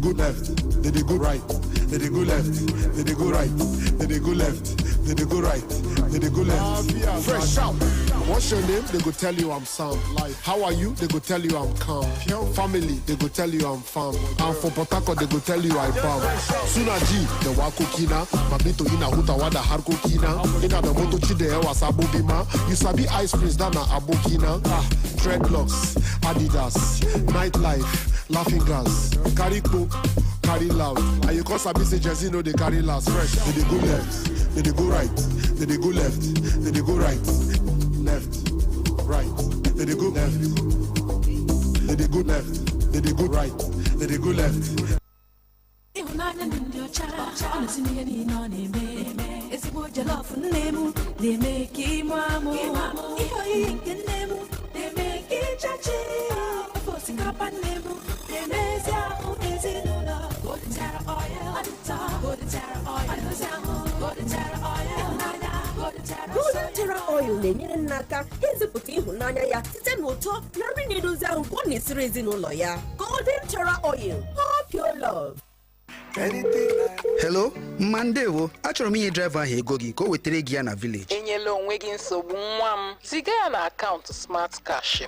go left, then they go right, then they go left, then they go right, then they go left, then they go right, then they go left. Fresh out. What's your name? They go tell you I'm sound. How are you? They go tell you I'm calm. Family, they go tell you I'm farm. And for Potako, they go tell you I bomb. Suna G, the Wako Kina, Mabito Ina Huta Wada Harko Kina, Ina the Moto Chide was Abu Bima, you sabi ice prince Dana Abu Kina, dreadlocks, Adidas, nightlife, laughing gas, carry coke, carry loud. And you cause Sabi say Jesse know they carry last fresh. Then they go left, then they go right, then they go left, then they go right. Left, right, then they go left, then they go left, then they go right, then they go left. Golden Terra oil na-enyere n'aka ịzụpụta ịhụnanya ya site n'ụtọ na nri na-edozi ahụ nke ọ na-esiri ezinụlọ ya. Golden Terra oil, pure love. Hello, Mandewo. Achọrọ m inye driver ahụ ego gị ka o wetere gị ya na village. Enyela onwe gị nsogbu nwa m. Ziga ya na akaụntụ Smart Cash m.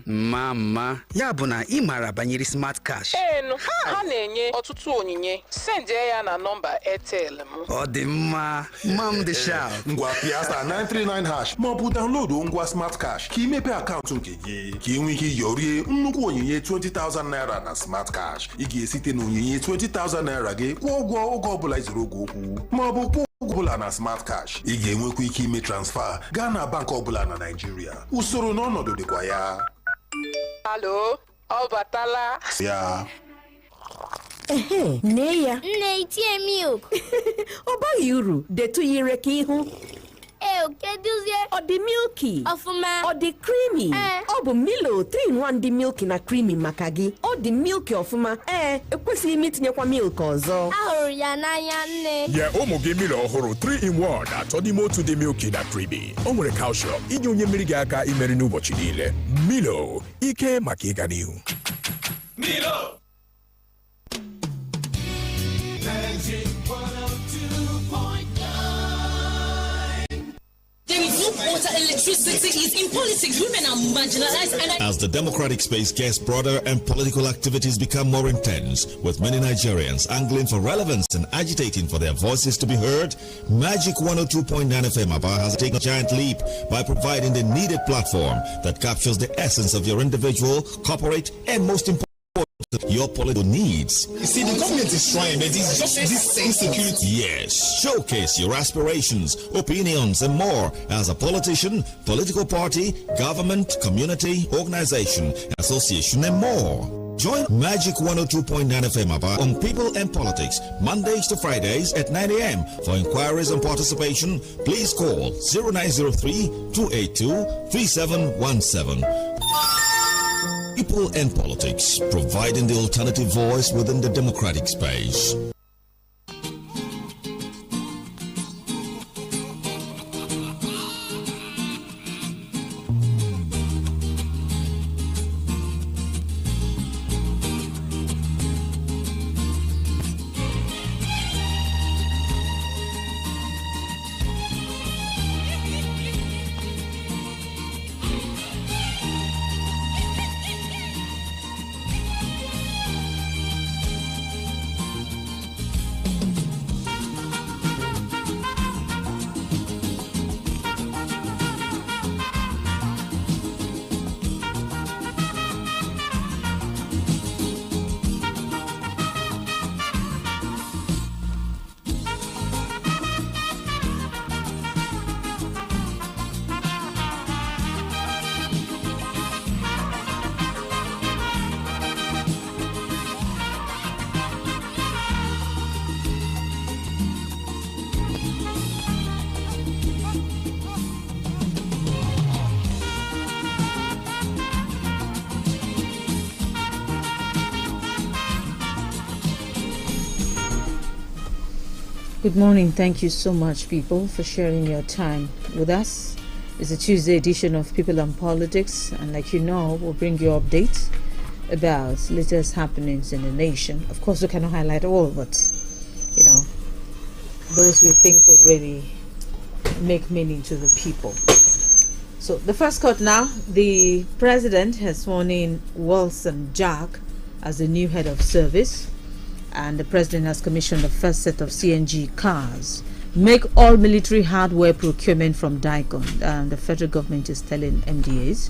Mama, ya bụ na ị maara banyere Smart Cash. Ha na-enye ọtụtụ onyinye. Send ya na nọmba Airtel m. Ọ dị mma. Mam dị sharp. Ngwa Piasta 939# ma ọ bụ download ngwa Smart Cash ka imepe akaụntụ nke gị ka ị nwee ike yorie nnukwu onyinye 20,000 naira na Smart Cash. Ị ga-esite na onyinye 20,000 naira gị kwụọ ụgwọ oge ọbụla izuru oge okwu ma ọ bụ kwụọ ụgwọ ọbụla na Smart Cash. Ị ga-enwekwa ike ime transfer gaa na bank ọbụla na Nigeria. Usoro na ọnọdụ dịkwa ya. Alo, ọ batala ya. Nne ya. Nne itie milk. Ọ baghị uru, detu yire ka ihu. Keduzie. Ọ dị milky. Ọfụma. Ọ dị creamy. Ọ bụ Milo 3-in-1 dị milky na creamy maka gị. Ọ dị milky ọfụma. Ekwesịghị m itinyekwa milk ọzọ. Ahụrụ ya n'anya nne. Nye ụmụ gị Milo ọhụrụ 3-in-1 atọ n'ime otu dị milky na creamy. O nwere calcium inye onye mmiri gị aka imeri n'ụbọchị niile. Milo, ike maka ịga n'ihu. Milo. There is no water, electricity is in politics. Women are marginalized. As the democratic space gets broader and political activities become more intense, with many Nigerians angling for relevance and agitating for their voices to be heard, Magic 102.9FmAba has taken a giant leap by providing the needed platform that captures the essence of your individual, corporate, and most important, your political needs. You see, the government is trying, but it's just this same security. Yes, showcase your aspirations, opinions, and more as a politician, political party, government, community, organization, association, and more. Join Magic 102.9FmAba on People and Politics, Mondays to Fridays at 9 a.m. For inquiries and participation, please call 0903-282-3717. People and Politics, providing the alternative voice within the democratic space. Good morning. Thank you so much, people, for sharing your time with us. It's a Tuesday edition of People and Politics, and like you know, we'll bring you updates about latest happenings in the nation. Of course, we cannot highlight all, but those we think will really make meaning to the people. So the first cut now, the president has sworn in Wilson Jack as the new head of service, and the president has commissioned the first set of CNG cars. Make all military hardware procurement from Daikon. The federal government is telling MDAs.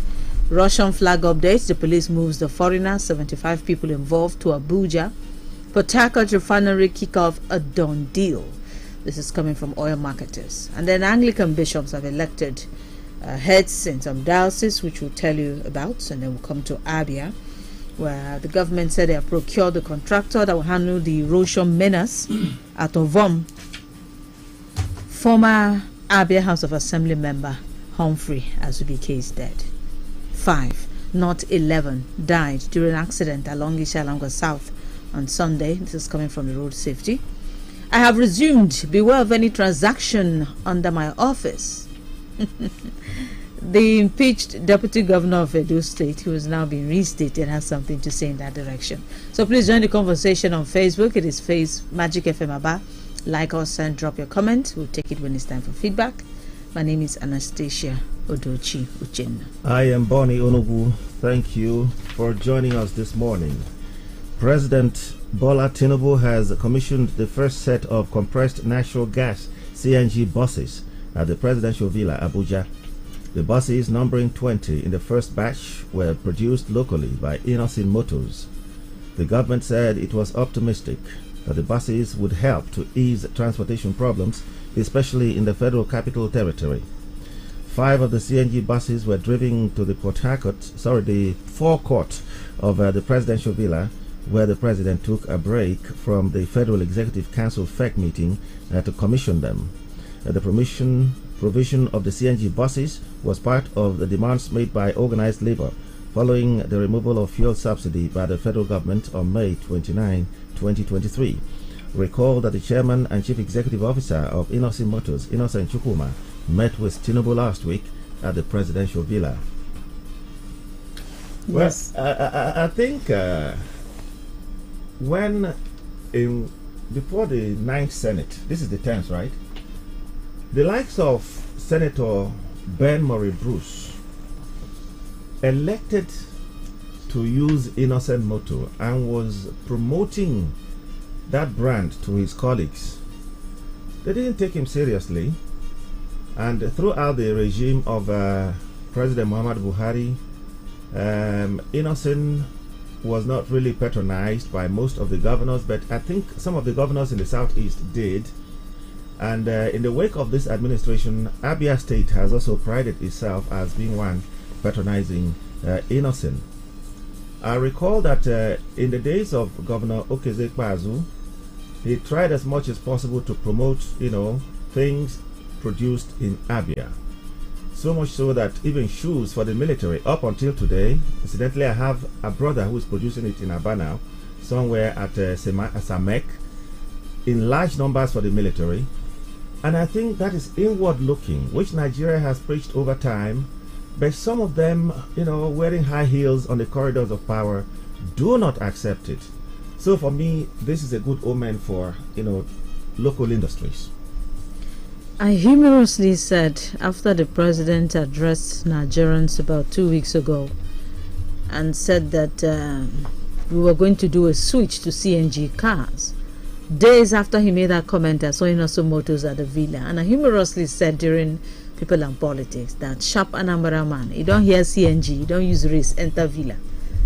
Russian flag updates. The police moves the foreigners, 75 people involved, to Abuja. Port Harcourt refinery kick-off a done deal. This is coming from oil marketers. And then Anglican bishops have elected heads in some dioceses, which we'll tell you about. And then we'll come to Abia, where the government said they have procured the contractor that will handle the erosion menace at Ovom. Former Abia House of Assembly member Humphrey Azubike is dead. 5, not 11, died during an accident along Ishalanga South on Sunday. This is coming from the road safety. I have resumed. Beware of any transaction under my office. The impeached deputy governor of Edo State, who is now being reinstated, has something to say in that direction. So please join the conversation on Facebook. It is MagicFmAba. Like us and drop your comment. We'll take it when it's time for feedback. My name is Anastasia Odochi Uchenna. I am Bonnie Onogu. Thank you for joining us this morning. President Bola Tinubu has commissioned the first set of compressed natural gas CNG buses at the Presidential Villa, Abuja. The buses, numbering 20 in the first batch, were produced locally by Innocent Motors. The government said it was optimistic that the buses would help to ease transportation problems, especially in the Federal Capital Territory. 5 of the CNG buses were driven to the the forecourt of the Presidential Villa, where the President took a break from the Federal Executive Council FEC meeting to commission them. The provision of the CNG buses was part of the demands made by organized labor following the removal of fuel subsidy by the federal government on May 29, 2023. Recall that the chairman and chief executive officer of Innocent Motors, Innocent Chukuma, met with Tinubu last week at the Presidential Villa. Yes. Well, I think before the 9th Senate, this is the 10th, right? The likes of Senator Ben Murray Bruce elected to use Innocent Motor and was promoting that brand to his colleagues. They didn't take him seriously, and throughout the regime of President Muhammad Buhari, Innocent was not really patronized by most of the governors, but I think some of the governors in the southeast did. And in the wake of this administration, Abia State has also prided itself as being one patronizing Innocent. I recall that in the days of Governor Okezekwazu, he tried as much as possible to promote, things produced in Abia. So much so that even shoes for the military, up until today, incidentally, I have a brother who is producing it in Aba now, somewhere at Samek, in large numbers for the military. And I think that is inward looking, which Nigeria has preached over time. But some of them, wearing high heels on the corridors of power, do not accept it. So for me, this is a good omen for, local industries. I humorously said, after the president addressed Nigerians about 2 weeks ago and said that we were going to do a switch to CNG cars, days after he made that comment, I saw Innocent Motors at the Villa, and I humorously said during People and Politics that sharp Anambra man, you don't hear CNG, you don't use race, enter Villa.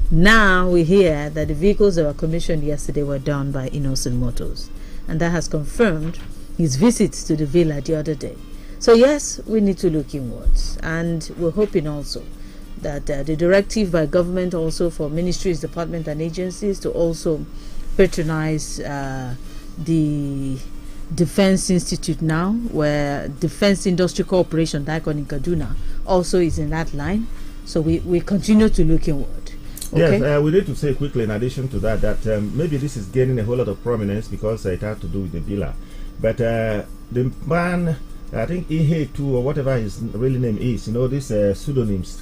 Now we hear that the vehicles that were commissioned yesterday were done by Innocent Motors, and that has confirmed his visits to the Villa the other day. So yes, we need to look inwards, and we're hoping also that the directive by government also for ministries, departments and agencies to also patronize the Defense Institute now, where Defense Industry Corporation, Daikon in Kaduna, also is in that line. So we continue to look inward. Okay? Yes, we need to say quickly in addition to that maybe this is gaining a whole lot of prominence because it has to do with the Villa. But the man, I think Ihe2 or whatever his real name is, these pseudonyms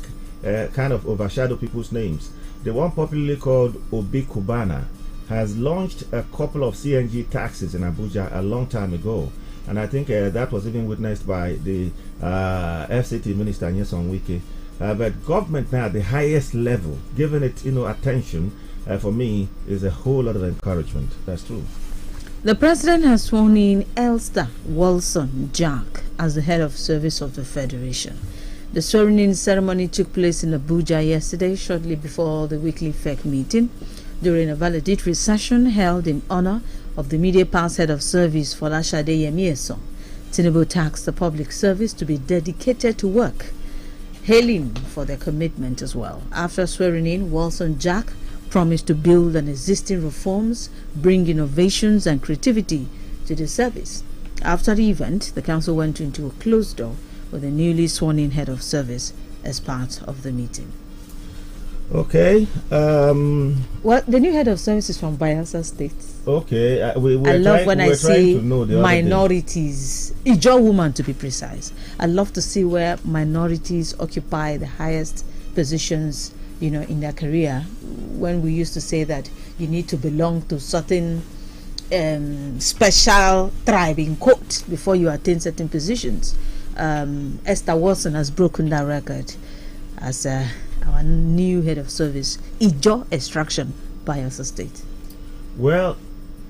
kind of overshadow people's names. the one popularly called Obi Kubana, has launched a couple of CNG taxis in Abuja a long time ago. And I think that was even witnessed by the FCT Minister Nyesom Wike. But government now at the highest level, giving it attention, for me, is a whole lot of encouragement. That's true. The president has sworn in Elster Wilson Jack as the head of service of the Federation. The swearing-in ceremony took place in Abuja yesterday, shortly before the weekly FEC meeting, during a valedictory session held in honor of the media past head of service Folashade Yemieso. Tinubu tasked the public service to be dedicated to work, hailing for their commitment as well. After swearing in, Wilson Jack promised to build on existing reforms, bring innovations and creativity to the service. After the event, the council went into a closed door with the newly sworn-in head of service as part of the meeting. Okay. Well, the new head of service is from Bayelsa State. Okay. I love when I see minorities, Ijaw woman to be precise. I love to see where minorities occupy the highest positions, in their career. When we used to say that you need to belong to certain special tribe in quote before you attain certain positions. Esther Wilson has broken that record as our new head of service, Ijaw extraction, Bayelsa State. Well,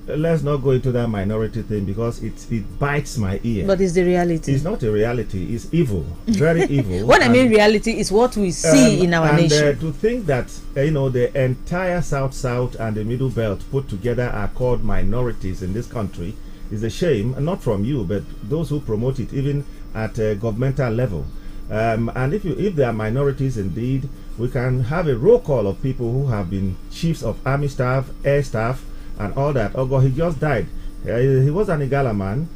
let's not go into that minority thing because it bites my ear. But it's the reality. It's not a reality. It's evil, very evil. What I mean reality is what we see in our nation. To think that the entire South and the Middle Belt put together are called minorities in this country is a shame, and not from you, but those who promote it, even at a governmental level. And if there are minorities indeed, we can have a roll call of people who have been chiefs of army staff, air staff, and all that. Oh God, he just died. He was an Igala man.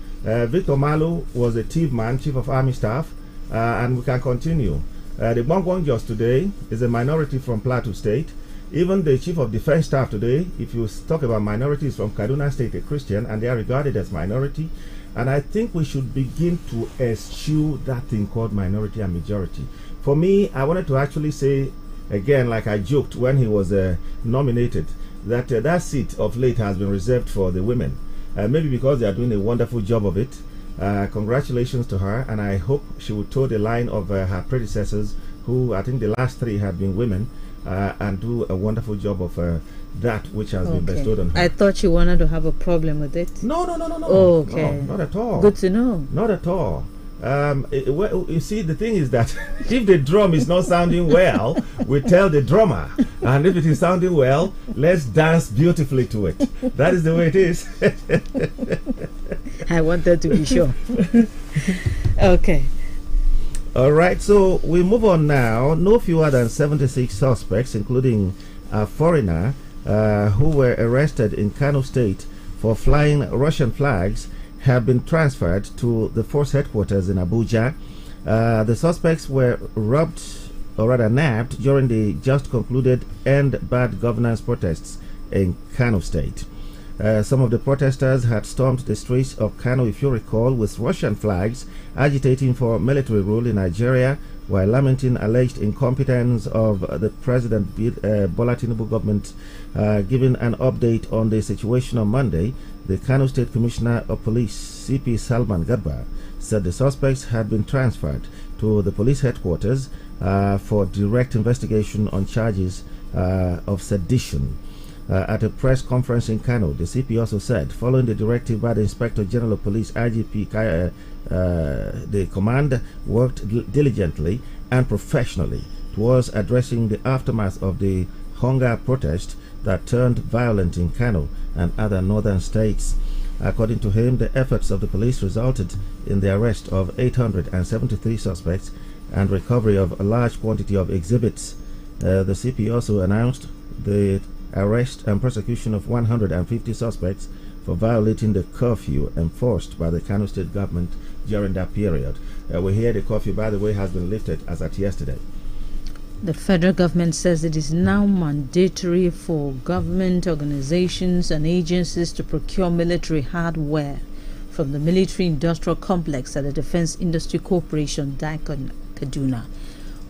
Victor Malu was a chief man, chief of army staff, and we can continue. The Bongwongjos today is a minority from Plateau State. Even the chief of defense staff today, if you talk about minorities from Kaduna State, a Christian, and they are regarded as minority. And I think we should begin to eschew that thing called minority and majority. For me, I wanted to actually say, again, like I joked when he was nominated, that that seat of late has been reserved for the women. Maybe because they are doing a wonderful job of it. Congratulations to her, and I hope she will toe the line of her predecessors, who I think the last three have been women, and do a wonderful job of that which has been bestowed on her. I thought you wanted to have a problem with it. No. Oh, okay. No, not at all. Good to know. Not at all. Well, you see, the thing is that if the drum is not sounding well, we tell the drummer, and if it is sounding well, let's dance beautifully to it. That is the way it is. I wanted to be sure. Okay. All right, so we move on now. No fewer than 76 suspects, including a foreigner who were arrested in Kano State for flying Russian flags, have been transferred to the force headquarters in Abuja. The suspects were nabbed during the just concluded End Bad Governance protests in Kano State. Some of the protesters had stormed the streets of Kano, if you recall, with Russian flags, agitating for military rule in Nigeria, while lamenting alleged incompetence of the President Bola Tinubu government. Giving an update on the situation on Monday, the Kano State Commissioner of Police, CP Salman Garba, said the suspects had been transferred to the police headquarters for direct investigation on charges of sedition. At a press conference in Kano, the CP also said, following the directive by the Inspector General of Police, IGP, the command worked diligently and professionally towards addressing the aftermath of the hunger protest that turned violent in Kano and other northern states. According to him, the efforts of the police resulted in the arrest of 873 suspects and recovery of a large quantity of exhibits. The CP also announced the arrest and prosecution of 150 suspects for violating the curfew enforced by the Kano State government during that period. We hear the curfew, by the way, has been lifted as at yesterday. The federal government says it is now mandatory for government organizations and agencies to procure military hardware from the military industrial complex at the Defense Industry Corporation, DICON, Kaduna.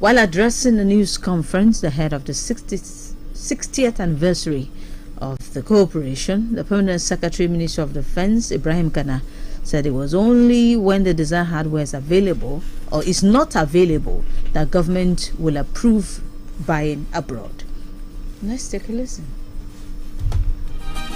While addressing a news conference, the head of the 66th 60th anniversary of the cooperation, the Permanent Secretary, Minister of Defense, Ibrahim Kana, said it was only when the desired hardware is available or is not available that government will approve buying abroad. Let's take a listen.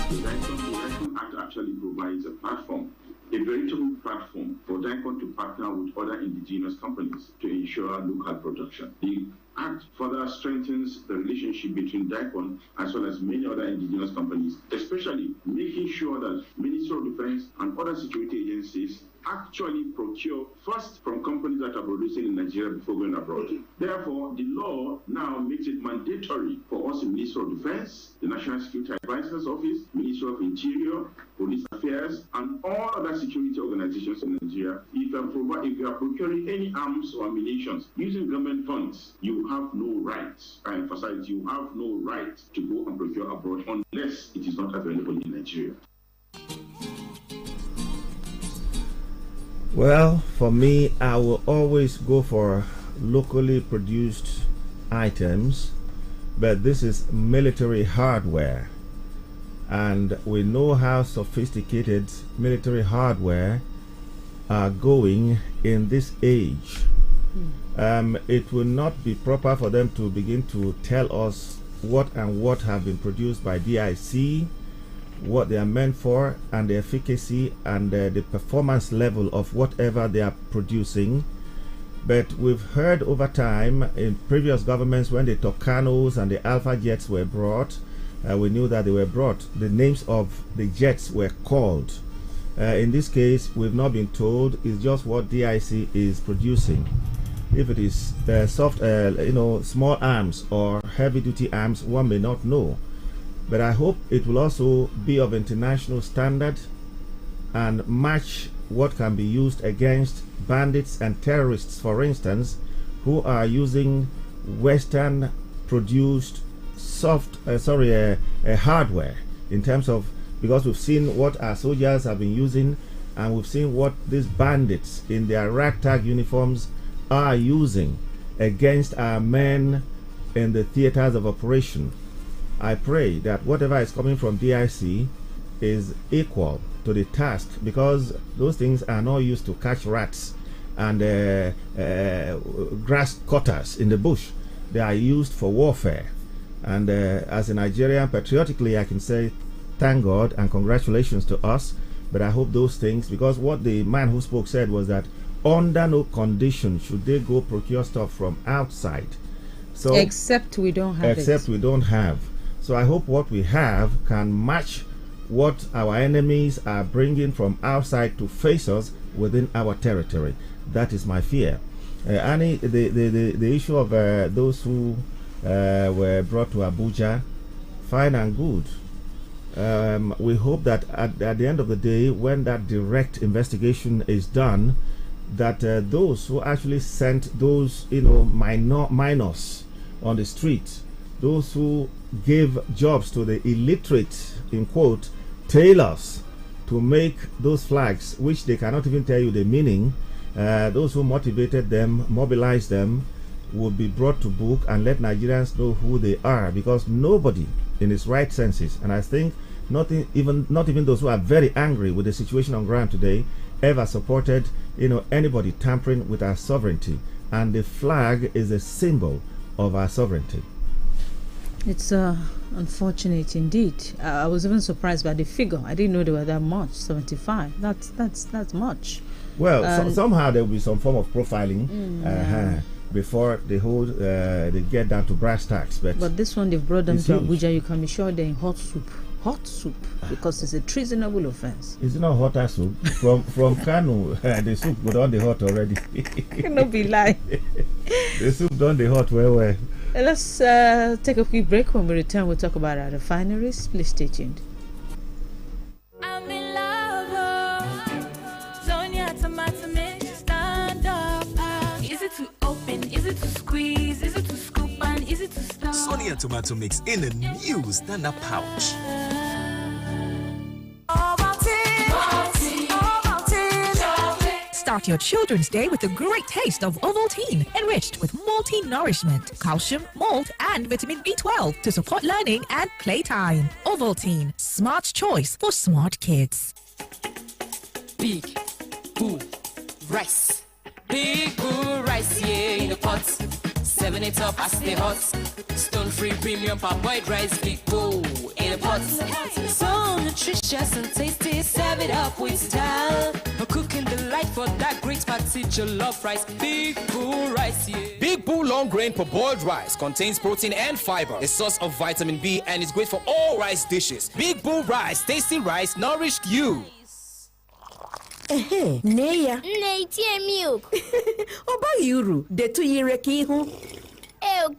The DICON Act actually provides a platform, a veritable platform for DICON to partner with other indigenous companies to ensure local production. The Act further strengthens the relationship between DICON as well as many other indigenous companies, especially making sure that Ministry of Defense and other security agencies actually procure first from companies that are producing in Nigeria before going abroad. Therefore, the law now makes it mandatory for us in Ministry of Defense, the National Security Advisor's Office, Ministry of Interior, Police Affairs, and all other security organizations in Nigeria. If you are procuring any arms or ammunition using government funds, you have no right, I emphasize, you have no right to go and procure abroad unless it is not available in Nigeria. Well, for me, I will always go for locally produced items, but this is military hardware, and we know how sophisticated military hardware are going in this age. It will not be proper for them to begin to tell us what have been produced by DIC, what they are meant for, and the efficacy and the performance level of whatever they are producing. But we've heard over time in previous governments, when the Tucanos and the Alpha jets were brought, we knew that they were brought. The names of the jets were called. In this case, we've not been told. It's just what DIC is producing. If it is soft, small arms or heavy-duty arms, one may not know. But I hope it will also be of international standard and match what can be used against bandits and terrorists, for instance, who are using Western-produced hardware in terms of, because we've seen what our soldiers have been using, and we've seen what these bandits in their ragtag uniforms are using against our men in the theaters of operation. I pray that whatever is coming from DIC is equal to the task, because those things are not used to catch rats and grass cutters in the bush. They are used for warfare. And as a Nigerian, patriotically, I can say thank God and congratulations to us. But I hope those things, because what the man who spoke said was that under no condition should they go procure stuff from outside. So except we don't have. So I hope what we have can match what our enemies are bringing from outside to face us within our territory. That is my fear. Annie, the issue of those who were brought to Abuja, fine and good. We hope that at the end of the day, when that direct investigation is done, that those who actually sent those minors on the street, those who gave jobs to the illiterate, in quote, tailors to make those flags, which they cannot even tell you the meaning, those who motivated them, mobilized them, will be brought to book, and let Nigerians know who they are, because nobody in his right senses, and I think not even those who are very angry with the situation on ground today, ever supported anybody tampering with our sovereignty, and the flag is a symbol of our sovereignty. It's unfortunate indeed. I was even surprised by the figure. I didn't know there were that much. 75. That's much. Well, somehow there will be some form of profiling before they get down to brass tacks. But this one, they've brought them to Abuja. You can be sure they're in hot soup, because it's a treasonable offense. It's not hotter soup. From Kano, the soup got on the hot already. Cannot be lie. The soup done the hot well. Let's take a quick break. When we return, we'll talk about our refineries. Please stay tuned. I'm in love. Sonia tomato mix, stand up. Easy to open, easy to squeeze, easy to scoop, and easy to stir. Sonia tomato mix in a new stand-up pouch. Start your children's day with a great taste of Ovaltine, enriched with multi-nourishment, calcium, malt, and vitamin B12 to support learning and playtime. Ovaltine, smart choice for smart kids. Big Boo Rice. Big Boo Rice, yeah, in the pot. 7 it up, I stay hot. Stone free premium parboiled rice. Big Boo in the pot. So nutritious and tasty, serve it up with style. A cooking delight for that great party jollof rice. Big Boo Rice, yeah. Big Boo long grain parboiled rice contains protein and fiber, a source of vitamin B, and is great for all rice dishes. Big Boo Rice, tasty rice, nourished you. Nne ya. Nne itie milk. Ọ baghị uru, detu yire ka ihu.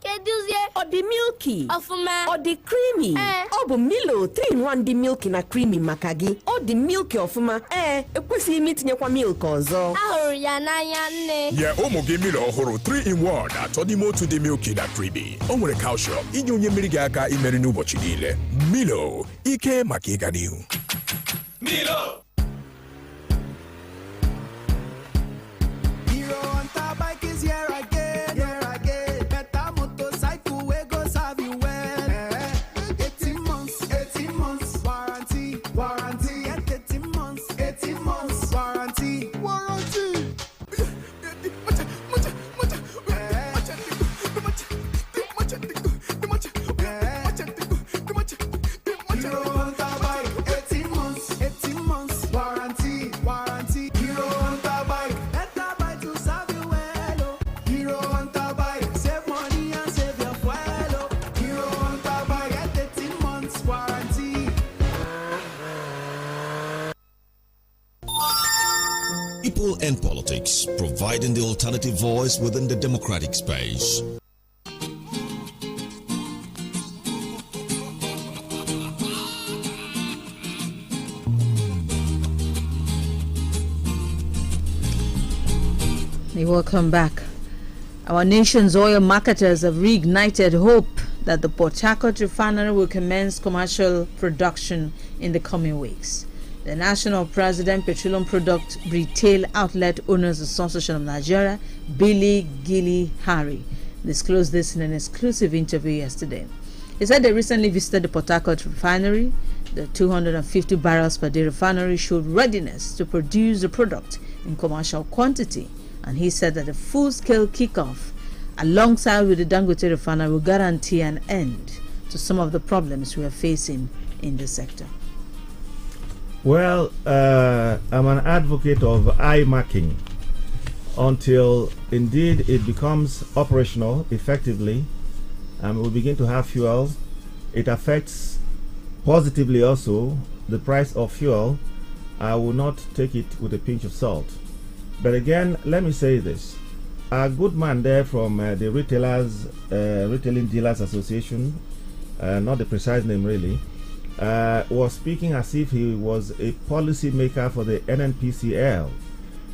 Keduzie. Ọ dị milky. Ọfụma. Ọ dị creamy. Ọ bụ Milo 3-in-1 dị milky na creamy maka gị. Ọ dị milky ọfụma. Ekwesịghị m itinyekwa milk ọzọ. Ahụrụ ya n'anya nne. Nye ụmụ gị Milo ọhụrụ 3-in-1 atọ n'ime otu dị milky na creamy. O nwere calcium inye onye mmiri gị aka imeri n'ụbọchị niile. Milo, ike maka ịga n'ihu. Milo. People and politics, providing the alternative voice within the democratic space. Welcome back. Our nation's oil marketers have reignited hope that the Port Harcourt refinery will commence commercial production in the coming weeks. The National President Petroleum Product Retail Outlet Owners Association of Nigeria, Billy Gilly Harry, disclosed this in an exclusive interview yesterday. He said they recently visited the Port Harcourt refinery. The 250 barrels per day refinery showed readiness to produce the product in commercial quantity, and he said that a full-scale kickoff alongside with the Dangote refinery will guarantee an end to some of the problems we are facing in the sector. Well, I'm an advocate of eye marking until indeed it becomes operational effectively and we begin to have fuel. It affects positively also the price of fuel. I will not take it with a pinch of salt. But again, let me say this. A good man there from the Retailing Dealers Association, not the precise name really, was speaking as if he was a policy maker for the NNPCL.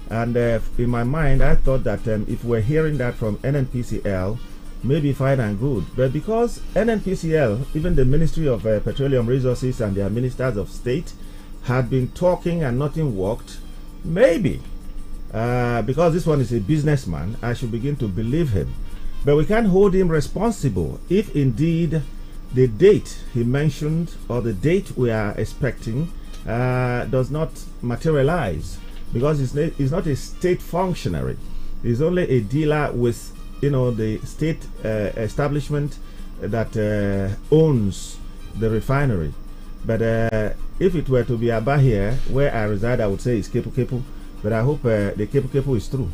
And in my mind, I thought that if we're hearing that from NNPCL, maybe fine and good. But because NNPCL, even the Ministry of Petroleum Resources and their ministers of state had been talking and nothing worked, maybe, because this one is a businessman, I should begin to believe him. But we can't hold him responsible if indeed the date he mentioned or the date we are expecting does not materialize, because he's not a state functionary. He's only a dealer with, the state establishment that owns the refinery. But if it were to be Aba here, where I reside, I would say it's Kepu Kepu. But I hope the Kepu Kepu is true.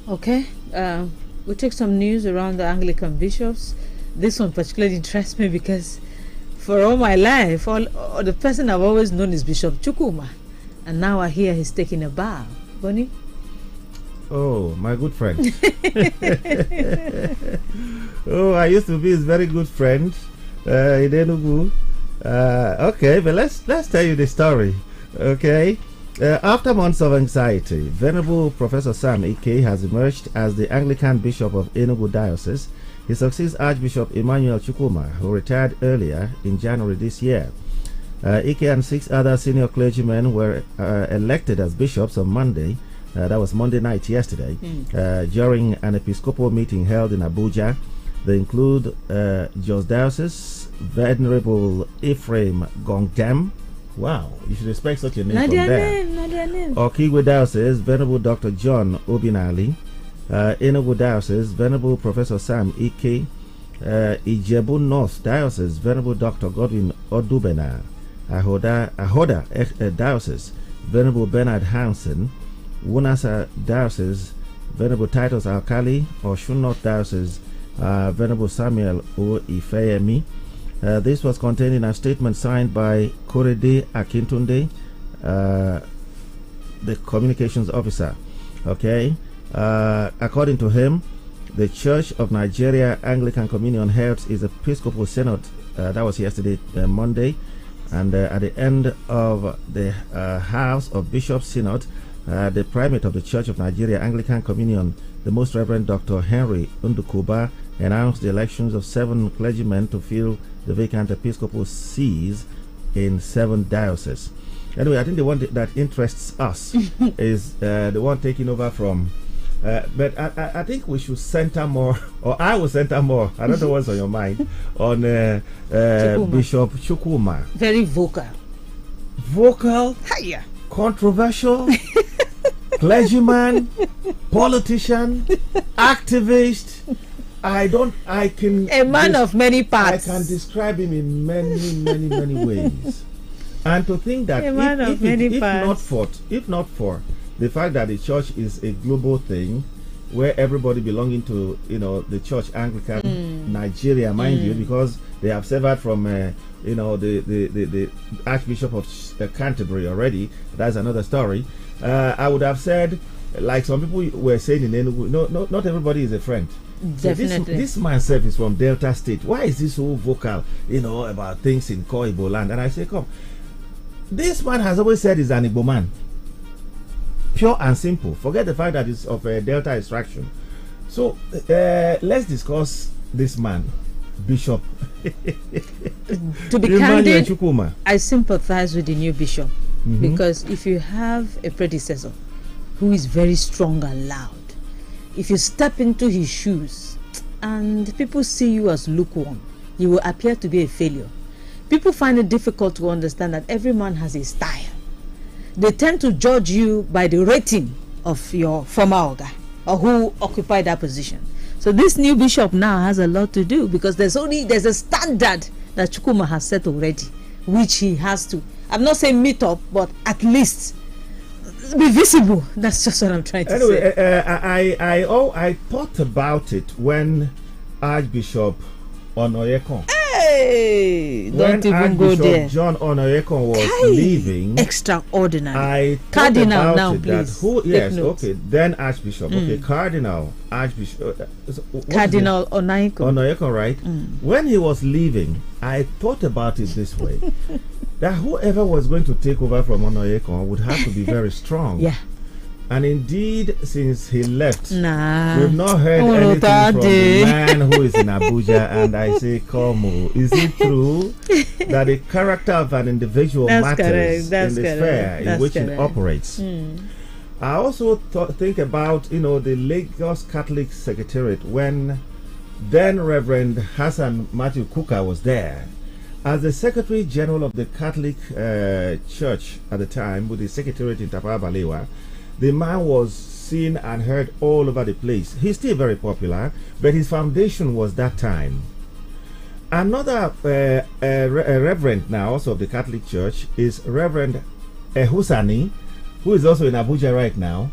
Okay. We'll take some news around the Anglican bishops. This one particularly interests me because for all my life, the person I've always known is Bishop Chukwuma. And now I hear he's taking a bow. Bonnie? Oh, my good friend. Oh, I used to be his very good friend, Idenugu. Okay, but let's tell you the story. Okay. After months of anxiety, Venerable Professor Sam Ike has emerged as the Anglican Bishop of Enugu Diocese. He succeeds Archbishop Emmanuel Chukwuma, who retired earlier in January this year. Ike and 6 other senior clergymen were elected as bishops on Monday. That was Monday night yesterday, during an episcopal meeting held in Abuja. They include Jos Diocese, Venerable Ephraim Gongdam. Wow, you should expect such a name from there. Okigwe Diocese, Venerable Dr. John Obinali. Enugu Diocese, Venerable Professor Sam Ike. Ijebu North Diocese, Venerable Dr. Godwin Odubena. Ahoda Diocese, Venerable Bernard Hansen. Wunasa Diocese, Venerable Titus Alkali. Osun North Diocese, Venerable Samuel O. Ifeyemi. This was contained in a statement signed by Korede Akintunde, the communications officer. Okay. According to him, the Church of Nigeria Anglican Communion held its Episcopal Synod. That was yesterday, Monday. And at the end of the House of Bishops Synod, the Primate of the Church of Nigeria Anglican Communion, the Most Reverend Dr. Henry Undukuba, announced the elections of 7 clergymen to fill the vacant Episcopal sees in 7 dioceses. Anyway, I think the one that interests us is the one taking over from. But I think we should center more, or I will center more. I don't know what's on your mind on Bishop Chukwuma. Very vocal. Vocal. Hiya. Controversial. Clergyman. Politician. Activist. A man of many parts. I can describe him in many ways. And to think that if not for the fact that the church is a global thing, where everybody belonging to the Church Anglican Nigeria, mind you, because they have severed from the Archbishop of Canterbury already. That's another story. I would have said, like some people were saying in Enugu, not everybody is a friend. Definitely. So this man self is from Delta State. Why is he so vocal, about things in Igbo land? And I say, come, this man has always said he's an Igbo man. Pure and simple. Forget the fact that he's of a Delta extraction. So let's discuss this man, Bishop. To be candid, I sympathize with the new bishop, because if you have a predecessor who is very strong and loud, if you step into his shoes and people see you as lukewarm, you will appear to be a failure. People find it difficult to understand that every man has a style. They tend to judge you by the rating of your former Oga or who occupied that position. So this new bishop now has a lot to do, because there's a standard that Chukwuma has set already, which he has to, I'm not saying meet up, but at least be visible. That's just what I'm trying to say. I thought about it when Archbishop Onoyekon. Don't even go there. John Onoyekon was leaving. Extraordinary. I Cardinal now, please. Then Archbishop. Okay, Cardinal Archbishop. Cardinal Onoyekon. Onoyekon, right? When he was leaving, I thought about it this way: that whoever was going to take over from Onoyekon would have to be very strong. Yeah. And indeed, since he left, we've not heard anything from the man who is in Abuja. And I say, come on, is it true that the character of an individual matters in the sphere in which it operates? I also think about, the Lagos Catholic Secretariat when then Reverend Hassan Matthew Kuka was there. As the Secretary General of the Catholic Church at the time, with the Secretariat in Tafawa Balewa, the man was seen and heard all over the place. He's still very popular, but his foundation was that time. Another reverend now, also of the Catholic Church, is Reverend Husani, who is also in Abuja right now.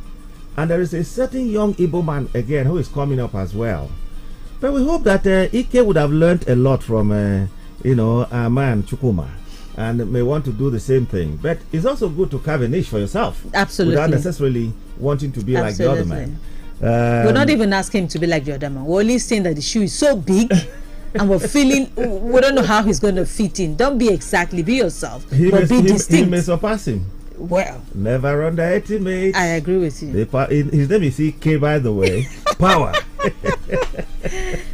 And there is a certain young Igbo man again who is coming up as well. But we hope that Ike would have learned a lot from, our man Chukwuma, and may want to do the same thing. But it's also good to carve a niche for yourself. Absolutely. Without necessarily wanting to be like the other man. We're not even asking him to be like the other man. We're only saying that the shoe is so big and we don't know how he's going to fit in. Don't be exactly, be yourself. Be distinct. He may surpass him. Well, never underestimate. I agree with you. His name is EK, by the way. Power.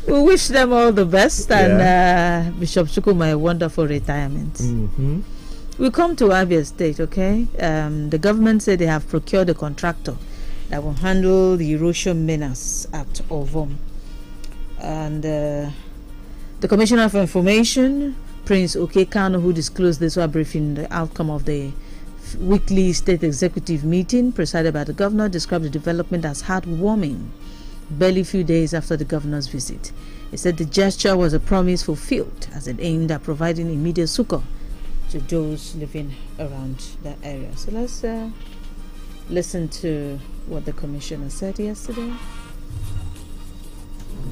We wish them all the best, and Bishop Chukwuma a wonderful retirement. We come to Abia State, okay? The government said they have procured a contractor that will handle the erosion menace at Ovom. And the Commissioner for Information, Prince Okekano, who disclosed this while briefing the outcome of the weekly state executive meeting presided by the governor, described the development as heartwarming barely few days after the governor's visit. He said the gesture was a promise fulfilled as it aimed at providing immediate succor to those living around that area. So let's listen to what the commissioner said yesterday.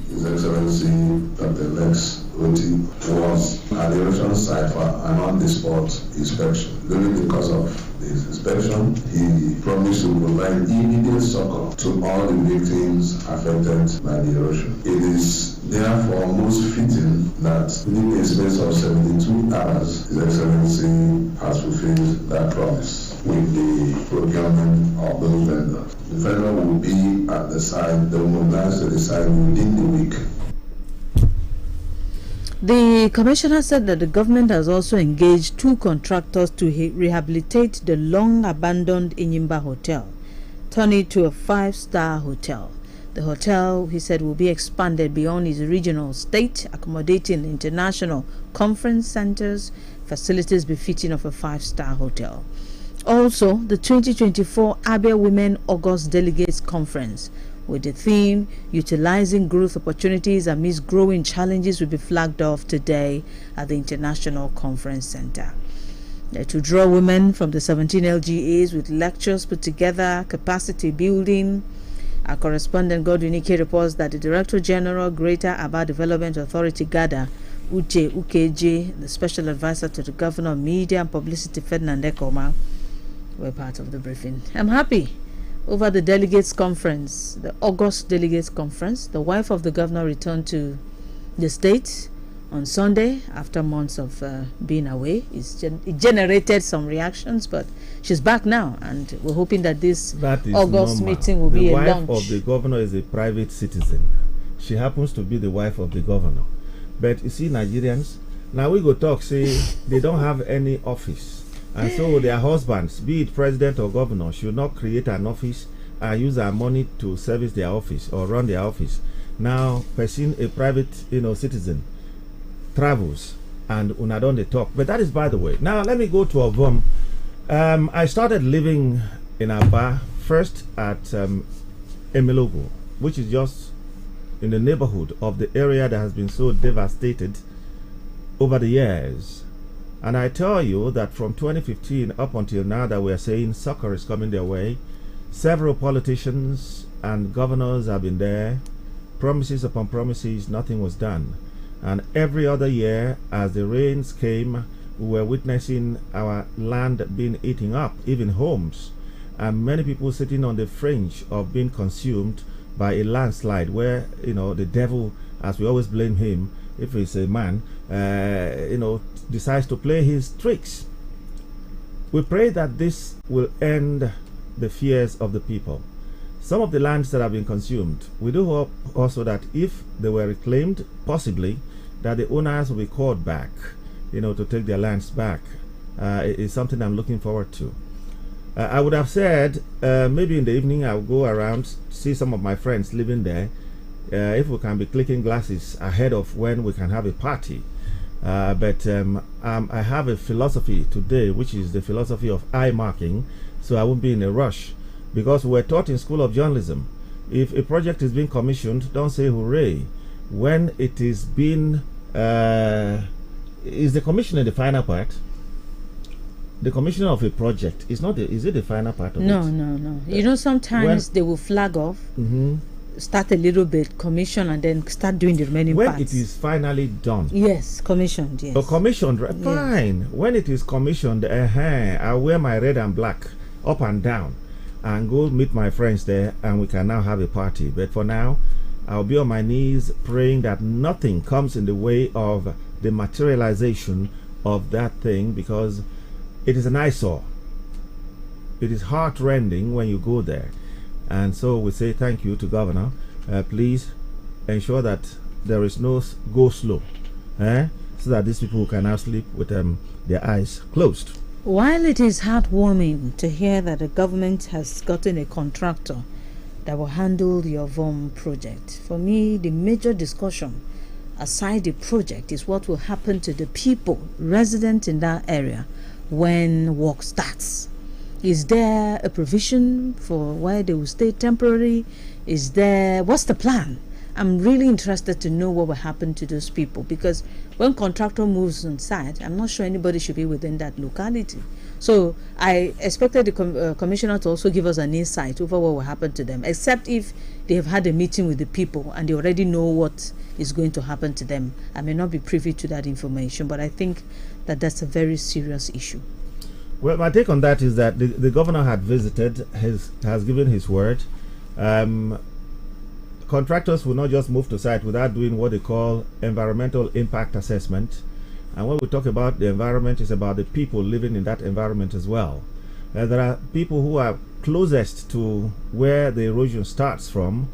His Excellency Dr. Lex Oti was at the erosion site for an on-the-spot inspection. During the course of his inspection, he promised to provide immediate succor to all the victims affected by the erosion. It is therefore most fitting that within a space of 72 hours, His Excellency has fulfilled that promise with the procurement of those vendors. The vendor will be at the site, they will mobilize to the site within the week. The commissioner said that the government has also engaged 2 contractors to rehabilitate the long-abandoned Inyimba Hotel, turn it to a 5-star hotel. The hotel, he said, will be expanded beyond its regional state, accommodating international conference centers, facilities befitting of a 5-star hotel. Also, the 2024 Abia Women August Delegates Conference, with the theme Utilizing Growth Opportunities Amidst Growing Challenges, will be flagged off today at the International Conference Center. To draw women from the 17 LGAs with lectures put together, capacity building. Our correspondent Godwinike reports that the Director General, Greater Aba Development Authority, GADA, Uche Ukeje, the Special Advisor to the Governor of Media and Publicity, Ferdinand Ekoma, were part of the briefing. I'm happy over the Delegates Conference, the August Delegates Conference. The wife of the governor returned to the state on Sunday after months of being away. It generated some reactions, but she's back now, and we're hoping that this August meeting will be a launch. The wife of the governor is a private citizen. She happens to be the wife of the governor. But you see, Nigerians, now we go talk, say they don't have any office. And so their husbands, be it president or governor, should not create an office and use their money to service their office or run their office. Now, a private, citizen travels and una don dey talk. But that is by the way. Now let me go to Ovom. I started living in Aba first at Emilogo, which is just in the neighborhood of the area that has been so devastated over the years. And I tell you that from 2015 up until now that we are saying succor is coming their way, several politicians and governors have been there, promises upon promises, nothing was done. And every other year, as the rains came, we were witnessing our land being eaten up, even homes, and many people sitting on the fringe of being consumed by a landslide where, the devil, as we always blame him, if it's a man, decides to play his tricks. We pray that this will end the fears of the people. Some of the lands that have been consumed, we do hope also that if they were reclaimed, possibly, that the owners will be called back, to take their lands back. It is something I'm looking forward to. I would have said, maybe in the evening I'll go around, see some of my friends living there, if we can be clicking glasses ahead of when we can have a party. But I have a philosophy today, which is the philosophy of eye marking, so I won't be in a rush. Because we're taught in School of Journalism, if a project is being commissioned, don't say hooray. When it is being, is the commissioner the final part? The commissioner of a project is not is it the final part of it? No. Sometimes they will flag off, start a little bit, commission, and then start doing the remaining parts. When it is finally done. Yes, commissioned, yes. Commissioned, right? Fine. When it is commissioned, I'll wear my red and black up and down and go meet my friends there, and we can now have a party. But for now, I'll be on my knees praying that nothing comes in the way of the materialization of that thing, because it is an eyesore. It is heart-rending when you go there. And so we say thank you to Governor. Please ensure that there is no go slow, so that these people can now sleep with their eyes closed. While it is heartwarming to hear that the government has gotten a contractor that will handle your VOM project, for me, the major discussion aside the project is what will happen to the people resident in that area when work starts. Is there a provision for where they will stay temporarily? What's the plan? I'm really interested to know what will happen to those people, because when contractor moves on site, I'm not sure anybody should be within that locality. So I expected the commissioner to also give us an insight over what will happen to them, except if they have had a meeting with the people and they already know what is going to happen to them. I may not be privy to that information, but I think that that's a very serious issue. Well, my take on that is that the governor had visited, has given his word. Contractors will not just move to site without doing what they call environmental impact assessment. And when we talk about the environment, it's about the people living in that environment as well. There are people who are closest to where the erosion starts from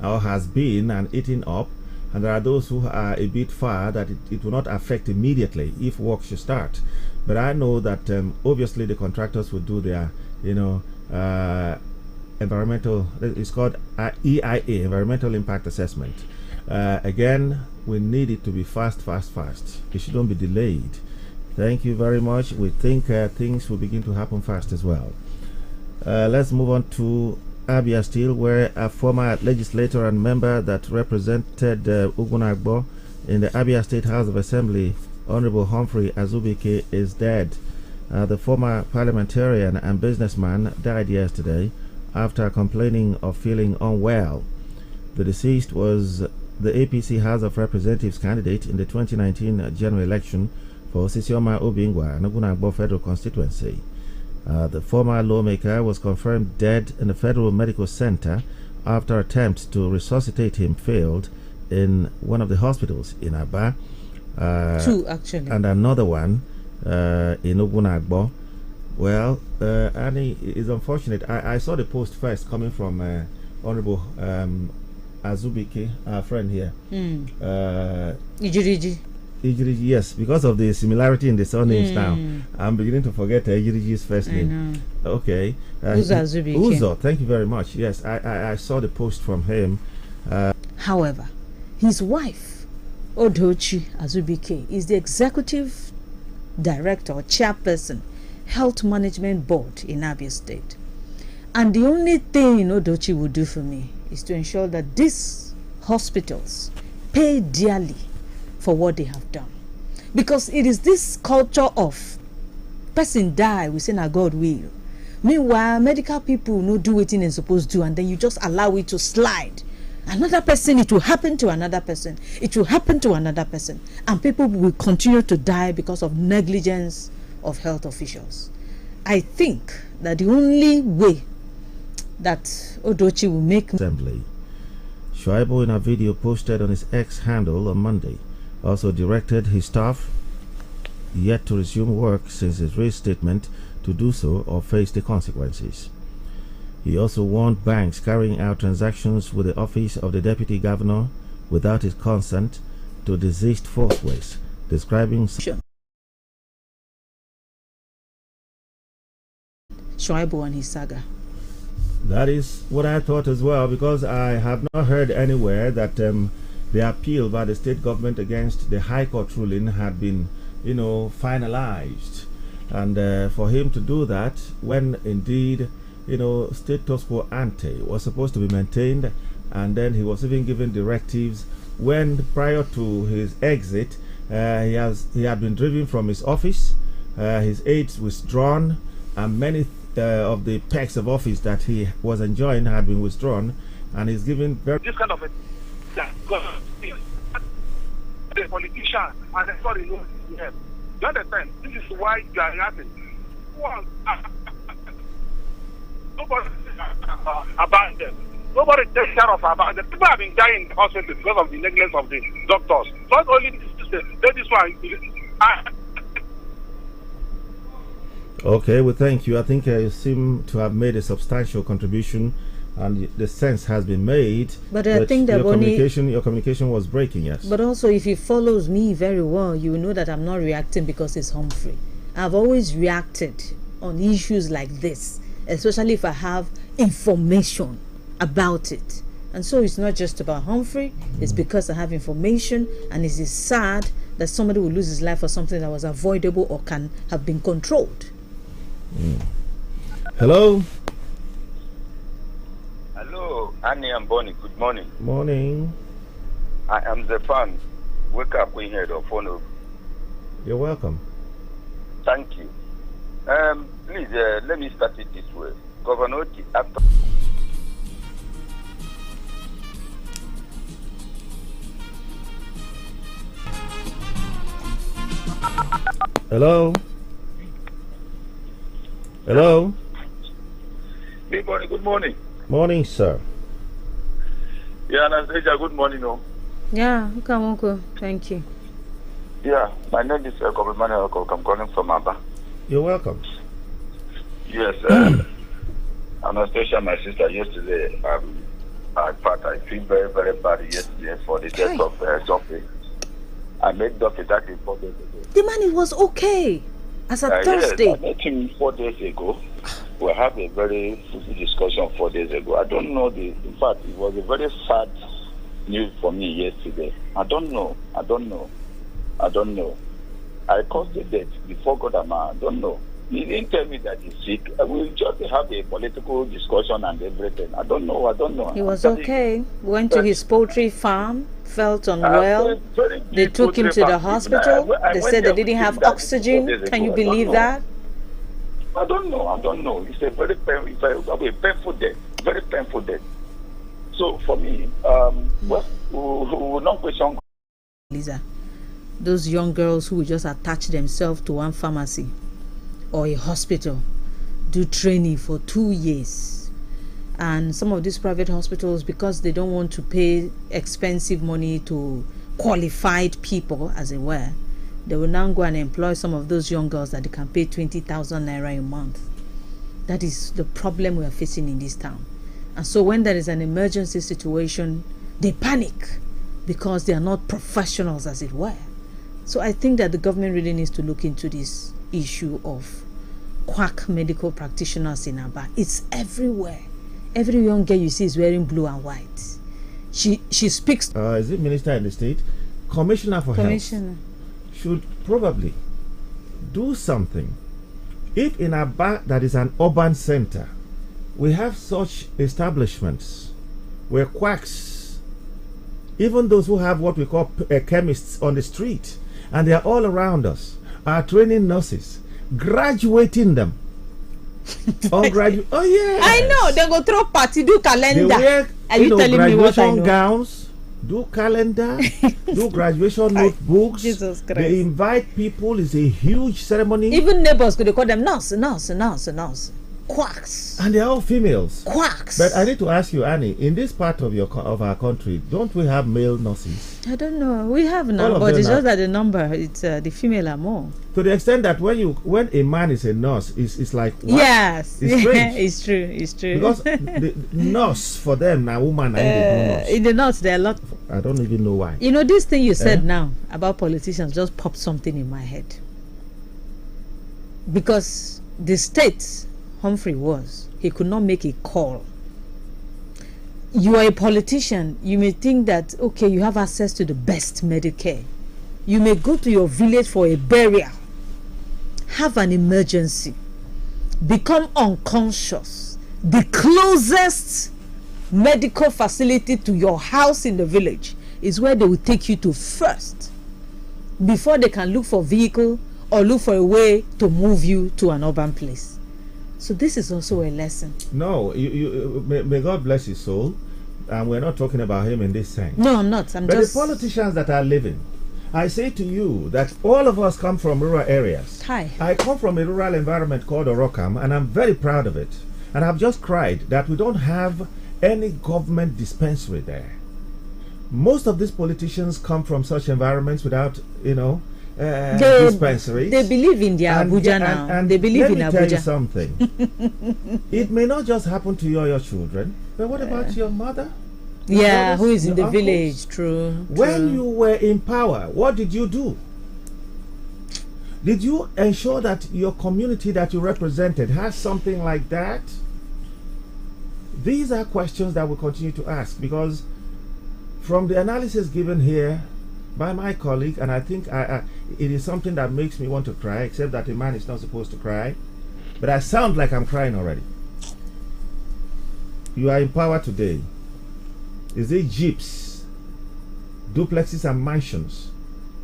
or has been and eaten up, and there are those who are a bit far that it will not affect immediately if work should start. But I know that obviously the contractors will do their, environmental, it's called EIA, Environmental Impact Assessment. Again, we need it to be fast. It shouldn't be delayed. Thank you very much. We think things will begin to happen fast as well. Let's move on to Abia Steel, where a former legislator and member that represented Ugunagbo in the Abia State House of Assembly, Honorable Humphrey Azubike, is dead. The former parliamentarian and businessman died yesterday after complaining of feeling unwell. The deceased was the APC House of Representatives candidate in the 2019 general election for Sisioma Obingwa and Ogunagbo Federal Constituency. The former lawmaker was confirmed dead in the Federal Medical Center after attempts to resuscitate him failed in one of the hospitals in Aba. Two, actually. And another one in Ogunagbo. Well, Annie, it's unfortunate. I saw the post first coming from Honorable Azubike, our friend here. Ijiriji. Ijiriji, yes, because of the similarity in the surnames now. I'm beginning to forget Ijiriji's first name. Okay. Uzo, thank you very much. Yes, I saw the post from him. However, his wife, Odochi Azubike, is the executive director or chairperson, Health Management Board in Abia State. And the only thing Odochi will do for me is to ensure that these hospitals pay dearly for what they have done. Because it is this culture of person die, we say na God will. Meanwhile, medical people no do what they're supposed to do, and then you just allow it to slide. Another person, it will happen to another person. It will happen to another person. And people will continue to die because of negligence of health officials. I think that the only way that Odochi will make assembly. Shuaibu, in a video posted on his X handle on Monday, also directed his staff yet to resume work since his restatement to do so or face the consequences. He also warned banks carrying out transactions with the office of the deputy governor without his consent to desist forthwith, describing Shuaibu and his saga. That is what I thought as well, because I have not heard anywhere that the appeal by the state government against the High Court ruling had been, finalized. And for him to do that, when indeed, status quo ante was supposed to be maintained, and then he was even given directives when prior to his exit, he had been driven from his office, his aides withdrawn, and many of the perks of office that he was enjoying had been withdrawn, and he's given very this kind of a the politician and everybody knows him. You understand? This is why you are laughing. Nobody abandoned. Nobody takes care of abandoned. People have been dying in the hospital because of the negligence of the doctors. Not only this one. Okay, well, thank you. I think you seem to have made a substantial contribution, and the sense has been made. But I think that your communication was breaking, yes. But also, if he follows me very well, you will know that I'm not reacting because it's Humphrey. I've always reacted on issues like this, especially if I have information about it. And so it's not just about Humphrey, it's because I have information, and it is sad that somebody will lose his life for something that was avoidable or can have been controlled. Hello? Hello, Annie and Bonnie. Good morning. Morning. I am the fan. Wake up, we heard of phone. You're welcome. Thank you. Please, let me start it this way. Governor, after. Hello? Hello? Good morning. Good morning. Morning, sir. Yeah, Anastasia, good morning. No. Yeah, okay. Thank you. Yeah, my name is Manuel. I'm calling from Aba. You're welcome. Yes, Anastasia, my sister, yesterday, I feel very, very bad yesterday for the death of Sophie. I met Dr. Jackie 4 days ago. The man was okay as a Thursday. Yes, I met him 4 days ago. We had a very fruitful discussion 4 days ago. I don't know in fact, it was a very sad news for me yesterday. I don't know. I caused the death before God and man. I don't know. He didn't tell me that he's sick. We just have a political discussion and everything. I don't know. He was okay. Went to his poultry farm, felt unwell. They took him to the hospital. They said they didn't have oxygen. Can you believe that? I don't know. It's a very painful death. Very painful death. So for me, we will not question. Lisa, those young girls who will just attach themselves to one pharmacy or a hospital, do training for 2 years, and some of these private hospitals, because they don't want to pay expensive money to qualified people, as it were, they will now go and employ some of those young girls that they can pay 20,000 naira a month. That is the problem we are facing in this town. And so when there is an emergency situation, they panic because they are not professionals, as it were. So I think that the government really needs to look into this issue of quack medical practitioners in Aba. It's everywhere. Every young girl you see is wearing blue and white. She speaks. Is it minister in the state? Commissioner for Health should probably do something. If in Aba, that is an urban center, we have such establishments where quacks, even those who have what we call chemists on the street, and they are all around us, are training nurses, graduating them. Oh yeah, I know. They go through party, do calendar. They wear, are you telling me what I know? Gowns, do calendar, do graduation notebooks. Jesus Christ. They invite people. It's a huge ceremony. Even neighbors could call them nurse. Quacks. And they're all females. Quacks. But I need to ask you, Annie, in this part of our country, don't we have male nurses? I don't know. We have now, but it's just that the number, it's the female are more. To the extent that when a man is a nurse, it's like what? Yes, it's strange. It's true. Because the nurse for them now, woman, in the nurse there are a lot. I don't even know why. You know, this thing you said now about politicians just popped something in my head. Because the state Humphrey was, he could not make a call. You are a politician, you may think that, okay, you have access to the best Medicare. You may go to your village for a burial, have an emergency, become unconscious. The closest medical facility to your house in the village is where they will take you to first, before they can look for vehicle or look for a way to move you to an urban place. So this is also a lesson. No, may God bless his soul. And we're not talking about him in this sense. No, I'm not. But the politicians that are living, I say to you that all of us come from rural areas. Hi. I come from a rural environment called Orokam, and I'm very proud of it. And I've just cried that we don't have any government dispensary there. Most of these politicians come from such environments without, dispensaries. They believe in their Abuja now. And they believe in Abuja. Let me tell you something. It may not just happen to you or your children, but what about your mother? Yeah, who is in the village? True. When you were in power, what did you do? Did you ensure that your community that you represented has something like that? These are questions that we continue to ask, because from the analysis given here by my colleague, and I think it is something that makes me want to cry, except that a man is not supposed to cry, but I sound like I'm crying already. You are in power today. Is it jeeps, duplexes and mansions,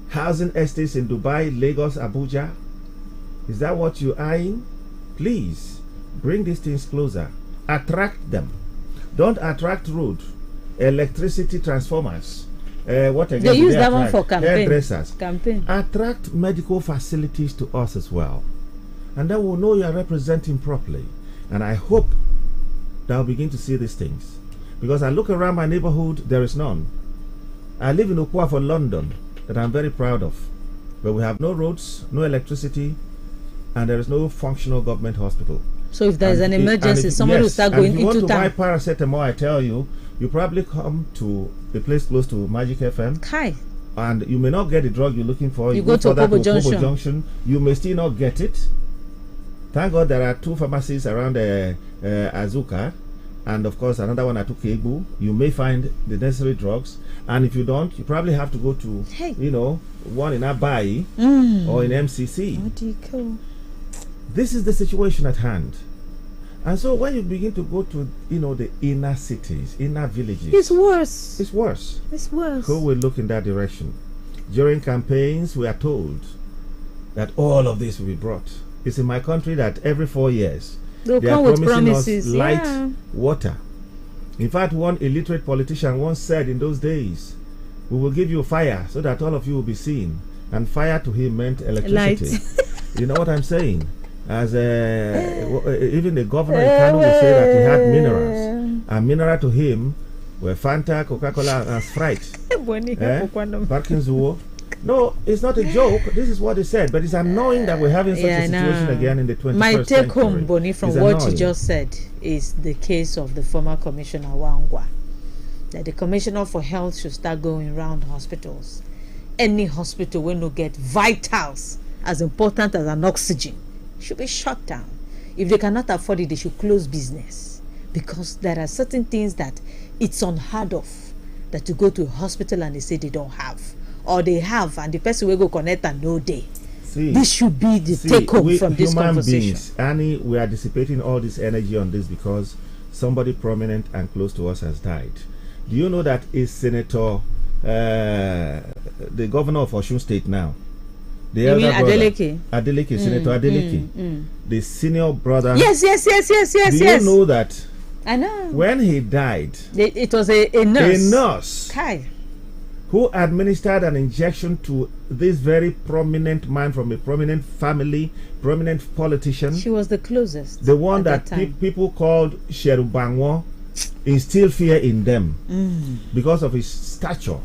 housing estates in Dubai, Lagos, Abuja? Is that what you're eyeing? Please bring these things closer. Attract them. Don't attract road, electricity transformers. What again? They use that one for campaign. Hairdressers. Campaign. Attract medical facilities to us as well, and then we'll know you are representing properly. And I hope that I'll begin to see these things, because I look around my neighborhood, there is none. I live in Okwa for London, that I'm very proud of, but we have no roads, no electricity, and there is no functional government hospital. So if there is an emergency, somebody will start going into town. If you want to buy paracetamol, I tell you, you probably come to a place close to Magic FM. Hi. And you may not get the drug you're looking for. You go to Kobo Junction. You may still not get it. Thank God there are 2 pharmacies around Azuka, and of course another one at Ukegbu. You may find the necessary drugs, and if you don't, you probably have to go to, one in Abai or in MCC. What do you call? This is the situation at hand. And so when you begin to go to, the inner cities, inner villages, it's worse. It's worse. It's worse. Who will look in that direction? During campaigns, we are told that all of this will be brought. It's in my country that every 4 years they are promising promises. us light, water. In fact, one illiterate politician once said in those days, we will give you fire so that all of you will be seen. And fire to him meant electricity. You know what I'm saying? As even the governor in Kano would say that he had minerals, and mineral to him were Fanta, Coca-Cola, and Sprite. Parkinson. No, it's not a joke. This is what he said, but it's annoying that we're having such a situation again in the 21st My century. take home, Bonnie, from what you just said is the case of the former Commissioner Wangwa. That the Commissioner for Health should start going around hospitals. Any hospital will not get vitals as important as an oxygen should be shut down. If they cannot afford it, they should close business, because there are certain things that it's unheard of that you go to a hospital and they say they don't have, or they have and the person will go connect and no day. This should be the take home from this conversation. Beings, Annie, we are dissipating all this energy on this because somebody prominent and close to us has died. Do you know that a senator, the governor of Osun State now, the elder brother, Adeleke, Senator Adeleke, the senior brother. Yes. Do you know that? I know. When he died, it was a nurse. A nurse. Kai. Who administered an injection to this very prominent man from a prominent family, prominent politician. She was the closest. The one that people called Sherubangwo, instilled fear in them because of his stature.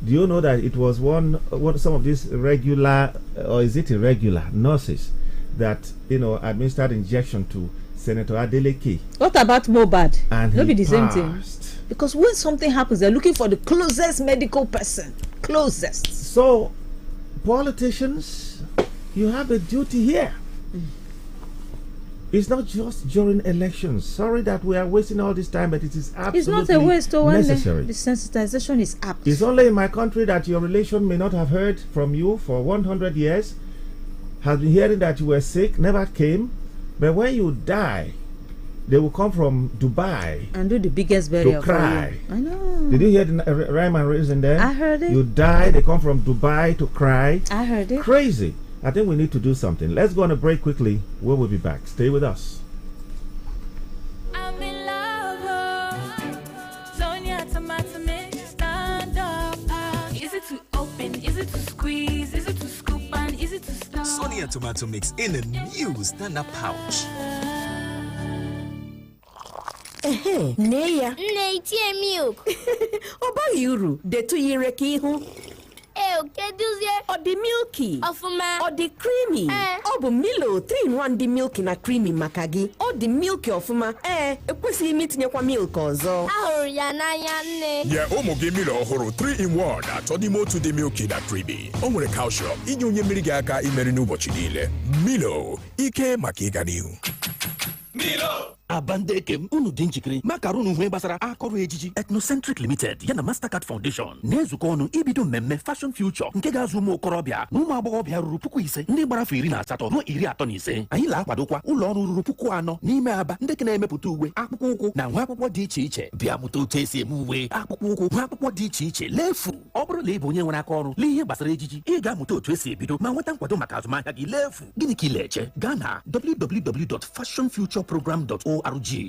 Do you know that it was some of these regular, or is it irregular, nurses that administered injection to Senator Adeleke? What about Mobad? And it'll be the passed. same thing. Because when something happens, they're looking for the closest medical person. Closest. So, politicians, you have a duty here. It's not just during elections. Sorry that we are wasting all this time, but it is absolutely it's not a waste, necessary. The sensitization is apt. It's only in my country that your relation may not have heard from you for 100 years, has been hearing that you were sick, never came, but when you die, they will come from Dubai and do the biggest burial to cry. I know. Did you hear the rhyme and reason there? I heard it. You die, they come from Dubai to cry. I heard it. Crazy. I think we need to do something. Let's go on a break quickly. We'll be back. Stay with us. I'm in love. Sonia tomato mix, stand up. Is it to open? Is it to squeeze? Is it to scoop? And is it to stir? Sonia tomato mix in a new stand-up pouch. Nne ya Nne itie milk. ọ baghị uru detu ya ire ka ihu. keduzie ọ dị milky ọfụma ọ dị creamy ọ bụ Milo 3-in-1 dị milky na creamy maka gị ọ dị milky ọfụma ekwesịghị m itinyekwa milk ọzọ ahụrụ ya n'anya nne nye ụmụ gị Milo ọhụrụ 3-in-1 atọ n'ime otu dị milky na creamy o nwere calcium inye onye mmiri gị aka imeri n'ụbọchị niile. Milo, ike maka ịga n'ihu. Milo! Abandekem unu dị njikere maka arụ n'uwe gbasara akọrọ ejiji Ethnocentric Limited yana Mastercard Foundation na-ezukọ ọnụ ibido mmemme Fashion Future nke ga-azụ ụmụ okorobịa na ụmụ agbọghọbịa ruru 5,000 ndị gbara afọ 18 ruo 35. Anyị na-akwadokwa ụlọ ọrụ ruru 4,000 n'ime Aba ndị na-emepụta uwe akpụkpọ ụkwụ na nwa akwụkwọ dị iche iche bịa mụta otu esi eme uwe akpụkpọ ụkwụ nwa akwụkwọ dị iche iche lefu. Ọ bụrụ na ị bụ onye nwere aka ọrụ n'ihe gbasara ejiji ị ga-amụta otu esi ebido ma nweta nkwado maka azụmahịa gị lefu. Gịnị ka ị na-eche? Gaa na www.fashionfutureprogram.org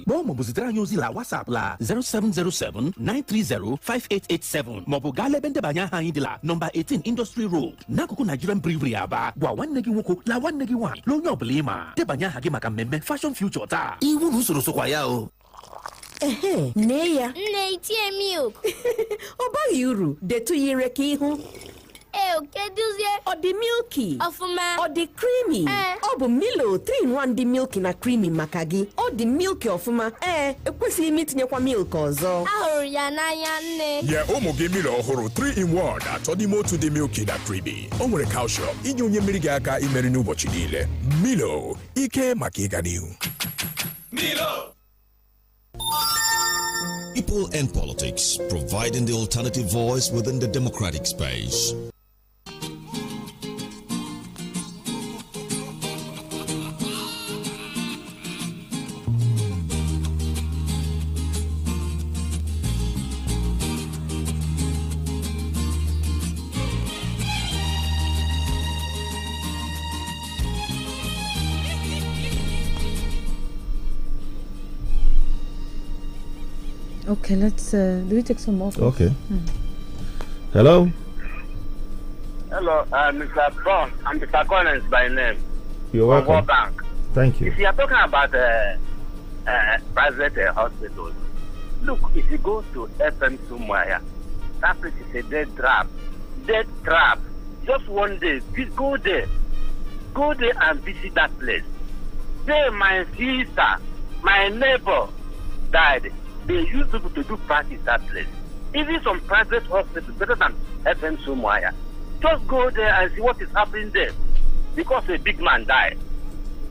maọbụ zitere anyị ozi la WhatsApp la 0707-930-5887 maọbụ gaa lebe ndebanye aha anyị dị la nọmba 18 Industry Road n'akụkụ Nigerian Brewery Aba. Gwa nwanne gị nwoke la nwanne gị nwaanyị na onye ọbụla ịma debanye aha gị maka mmemme Fashion Future taa. Iwu na usoro sokwa ya o. nne ya nne itie milk ọ baghị uru detu ya ire ka ihu keduzie ọ dị milky ọfụma ọ dị creamy ọ bụ Milo 3-in-1 dị milky na creamy maka gị ọ dị milky ọfụma ekwesịghị m itinyekwa milk ọzọ ahụrụ ya n'anya nne nye ụmụ gị Milo ọhụrụ 3-in-1 atọ n'ime otu dị milky na creamy o nwere calcium inye onye mmiri gị aka imeri n'ụbọchị niile. Milo, ike maka ịga n'ihu. Milo! People and politics, providing the alternative voice within the democratic space. Okay, let's do we take some more? Okay. Hello. Hello, Mr. Bond. I'm Mr. Collins by name. You're welcome. World Bank. Thank you. If you are talking about private hospitals, look, if you go to FM somewhere, that place is a dead trap. Dead trap. Just one day, go there. Go there and visit that place. Say, my sister, my neighbor died. They use people to do practice that place. Even some private hospitals, better than FM somewhere. Just go there and see what is happening there. Because a big man died,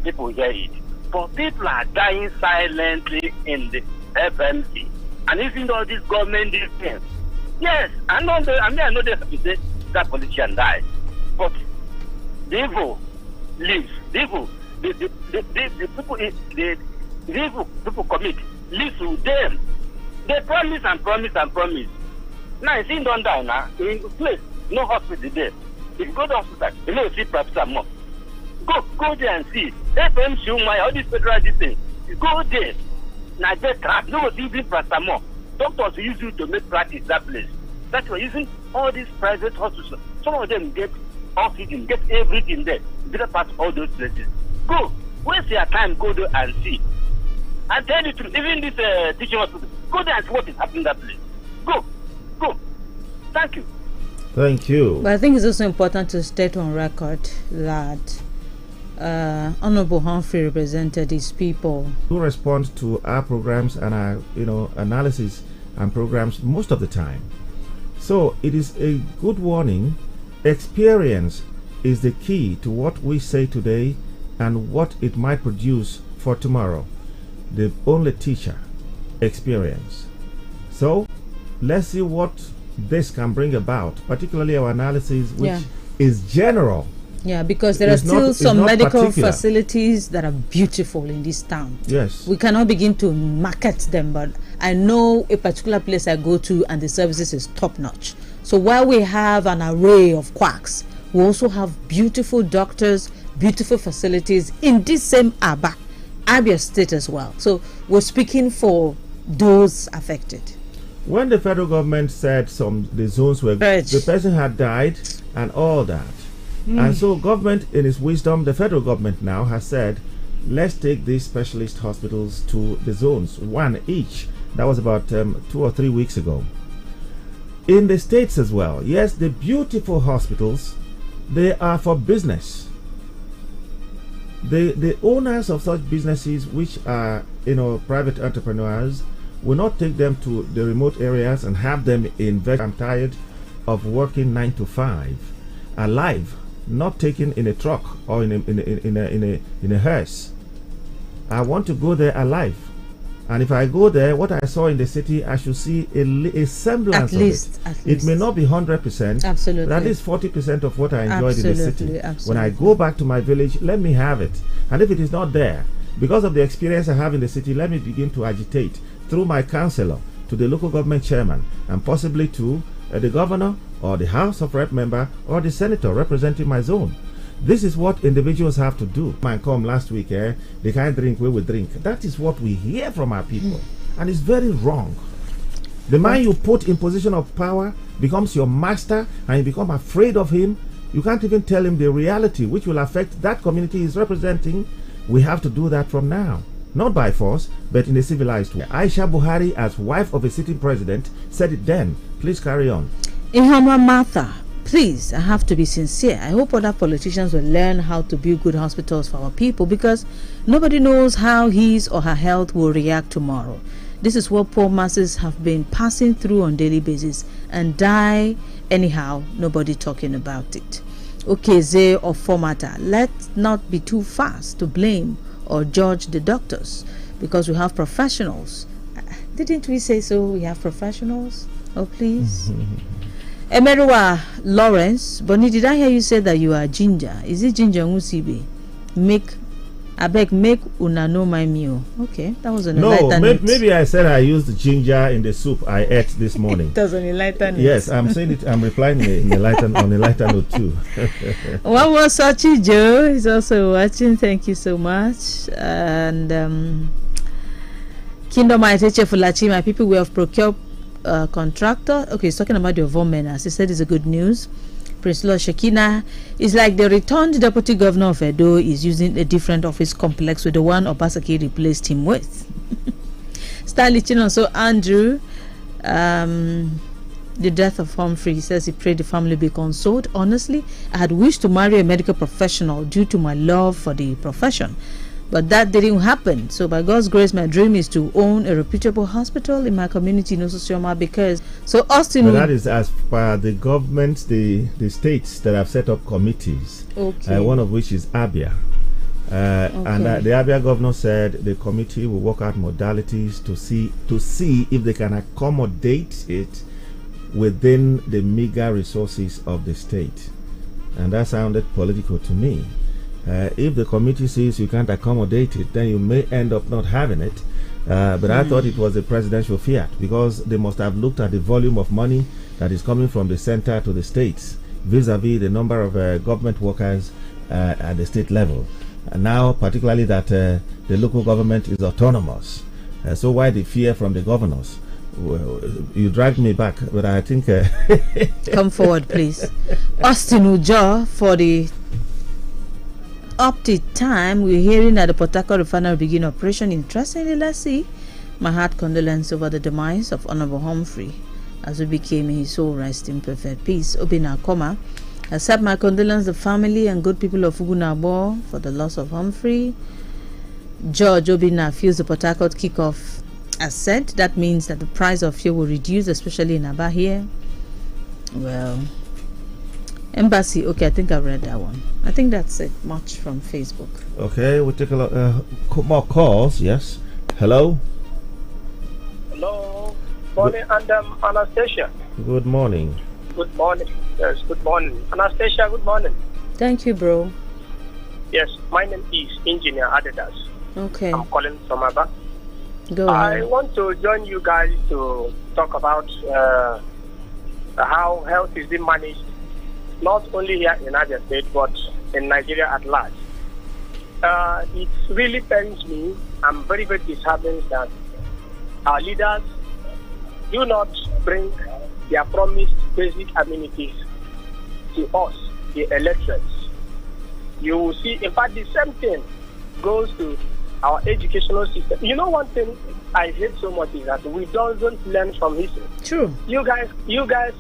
people hear it. But people are dying silently in the FMC. And even though this government is things, yes, I know they have to say that politician died. But the evil lives. The evil, the evil people commit lives with them. They promise and promise and promise. Now, if you don't die now, in the place, no hospital there. If you go to the hospital, you know, see Professor Mo. Go there and see. FMC, all these federal things. Go there. Now, they trap. No one's using Professor Mo. Doctors use you to make practice that place. That's why using all these private hospitals. Some of them get oxygen, get everything there. Better pass all those places. Go. Waste your time, go there and see. And tell you the truth, even this teaching hospital, go there and see what is happening in that place. Go. Thank you. Thank you. But I think it's also important to state on record that Honorable Humphrey represented his people. Who respond to our programs and our analysis and programs most of the time. So it is a good warning. Experience is the key to what we say today and what it might produce for tomorrow. The only teacher, experience. So let's see what this can bring about, particularly our analysis, which is general. Yeah, because there are still some medical facilities that are beautiful in this town. Yes. We cannot begin to market them, but I know a particular place I go to and the services is top notch. So while we have an array of quacks, we also have beautiful doctors, beautiful facilities in this same Abia State as well. So we're speaking for those affected. When the federal government said the zones were the person had died and all that, and so government in its wisdom, the federal government now has said, let's take these specialist hospitals to the zones, one each. That was about 2 or 3 weeks ago. in the States as well. Yes, the beautiful hospitals, they are for business. The owners of such businesses, which are, private entrepreneurs, will not take them to the remote areas and have them in. I'm tired of working 9 to 5, alive, not taken in a truck or in a hearse. I want to go there alive, and if I go there, what I saw in the city, I should see a semblance of it. It may not be 100%, absolutely, but at least 40% of what I enjoyed in the city. Absolutely. When I go back to my village, let me have it. And if it is not there, because of the experience I have in the city, let me begin to agitate through my councillor to the local government chairman, and possibly to the governor or the House of Rep member or the senator representing my zone. This is what individuals have to do. Man come last week, they can't drink, we will drink. That is what we hear from our people, and it's very wrong. The man you put in position of power becomes your master, and you become afraid of him. You can't even tell him the reality which will affect that community he's representing. We have to do that from now, not by force, but in a civilized way. Aisha Buhari, as wife of a sitting president, said it then. Please carry on. Ihama Martha, please, I have to be sincere. I hope other politicians will learn how to build good hospitals for our people, because nobody knows how his or her health will react tomorrow. This is what poor masses have been passing through on daily basis and die anyhow, nobody talking about it. Okay, Zay or Formata, let's not be too fast to blame or judge the doctors, because we have professionals. Didn't we say so? We have professionals? Oh, please. Emerua Lawrence, Bonnie, did I hear you say that you are ginger? Is it ginger Musibe? I beg, make una know my meal. Okay, that was an enlightenment. No, maybe I said I used ginger in the soup I ate this morning. That was an enlightenment. Yes, I'm saying it. I'm replying on a lighter note too. One more Sachi Joe is also watching. Thank you so much. And Kingdom Aiteche Fulachi, my people, we have procured contractor. Okay, he's talking about your woman. As he said, it's a good news. Prince Lord Shekina is like the returned deputy governor of Edo is using a different office complex with the one Obasaki replaced him with. Stanley Chinon, so Andrew, the death of Humphrey, he says he prayed the family be consoled. Honestly, I had wished to marry a medical professional due to my love for the profession, but that didn't happen. So by God's grace, my dream is to own a reputable hospital in my community in Ososioma, because so Austin. But that is as per the government, the states that have set up committees. Okay. One of which is Abia. And the Abia governor said the committee will work out modalities to see if they can accommodate it within the meager resources of the state. And that sounded political to me. If the committee says you can't accommodate it, then you may end up not having it. But I thought it was a presidential fiat, because they must have looked at the volume of money that is coming from the center to the states vis-a-vis the number of government workers at the state level. And now, particularly that the local government is autonomous. So why the fear from the governors? Well, you dragged me back, but I think... Come forward, please. Austin Ujo for the... Up to time, we're hearing that the Port Harcourt refinery will begin operation. Interestingly, let's see. My heart condolence over the demise of Honorable Humphrey, as we became his soul rest in perfect peace. Obina Koma, accept my condolence the family and good people of Ugunabo for the loss of Humphrey. George Obina feels the Port Harcourt kickoff as said. That means that the price of fuel will reduce, especially in Aba here. Well, Embassy, okay, I think I've read that one. I think that's it. Much from Facebook. Okay, we'll take a look. More calls, yes. Hello? Hello. Morning, and Anastasia. Good morning. Good morning. Yes, good morning. Anastasia, good morning. Thank you, bro. Yes, my name is Engineer Adidas. Okay. I'm calling from Aba. Go ahead. I want to join you guys to talk about how health is being managed, not only here in United States, but in Nigeria at large. It really pains me. I'm very, very disheartened that our leaders do not bring their promised basic amenities to us, the electorates. You will see, in fact, the same thing goes to our educational system. You know, one thing I hate so much is that we don't learn from history. True. You guys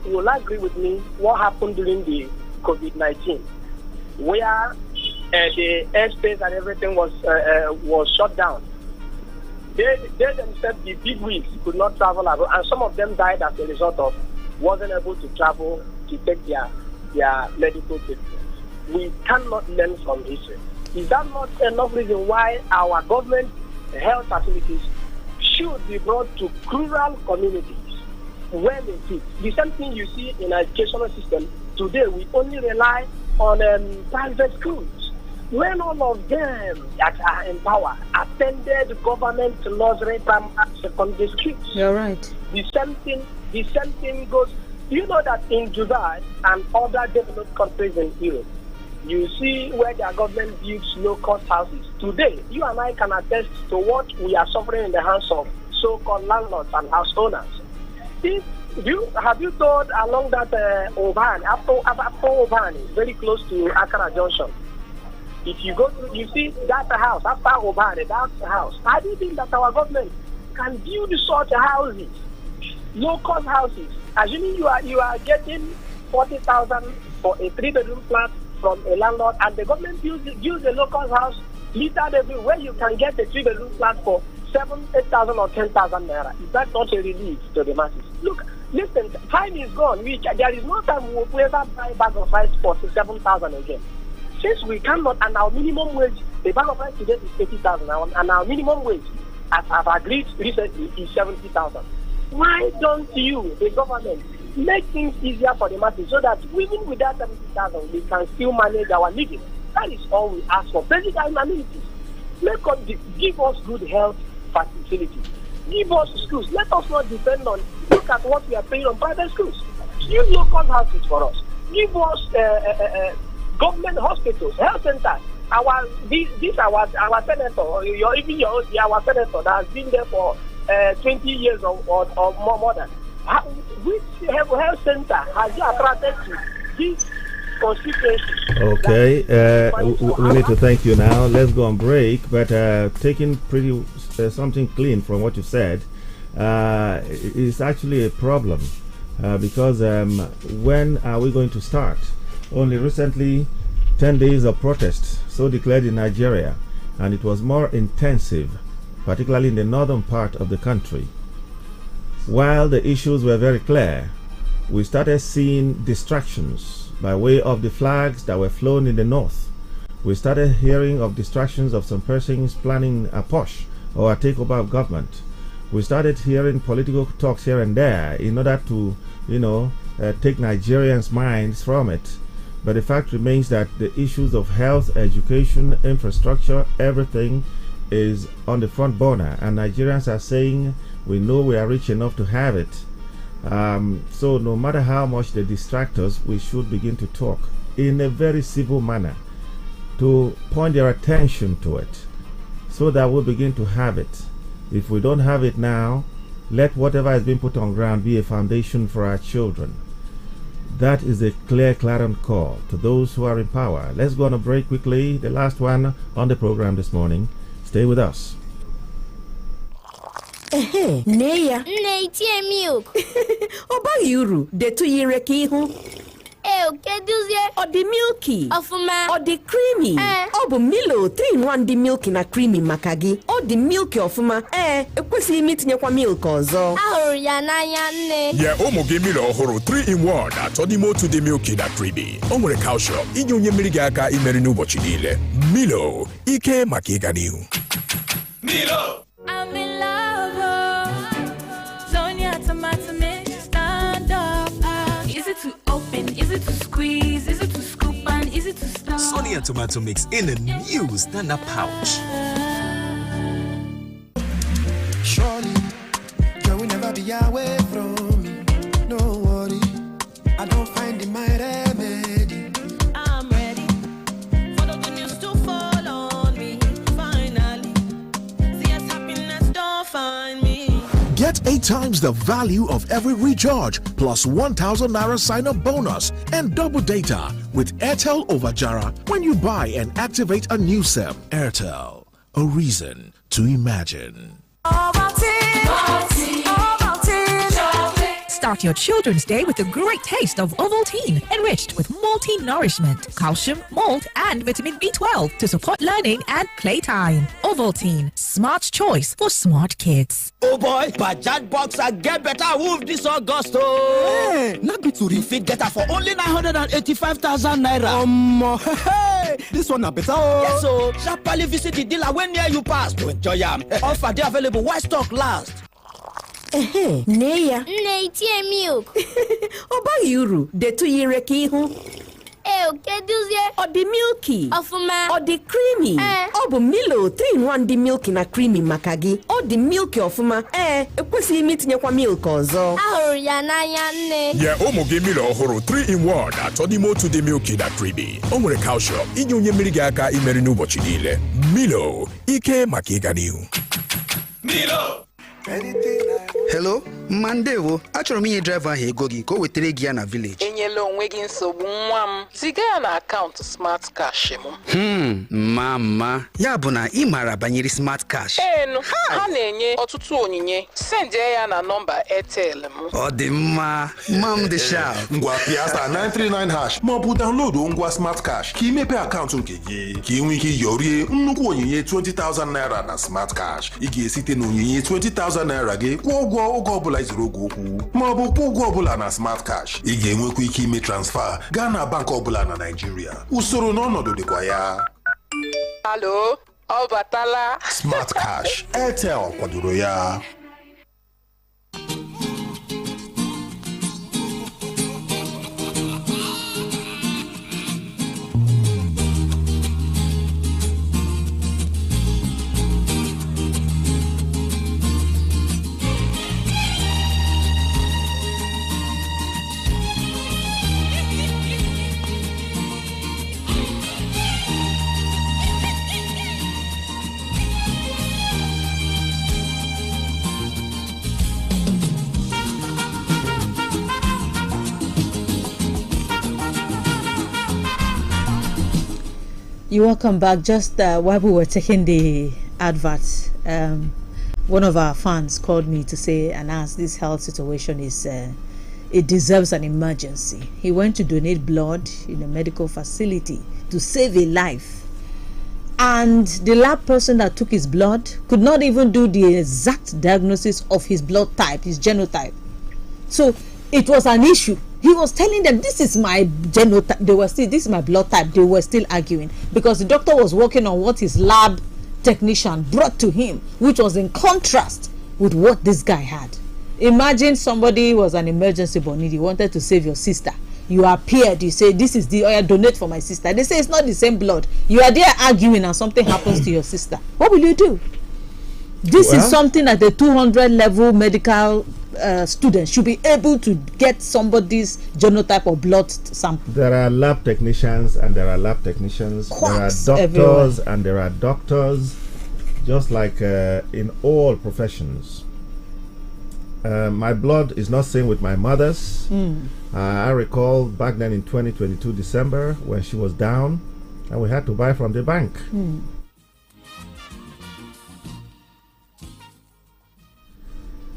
will agree with me what happened during the COVID-19, where the airspace and everything was shut down. They themselves, the big wigs, could not travel abroad, and some of them died as a result of wasn't able to travel to take their medical treatment. We cannot learn from history. Is that not enough reason why our government health facilities should be brought to rural communities where they fit? The same thing you see in our educational system today. We only rely on private schools, when all of them that are in power attended government nursery, primary, secondary schools. You're right. The same thing goes. You know that in Dubai and other developed countries in Europe, you see where their government builds low-cost houses. Today, you and I can attest to what we are suffering in the hands of so-called landlords and house owners. Have you told along that Oban, after Oban, very close to Accra Junction? If you go to, you see that house, after Oban, that house. How do you think that our government can build such houses, low-cost houses? Assuming you are getting 40,000 for a 3-bedroom flat from a landlord, and the government builds a low-cost house littered everywhere, you can get a 3-bedroom flat for 7,000, 8,000 or 10,000 naira. Is that not a relief to the masses? Look, listen, time is gone. There is no time we will ever buy a bag of rice for 7,000 again. Since we cannot, and our minimum wage, the bag of rice today is 80,000, and our minimum wage, as I've agreed recently, is 70,000. Why don't you, the government, make things easier for the masses so that even with that 70,000, we can still manage our living? That is all we ask for. Basic amenities. Give us good health facilities. Give us schools. Let us not depend on, look at what we are paying on private schools. Use local houses for us. Give us government hospitals, health centers. Our senator, our senator that has been there for 20 years or more than. Which health center has you attracted to this constituency? Okay, we need to thank you now. Let's go on break, but taking something clean from what you said is actually a problem because when are we going to start? Only recently, 10 days of protest, so declared in Nigeria, and it was more intensive, particularly in the northern part of the country. While the issues were very clear, we started seeing distractions by way of the flags that were flown in the north. We started hearing of distractions of some persons planning a push or a takeover of government. We started hearing political talks here and there in order to, take Nigerians' minds from it. But the fact remains that the issues of health, education, infrastructure, everything is on the front burner, and Nigerians are saying we know we are rich enough to have it. So no matter how much they distract us, we should begin to talk in a very civil manner to point their attention to it so that we'll begin to have it. If we don't have it now, let whatever has been put on ground be a foundation for our children. That is a clear, clarion call to those who are in power. Let's go on a break quickly, the last one on the program this morning. Stay with us. Neya. Nne, tie milk. Oba yuru, de tu yire ki hu. Keduzie. O di milky. Ofuma. O di creamy. Obu Milo 3-in-1 di milky na creamy makagi. O di milky ofuma. Ekwesi imi tinyekwa milk ọzọ. Ahụrụ ya n'anya nne. Ye ụmụ gị Milo ọhụrụ 3-in-1 atọ n'ime otu dị milky na creamy. O nwere calcium inye onye mmiri gị aka imeri n'ụbọchị niile. Milo, ike maka ịga n'ihu. Milo. I'm in love. Sonia tomato mix, stand up. Is it to open? Is it to squeeze? Is it to scoop? And is it to stop? Sonia tomato mix in a new stand-up pouch. Surely, you will never be away from me. No worry, I don't find in my remedy. I'm ready for the good news to fall on me. Finally, see as happiness don't find me. Get 8 times the value of every recharge plus 1,000 Naira sign-up bonus and double data with Airtel over Jara when you buy and activate a new SIM. Airtel. a reason to imagine. Start your children's day with a great taste of Ovaltine, enriched with multi-nourishment, calcium, malt, and vitamin B12 to support learning and playtime. Ovaltine, smart choice for smart kids. Oh boy, Bajaj Boxer get better wolf this August. Oh, hey, not be too fit get her for only 985,000 naira. Hey, this one a better. Yes, so sharply visit the dealer when near you pass to enjoy them. Offer they available while stock last. Nne ya. Nne itie milk. Ọ baghị uru, detu yire ka ihu. Keduzie. Ọ dị milky. Ọfụma. Ọ dị creamy. Ọ bụ Milo 3-in-1 dị milky na creamy maka gị. Ọ dị milky ọfụma. Ekwesịghị m itinyekwa milk ọzọ. Ahụrụ ya n'anya nne. Nye ụmụ gị Milo ọhụrụ 3-in-1 atọ n'ime otu dị milky na creamy. O nwere calcium inye onye mmiri gị aka imeri n'ụbọchị niile. Milo, ike maka ịga n'ihu. Milo. Hello, Mandewo. Achọrọ m inye driver ahụ ego gị ka o wetere gị ya na village. Enyela onwe gị nsogbu nwa m. Ziga ya na akaụntụ Smart Cash m. Mama. Ya bụ na ị maara banyere Smart Cash. Enu, ha na-enye ọtụtụ onyinye. Sendie ya na nọmba Airtel m. Ọ dị mma. Mam dị sharp. Ngwa Piasta 939# ma ọ bụ download ngwa Smart Cash ka imepe akaụntụ nke gị. Ka ị nwee ike yorie nnukwu onyinye 20,000 naira na Smart Cash. Ị ga-esite na onyinye 20,000 naira gị kwụọ ụgwọ oge ọbụla izuru oge okwu ma ọ bụ kwụọ ụgwọ ọbụla na Smart Cash. Ị ga-enwekwa ike ime transfer gaa na bank ọbụla na Nigeria. Usoro na ọnọdụ dịkwa ya. Alo, ọ batala. Smart Cash, Airtel kwadoro ya. You're welcome back. Just while we were taking the advert, one of our fans called me to say and ask, this health situation is it deserves an emergency. He went to donate blood in a medical facility to save a life, and the lab person that took his blood could not even do the exact diagnosis of his blood type, his genotype. So it was an issue. He was telling them, this is my genotype. They were still, this is my blood type. They were still arguing because the doctor was working on what his lab technician brought to him, which was in contrast with what this guy had. Imagine somebody was an emergency bonnie, you wanted to save your sister. You appeared, you say, this is the oil, donate for my sister. They say it's not the same blood. You are there arguing and something happens to your sister. What will you do? This is something that the 200 level medical students should be able to get somebody's genotype or blood sample. There are lab technicians and there are lab technicians. Quacks there are doctors everywhere. and there are doctors, just like in all professions. My blood is not same with my mother's. I recall back then in 2022 December when she was down and we had to buy from the bank.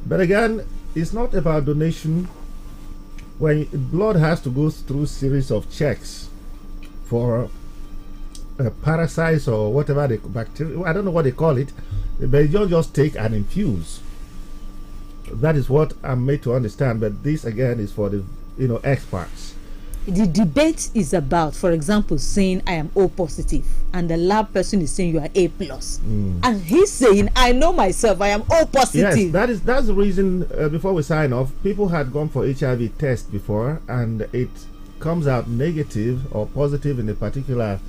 But again, it's not about donation. When blood has to go through series of checks for parasites or whatever the bacteria, I don't know what they call it, but you don't just take and infuse. That is what I'm made to understand. But this again is for the experts. The debate is about, for example, saying I am O positive and the lab person is saying you are A plus, and he's saying I know myself, I am O positive. Yes, that's the reason. Before we sign off, people had gone for HIV test before and it comes out negative or positive in a particular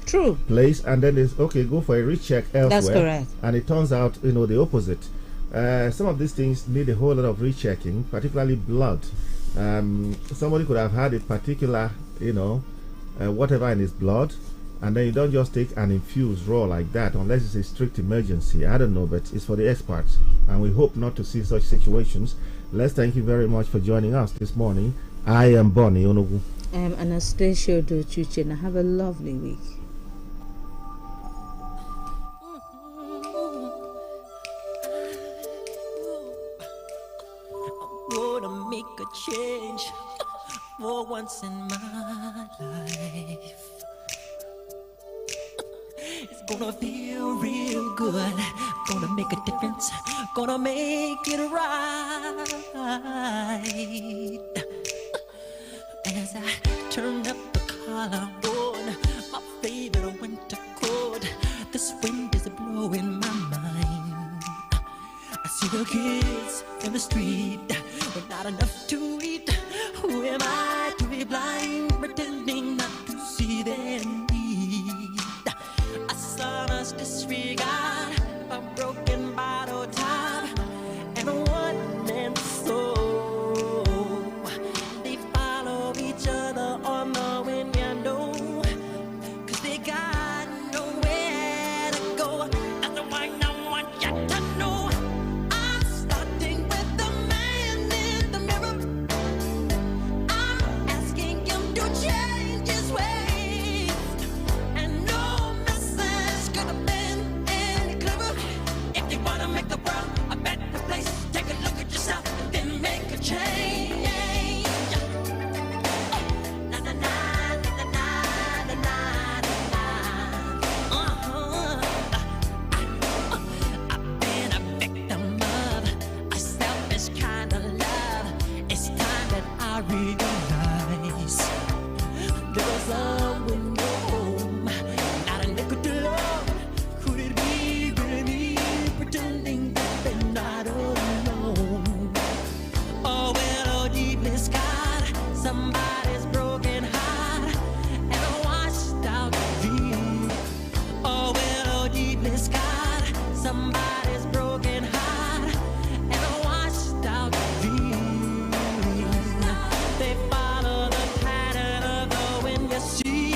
place, and then it's okay, go for a recheck elsewhere. That's correct. And it turns out the opposite. Some of these things need a whole lot of rechecking, particularly blood. Somebody could have had a particular whatever in his blood, and then you don't just take and infuse raw like that unless it's a strict emergency. I don't know, but it's for the experts, and we hope not to see such situations. Let's thank you very much for joining us this morning. I am Bonnie Onogu. I am Anastasia Dochuche, and have a lovely week. change for once in my life. It's gonna feel real good. Gonna make a difference. Gonna make it right. As I turn up the collar on my favorite winter coat, this wind is blowing my mind. I see the kids in the street with not enough to eat. Who am I to be blind, pretending not to see their need? A son's disregard, a broken bottle top, and a one-man soul. They follow each other on the window, 'cause they got nowhere to go. That's the one I want you to know. I'm starting with the man in the mirror. I'm asking him to change his ways, and no message could have been any clearer. If you wanna make the world a better place, take a look at yourself and then make a change. Na na na na na na na na. I've been a victim of a selfish kind of love. It's time that I realize there was someone home, not a nickel to love. Could it be really me pretending that they're not alone? Oh well, oh deeply scarred, somebody's broken heart and a washed out view. Oh well, oh deeply scarred, somebody's broken heart and a washed out view. They follow the pattern of the wind, you see,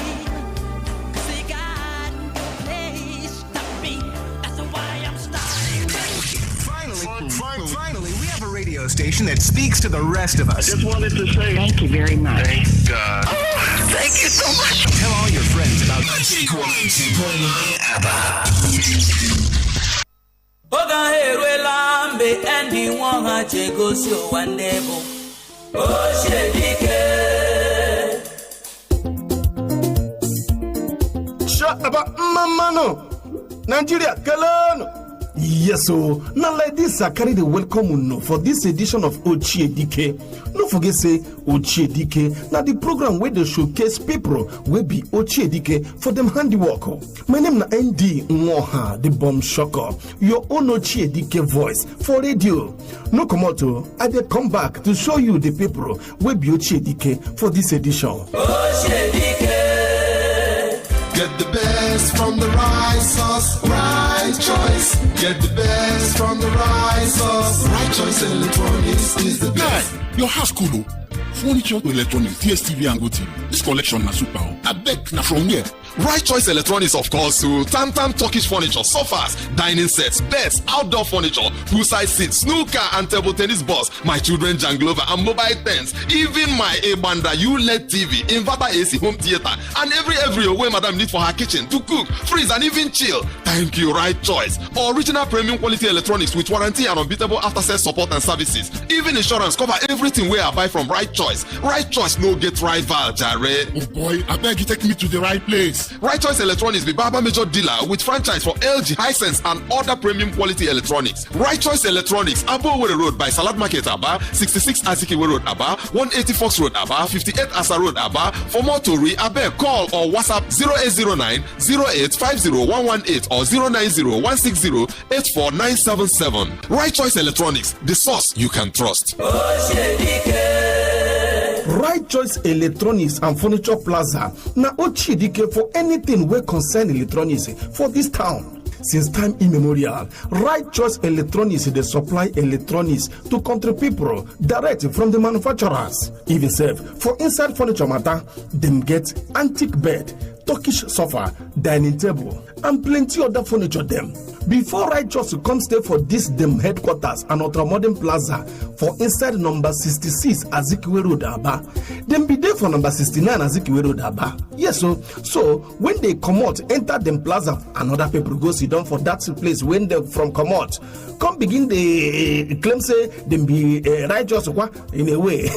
'cause they got no place to be. That's why I'm starting. Finally, we have a radio station that speaks to the rest of us. I just wanted to say thank you very much. Thank God. Thank you so much. Tell all your friends about MagicFmAba. Oga eruela mbe endi nwa ha chegosi ụwa ndị bụ ochie dike. Shut up, Mamano. Nigeria, Galano. Yes, so now like this, I carry the welcome for this edition of Ochie DK. No forget say Ochie DK. Now the program where they showcase people will be Ochie DK for them handiwork. My name na ND Nwoha, the bomb shocker. Your own Ochie DK voice for radio. No komoto, I dey come back to show you the people will be Ochie DK for this edition. Ochie DK. Get the best from the rice sauce, right choice. Get the best from the rice sauce. Right choice electronics is the best. Guy, your house cool. Furniture to electronics, DSTV and GoTV. This collection na super. I beg na from here. Right Choice Electronics, of course, so Tam Turkish furniture, sofas, dining sets, beds, outdoor furniture, poolside seats, snooker and table tennis balls, my children janglover and mobile tents, even my A-Banda ULED TV, inverter AC, home theater, and every way madam need for her kitchen to cook, freeze, and even chill. Thank you, Right Choice. Original premium quality electronics with warranty and unbeatable after-sales support and services. Even insurance cover everything where I buy from Right Choice. Right Choice no get rival, Jare. Oh boy, I beg you take me to the right place. Right Choice Electronics be Baba major dealer with franchise for LG, Hisense and other premium quality electronics. Right Choice Electronics, Abowere Road by Salad Market, Aba, 66 Azikiwe Road, Aba, 180 Fox Road, Aba, 58 Asa Road, Aba. For more Tori, Abeg call or WhatsApp 0809 0850118 or 090 84977. Right Choice Electronics, the source you can trust. Right Choice Electronics and Furniture Plaza na Ochie DK for anything wey concern electronics for this town. Since time immemorial, Right Choice Electronics dey supply electronics to country people direct from the manufacturers. Even sef for inside furniture matter, dem get antique bed, Turkish sofa, dining table, and plenty other furniture them. Before Righteous come stay for this them headquarters and Ultramodern Plaza for inside number 66 Azikiwe Road Aba. Them be there for number 69 Azikiwe Road Aba. Yes, so when they come out, enter them plaza, another people go sit down for that place when they from come out. Come begin the claim say them be righteous in a way.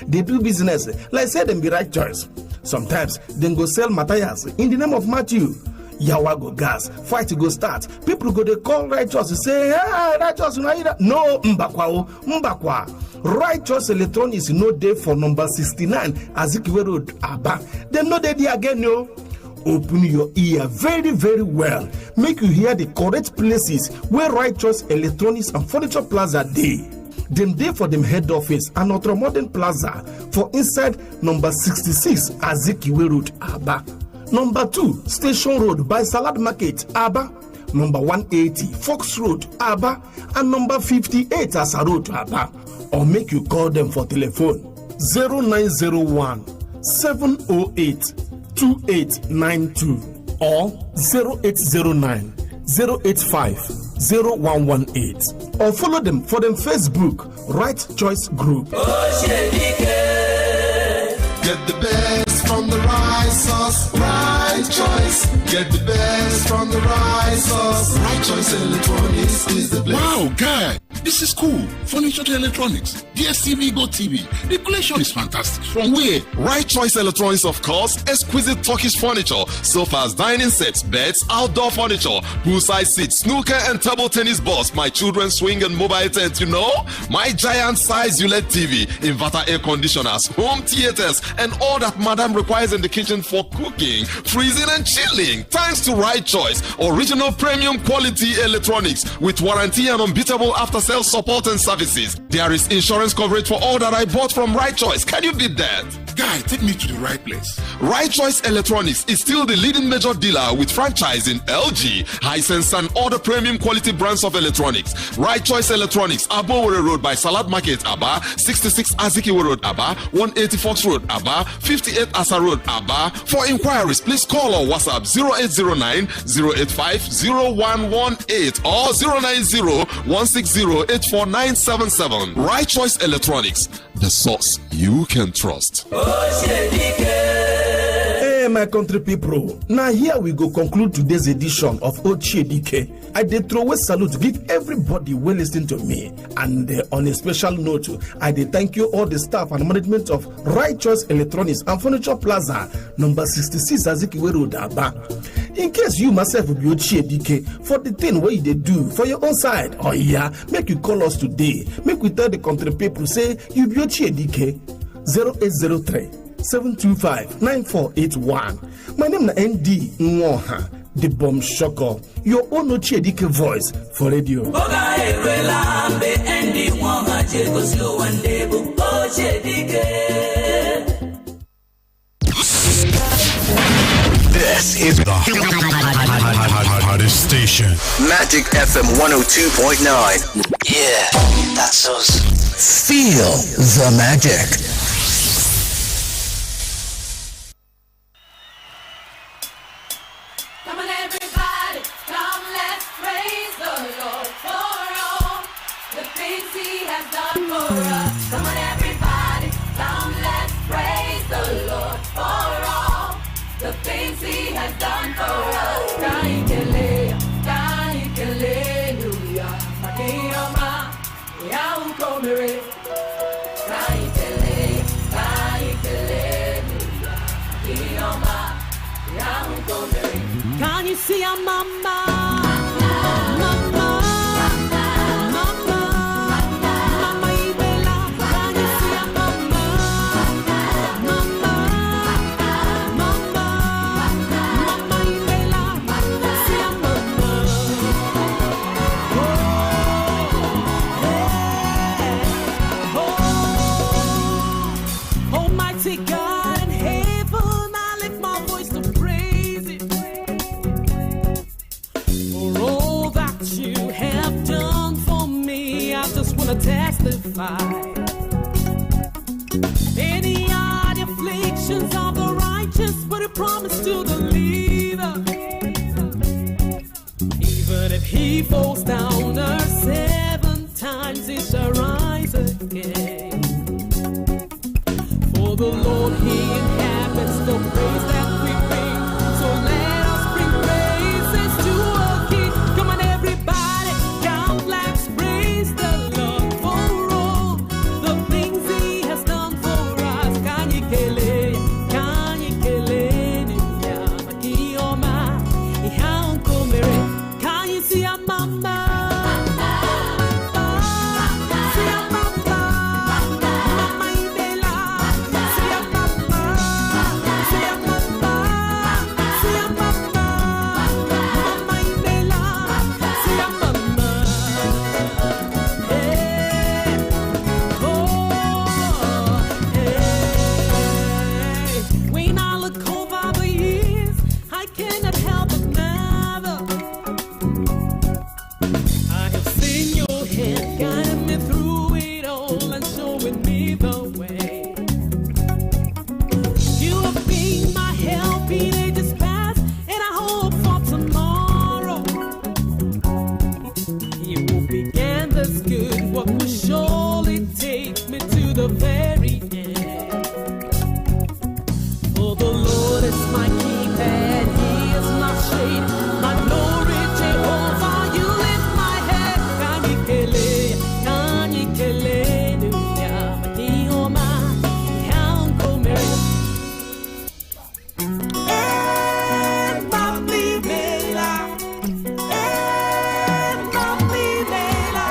They do business like say them be righteous. Sometimes them go sell Matthias in the name of Matthew. Yawa go gas, fight go start. People go they call righteous say, hey, righteous no mbakwa. Righteous Electronics no day for number 69 Azikiwe Road Aba. They know they there again, no. Open your ear very, very well. Make you hear the correct places where Righteous Electronics and Furniture Plaza day. Them day for them head office and Ultramodern Plaza for inside number 66 Azikiwe Road Aba. Number 2 Station Road by Salad Market Aba. Number 180 Fox Road Aba. And number 58 Asa Road Aba. Or make you call them for telephone 0901 708 2892 or 0809 085 0118 or follow them for them Facebook Right Choice Group. Get the best from the right sauce, Right Choice. Get the best from the right sauce. Right Choice Electronics is the place. Wow, guy, this is cool. Furniture to electronics. DSTV, Go TV. The collection is fantastic. From where? Right Choice Electronics, of course. Exquisite Turkish furniture, sofas, dining sets, beds, outdoor furniture, poolside seats, snooker and table tennis balls, my children's swing and mobile tent, you know, my giant size ULED TV, inverter air conditioners, home theaters, and all that madam requires in the kitchen for cooking, freezing and chilling. Thanks to Right Choice, original premium quality electronics with warranty and unbeatable after sales support and services. There is insurance coverage for all that I bought from Right Choice. Can you beat that? Guy, take me to the right place. Right Choice Electronics is still the leading major dealer with franchise in LG, Hisense, and other premium quality brands of electronics. Right Choice Electronics, Abowere Road by Salad Market, Aba, 66 Azikiwe Road, Aba, 180 Fox Road, Aba, 58 Asa Road, Aba. For inquiries, please call or WhatsApp 0809 085 0118 or 090 160 84977. Right Choice Electronics, the source you can trust. Hey, my country people. Now here we go conclude today's edition of Ochiedike. I did throw a salute to give everybody well listening to me. And on a special note, I did thank you all the staff and management of Right Choice Electronics and Furniture Plaza, number 66 Azikiwe Road, Aba. In case you myself will be Ochiedike for the thing what you do for your own side, oh yeah, make you call us today. Make we tell the country people say you be Ochiedike 0803 725-9481. My name is ND Nwoha, the bomb shocker. Your own Ochiedike voice for radio. This is the hottest station. Magic FM 102.9. Yeah, that's us. Feel the magic. Can you see a mama? Testify. Any are the afflictions of the righteous, but a promise to the believer. falls down 7 times, he shall rise again. For the Lord, he inhabits the praise that we bring. So let us bring praises to our King. Come on, everybody, count laps, praise the Lord for all the things he has done for us. Kanyikele, kanyikele, niya, makiyoma, ihankomere. Can you see a mama? When I look over the years, I cannot help but marvel. I have seen your hand guiding me through it all and showing me the way. You have been my help in ages past, and I hope for tomorrow. You who began this good work will surely take me to the very end. For the Lord is my keeper, he is my shade, my glory, Jehovah, you lift my head. Kanyikele, kanyikele, nuya, makiyoma, ihankomere. Mbapimela, mbapimela.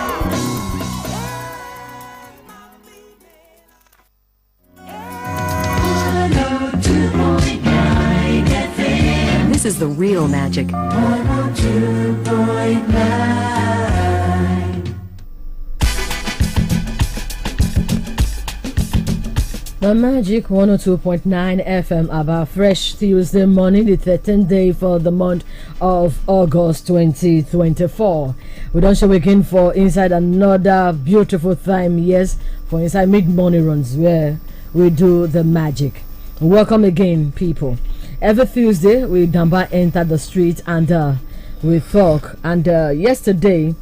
This is the real magic. 102.9. The Magic 102.9 FM about fresh Tuesday morning, the 13th day for the month of August 2024. We don't show again for inside another beautiful time, yes, for inside mid-morning runs where we do the magic. Welcome again, people. Every Tuesday, we Damba enter the street and we talk. And yesterday,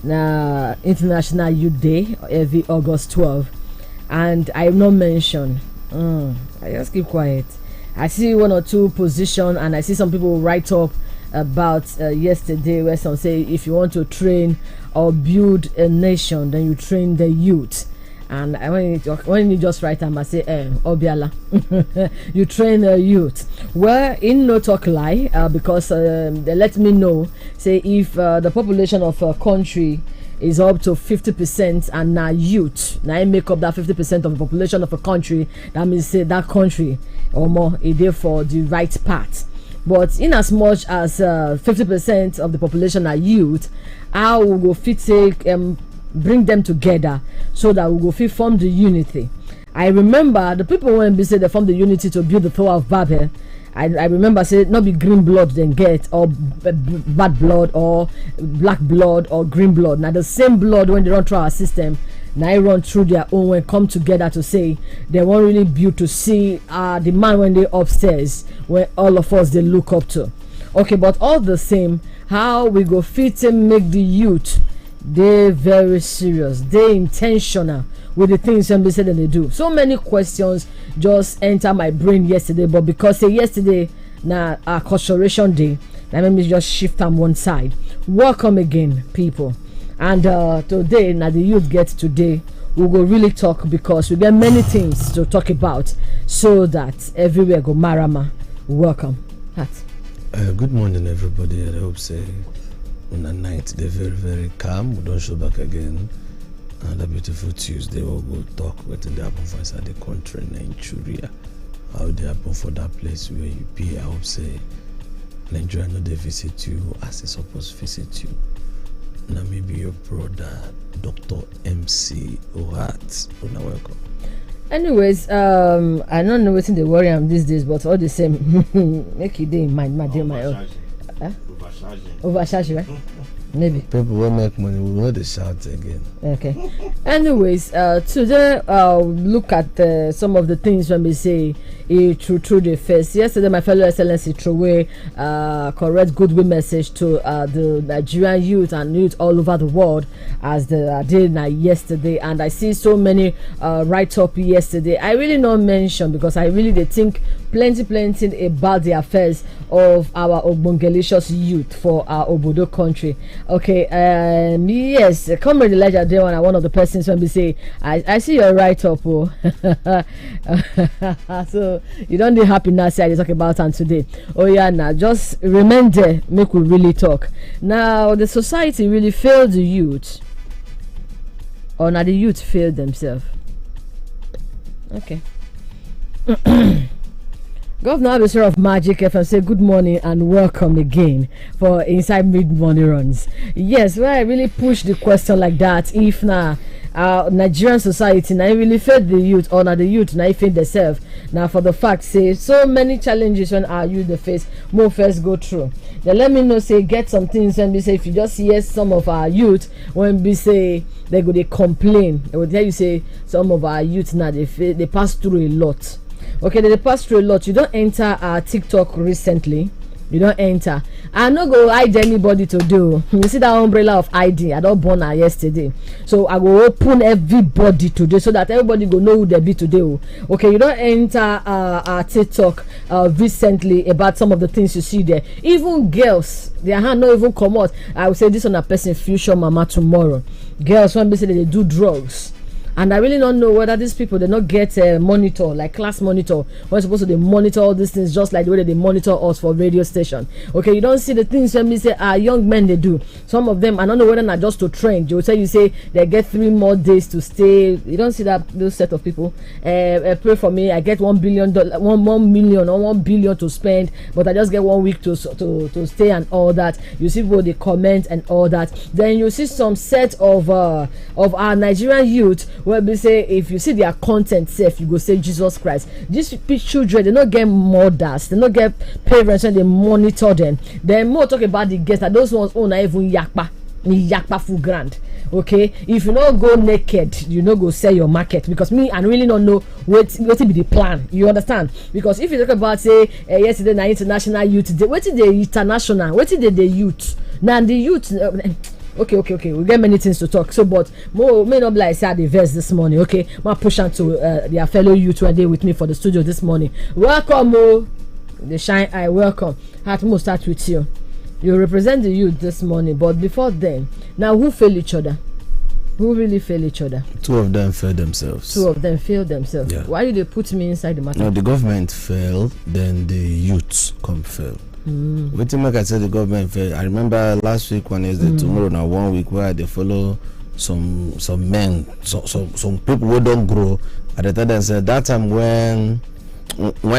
International Youth Day, every August 12th. And I have not mentioned. I just keep quiet. I see one or two positions, and I see some people write up about yesterday where some say if you want to train or build a nation, then you train the youth. And when you just write them, I say, Obiala, you train the youth. Well, in no talk lie, because they let me know, say if the population of a country is up to 50% and now youth, now make up that 50% of the population of a country, that means say that country or more is there for the right path. But in as much as 50% of the population are youth, how we go fit take bring them together so that we go fit form the unity. I remember the people when they say they form the unity to build the Tower of Babel. I remember say not be green blood then get or bad blood or black blood or green blood. Now the same blood when they run through our system, now they run through their own when come together to say they won't really build to see the man when they upstairs when all of us they look up to. Okay, but all the same, how we go fit and make the youth they very serious, they intentional with the things somebody said and they do. So many questions just enter my brain yesterday, but because yesterday na our Constellation Day, let me just shift on one side. Welcome again, people. And today, now the youth get today, we will really talk because we get many things to talk about so that everywhere go marama. Welcome. Good morning, everybody. I hope say on the night they're very, very calm. We don't show back again. Another beautiful Tuesday. We'll go talk what they happen for inside the country, Nigeria. How they happen for that place where you be. I hope say Nigeria no they visit you as they supposed to visit you. Now maybe your brother, Dr. MC Ohat. Welcome. Anyways, I don't know what's in the worry I'm these days, but all the same, make it in mind, my dear, my own. Overcharge, right? Maybe. People will make money, we will shout again. Okay. Anyways, today look at some of the things when we say through the face. Yesterday, my fellow excellency threw away correct goodwill message to the Nigerian youth and youth all over the world as they did yesterday. And I see so many write-up yesterday. I really not mention because I really they think plenty about the affairs of our Ogbongelicious youth for our Obodo country. Okay, yes, Comrade Elijah Dewan, one of the persons when we say, I see your write-up, oh. So you don't be happy now, say I talk about and today. Oh yeah, now just remain there, make we really talk. Now the society really failed the youth, or now the youth failed themselves. Okay. Governor Abisher of Magic FM say good morning and welcome again for Inside Mid-Morning Runs. Yes, where I really push the question like that, if now Nigerian society now really fed the youth, or now the youth now feed themselves. Now for the fact say so many challenges when our youth the face more first go through. Then let me know say get some things when we say if you just hear some of our youth when we say they go they complain. They will tell you say some of our youth now they pass through a lot. Okay, they pass through a lot. You don't enter TikTok recently. You don't enter. I no go hide anybody to do. You see that umbrella of ID? I don't born her yesterday, so I will open everybody today so that everybody go know who they be today. Okay, you don't enter TikTok recently about some of the things you see there. Even girls, their hand not even come out. I will say this on a person future mama tomorrow. Girls when they say they do drugs. And I really don't know whether these people they not get a monitor like class monitor. We're supposed to they monitor all these things just like the way that they monitor us for radio station. Okay, you don't see the things when we say young men they do. Some of them I don't know whether not just to trend. You will tell you say they get 3 more days to stay. You don't see that those set of people. Pray for me. I get $1 billion, 1 million or 1 billion to spend, but I just get 1 week to stay and all that. You see what they comment and all that. Then you see some set of our Nigerian youth. Well, we say if you see their content safe, you go say Jesus Christ. These children they not get mothers, they not get parents when they monitor them. Then more talk about the guests that those ones own even yakpa full grand. Okay, if you not go naked, you know go sell your market because me and really not know what be the plan. You understand? Because if you talk about say yesterday na International Youth Day, what is the international? What is the youth? Now the youth. Okay. We get many things to talk. So, but may not be like say the verse this morning. Okay, my push on to their fellow youth who are there with me for the studio this morning. Welcome, the Shine Eye. Welcome. How to start with you. You represent the youth this morning, but before then, now who fail each other? Who really fail each other? 2 of them failed themselves. 2 of them failed themselves. Yeah. Why did they put me inside the matter? No, the government failed, then the youths failed. What make I say the government failed? I remember last week when is the tomorrow now 1 week where they follow some men, some people who don't grow at the time. They said that time when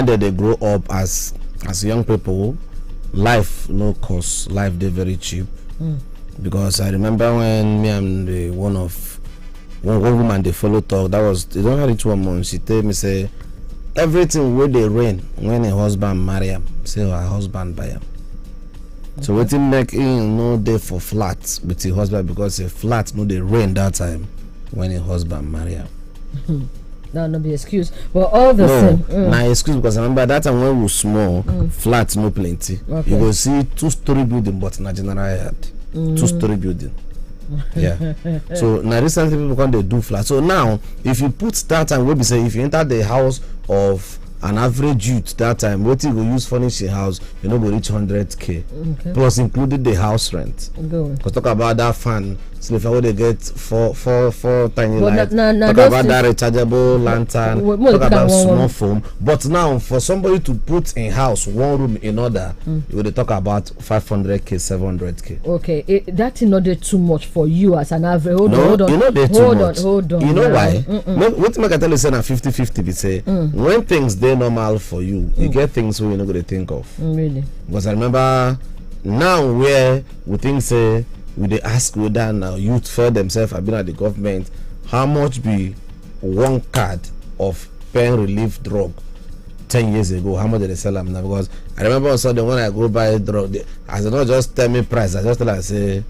they grow up as young people, life no cost, life they very cheap. Because I remember when me and the one woman they follow talk, that was they don't reach 1 month. She tell me say everything where they rain when a husband marry him, say her husband buy him. So what it make him no day for flat with the husband because a flat no they rain that time when a husband marry him. That no be excuse, but all the same. My excuse because I remember that time when we were small, flat no plenty. Okay. You go see 2-story building, but na general yard, 2-story building. Yeah. So now recently people can they do flat. So now if you put that time, we say if you enter the house of an average youth that time, what you go use furnish a house, you know go reach 100k. Okay. Plus included the house rent. Because talk about that fan. So if I would get four tiny lights, talk about that rechargeable lantern, talk about small foam. But now for somebody to put in house 1 room in order, you would talk about 500k, 700k. Okay, that's not too much for you as an average. Hold on. You know they're too much. Hold on. You know why? What make I tell you say na 50-50 be say when things they normal for you, you get things where you're not going to think of. Really? Because I remember now where we think say we they ask whether now youth for themselves have been at the government, how much be 1 card of pain relief drug 10 years ago? How much did they sell them now? Because I remember on Sunday when I go buy a drug, as they not just tell me price, I just tell I say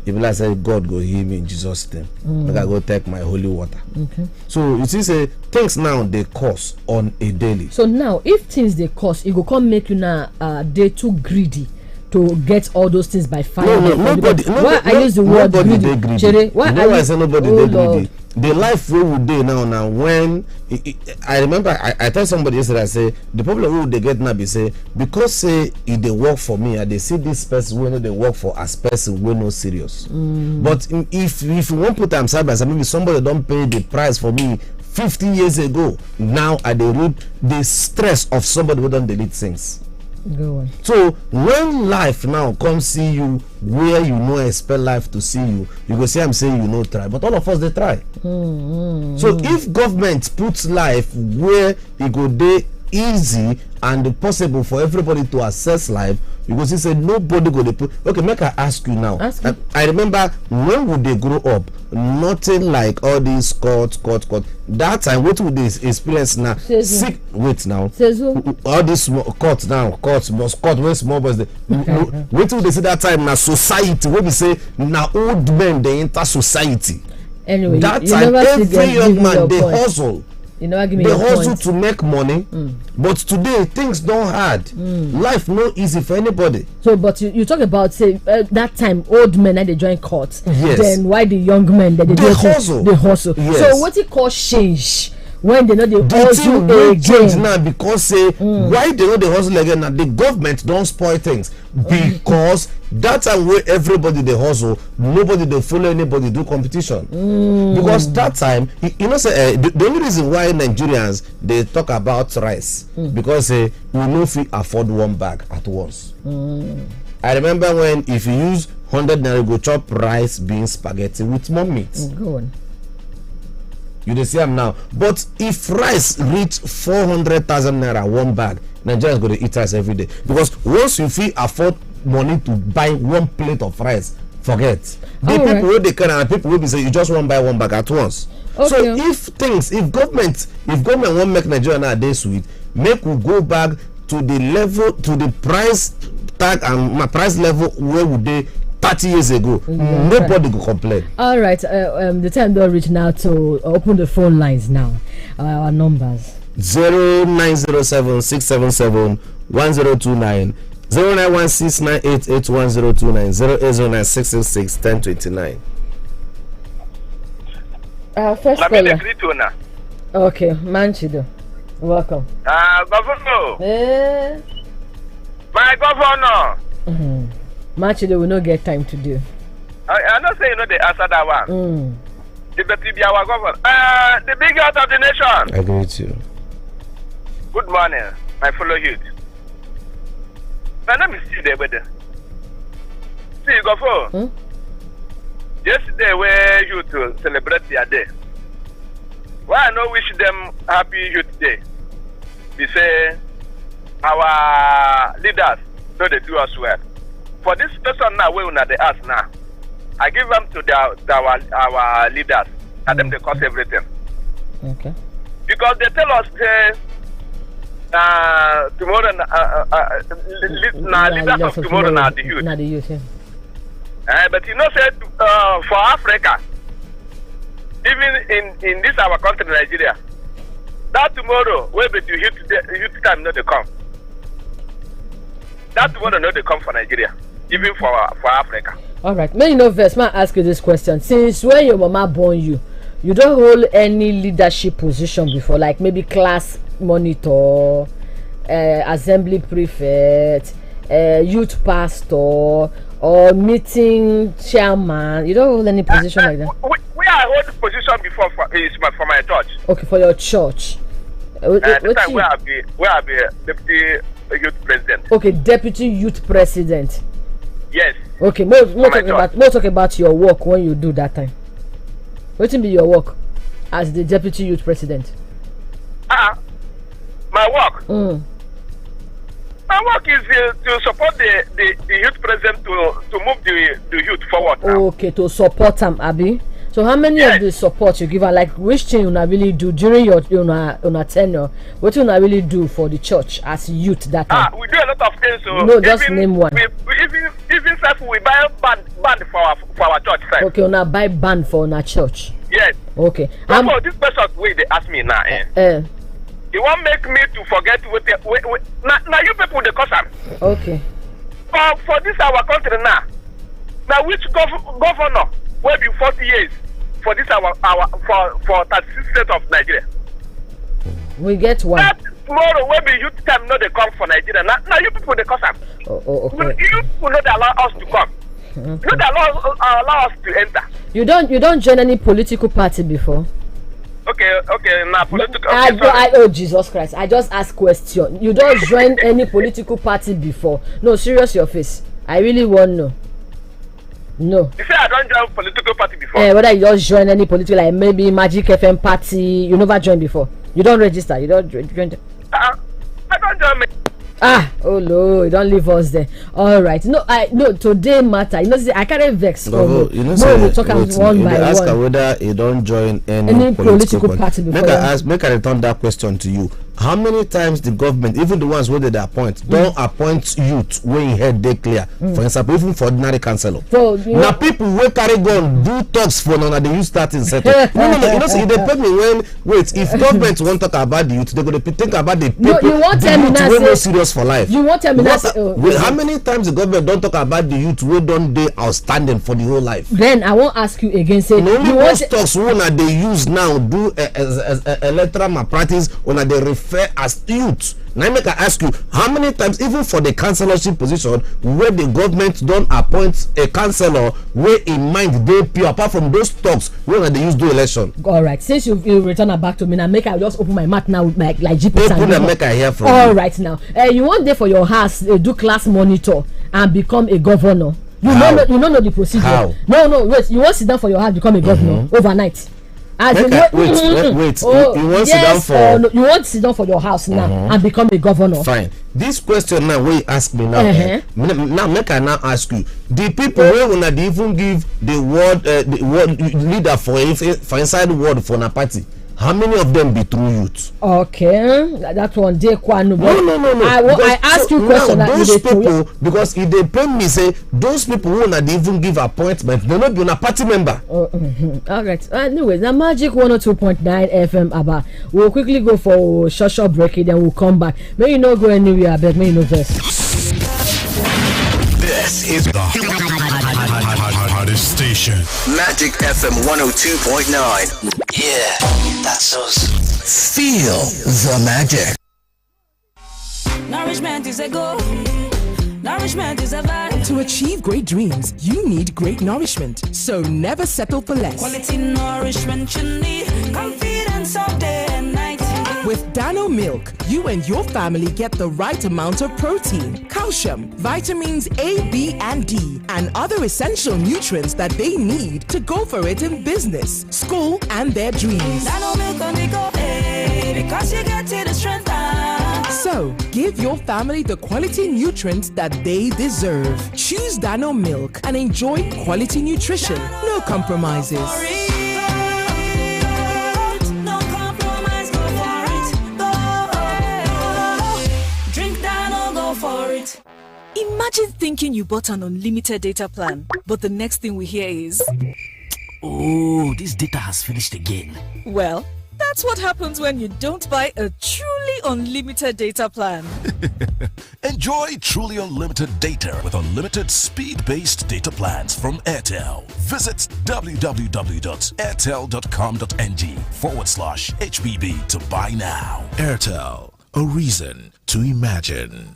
if I say God go heal me in Jesus' name, I go take my holy water. Okay. So you see, say things now they cost on a daily. So now, if things they cost, it go come make you now they too greedy to get all those things by fire. No, nobody. Why I use the word greedy? Chere, why I say nobody they greedy? The life we would do now when I remember I told somebody yesterday, I say the problem who they get now be say because say if they work for me and they see this person when they work for as person we no serious. But if you won't put them side by side, maybe somebody don't pay the price for me 50 years ago. Now I they read the stress of somebody who don't delete things. Go on. So when life now come see you where you no expect life to see you, you go say I'm saying you no try, but all of us they try. So if government puts life where it go dey easy and possible for everybody to access life, you go see say nobody go dey put. Okay, make I ask you now. I remember when would they grow up, nothing like all these court. That time what would they experience now? Sick wait now. All this court when small boys they wait till they see that time now society where we say now old men they enter society. Anyway, that time every young man they hustle. You know, give me they your hustle point. to make money, but today things don't hard. Life no easy for anybody. So, but you talk about say that time old men and they join courts. Yes. Then why the young men that they hustle? They hustle. Yes. So what it cause change when they know they hustle change again? now because say why they know they hustle again now? The government don't spoil things because that time where everybody they hustle, nobody they follow anybody do competition. Because that time you know say the only reason why Nigerians they talk about rice because we no fit afford one bag at once. I remember when if you use 100 naira go chop rice, beans, spaghetti with more meat. Go on. You dey see am now, but if rice reach 400,000 naira one bag, Nigerians go to eat rice every day because once you fit afford money to buy one plate of rice, forget. The people wey dey carry and people wey be say you just wan buy one bag at once. Okay. So if government wan make Nigeria now dey sweet, make we go back to the level, to the price tag and price level where we dey 30 years ago. Nobody go complain. All right, the time don't reach now to open the phone lines now. Our numbers 0907-677-1029, 0916-988-1029, 0809666-1029. First caller. Okay, Manchido, welcome. Governor. My governor. Manchido will not get time to do. I don't say you know the answer that one. The better be our governor. The big heart of the nation. I agree with you. Good morning, my fellow youth. My name is still there with them. See, you go for. Yesterday, where you to celebrate their day. Why I no wish them happy youth day? We say our leaders know they do us well. For this person now, we una they ask now. I give them to our leaders, and them they cause everything. Okay. Because they tell us tomorrow leaders of tomorrow now the youth. Not the youth, yeah. But you know, say for Africa, even in this our country Nigeria, that tomorrow where the youth time not they come. That tomorrow not they come for Nigeria, even for Africa. All right, may you know first, may I ask you this question? Since when your mama born you, you don't hold any leadership position before, like maybe class monitor, assembly prefect, youth pastor, or meeting chairman. You don't hold any position like that? We are holding position before for my church. Okay, for your church. This time we have the deputy youth president. Okay, deputy youth president. Yes. Okay, more talk about your work when you do that time. What will be your work as the deputy youth president? My work. My work is to support the youth president to move the youth forward. Okay, to support them, Abi. So how many of the support you give her, like which thing you really do during your tenure? What you really do for the church as youth that time? We do a lot of things. So no, just name one. Even self we buy band for our church. Side. Okay, una buy band for our church. Yes. Okay. So this question way they ask me now. You won't make me to forget now you people the cause am. Okay. For this our country now. Now which governor will be 40 years for this our for 36 states of Nigeria? We get one. That tomorrow will be youth time not they come for Nigeria. Now you people the cause am. Okay. You will not allow us to come. Okay. You don't allow us to enter. You don't join any political party before? Okay, now political. Oh Jesus Christ! I just ask question. You don't join any political party before? No, serious your face. I really want to know. No. You say I don't join political party before? Whether you just join any political, like maybe Magic FM party, you never joined before. You don't register. You don't join. I don't join. Oh no, you don't leave us there. All right. No, today matter. You know, I can't vex. You know, we talk one by ask one. Her whether you don't join any political party before. Make I return that question to you. How many times the government, even the ones where they appoint, don't appoint youth when you head they clear? For example, even for ordinary councillor. So, now people will carry gun do talks for now they use starting settle. No. You know, see, they pay me when if government won't talk about the youth, they're gonna think about the people. You want the youth no serious for life. You want how many times the government don't talk about the youth we don't they outstanding for the whole life? Then I won't ask you again. Say you want talks when they use now do electoral malpractice when they refer as youth. Now make I ask you, how many times even for the councillorship position where the government don't appoint a councillor where in mind they pure apart from those talks when they use do election? All right, since you return it back to me now, make I just open my mouth now like GP. Open and make I hear from all right now. You want there for your house do class monitor and become a governor? You don't know the procedure. How? No, wait. You want to sit down for your house become a governor overnight? Wait. You want to sit down for? You want to sit down for your house now and become a governor? Fine. This question now, where you ask me now, now make I now ask you: the people where when they even give the word leader for inside the word for a party, how many of them be true youth? Okay, that one day no. I ask you question. Those people, because if they pay me say those people who not even give appointment, they not be on a party member. All right. Anyways, now Magic 102.9 FM Aba. We'll quickly go for short break, then we'll come back. May you not go anywhere, I beg. May you know this. This is the hottest station. Magic FM 102.9. Yeah, that's us. Feel the magic. Nourishment is a goal. Nourishment is a vibe. To achieve great dreams, you need great nourishment. So never settle for less. Quality nourishment you need. Confidence all day and night. With Dano Milk, you and your family get the right amount of protein, calcium, vitamins A, B, and D, and other essential nutrients that they need to go for it in business, school, and their dreams. Dano Milk on the go, because you get to the strength. So, give your family the quality nutrients that they deserve. Choose Dano Milk and enjoy quality nutrition. No compromises. Imagine thinking you bought an unlimited data plan, but the next thing we hear is, oh, this data has finished again. Well, that's what happens when you don't buy a truly unlimited data plan. Enjoy truly unlimited data with unlimited speed-based data plans from Airtel. Visit www.airtel.com.ng/HBB to buy now. Airtel, a reason to imagine.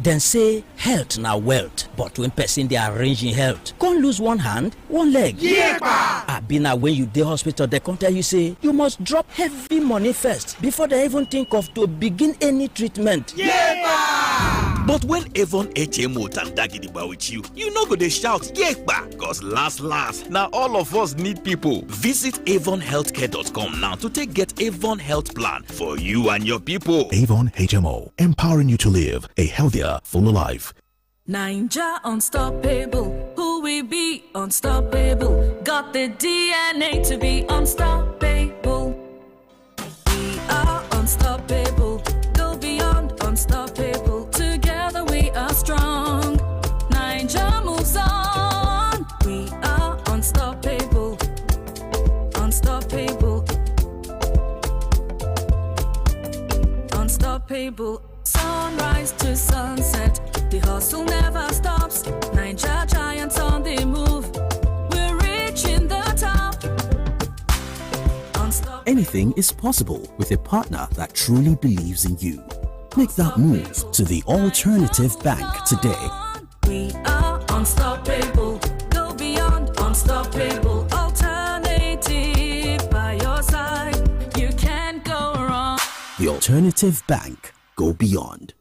Then say health now wealth, but when person they arrange in health, can't lose one hand, one leg. Yeah, been when you dey hospital, they come tell you say you must drop heavy money first before they even think of to begin any treatment. Yeah. But when Avon HMO Tandagidiba with you, you no go dey shout yekpa, cause last now all of us need people. Visit avonhealthcare.com now to get Avon Health Plan for you and your people. Avon HMO, empowering you to live a healthier, fuller life. Ninja unstoppable, who we be unstoppable. got the DNA to be unstoppable. We are unstoppable. Go beyond unstoppable. Together we are strong. Niger moves on. We are unstoppable. Unstoppable. Unstoppable. Sunrise to sunset. The hustle never stops. Niger giants on the move. We're reaching the top. Anything is possible with a partner that truly believes in you. Make that move to the Alternative Bank today. We are unstoppable. Go beyond unstoppable. Alternative by your side. You can't go wrong. The Alternative Bank. Go beyond.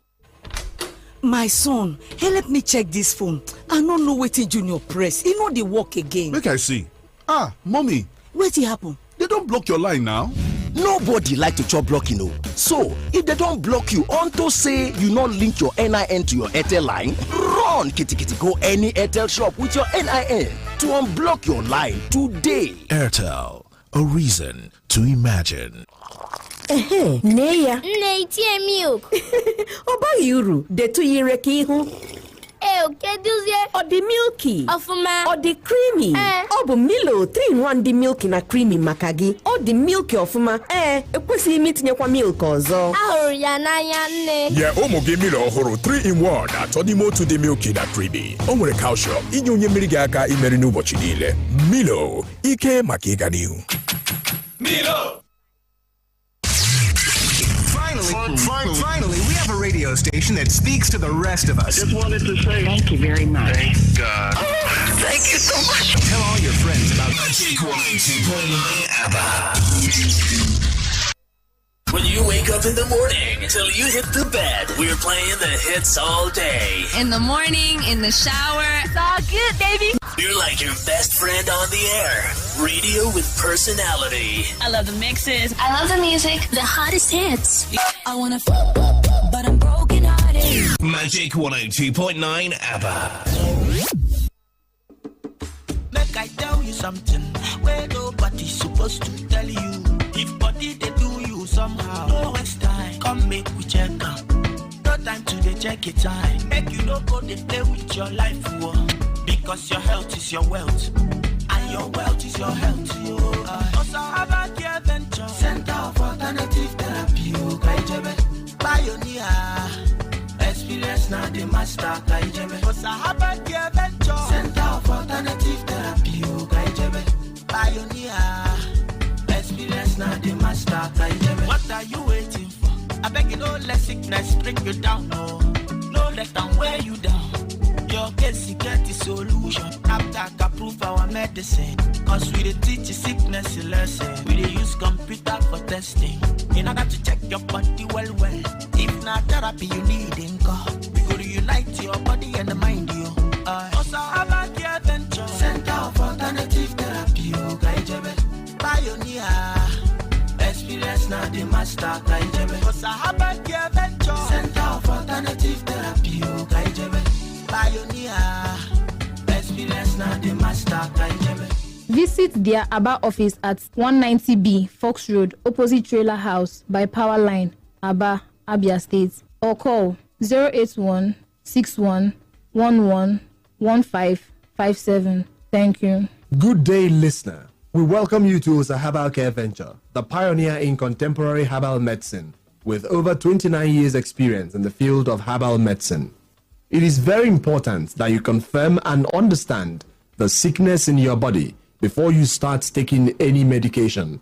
My son, help me check this phone. I don't know wetin Junior press. He know dey work again. Make I see. Ah, mommy. Wetin happen? They don't block your line now. Nobody like to chop blocking, no. So, if they don't block you unto say you not link your NIN to your Airtel line, run kitty go any Airtel shop with your NIN to unblock your line today. Airtel, a reason to imagine. Nne ya. Nne itie milk. Ọba uru detu yire ka ihu. Keduzie. Ọ dị milky. Ọfụma. Ọ dị creamy. Ọ bụ Milo 3-in-1 dị milky na creamy maka gị. Ọ dị milky ọfụma. Ekwesịghị m itinyekwa milk ọzọ. Ahụrụ ya n'anya nne. Nye ụmụ gị Milo ọhụrụ 3-in-1 atọ n'ime otu dị milky na creamy. O nwere calcium inye onye mmiri gị aka imeri n'ụbọchị niile. Milo, ike maka ịga n'ihu. Milo. Finally, we have a radio station that speaks to the rest of us. I just wanted to say thank you very much. Thank God. Thank you so much. Tell all your friends about MagicFmAba. When you wake up in the morning until you hit the bed, we're playing the hits all day. In the morning, in the shower. It's all good, baby. You're like your best friend on the air. Radio with personality. I love the mixes. I love the music. The hottest hits. I wanna but I'm broken hearted. Magic 102.9 ABBA. Make I tell you something where nobody's supposed to tell you. If body they do you somehow, no waste time. Come make we check out. No time to they check it time. Make you no go they play with your life, whoa. Because your health is your wealth, and your wealth is your health. Also, about your venture, Center of Alternative Therapy, Pioneer, experience now the master. Also, about your venture, Center of Alternative Therapy, Pioneer, experience now the master. What are you waiting for? I beg you, no let sickness bring you down, no let them wear you down. Your case, you get the solution. After approve our medicine. Cause we dey teach you sickness a lesson. We dey use computer for testing. In order to check your body well. If not therapy you need in God, we go to unite your body and mind you. Also, about your venture, Center of Alternative Therapy, Pioneer, experience now the master. Also, about your venture, Center of Alternative Therapy, Pioneer, experience now the master. Visit their Aba office at 190B Fox Road, opposite Trailer House by Power Line, Aba, Abia State, or call 081-6111-1557. Thank you. Good day, listener. We welcome you to Osa Herbal Care Venture, the pioneer in contemporary herbal medicine, with over 29 years' experience in the field of herbal medicine. It is very important that you confirm and understand the sickness in your body before you start taking any medication.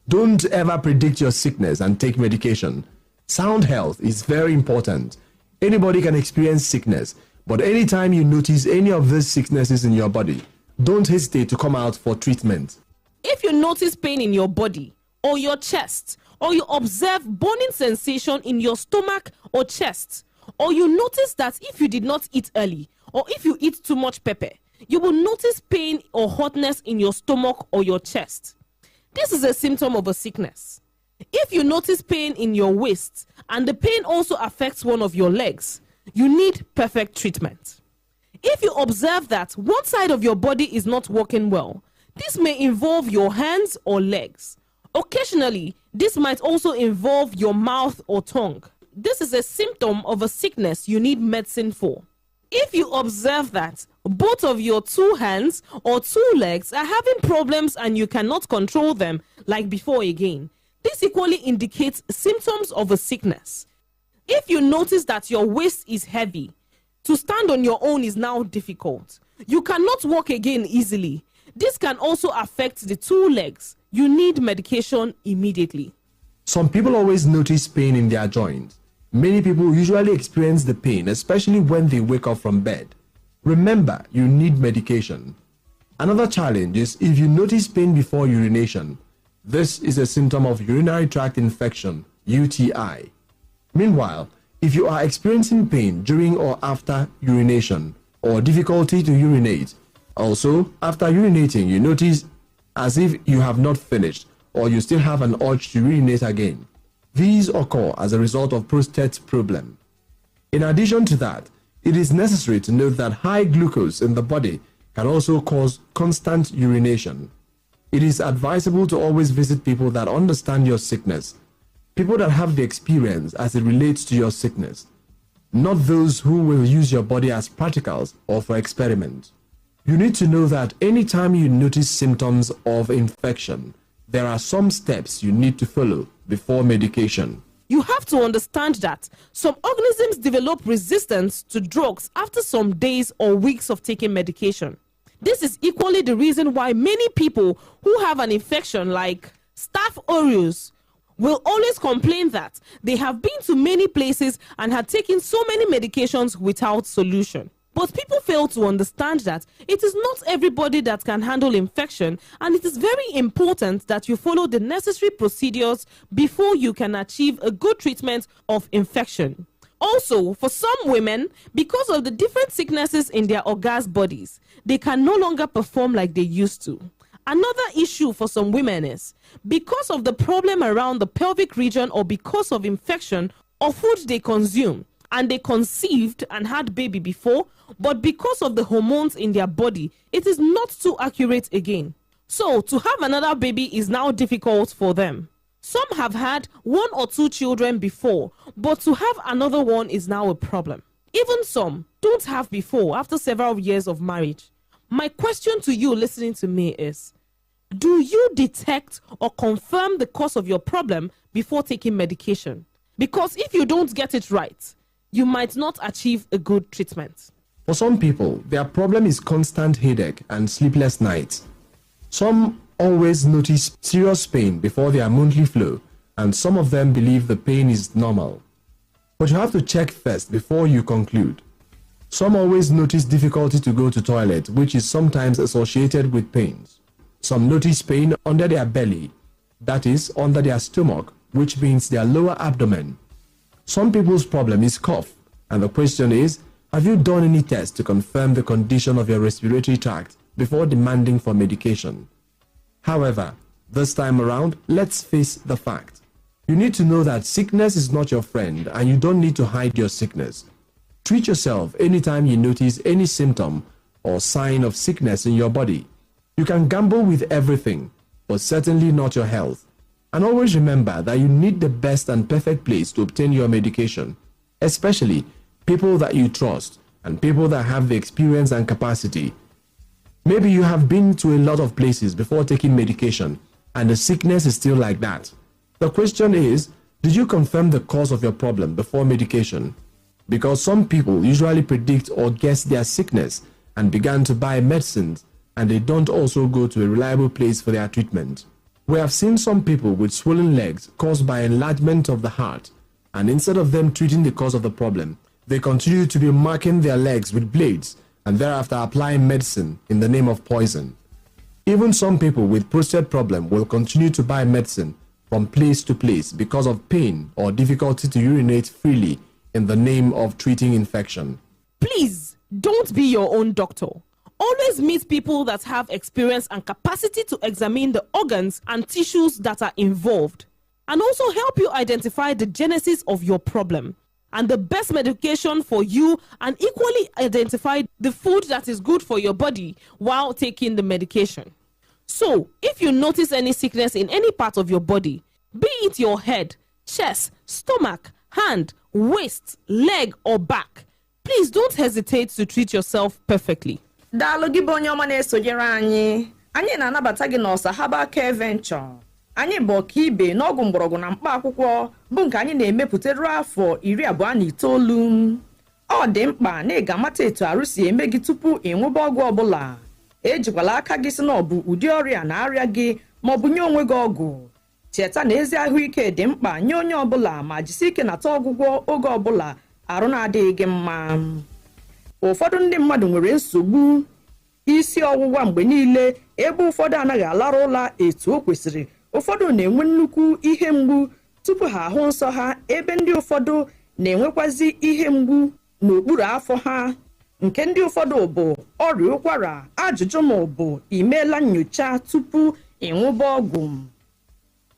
Don't ever predict your sickness and take medication. Sound health is very important. Anybody can experience sickness, but anytime you notice any of these sicknesses in your body, don't hesitate to come out for treatment. If you notice pain in your body or your chest, or you observe burning sensation in your stomach or chest, or you notice that if you did not eat early, or if you eat too much pepper, you will notice pain or hotness in your stomach or your chest. This is a symptom of a sickness. If you notice pain in your waist, and the pain also affects one of your legs, you need perfect treatment. If you observe that one side of your body is not working well, This may involve your hands or legs. Occasionally, this might also involve your mouth or tongue. This is a symptom of a sickness you need medicine for. If you observe that both of your 2 hands or 2 legs are having problems and you cannot control them like before again, this equally indicates symptoms of a sickness. If you notice that your waist is heavy, to stand on your own is now difficult. You cannot walk again easily. This can also affect the 2 legs. You need medication immediately. Some people always notice pain in their joints. Many people usually experience the pain, especially when they wake up from bed. Remember, you need medication. Another challenge is if you notice pain before urination. This is a symptom of urinary tract infection, UTI. Meanwhile, if you are experiencing pain during or after urination or difficulty to urinate, also after urinating you notice as if you have not finished or you still have an urge to urinate again, these occur as a result of prostate problem. In addition to that, it is necessary to note that high glucose in the body can also cause constant urination. It is advisable to always visit people that understand your sickness, people that have the experience as it relates to your sickness, not those who will use your body as practicals or for experiment. You need to know that anytime you notice symptoms of infection, there are some steps you need to follow before medication. You have to understand that some organisms develop resistance to drugs after some days or weeks of taking medication. This is equally the reason why many people who have an infection like Staph aureus will always complain that they have been to many places and had taken so many medications without solution. But people fail to understand that it is not everybody that can handle infection, and it is very important that you follow the necessary procedures before you can achieve a good treatment of infection. Also, for some women, because of the different sicknesses in their orgasm bodies, they can no longer perform like they used to. Another issue for some women is because of the problem around the pelvic region or because of infection or food they consume, and they conceived and had baby before, but because of the hormones in their body, it is not too accurate again. So to have another baby is now difficult for them. Some have had 1 or 2 children before, but to have another one is now a problem. Even some don't have before after several years of marriage. My question to you listening to me is, do you detect or confirm the cause of your problem before taking medication? Because if you don't get it right, you might not achieve a good treatment. For some people, their problem is constant headache and sleepless nights. Some always notice serious pain before their monthly flow, and some of them believe the pain is normal. But you have to check first before you conclude. Some always notice difficulty to go to toilet, which is sometimes associated with pains. Some notice pain under their belly, that is, under their stomach, which means their lower abdomen. Some people's problem is cough, and the question is, have you done any tests to confirm the condition of your respiratory tract before demanding for medication? However, this time around, let's face the fact. You need to know that sickness is not your friend, and you don't need to hide your sickness. Treat yourself anytime you notice any symptom or sign of sickness in your body. You can gamble with everything, but certainly not your health. And always remember that you need the best and perfect place to obtain your medication, especially people that you trust and people that have the experience and capacity. Maybe you have been to a lot of places before taking medication and the sickness is still like that. The question is, did you confirm the cause of your problem before medication? Because some people usually predict or guess their sickness and began to buy medicines, and they don't also go to a reliable place for their treatment. We have seen some people with swollen legs caused by enlargement of the heart, and instead of them treating the cause of the problem, they continue to be marking their legs with blades and thereafter applying medicine in the name of poison. Even some people with prostate problem will continue to buy medicine from place to place because of pain or difficulty to urinate freely in the name of treating infection. Please don't be your own doctor. Always meet people that have experience and capacity to examine the organs and tissues that are involved, and also help you identify the genesis of your problem and the best medication for you, and equally identify the food that is good for your body while taking the medication. So, if you notice any sickness in any part of your body, be it your head, chest, stomach, hand, waist, leg, or back, please don't hesitate to treat yourself perfectly. Daalụ gị bụ onye ọma na-esonyere anyị. Anyị na-anabata gị n'Ọsa Herbal Care Venture. Anyị bụ ọkaibe n'ọgwụ mgbọrọgwụ na mkpa akwụkwọ bụ nke anyị na-emepụta ruo afọ 29. Ọ dị mkpa na ị ga-amata etu arụ si eme gị tupu ịṅụba ọgwụ ọbụla. Ejikwala aka gị si na ọ bụ ụdị ọrịa na-arịa gị ma ọ bụ nye onwe gị ọgwụ. Cheta na ezi ahụike dị mkpa nye onye ọbụla ma jisi ike nata ọgwụgwọ oge ọbụla arụ na-adịghị gị mma. Ụfọdụ ndị mmadụ nwere nsogbu isi ọwụwa mgbe niile ebe ụfọdụ anaghị alara ụla etu o kwesịrị. Ụfọdụ na-enwe nnukwu ihe mgbu tupu ha ahụ nsọ ha, ebe ndị ụfọdụ na-enwekwazi ihe mgbu n'okpuru afọ ha. Nke ndị ụfọdụ bụ ọrịa ụkwara. Ajụjụ ma ọ bụ imeela nyocha tupu ịṅụba ọgwụ.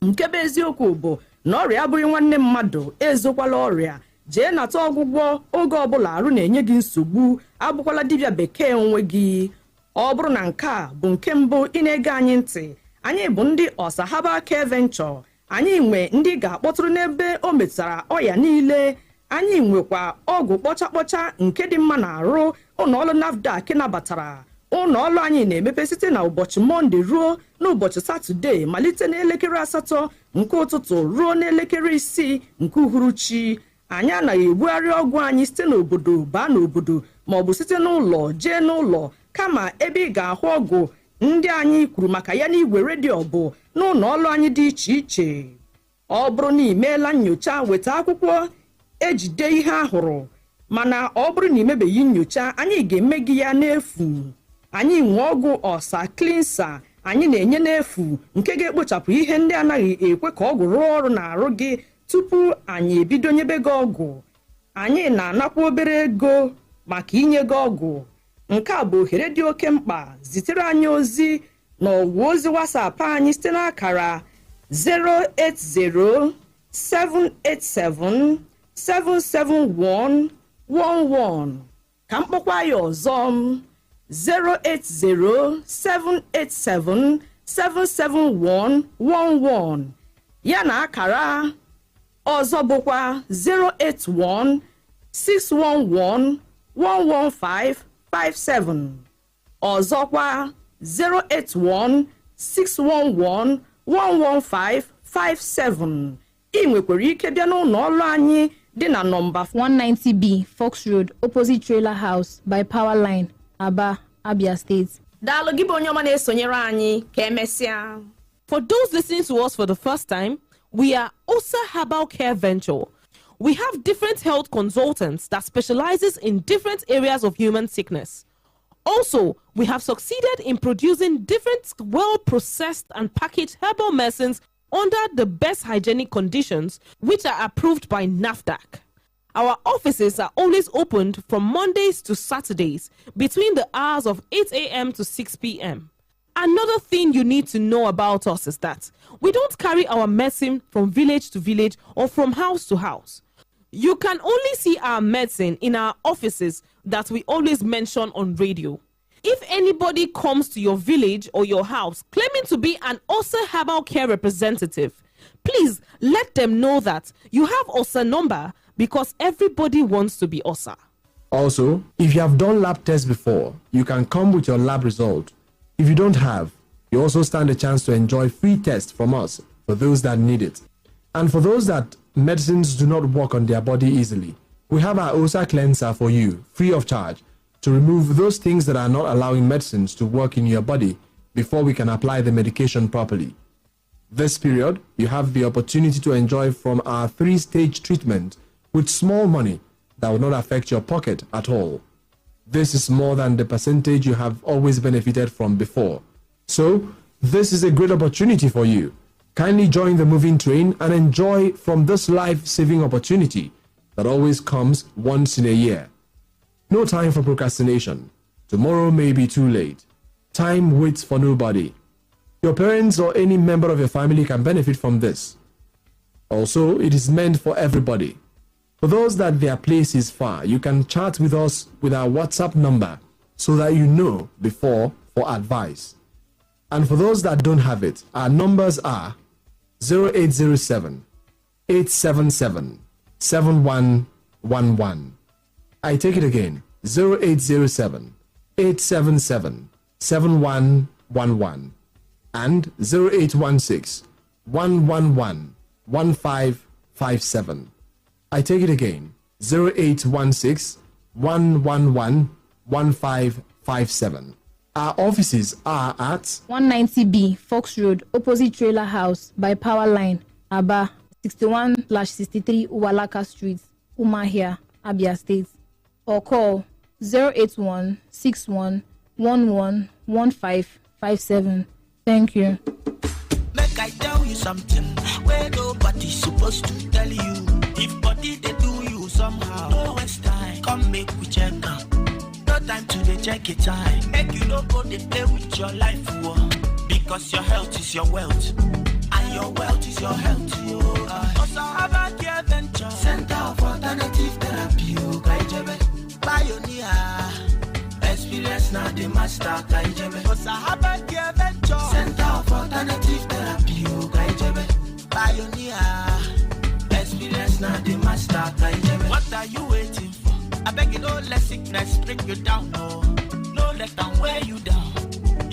Nke bụ eziokwu bụ na ọrịa abụghị nwanne mmadụ, ezokwala ọrịa. Jee nata ọgwụgwọ oge ọbụla arụ na-enye gị nsogbu, abụkwala dibịa bekee onwe gị. Ọ bụrụ na nke a bụ nke mbụ ị na-ege anyị ntị, anyị bụ ndị Ọsa Herbal Care Venture. Anyị nwe ndị ga-akpọtụrụ n'ebe o metụtara ọya niile. Anyị nwekwa ọgwụ kpọcha nke dị mma n'arụ. Ụlọọrụ NAFDAC nabatara. Ụlọọrụ anyị na-emepe site na ụbọchị Mọnde ruo n'ụbọchị Satọde, malite n'elekere 8 nke ụtụtụ ruo n'elekere 6 nke uhuruchi. Anyị anaghị ebugharị ọgwụ anyị site n'obodo baa n'obodo ma ọ bụ site n'ụlọ jee n'ụlọ, kama ebe ị ga-ahụ ọgwụ ndị anyị kwuru maka ya n'igwe redio bụ n'ụlọọrụ anyị dị iche iche. Ọ bụrụ na imeela nyocha, weta akwụkwọ ejide ihe ahụrụ, mana ọ bụrụ na imebeghị nyocha, anyị ga-eme gị ya n'efu. Anyị nwe ọgwụ Ọsa Cleanser anyị na-enye n'efu nke ga-ekpochapụ ihe ndị anaghị ekwe ka ọgwụ rụọ ọrụ n'arụ gị tupu anyị ebido nyebe gị ọgwụ. Anyị na-anakwa obere ego maka inye gị ọgwụ. Nke a bụ ohere dị oke mkpa. Zitere anyị ozi na ọwa ozi WhatsApp anyị site n'akara 08078777111. Ka mkpọkwa ya ọzọ, 08078777111. Ya na akara ọzọ bụkwa 08161111557. Ọzọkwa 08161111557. Ị nwekwara ike bịa n'ụlọ ọrụ anyị dị na nọmba 190B Fox Road, opposite Trailer House by Power Line, Aba, Abia State. Daalụ gị bụ onye ọma na-esonyere anyị. Ka emesịa. For those listening to us for the first time, we are Ọsa Herbal Care Venture. We have different health consultants that specializes in different areas of human sickness. Also, we have succeeded in producing different well-processed and packaged herbal medicines under the best hygienic conditions, which are approved by NAFDAC. Our offices are always opened from Mondays to Saturdays between the hours of 8 a.m. to 6 p.m. Another thing you need to know about us is that we don't carry our medicine from village to village or from house to house. You can only see our medicine in our offices that we always mention on radio. If anybody comes to your village or your house claiming to be an Ọsa Herbal Care representative, please let them know that you have Ọsa number, because everybody wants to be Ọsa. Also, if you have done lab tests before, you can come with your lab result. If you don't have, you also stand a chance to enjoy free tests from us for those that need it. And for those that medicines do not work on their body easily, we have our Ọsa cleanser for you, free of charge, to remove those things that are not allowing medicines to work in your body before we can apply the medication properly. This period, you have the opportunity to enjoy from our 3-stage treatment with small money that will not affect your pocket at all. This is more than the percentage you have always benefited from before. So, this is a great opportunity for you. Kindly join the moving train and enjoy from this life-saving opportunity that always comes once in a year. No time for procrastination. Tomorrow may be too late. Time waits for nobody. Your parents or any member of your family can benefit from this. Also, it is meant for everybody. For those that their place is far, you can chat with us with our WhatsApp number so that you know before for advice. And for those that don't have it, our numbers are 0807 877 7111. I take it again, 0807 877 7111 and 0816 111 1557. I take it again, 0816 111 1557. Our offices are at 190B Fox Road, opposite Trailer House by Power Line, Aba, 61/63 Uwalaka Street, Umahia, Abia State. Or call 08161111557. Thank you. Make I tell you something where nobody's supposed to tell you. If body they do you somehow, no waste time. Come make we check out. No time to dey check it time. Make you no go dey play with your life, because your health is your wealth, and your wealth is your health. Also, MagicFmAba Venture Center of Alternative Therapy. Pioneer experience now the master. Also, MagicFmAba Venture Center of Alternative Therapy. Pioneer experience now the master. What are you waiting for? I beg you, don't let sickness bring you down. No let them wear you down.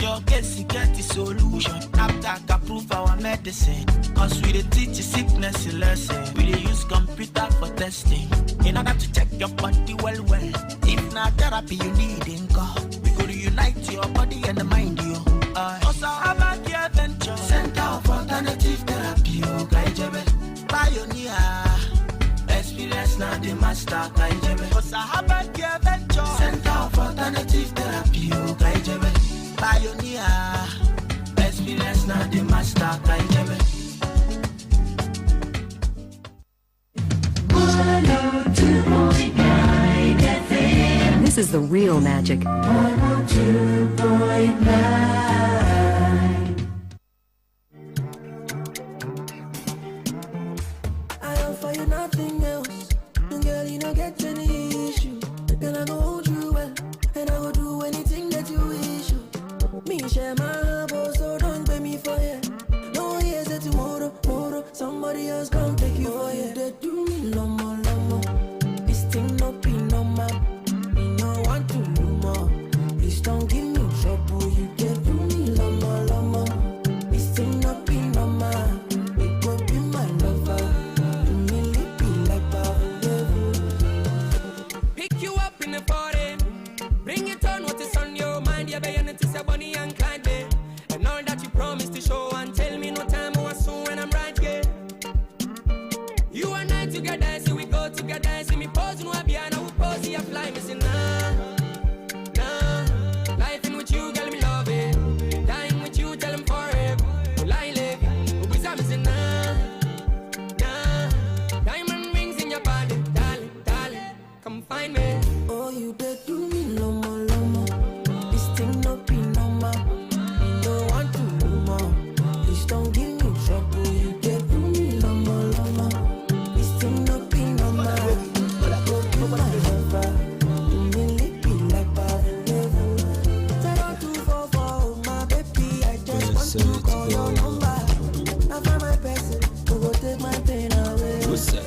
Your case, you get the solution. After approve our medicine, cause we dey teach you sickness a lesson. We dey use computer for testing, in order to check your body well. If not therapy you need in God, we go reunite your body and the mind. Also, MagicFmAba Venture Center of Alternative Therapy. Pioneer experience now the master. Also, MagicFmAba Venture Center of Alternative Therapy. Pioneer experience now the master. This is the real magic. 102.9. I offer you nothing else, and girl, you don't get any issue. Then I go hold you well, and I will do anything that you wish. Me share my heart, so don't pay me for it. No, here's a tomorrow. Somebody else come take you for it. They do me lomo. This thing no be normal. Me no want to do more. Please don't give me trouble. You get do me lomo. This thing no be normal. It go be my lover. You really be like Pavlov. Pick you up in the party. Bring it on what is on your mind. You're begging to say Bonnie and Clyde, babe. And all that you promised to show and tell me no time or soon when I'm right here. You and I together, so we go together. See me pose, no Abiana, who pose, you fly, me say nah. Life in with you, girl, me love it. Dying with you, tell him forever. Will I live? Who be me say nah. Diamond rings in your body, darling, come find me. Oh, you did do me lomo. This thing no be normal. Me no want to do more. Please don't give me trouble. You did do me lomo. This thing no be normal. Go be my lover. You really be like Pavlov. 0244, my baby, I just want to call your number. Now find my person who go take my pain away. What's that?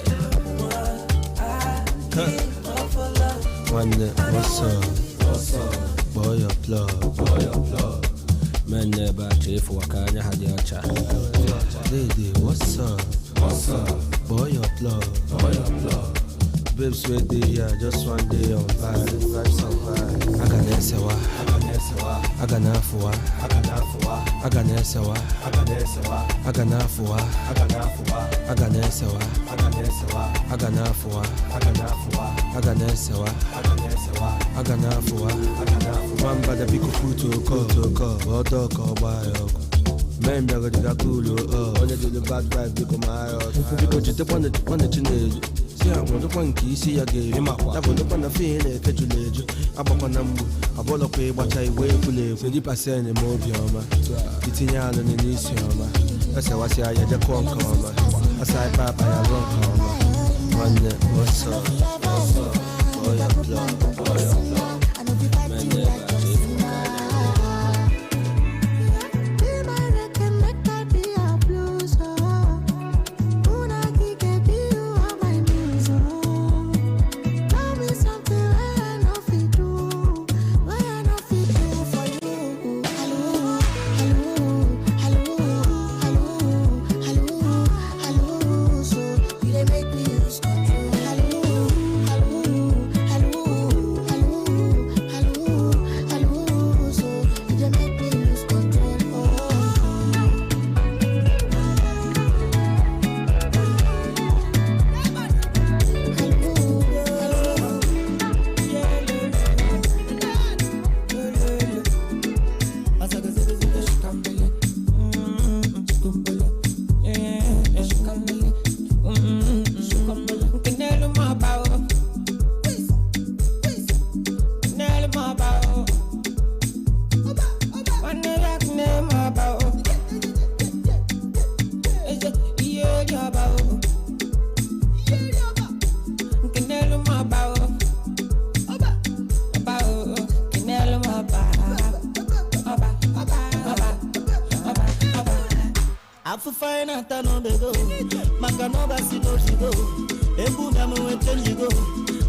What's up? Boy, your plug. Man, never trade for a kind of had your chat. Lady, what's up? Boy, your plug. Babes, wait day, yeah, just one day on vibes on vibe. I got Nesewa. I got Nafua. I got Nesewa. I got Nesewa. I got Nafua. I got Nesewa. I got Nesewa. I got Nafua. Man, but the big food to call. Or dog or wild. Men, they're going to get cool. Only do the bad vibe become my house. Because you don't want the teenage. See, I want the one key, see again. I want the one to feel it, catch you later. I'm up on number. I want to pay what I wait to live. So, deep I send a movie on my. It's in your and in this year. That's how I say I had a corn comma. As I papa, I run comma. One day, what's up? Boy, your plug. Man, never. Afu fine and no bego. Makanova si no go. Ebu gamu wetenji go.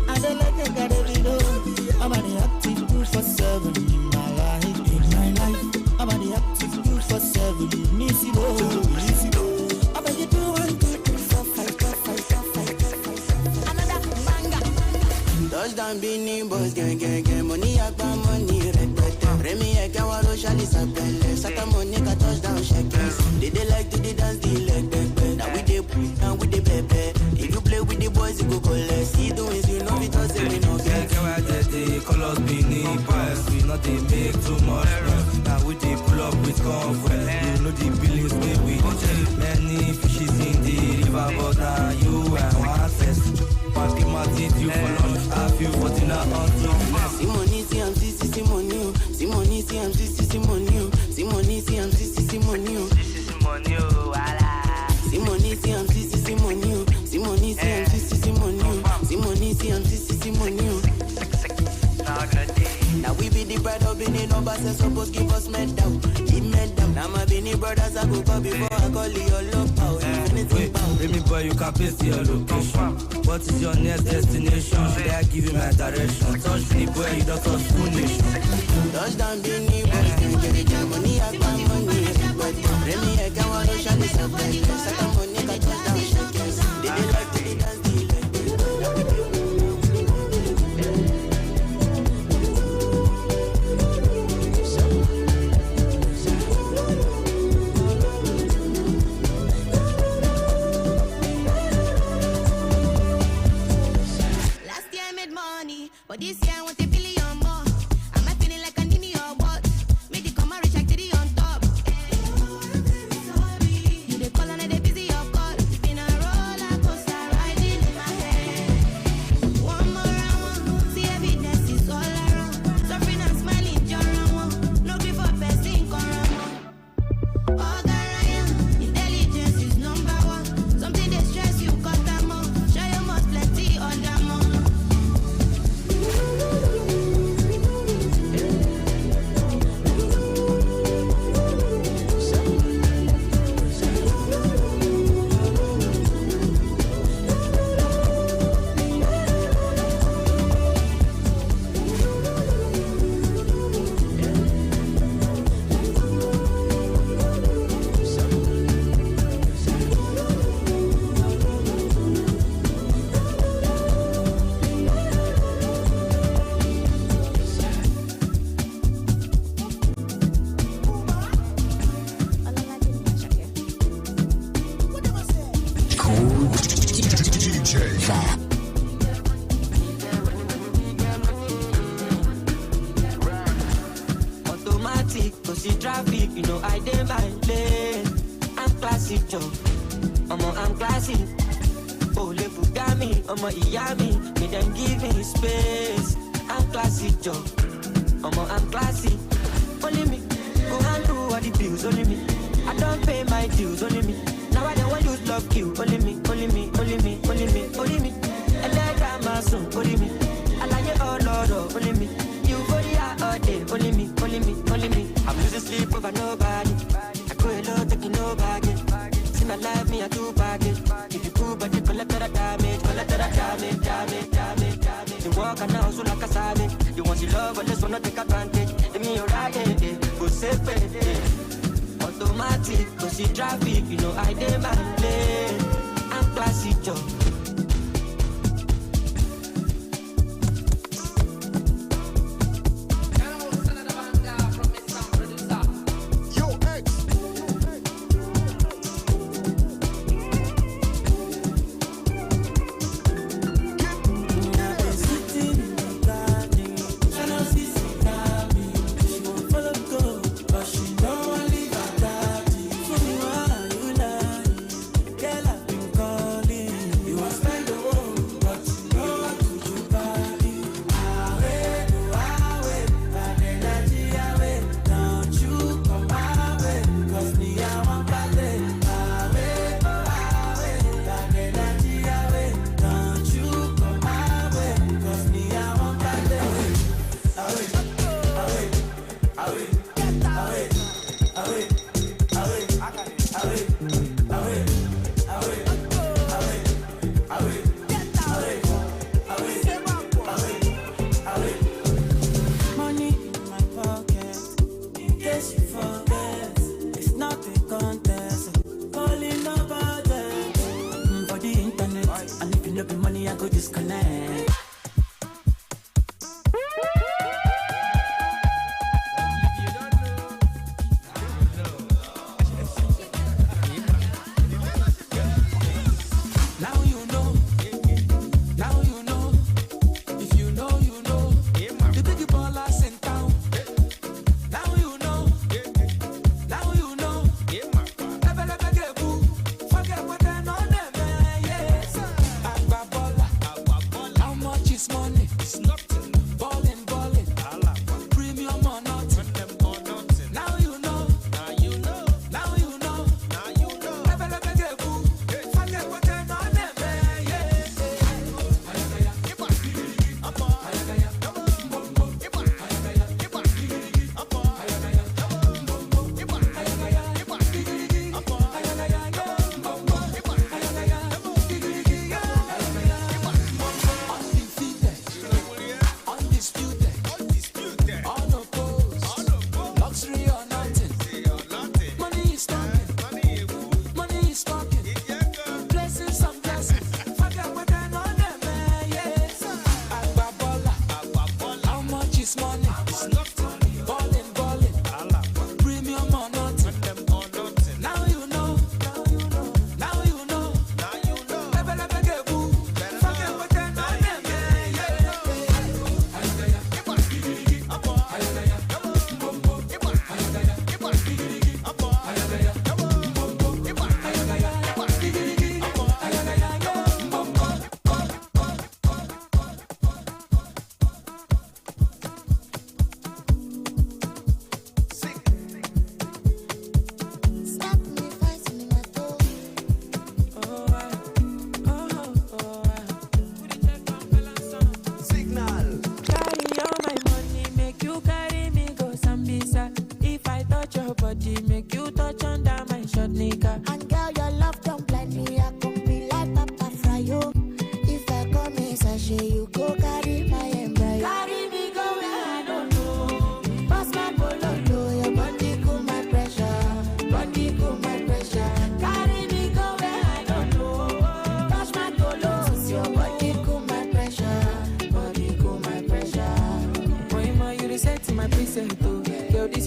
I don't like a gadelido. I'm an active 247 in my life. I'm an active 247. Missy go. I'm a 2 1 2 3 4 5 5. Another banger. Touchdown Beanie Boys, gang, money, akba money, repete. Remy, Ekawaro, Shali, Sapele, Saka Monica, touchdown, shakers. They like to dance the leg, now we dey down with the pepe. If you play with the boys, you go collect. See doing, you know, because they no get. The colors Beanie Boys, we not they make too much noise. Now we dey pull up with comfort. You know the billings, we take many fishes in the river, but now you and one test. Party Martin, you for lunch. I feel 14 on Simoni, CMC, Simoni, Simoni, CMC, Simoni, Simoni, CMC, Simoni, Simoni, Simoni, CMC, Simoni, Simoni, CMC, Simoni, Simoni, CMC, Simoni. Now we be the pride of Benin numbers and supposed give us medal. Keep medal. Now my Benin brothers I go call before I call your love power. Wait, baby boy, you can paste your location. What is your next destination? Should I give you my direction? Touch me boy, you don't touch full nation. Touchdown Benin boys, get money, I got money. Remy, I can't want to shine this up. Second money, got touchdown shakers. They like to dance the leg. But this year I want a billion more. Am I feeling like I need me or what? Make the come and reach like titty on top. You dey call and they busy your call. It's been a roller coaster riding in my head. One more round, see evidence is all around. Suffering and smiling, you're around. No grief for person, come around. All that I am, intelligence is number one. Something they stress you, cut them off. Show you must plenty on them all. Automatic, cause see traffic, you know I dey my lane. I'm classic, Joe. I'm classic. Oh, le Bugami, Iyami, me then give me space. I'm classic, Joe. I'm classic. Only me, go handle all the bills, only me. I don't pay my dues, only me. Now I don't want use love kill, only me, only me, only me, only me, only me. And let that my son, only me. I like it all, Lord, only me. You for the all day, only me, only me, only me. I'm losing sleep over nobody. I go alone, taking no baggage. See my life, me I do baggage. If you cool, but you collect that damage, damage. You walk and now so like a savage. You want your love, but just wanna take advantage. Give me your right, go safe, automatic, go see traffic, you know I dey my lane. I'm classic, Joe. You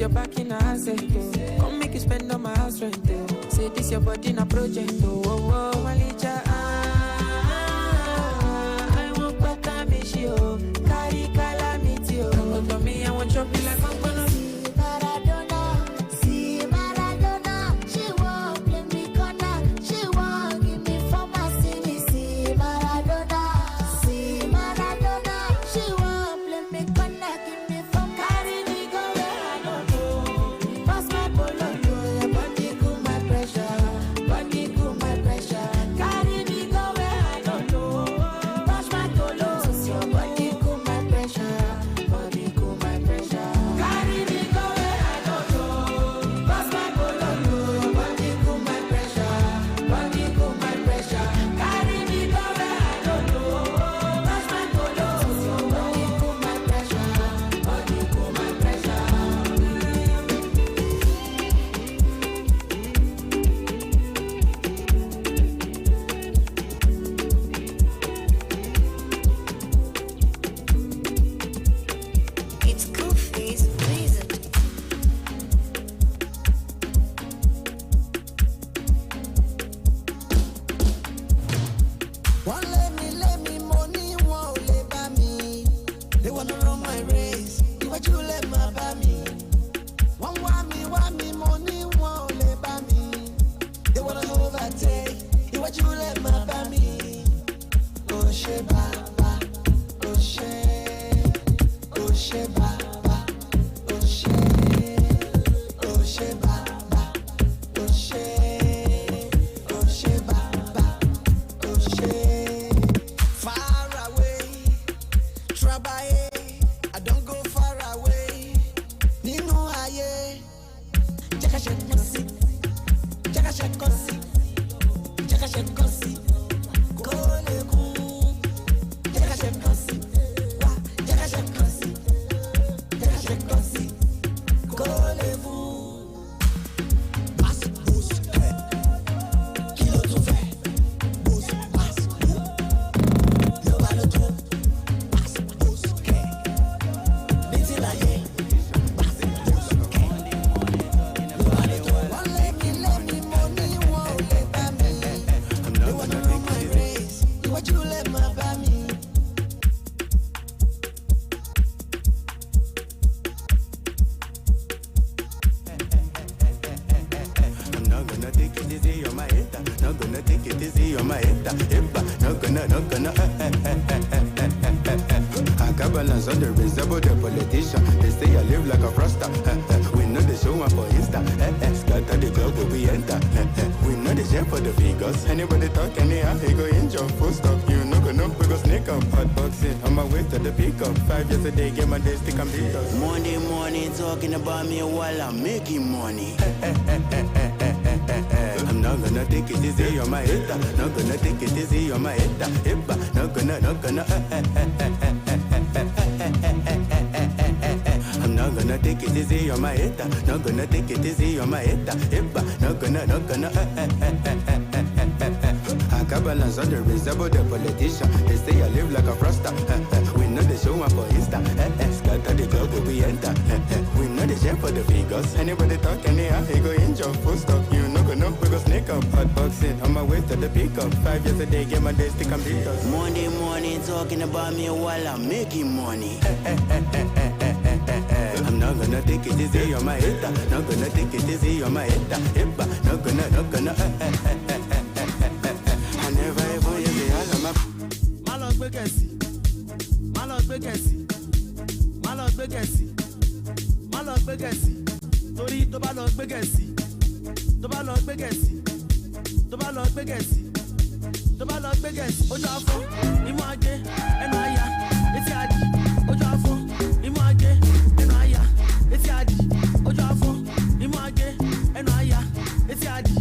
your back in a asset, oh. Come make you spend on my house rent, oh. Say this your body in a project, oh, oh, oh. Malicha, I want better me, she, oh. Carry calamity, oh. Come to me, I want chop you like I'm gonna. Monday morning talking about me while I'm making money. I'm not gonna take it easy on my head. Not gonna take it easy on my head. Not gonna. I'm not gonna take it easy on my head. Not gonna take it easy on my head. Not gonna. I got balance on the reserve of the politician. They say I live like a froster. We know they show up for Insta. Scatter the club where we enter. We know they share for the figures. Anybody talk anyhow, he go in your full stop. You know go know, we go sneak up. Hot boxing on my way to the pickup. 5 years a day, get my days to come beat us. Monday morning talking about me while I'm making money. I'm not gonna take it easy on my head. Not gonna take it easy on my head. Not gonna. I never ever use the all of my. Malok Bekesi, Malok Bekesi, Malok Bekesi, Malok Bekesi. Tori to Malok Bekesi, to Malok Bekesi, to Malok Bekesi, to Malok Bekesi. Ojo afọ, imu aje, ẹnu aya, eti adi. Ojo afọ, imu aje, ẹnu aya, eti adi. Ojo afọ, imu aje, ẹnu aya, eti adi.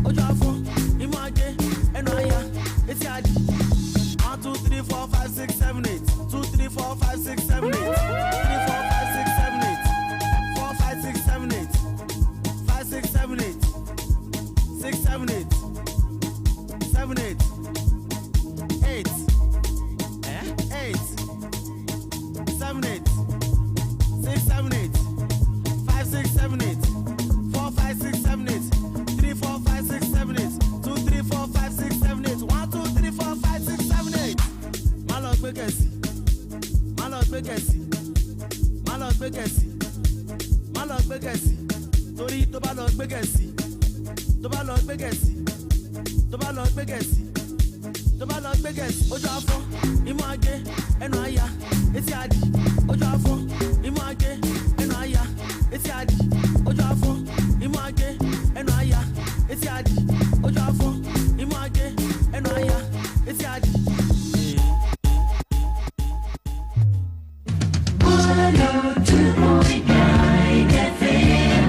Ojo afọ, imu aje, ẹnu aya, eti adi. 1, 2, 3, 4, 5, 6, 7, 8. 2, 3, 4, 5, 6, 7, 8. 3, 4, 5, 6, 7, 8. 4, 5, 6, 7, 8. 5, 6, 7, 8. 6, 7, 8. 7, 8. 8. 8. 7, 8. 6, 7, 8. 5, 6, 7. gbégẹ̀sì tó bá lọ gbégẹ̀sì tó bá lọ gbégẹ̀sì tó bá lọ gbégẹ̀sì ojú afọ́ imú agé ẹnu àyà etí àdì ojú afọ́ imú agé ẹnu àyà etí àdì ojú afọ́ imú agé ẹnu àyà etí àdì ojú afọ́ imú agé ẹnu àyà etí àdì.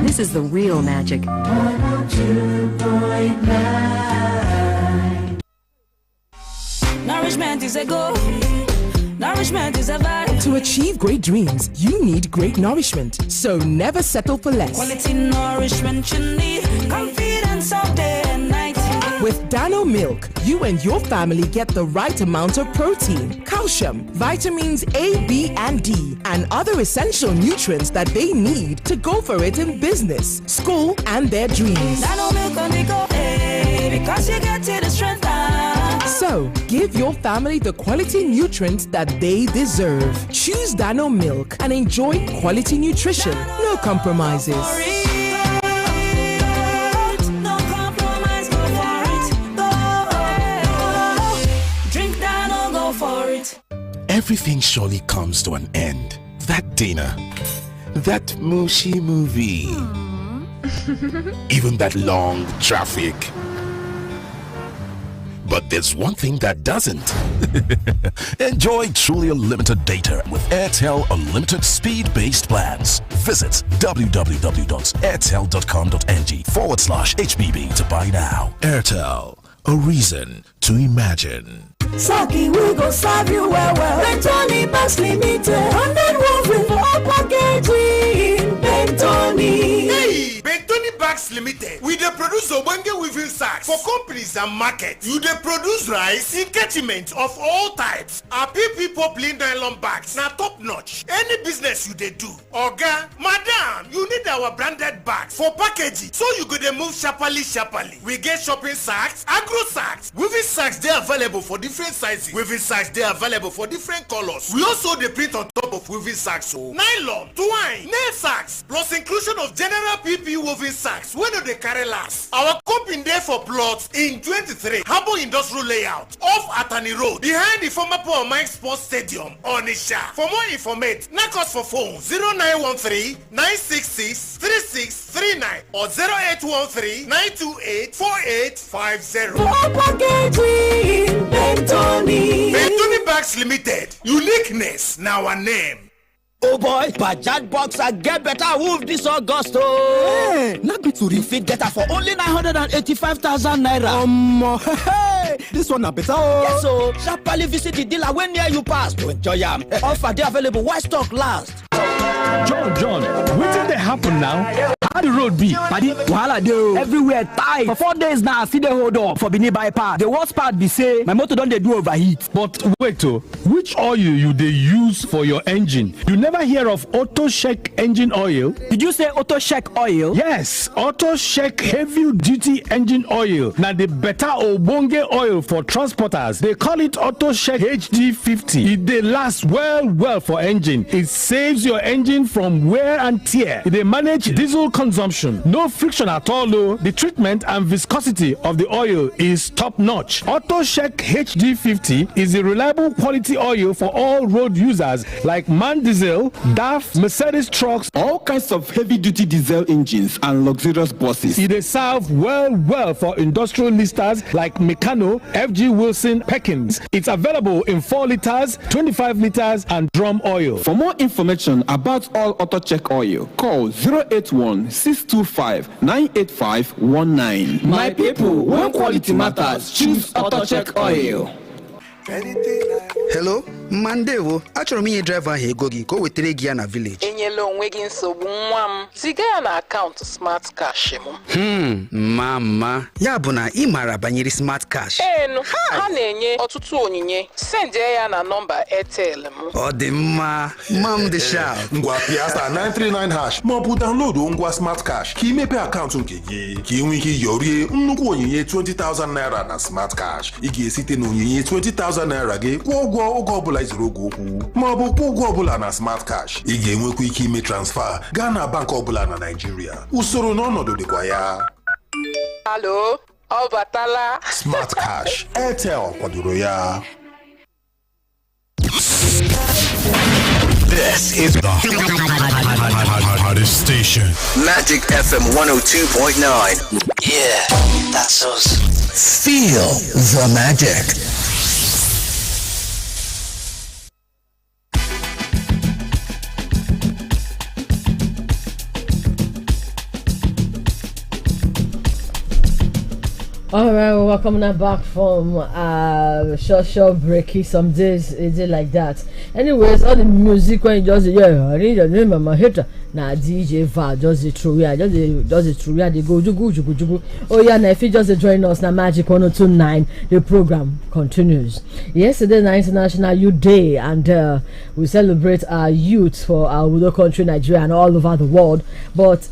This is the real magic. 102.9. Nourishment is a goal. Nourishment is a vibe. To achieve great dreams, you need great nourishment. So never settle for less. Quality nourishment you need. Confidence all day and night. With Dano Milk, you and your family get the right amount of protein, calcium, vitamins A, B, and D, and other essential nutrients that they need to go for it in business, school, and their dreams. Dano Milk on the go, because you get to the strength. So, give your family the quality nutrients that they deserve. Choose Dano Milk and enjoy quality nutrition. No compromises. Everything surely comes to an end. That dinner, that mushy movie, even that long traffic. But there's one thing that doesn't. Enjoy truly unlimited data with Airtel Unlimited Speed-Based Plans. Visit www.airtel.com.ng/HBB to buy now. Airtel, a reason to imagine. Saki will go serve you well. Bentoni Bags Limited. 100 woven for all packaging. Bentoni. Hey, Bentoni Bags Limited. We dey produce Obonge weaving sacks for companies and markets. You dey produce rice in catchment of all types. Our PP poplin nylon bags na top notch. Any business you dey do, Oga, Madam, you need our branded bags for packaging so you go dey move sharply. We get shopping sacks, agro sacks, weaving sacks dey available for different sizes. Weaving sacks dey available for different colors. We also dey print on top of weaving sacks, so nylon, twine, nail sacks, plus inclusion of general PP woven sacks wey no dey carry last. Our company dey for plots in 23 Harbour Industrial Layout off Atani Road behind the former Paul Mike Sports Stadium, Onitsha. For more information, knock us for phone 0913-966-3639 or 0813-928-4850. Bentoni Bags Limited. Uniqueness now our name. Oh boy, Bajaj Boxer get better wolf this August. Oh, hey, not be to refit get for only 985,000 naira. Hey, this one na better. Yes, so sharply visit the dealer when near you pass to enjoy them. Offer they available while stock last. John, wetin dey happen now? How the road be? Paddy, wahala dey everywhere tight. For 4 days now, I see the hold up for Benin bypass. The worst part be say my motor don dey do overheat. But wait, which oil you dey use for your engine? You never hear of Auto Check engine oil? Did you say Auto Check oil? Yes, Auto Check heavy duty engine oil. Na the better ogbonge oil for transporters. They call it Auto Check HD50. It dey last well for engine. It saves your engine from wear and tear. It dey manage diesel consumption. No friction at all though. The treatment and viscosity of the oil is top notch. Auto Check HD50 is a reliable quality oil for all road users like MAN Diesel, DAF, Mercedes trucks, all kinds of heavy duty diesel engines and luxurious buses. It is served well for industrial listers like Meccano, FG Wilson, Perkins. It's available in 4 liters, 25 liters and drum oil. For more information about all Auto Check oil, call 081-625-98519. My people, when quality matters, choose Auto Check oil. Hello, Mandewo. Achọrọ m inye driver ahụ ego gị ka o wetere gị ya na village. Enyela onwe gị nsogbu nwa m. Ziga ya na akaụntụ Smart Cash m. Mama, ya bụ na ị maara banyere Smart Cash. Enu, ha na-enye ọtụtụ onyinye. Send ya na nọmba Airtel m. Ọ dị mma, mam dị sharp. Ngwa Piasta 939# ma ọ bụ download ngwa Smart Cash ka imepe akaụntụ nke gị ka ị nwee ike yorie nnukwu onyinye 20,000 naira na Smart Cash. Ị ga-esite na onyinye 20,000 naira gị kwụọ ụgwọ oge ọbụla ziri oge okwu ma ọ bụ kwụọ ụgwọ ọbụla na smart cash. Ị ga-enwekwa ike ime transfer gaa na bank ọbụla na Nigeria. Usoro na ọnọdụ dịkwa ya. Hello, Obatala. Smart cash, Airtel kwadoro ya. This is the hottest station. Magic FM 102.9. Yeah, that's us. Feel the magic. All right, well, we're coming back from short breaky. Some days it is like that. Anyways, all the music when you just I need your name and my hater. Nah, DJ Va just the true, yeah, just the true, yeah. They go jugu. Oh yeah, now if you just join us now, Magic 102.9, the program continues. Yesterday, the International Youth Day, and we celebrate our youth for our little country, Nigeria, and all over the world. But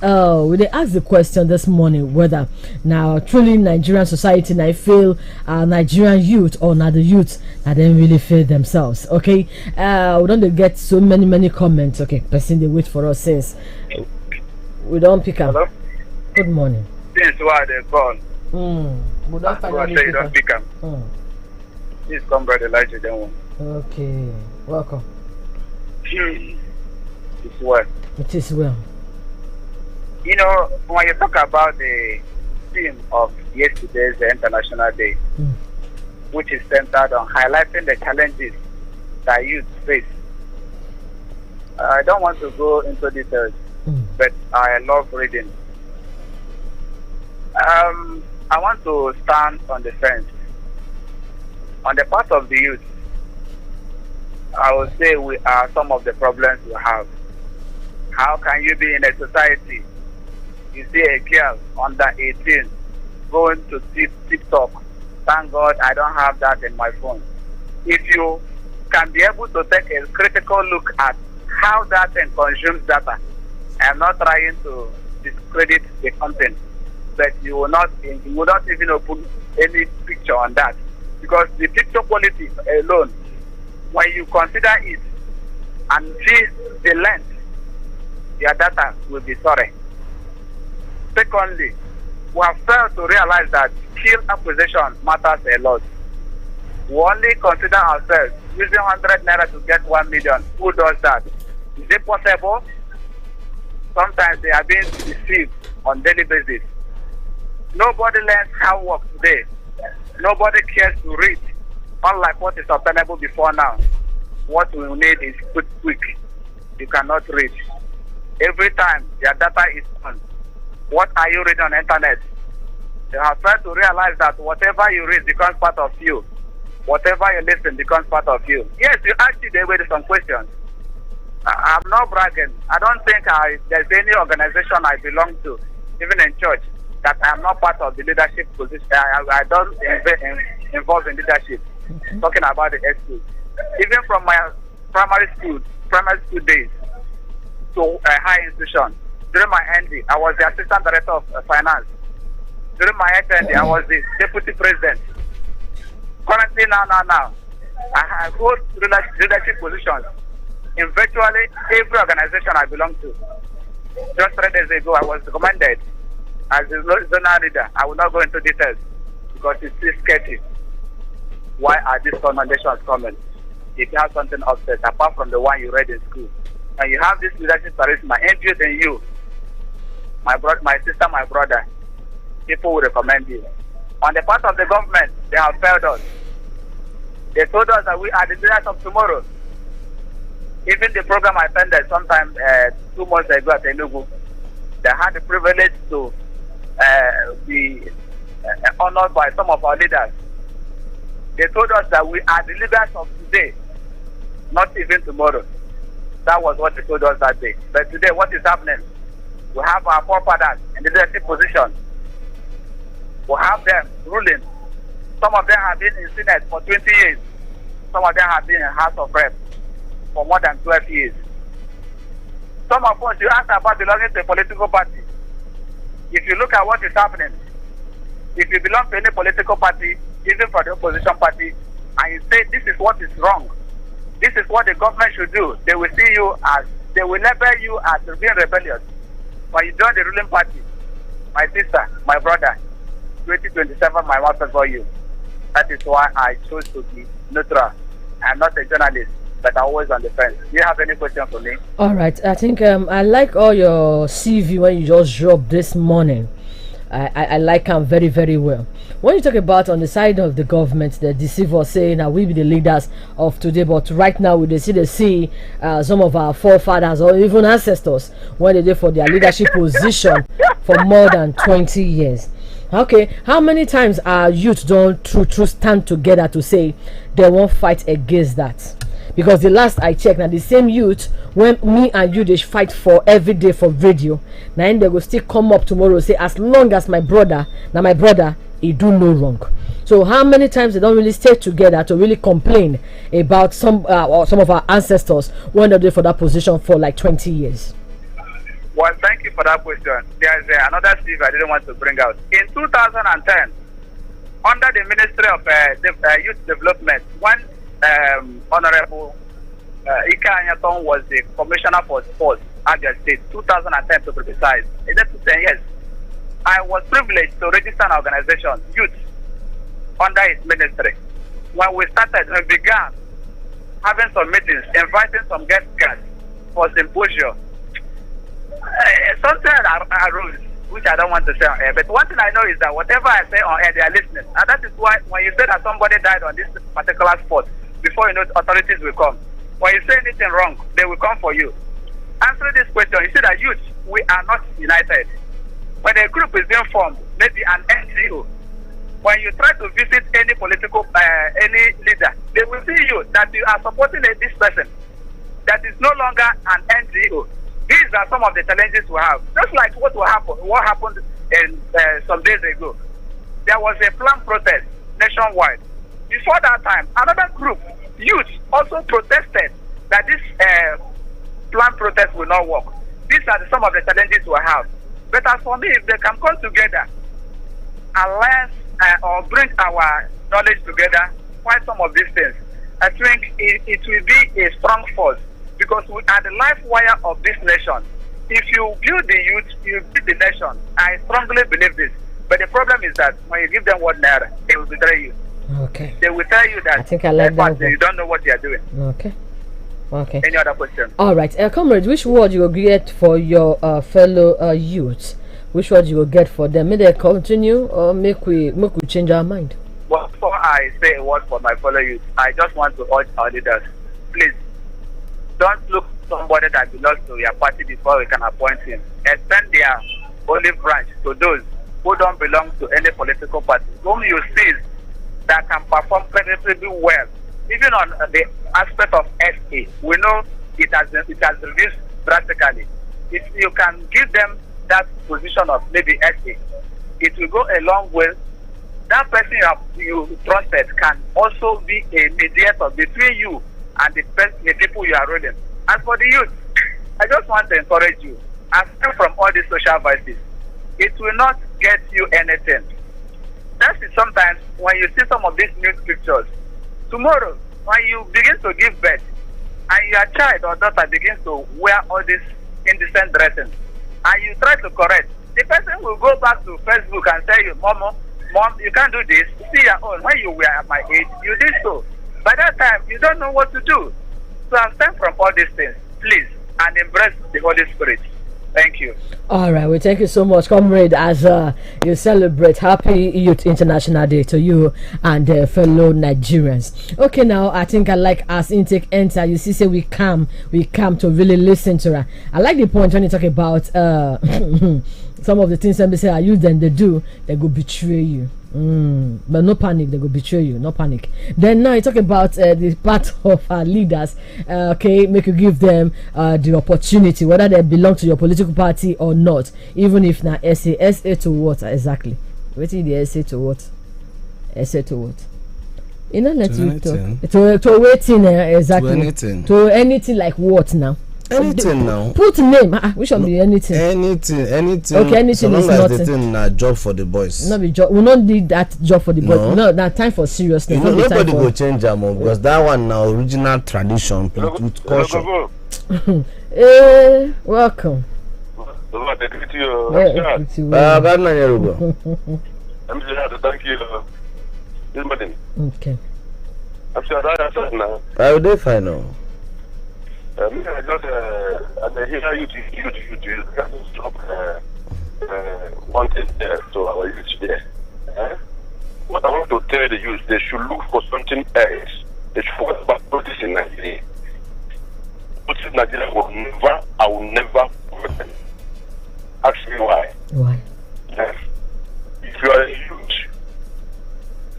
we they asked the question this morning whether now truly Nigerian society now feel Nigerian youth or not the youth that they really feel themselves. Okay, we don't get so many comments. Okay, person they wait for us since we don't pick up. Hello? Good morning. Since why they call? We don't finally say you don't pick up. Please come, brother Elijah. Then one. Okay, welcome. It's well. It is well. You know, when you talk about the theme of yesterday's International Day, which is centered on highlighting the challenges that youth face, I don't want to go into details, but I love reading. I want to stand on the fence. On the part of the youth, I would say we are some of the problems we have. How can you be in a society, you see a girl under 18 going to TikTok? Thank God I don't have that in my phone. If you can be able to take a critical look at how that thing consumes data, I'm not trying to discredit the content, but you will not even open any picture on that, because the picture quality alone, when you consider it and see the length, your data will be sorry. Secondly, we have failed to realize that skill acquisition matters a lot. We only consider ourselves using 100 naira to get 1 million. Who does that? Is it possible? Sometimes they are being deceived on daily basis. Nobody learns how to work today. Nobody cares to read, unlike what is obtainable before now. What we need is quick. You cannot read. Every time your data is on, what are you reading on the internet? You have failed to realize that whatever you read becomes part of you. Whatever you listen becomes part of you. Yes, you asked there were some questions. I'm not bragging. I don't think there's any organization I belong to, even in church, that I'm not part of the leadership position. I don't involve in leadership. Talking about the SQ. Even from my primary school days to a high institution, during my ND, I was the assistant director of finance. During my HND, I was the deputy president. Currently, now, I hold leadership positions in virtually every organization I belong to. Just 3 days ago, I was recommended as the zonal leader. I will not go into details because it's still sketchy. Why are these recommendations coming? If you have something upset, apart from the one you read in school, and you have this leadership charisma imbued in you, my sister, my brother, people will recommend you. On the part of the government, they have failed us. They told us that we are the leaders of tomorrow. Even the program I attended sometime 2 months ago at Enugu, they had the privilege to be honored by some of our leaders. They told us that we are the leaders of today, not even tomorrow. That was what they told us that day. But today, what is happening? We have our forefathers in the leadership position. We have them ruling. Some of them have been in Senate for 20 years. Some of them have been in House of Reps for more than 12 years. Some of us, you ask about belonging to a political party. If you look at what is happening, if you belong to any political party, even for the opposition party, and you say this is what is wrong, This is what the government should do. They will see you as, they will label you as being rebellious. When you join the ruling party, my sister, my brother, 2027, my master for you. That is why I chose to be neutral. I'm not a journalist, but I'm always on the fence. Do you have any question for me? All right. I think I like all your CV when you just dropped this morning. I like them very, very well. When you talk about on the side of the government, the deceivers saying that we be the leaders of today, but right now we see some of our forefathers or even ancestors when they did for their leadership position for more than 20 years. Okay, how many times our youth don't true stand together to say they won't fight against that? Because the last I checked, now the same youth when me and you they fight for every day for radio, now they will still come up tomorrow say as long as my brother, he do no wrong. So how many times they don't really stay together to really complain about some of our ancestors when they're there for that position for like 20 years? Well, thank you for that question. There's another CV I didn't want to bring out. In 2010, under the Ministry of Youth Development, when Honorable Ika Anyaton was the Commissioner for Sports at the state, 2010 to be precise, in the 10 years, I was privileged to register an organization, Youth, under his ministry. When we started, we began having some meetings, inviting some guest for symposium. Something arose, which I don't want to say on air, but one thing I know is that whatever I say on air, they are listening. And that is why when you say that somebody died on this particular spot, before you know authorities will come. When you say anything wrong, they will come for you. Answer this question, you see that youth, we are not united. When a group is being formed, maybe an NGO, when you try to visit any political, any leader, they will see you that you are supporting this person that is no longer an NGO. These are some of the challenges we have. Just like what happened in some days ago. There was a planned protest nationwide. Before that time, another group, youth, also protested that this planned protest will not work. These are some of the challenges we have. But as for me, if they can come together, alliance or bring our knowledge together, find some of these things, I think it will be a strong force. Because we are the life wire of this nation. If you build the youth, you build the nation. I strongly believe this. But the problem is that when you give them one naira, they will betray you. Okay. They will tell you that I think I like that. You don't know what you are doing. Okay. Any other question? All right. Comrade, which word you will get for your fellow youth? Which word you will get for them? May they continue or make we change our mind? Well, before I say a word for my fellow youth, I just want to urge our leaders, please, don't look somebody that belongs to your party before we can appoint him. Extend their olive branch to those who don't belong to any political party, whom you see that can perform relatively well. Even on the aspect of SA, we know it has reduced drastically. If you can give them that position of maybe SA, it will go a long way. That person you trusted can also be a mediator between you and the people you are ruling. As for the youth, I just want to encourage you, aside from all these social vices, it will not get you anything. That is sometimes when you see some of these news pictures, tomorrow when you begin to give birth and your child or daughter begins to wear all these indecent dressing and you try to correct, the person will go back to Facebook and tell you, Mom, you can't do this. See your own. When you were at my age, you did so. By that time, you don't know what to do. So abstain from all these things, please, and embrace the Holy Spirit. Thank you. All right, well, thank you so much, comrade, as you celebrate Happy Youth International Day to you and fellow Nigerians. Okay, now I think I like as intake enter. You see, say we come to really listen to her. I like the point when you talk about some of the things somebody say, I use them, they do, they go betray you. But no panic, they go betray you, no panic. Then now you talk about the part of our leaders, okay, make you give them the opportunity, whether they belong to your political party or not, even if now SA to what exactly? Waiting the SA to what? SA to what? You know, let you talk to waiting exactly to anything like what now? Anything now. Put name. We should be anything. Anything. Okay, anything so long is as nothing. the thing na job for the boys. Not be job. We don't need that job for the boys. No, that time for seriousness. You know, nobody go change them because that one now original tradition with caution. Welcome. Thank you. This morning. Okay. I'm sure that now. I will do fine now. I just I hear you stop wanted there to our youth there. What I want to tell the youth, they should look for something else. They should forget about politics in Nigeria. Politics in Nigeria I will never forget them. Ask me why. Why? Yes. If you are a youth,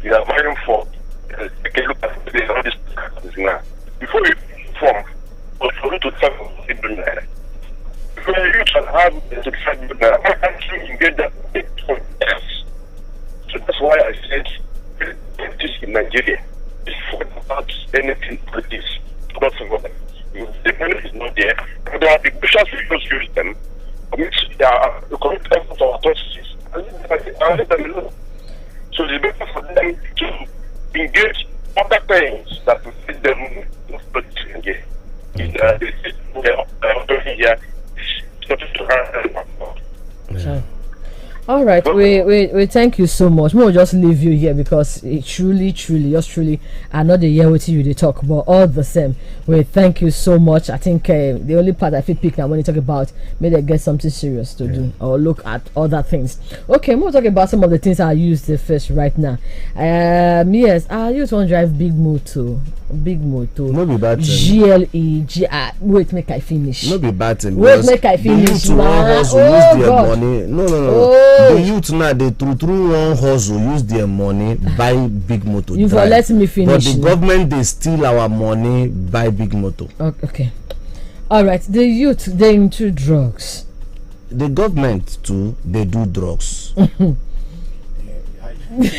you are vying for take a look at this now. Before you form, but for you to serve naira. Before you can have to serve naira, how can you engage that for else? So that's why I said this in Nigeria is about anything politics. Not forgotten. The money is not there. But there are the bishops we just use them. Which they are the correct effort of authorities. I let them alone. So it's better for them to engage other things that will fit them politics again. They sit here, Sure. All right, we thank you so much. We'll just leave you here because it truly, are not the year with you they talk, but all the same, we thank you so much. I think the only part I feel pick now when you talk about maybe get something serious to do or look at other things. Okay, we'll talk about some of the things I use the first right now. Yes, I use one drive big motor. No be bad GLE. Wait, make I finish. No be bad thing. Wait, make I finish. Use their money. No. The youth now they through one hustle use their money buy big motor. You for let me finish. But the government they steal our money buy big motor. Okay. All right. The youth they into drugs. The government too they do drugs. No. Wait.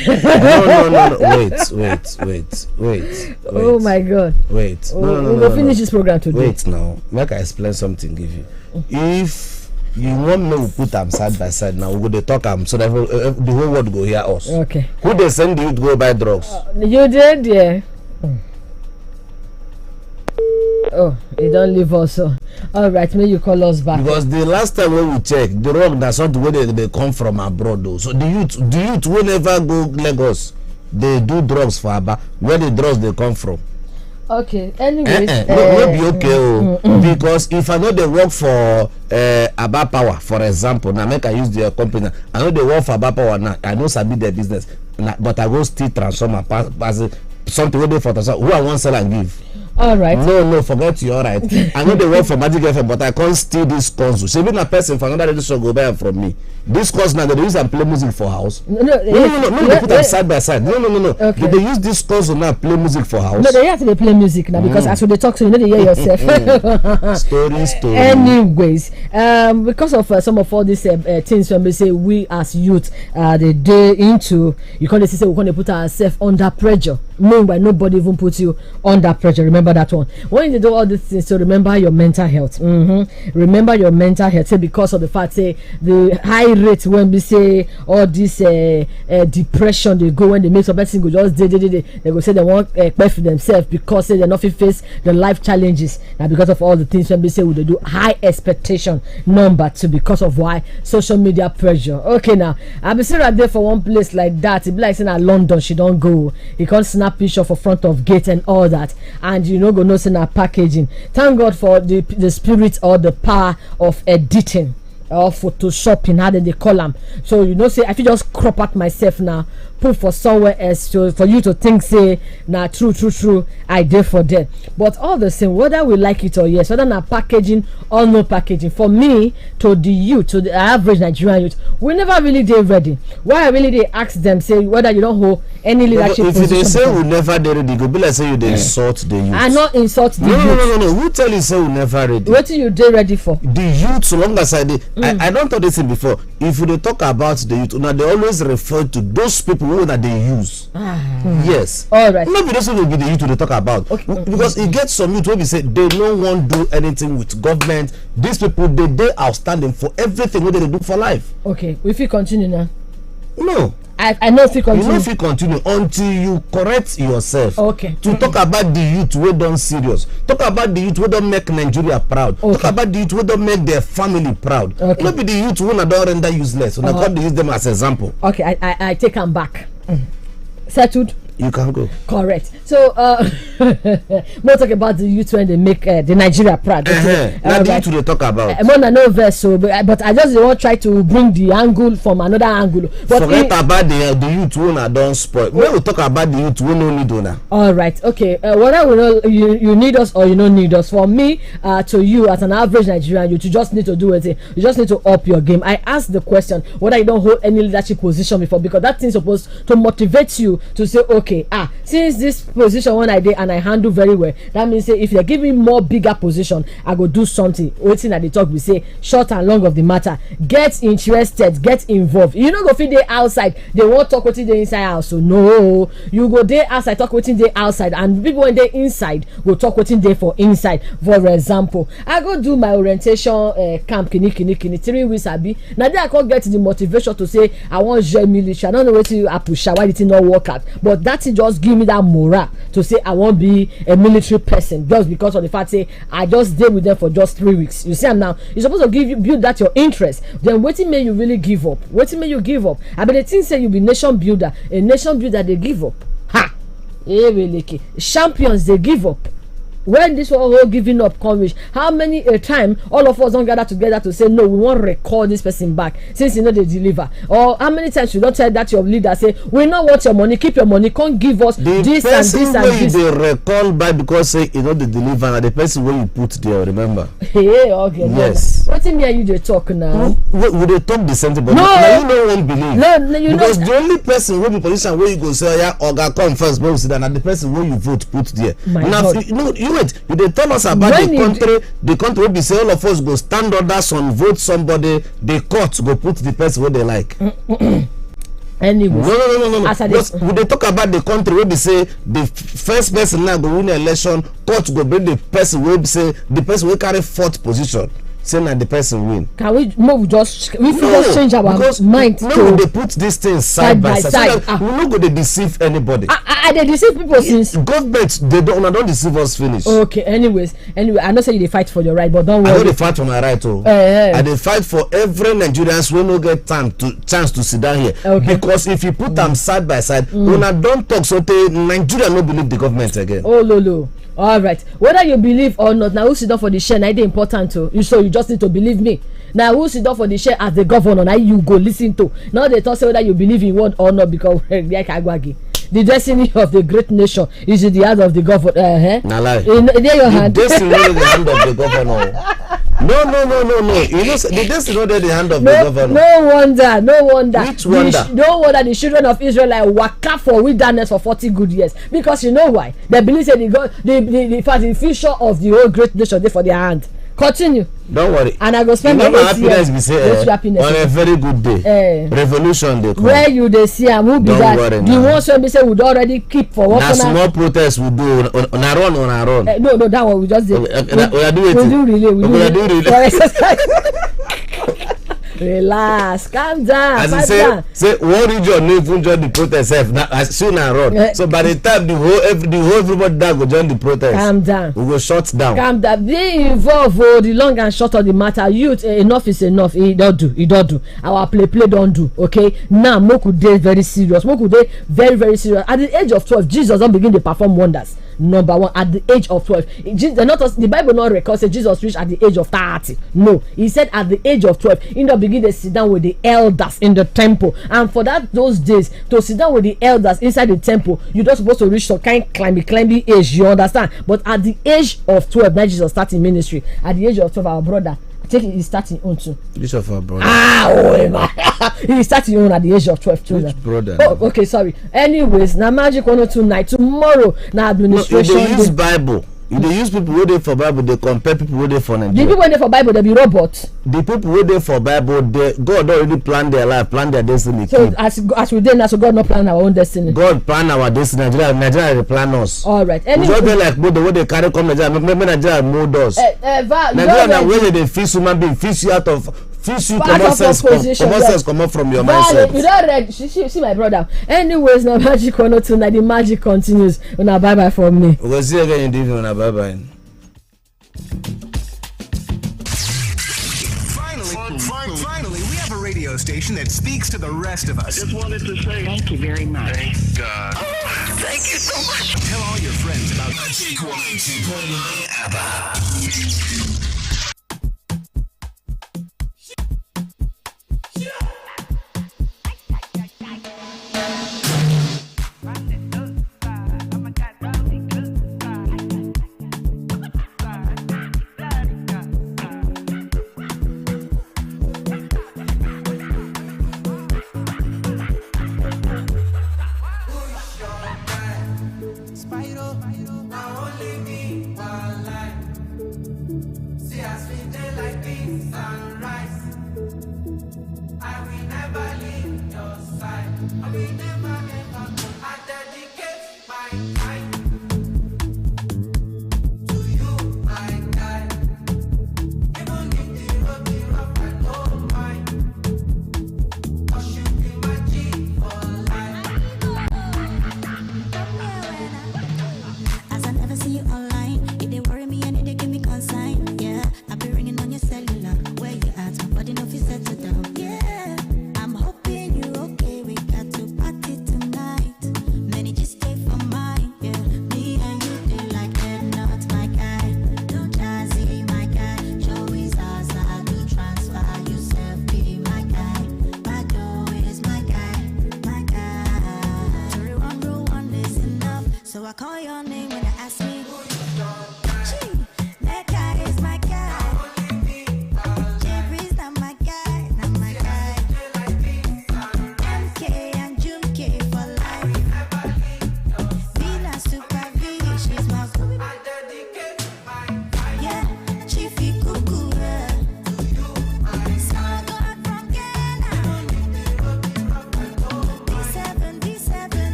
Oh my God. Wait. No. We'll finish this program today. Wait now. Make I explain something. Give you. If you want me to put them side by side now, we go to talk them so that the whole world go hear us. Okay. Who they send you to go buy drugs? You did, yeah. Oh, you don't leave us. All right, may you call us back. Because the last time when we check, the drug that's not where they come from abroad though. So the youth will never go Lagos. They do drugs for Aba. Where the drugs they come from? Okay, anyways. No be okay because if I know they work for Aba Power, for example, now make I use their company. I know they work for Aba Power now. I know sabi their business, but I go still transform as something wey dey for transform. Who I want sell and give. All right. No, forget you. All right. I know they work for Magic FM, but I can't steal this console. So even a person from another radio show go buy from me. This console now they use and play music for house. No. They put them side by side. No. Okay. They use this console now play music for house. No, they have to play music now because as they talk, so you know they hear yourself. Story. Anyways, because of some of all these things, when we say we as youth, the day into you can't say we can't put ourselves under pressure. Meanwhile, nobody even puts you under pressure. Remember that one. When you do all these things, so remember your mental health. Remember your mental health. Say because of the fact, say the high rate when we say all this depression they go when they make some person go just they go say they want pay for themselves because say they're not face the life challenges. Now because of all the things when we say they do high expectation number two because of why social media pressure. Okay, now I'll be sitting right there for one place like that. It be like saying at London she don't go. You can't snap picture for front of gate and all that, and you know go no see packaging. Thank God for the spirit or the power of editing or photoshopping, how they call them. So you know, say I feel just crop out myself now, put for somewhere else so for you to think say now true I did for them. But all the same, whether we like it or yes, whether na packaging or no packaging, for me to the youth, to the average Nigerian youth, we never really did ready. Why I really they ask them say whether you don't hold any leadership if position. If they say we never did ready, go be like say you they insult the youth. I not insult the youth. No. Who tell you say we never ready? What you dey ready for? The youth, so long as I don't thought this thing before. if you dey talk about the youth, una dey always refer to those people who una dey use. Yes. All right. Maybe those will be the youth they talk about. Because e get some youth wey be say they no wan do anything with government. These people dey outstanding for everything wey they do for life. Okay, we fit continue now. No. I know if you continue. You know if you continue until you correct yourself. Okay. To talk about the youth wey don serious. Talk about the youth wey don make Nigeria proud. Okay. Talk about the youth wey don make their family proud. Okay. No be the youth wey na don render useless. Una come dey use them as example. Okay, I take am back. Settled. You can go. Correct. So we'll talk about the youth when they make the Nigeria proud. Okay? Now the youth they talk about. I know verse, so but I just want try to bring the angle from another angle. But forget about the youth who na don spoil. When we talk about the youth who no need una. All right. Okay. Whether we know you need us or you don't need us. For me, to you as an average Nigerian, you just need to do it. You just need to up your game. I asked the question whether you don't hold any leadership position before, because that thing is supposed to motivate you to say, okay, since this position when I did and I handle very well, that means say if you're giving more bigger position, I go do something. Waiting at the talk, we say short and long of the matter. Get interested, get involved. You know, go fit dey outside. They won't talk waiting the inside house. So no, you go there outside, talk waiting the outside, and people when they inside go talk waiting there for inside. For example, I go do my orientation camp kini 3 weeks. Abi now there I can't get the motivation to say I want join military. I don't know what to push. Why did it not work out? But that is just give me that morale to say I won't be a military person just because of the fact say I just stay with them for just 3 weeks. You see, I'm now you're supposed to build that your interest. Then waiting may you really give up. Waiting may you give up. I mean the thing say you be nation builder. A nation builder they give up. Ha! Champions they give up. When this whole giving up comes, how many a time all of us don't gather together to say no, we won't recall this person back since you know they deliver? Or how many times you don't tell that your leader say we don't want your money, keep your money, can't give us this and this and this. They recall back because say you know they deliver and the person where you put there, remember? Hey, okay. Yes. What in me are you they talk now? Would they talk the same thing? But no, you know won't believe. No, you because know the only person will be position where you go say yeah, Oga come first, but we see that and the person where you vote put there. Now you wait, you they tell us about the country will be say all of us go stand others on vote somebody, the court go put the person where they like. Anyway, no. Would they talk about the country where they say the first person now go win the election, court go bring the person where be say the person will carry 4th position. Saying that the person win. Can we move just change our mind to they put these things side by side. So we not go to deceive anybody. They deceive people since government they don't deceive us finish. Okay, anyway, I know say they fight for your right, but don't worry. I know they fight for my right too. And they fight for every Nigerians who no get chance to sit down here. Okay. Because if you put them side by side, when I don't talk so Nigeria no believe the government again. Oh lolo. All right, whether you believe or not, now who sit down for the share now dey important too. So you just need to believe me. Now who sit down for the share as the governor now you go listen to. Now they talk say whether you believe in one or not because the destiny of the great nation is in the hand of the governor. Na lie. In your hand. The destiny is in the hand of the governor. No. You know the destiny is in the hand of the governor. No wonder. Which wonder? No wonder the children of Israel like waka for wilderness for 40 good years. Because you know why? They believe say the future of the whole great nation dey for their hand. Continue. Don't worry. And I go spend my happiness be say on a very good day. Revolution dey come. Where you dey see am who be that? The ones wey be say we don already keep for one corner. Na small protest we do on a run. No, that one we just dey. We do relay. Relax, calm down. As you say one region no even join the protest sef na soon na run. So by the time the whole everybody that go join the protest, calm down. We go shut down. Calm down. Be involved. The long and short of the matter. Youth, enough is enough. He don't do. Our play don't do. Okay. Now Moku dey very serious. Moku dey very very serious. At the age of 12, Jesus don't begin to perform wonders. Number one, at the age of 12, the Bible not records that Jesus reached at the age of 30. No, he said at the age of 12, in the beginning they sit down with the elders in the temple, and for those days to sit down with the elders inside the temple, you're not supposed to reach some kind climbing age. You understand? But at the age of 12, now Jesus starting ministry. At the age of 12, our brother, I think he's starting on too. Which of our brother? He's starting on at the age of 12 too. Which brother? Oh, okay, sorry. Anyways, now Magic 102 night tomorrow. Now administration. They use Bible. They use people who dey for Bible, they compare people who dey for Nigeria. The people who dey for Bible, they be robots. The people who dey for Bible, God already plan their life, plan their destiny. So as we dey now, so God not plan our own destiny. God plan our destiny. Nigeria dey plan us. All right. We just dey like the way they carry come Nigeria, make Nigeria mold us. Nigeria na where they fix human being, fix you out of. Common sense come up from your mindset. You don't read. See my brother. Anyways, now magic 102. Now the magic continues. Una bye bye from me. We'll see you again in the evening. Una bye bye. Finally, we have a radio station that speaks to the rest of us. I just wanted to say thank you very much. Thank God. Thank you so much. Tell all your friends about Magic 102.9 ABBA.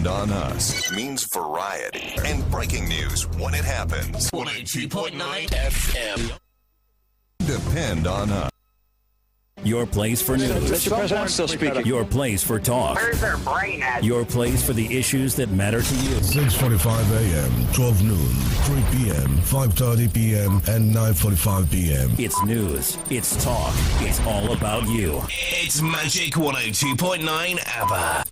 On us means variety and breaking news when it happens. 102.9 FM. Depend on us. Your place for news. Mr. President, still speaking. Your place for talk. Where's their brain at? Your place for the issues that matter to you. 6:45 a.m., 12 noon, 3 p.m., 5:30 p.m., and 9:45 p.m. It's news. It's talk. It's all about you. It's Magic 102.9 ABBA.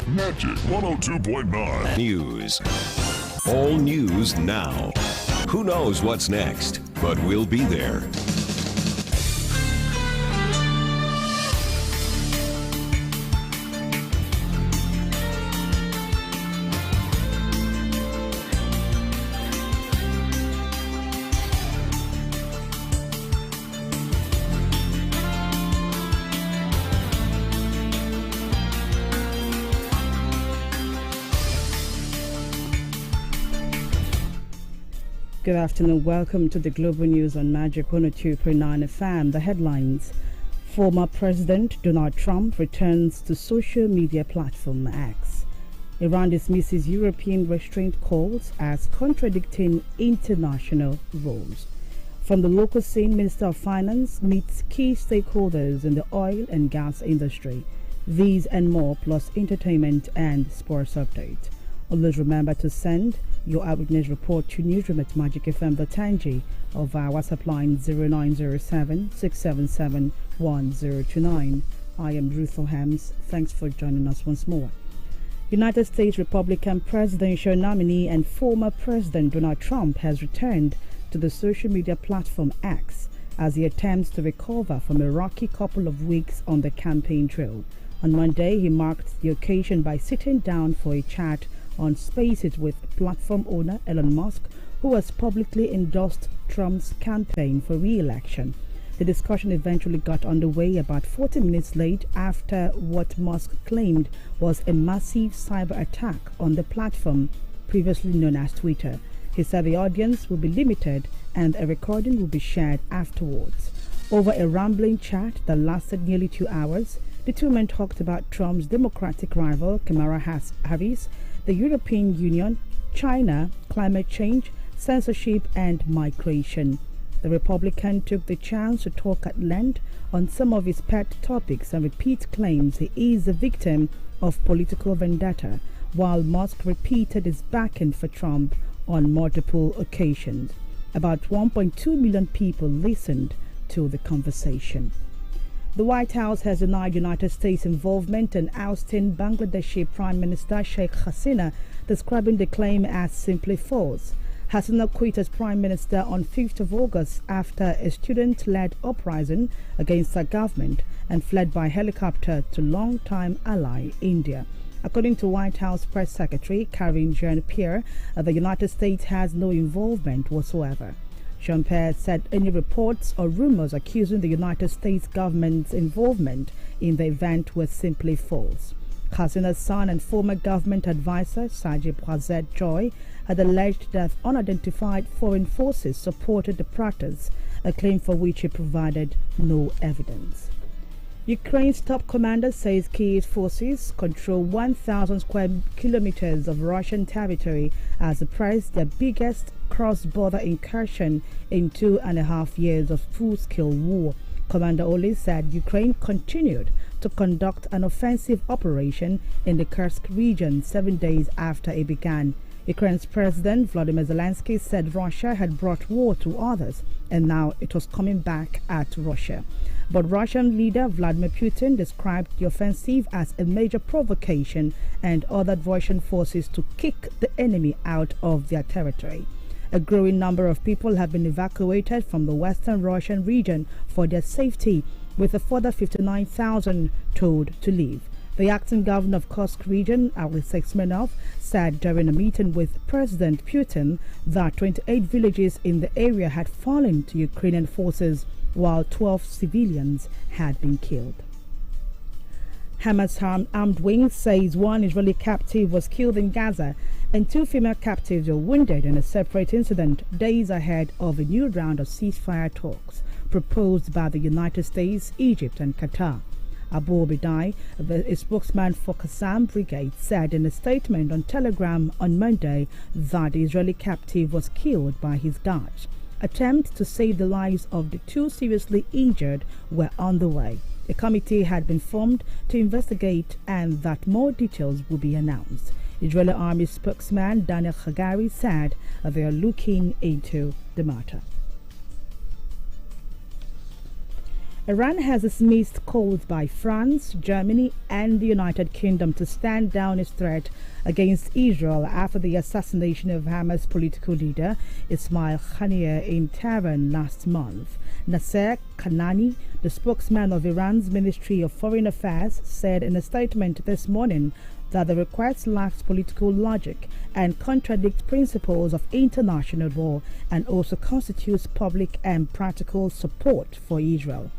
Magic 102.9 News. All news now. Who knows what's next, but we'll be there. Good afternoon. Welcome to the Global News on Magic 102.9 FM. The headlines. Former President Donald Trump returns to social media platform X. Iran dismisses European restraint calls as contradicting international rules. From the local scene, Minister of Finance meets key stakeholders in the oil and gas industry. These and more, plus entertainment and sports update. Always remember to send your eyewitness report to newsroom at MagicFm.ng of our WhatsApp line 0907 677 1029. I am Ruth O'Hams. Thanks for joining us once more. United States Republican presidential nominee and former President Donald Trump has returned to the social media platform X as he attempts to recover from a rocky couple of weeks on the campaign trail. On Monday, he marked the occasion by sitting down for a chat on Spaces with platform owner Elon Musk, who has publicly endorsed Trump's campaign for re-election. The discussion eventually got underway about 40 minutes late after what Musk claimed was a massive cyber attack on the platform previously known as Twitter. He said the audience will be limited and a recording will be shared afterwards. Over a rambling chat that lasted nearly 2 hours, the two men talked about Trump's Democratic rival Kamala Harris, the European Union, China, climate change, censorship and migration. The Republican took the chance to talk at length on some of his pet topics and repeat claims he is a victim of political vendetta, while Musk repeated his backing for Trump on multiple occasions. About 1.2 million people listened to the conversation. The White House has denied United States involvement in ousting Bangladeshi Prime Minister Sheikh Hasina, describing the claim as simply false. Hasina quit as Prime Minister on 5th of August after a student-led uprising against her government and fled by helicopter to longtime ally India. According to White House Press Secretary Karine Jean-Pierre, the United States has no involvement whatsoever. Jean-Pierre said any reports or rumors accusing the United States government's involvement in the event were simply false. Hasina's son and former government advisor Sajid Brazet Joy had alleged that unidentified foreign forces supported the practice, a claim for which he provided no evidence. Ukraine's top commander says Kiev's forces control 1,000 square kilometers of Russian territory as it pressed their biggest cross-border incursion in 2.5 years of full-scale war. Commander Ole said Ukraine continued to conduct an offensive operation in the Kursk region 7 days after it began. Ukraine's President Volodymyr Zelensky said Russia had brought war to others and now it was coming back at Russia. But Russian leader Vladimir Putin described the offensive as a major provocation and ordered Russian forces to kick the enemy out of their territory. A growing number of people have been evacuated from the western Russian region for their safety, with a further 59,000 told to leave. The acting governor of Kursk region, Alexei Smenov, said during a meeting with President Putin that 28 villages in the area had fallen to Ukrainian forces, while 12 civilians had been killed. Hamas armed wing says one Israeli captive was killed in Gaza and 2 female captives were wounded in a separate incident days ahead of a new round of ceasefire talks proposed by the United States, Egypt and Qatar. Abu Obidai, a spokesman for Qassam Brigade, said in a statement on Telegram on Monday that the Israeli captive was killed by his guards. Attempts to save the lives of the 2 seriously injured were on the way. A committee had been formed to investigate and that more details will be announced. Israeli Army spokesman Daniel Hagari said they are looking into the matter. Iran has dismissed calls by France, Germany and the United Kingdom to stand down its threat against Israel after the assassination of Hamas political leader Ismail Haniyeh in Tehran last month. Nasser Kanani, the spokesman of Iran's Ministry of Foreign Affairs, said in a statement this morning that the request lacks political logic and contradicts principles of international law and also constitutes public and practical support for Israel.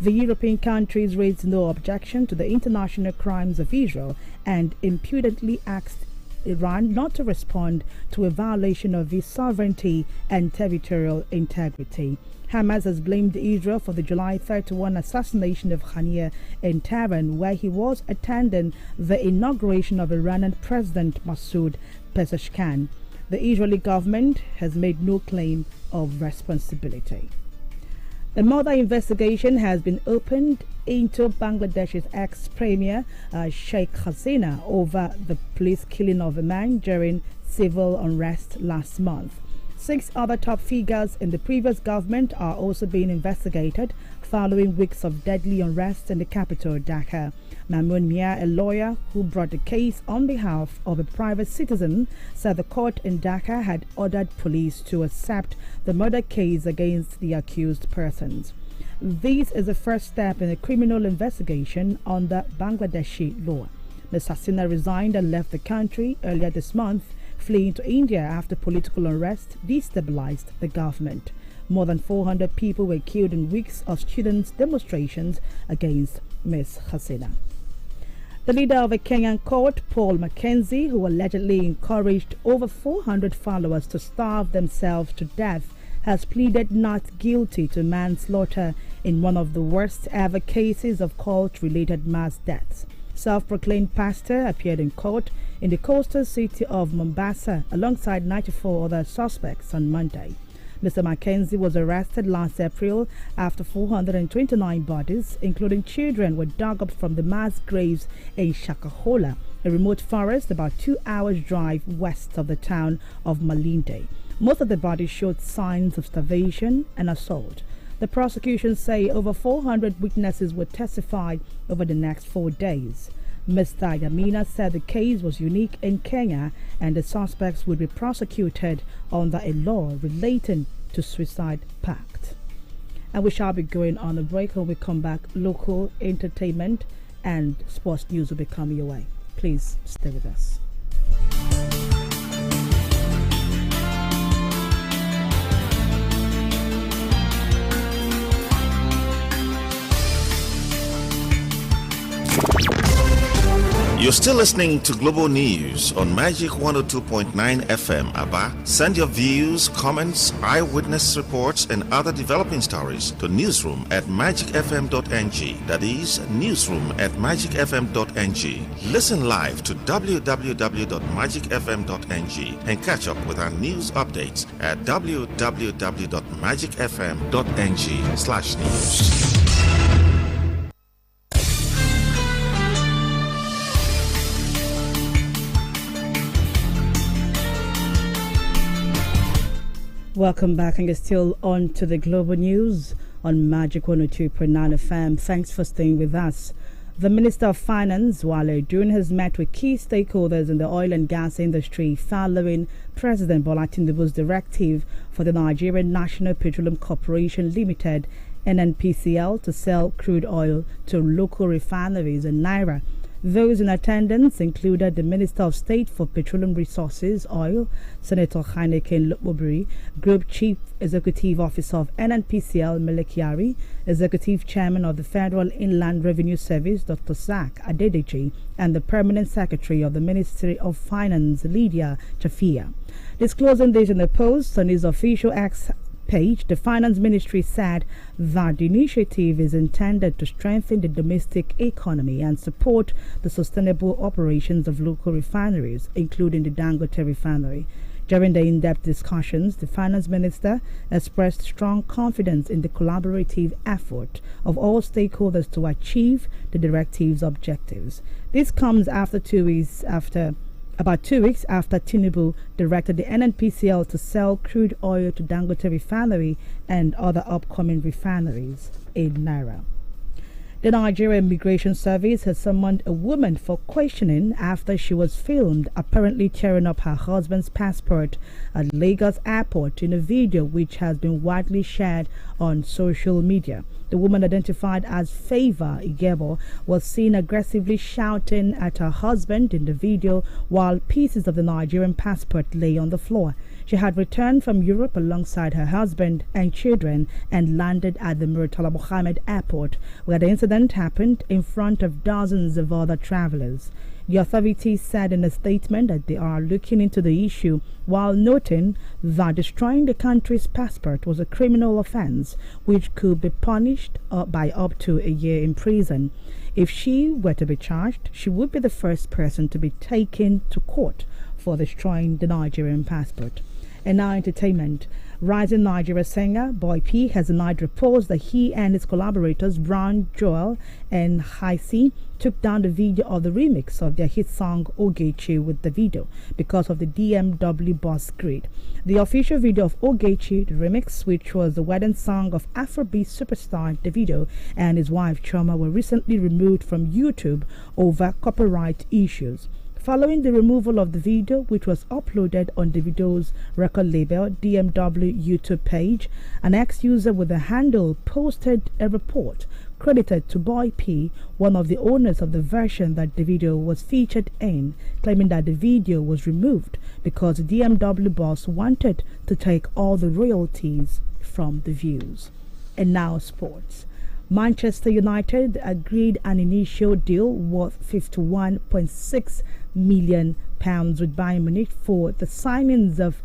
The European countries raised no objection to the international crimes of Israel and impudently asked Iran not to respond to a violation of its sovereignty and territorial integrity. Hamas has blamed Israel for the July 31 assassination of Khania in Tehran, where he was attending the inauguration of Iranian President Masoud Pezeshkian. The Israeli government has made no claim of responsibility. A murder investigation has been opened into Bangladesh's ex-premier Sheikh Hasina over the police killing of a man during civil unrest last month. 6 other top figures in the previous government are also being investigated following weeks of deadly unrest in the capital, Dhaka. Mamoon Mia, a lawyer who brought the case on behalf of a private citizen, said the court in Dhaka had ordered police to accept the murder case against the accused persons. This is the first step in a criminal investigation under Bangladeshi law. Ms. Hasina resigned and left the country earlier this month, fleeing to India after political unrest destabilized the government. More than 400 people were killed in weeks of students' demonstrations against Ms. Hasina. The leader of a Kenyan court, Paul Mackenzie, who allegedly encouraged over 400 followers to starve themselves to death, has pleaded not guilty to manslaughter in one of the worst ever cases of cult-related mass deaths. Self-proclaimed pastor appeared in court in the coastal city of Mombasa alongside 94 other suspects on Monday. Mr. Mackenzie was arrested last April after 429 bodies, including children, were dug up from the mass graves in Shakahola, a remote forest about 2 hours' drive west of the town of Malindi. Most of the bodies showed signs of starvation and assault. The prosecution say over 400 witnesses would testify over the next 4 days. Mr. Yamina said the case was unique in Kenya and the suspects would be prosecuted under a law relating to suicide pact. And we shall be going on a break. When we come back, local entertainment and sports news will be coming your way. Please stay with us. You're still listening to Global News on Magic 102.9 FM Aba. Send your views, comments, eyewitness reports, and other developing stories to newsroom at magicfm.ng. That is, newsroom at magicfm.ng. Listen live to www.magicfm.ng and catch up with our news updates at www.magicfm.ng/news. Welcome back, and you're still on to the global news on Magic 102.9 FM. Thanks for staying with us. The Minister of Finance, Wale Dun, has met with key stakeholders in the oil and gas industry following President Bola Tinubu's directive for the Nigerian National Petroleum Corporation Limited, NNPCL, to sell crude oil to local refineries in Naira. Those in attendance included the Minister of State for Petroleum Resources, Oil, Senator Heineken Lukbobiri, Group Chief Executive Officer of NNPCL, Melekiari, Executive Chairman of the Federal Inland Revenue Service, Dr. Zach Adedeji, and the Permanent Secretary of the Ministry of Finance, Lydia Chafia. Disclosing this in a post on his official X page, the Finance Ministry said that the initiative is intended to strengthen the domestic economy and support the sustainable operations of local refineries, including the Dangote refinery. During the in-depth discussions, the Finance Minister expressed strong confidence in the collaborative effort of all stakeholders to achieve the directive's objectives. This comes after about 2 weeks after Tinubu directed the NNPCL to sell crude oil to Dangote refinery and other upcoming refineries in Naira. The Nigerian Immigration Service has summoned a woman for questioning after she was filmed apparently tearing up her husband's passport at Lagos Airport in a video which has been widely shared on social media. The woman, identified as Favor Igebo, was seen aggressively shouting at her husband in the video while pieces of the Nigerian passport lay on the floor. She had returned from Europe alongside her husband and children and landed at the Murtala Mohammed Airport, where the incident happened in front of dozens of other travelers. The authorities said in a statement that they are looking into the issue while noting that destroying the country's passport was a criminal offense which could be punished by up to a year in prison. If she were to be charged, she would be the first person to be taken to court for destroying the Nigerian passport. And now entertainment. Rising Nigeria singer Boy P has denied reports that he and his collaborators Brown, Joel and Haisi took down the video of the remix of their hit song Ogechi with the video because of the DMW boss grid. The official video of Ogechi, the remix, which was the wedding song of Afrobeat superstar Davido and his wife Choma, were recently removed from YouTube over copyright issues. Following the removal of the video, which was uploaded on Davido's record label DMW YouTube page, an ex-user with the handle posted a report credited to Boy P, one of the owners of the version that Davido was featured in, claiming that the video was removed because the DMW boss wanted to take all the royalties from the views. And now sports. Manchester United agreed an initial deal worth £51.6 million with Bayern Munich for the signings of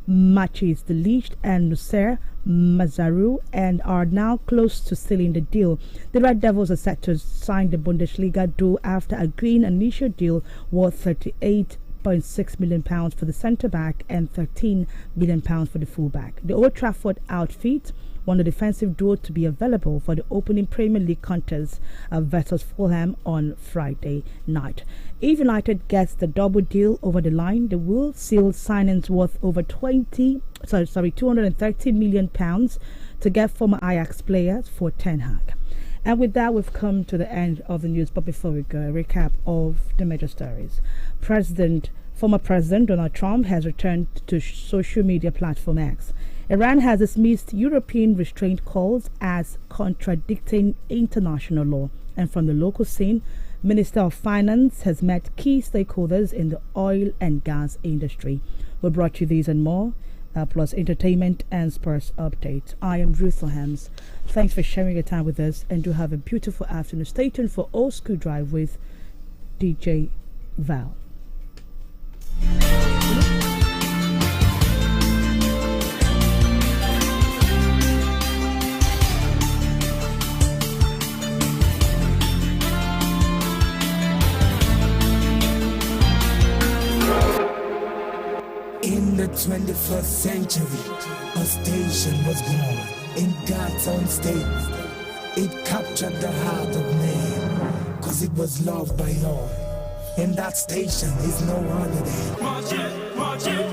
Matthijs de Ligt and Nusser Mazaru, and are now close to sealing the deal. The Red Devils are set to sign the Bundesliga duo after agreeing an initial deal worth £38.6 million for the centre-back and £13 million for the full-back. The Old Trafford outfit won the defensive duo to be available for the opening Premier League contest versus Fulham on Friday night. If United gets the double deal over the line, they will seal signings worth over £230 million to get former Ajax players for Ten Hag. And with that, we've come to the end of the news. But before we go, a recap of the major stories. Former President Donald Trump has returned to social media platform X. Iran has dismissed European restraint calls as contradicting international law. And from the local scene, Minister of Finance has met key stakeholders in the oil and gas industry. We brought you these and more, plus entertainment and sports updates. I am Ruth Ohams. Thanks for sharing your time with us, and do have a beautiful afternoon. Stay tuned for Old School Drive with DJ Val. In the 21st century, a station was born in God's own state. It captured the heart of man, cause it was loved by all. And that station is no holiday. Watch it, watch it.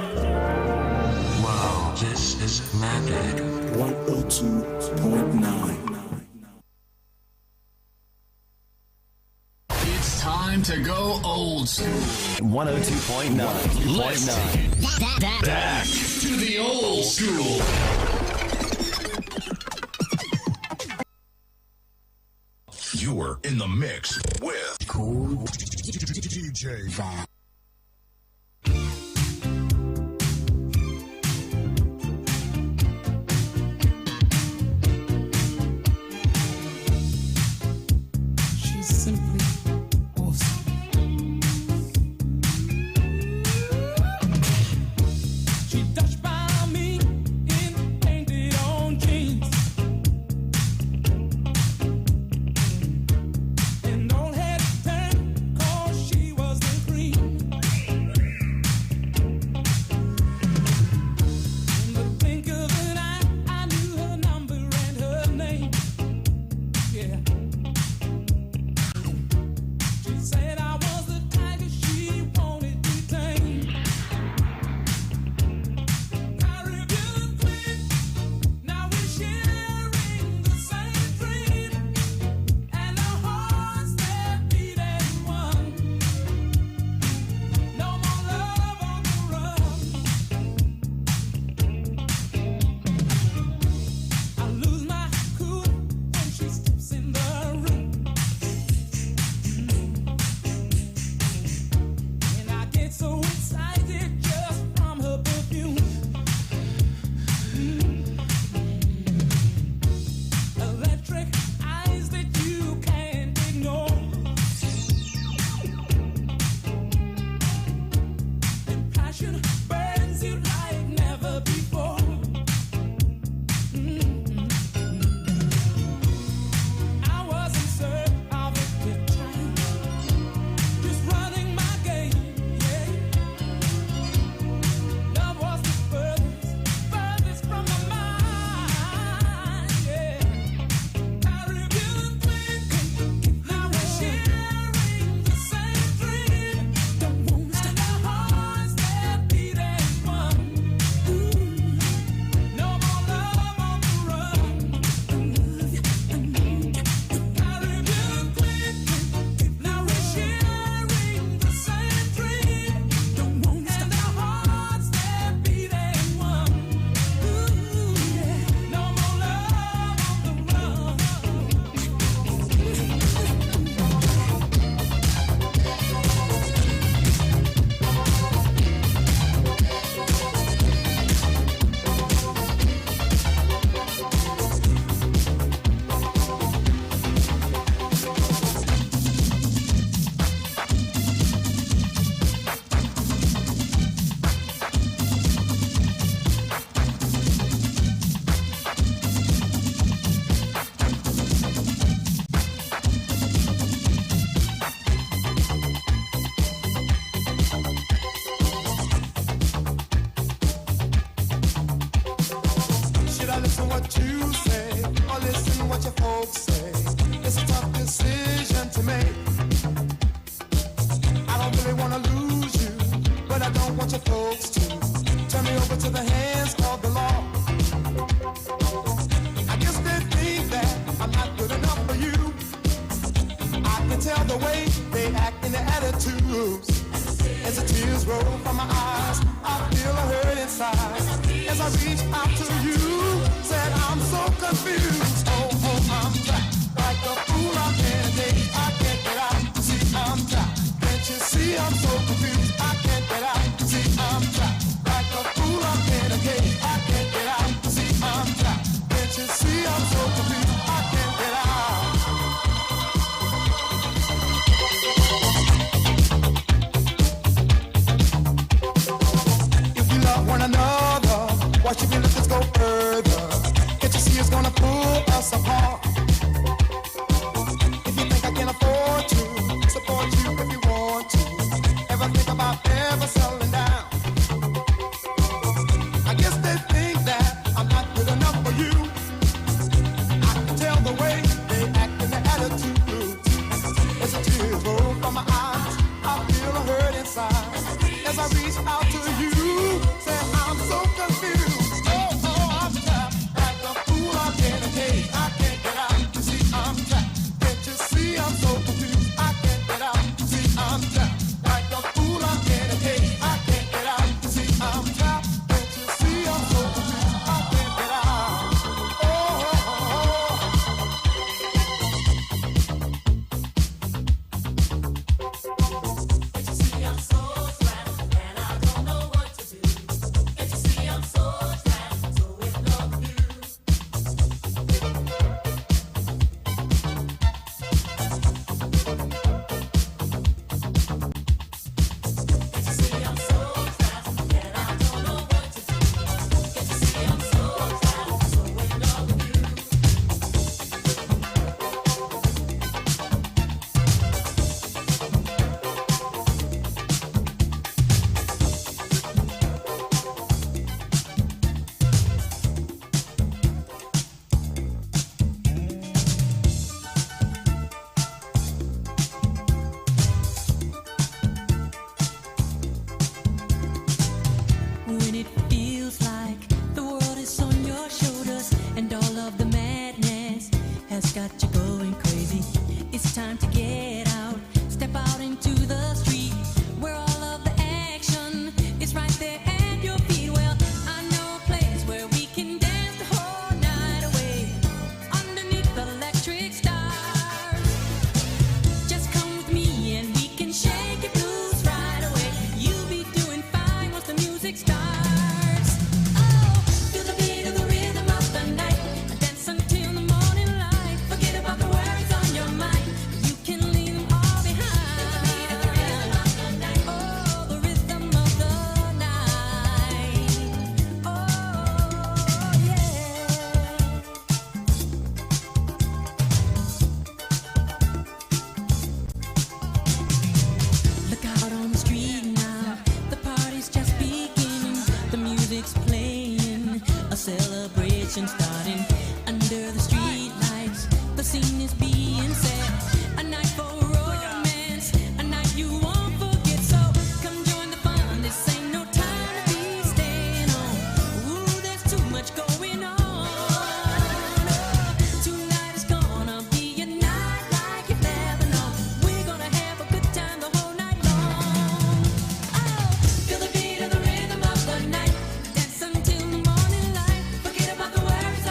Wow, this is magic. 102.9. It's time to go old school. 102.9. Let's back to the old school. You're in the mix with Cool DJ Val. She's simply awesome. She touched by me in painted on jeans. And don't head turn, cause she was the cream. listen what you say, or listen what your folks say. It's a tough decision to make. I don't really wanna lose you, but I don't want your folks to turn me over to the hands of the law. I guess they think that I'm not good enough for you. I can tell the way they act in their attitudes. As the tears roll from my eyes, I feel a hurt inside. As I reach out to you, said I'm so confused. Oh, I'm trapped like a fool. I can't take, I can't get out. See, I'm trapped. Can't you see I'm so confused? I can't get out. See, I'm trapped like a fool. I can't take, I can't get out. See, I'm trapped. Can't you see I'm so confused? I can't get out. One another, why should we let this go further? Can't you see it's gonna pull us apart? If you think I can afford to support you if you want to, ever think about ever settling down? I guess they think that I'm not good enough for you. I can tell the way they act in their attitudes. As the tears roll from my eyes, I feel a hurt inside. As I reach out to you, say I'm so confused. Oh, I'm trapped like a fool. I can't escape. I can't get out. You see, I'm trapped. Can't you see I'm so confused? I can't get out. You see, I'm trapped like a fool. I can't escape. I can't get out. You see, I'm trapped. Can't you see I'm so confused? I can't get out. Can't you see I'm so trapped and I don't know what to do? Can't you see I'm so trapped, so in love with you? Can't you see I'm so trapped and I don't know what to do? Can't you see I'm so trapped, so in love with you? When it feels like the world is on your shoulders and all of the madness has got you going crazy, it's time to get out, step out into the street where all of the action is right there at your feet. Well, I know a place where we can dance the whole night away underneath the electric stars. Just come with me and we can shake your blues right away. You'll be doing fine once the music starts. Oh, feel the beat of the rhythm of the night. Dance until the morning light. Forget about the worries on your mind. You can leave them all behind. Feel the beat of the rhythm of the night. Oh, the rhythm of the night. Oh, yeah. Look out on the street now, the party's just beginning. The music's playing, a celebration starting. Under the street lights, the scene is being set. A night for romance, a night you won't forget. So come join the fun, this ain't no time to be staying on. Ooh, there's too much going on. Oh, tonight is gonna be a night like you've never known. We're gonna have a good time the whole night long. Oh, feel the beat of the rhythm of the night. Dance until the morning light. Forget about the worries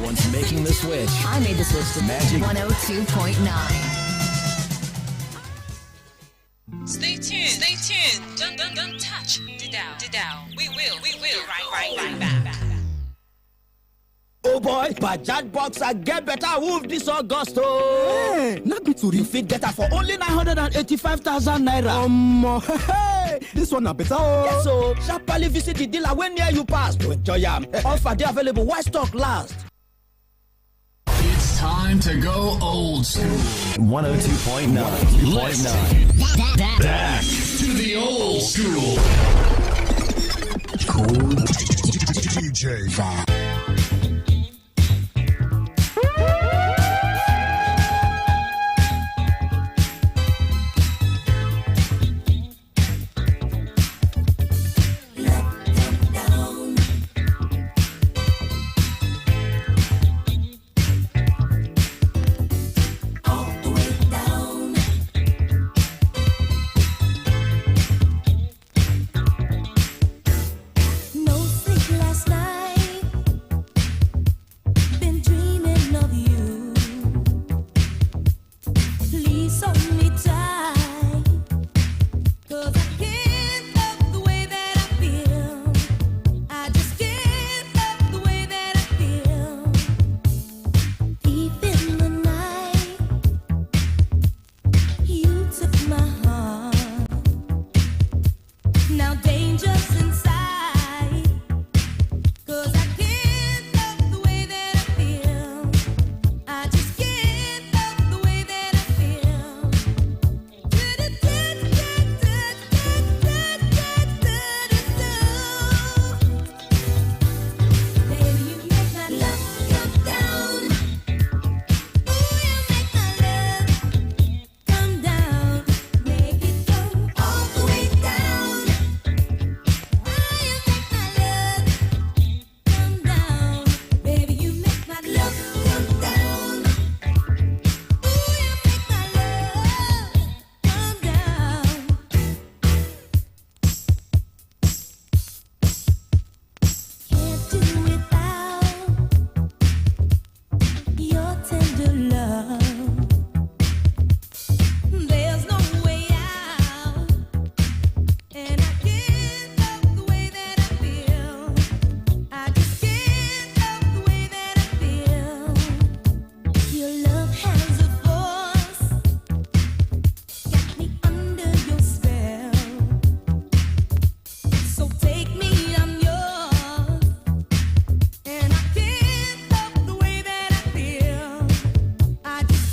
one's making the switch. I made the switch to Magic 102.9. Stay tuned. Don't touch the dial. We will right back. Oh boy, Bajaj Boxer get better wolf this August. Hey, not be to fit get her for only 985,000 naira. Hey, this one a better. Yes, so sharply visit the dealer when near you pass to enjoy them. Offer they available while stock last. It's time to go old school. 102.9. Back to the old school. Cool DJ. No sleep last night. Been dreaming of you. Please hold me tight. 'Cause I can't help the way that I feel. I just can't help the way that I feel. Deep in the night, you took my heart. Now danger's inside. 'Cause I can't help the way that I feel. I just can't help the way that I feel. Baby, you make my love come down. Ooh, you make my love come down. Make it go all the way down. Baby, you make my love come down. Ooh, you make my love come down. Can't do without your tender love. There's no way out, and I can't help the way that I feel. I just can't help the way that I feel. Your love has a force, got me under your spell. So take me, I'm yours, and I can't help the way that I feel. I just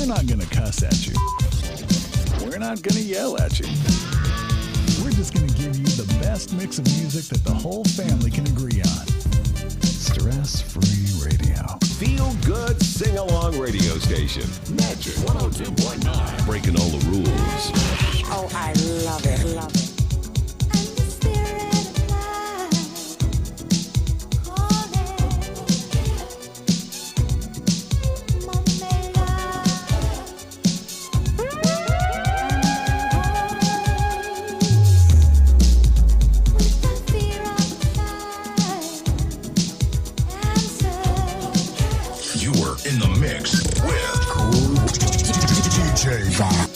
We're not going to cuss at you. We're not going to yell at you. We're just going to give you the best mix of music that the whole family can agree on. Stress-free radio. Feel good sing-along radio station. Magic 102.9. Breaking all the rules. Oh, I love it. Love it. In the mix with DJ Va.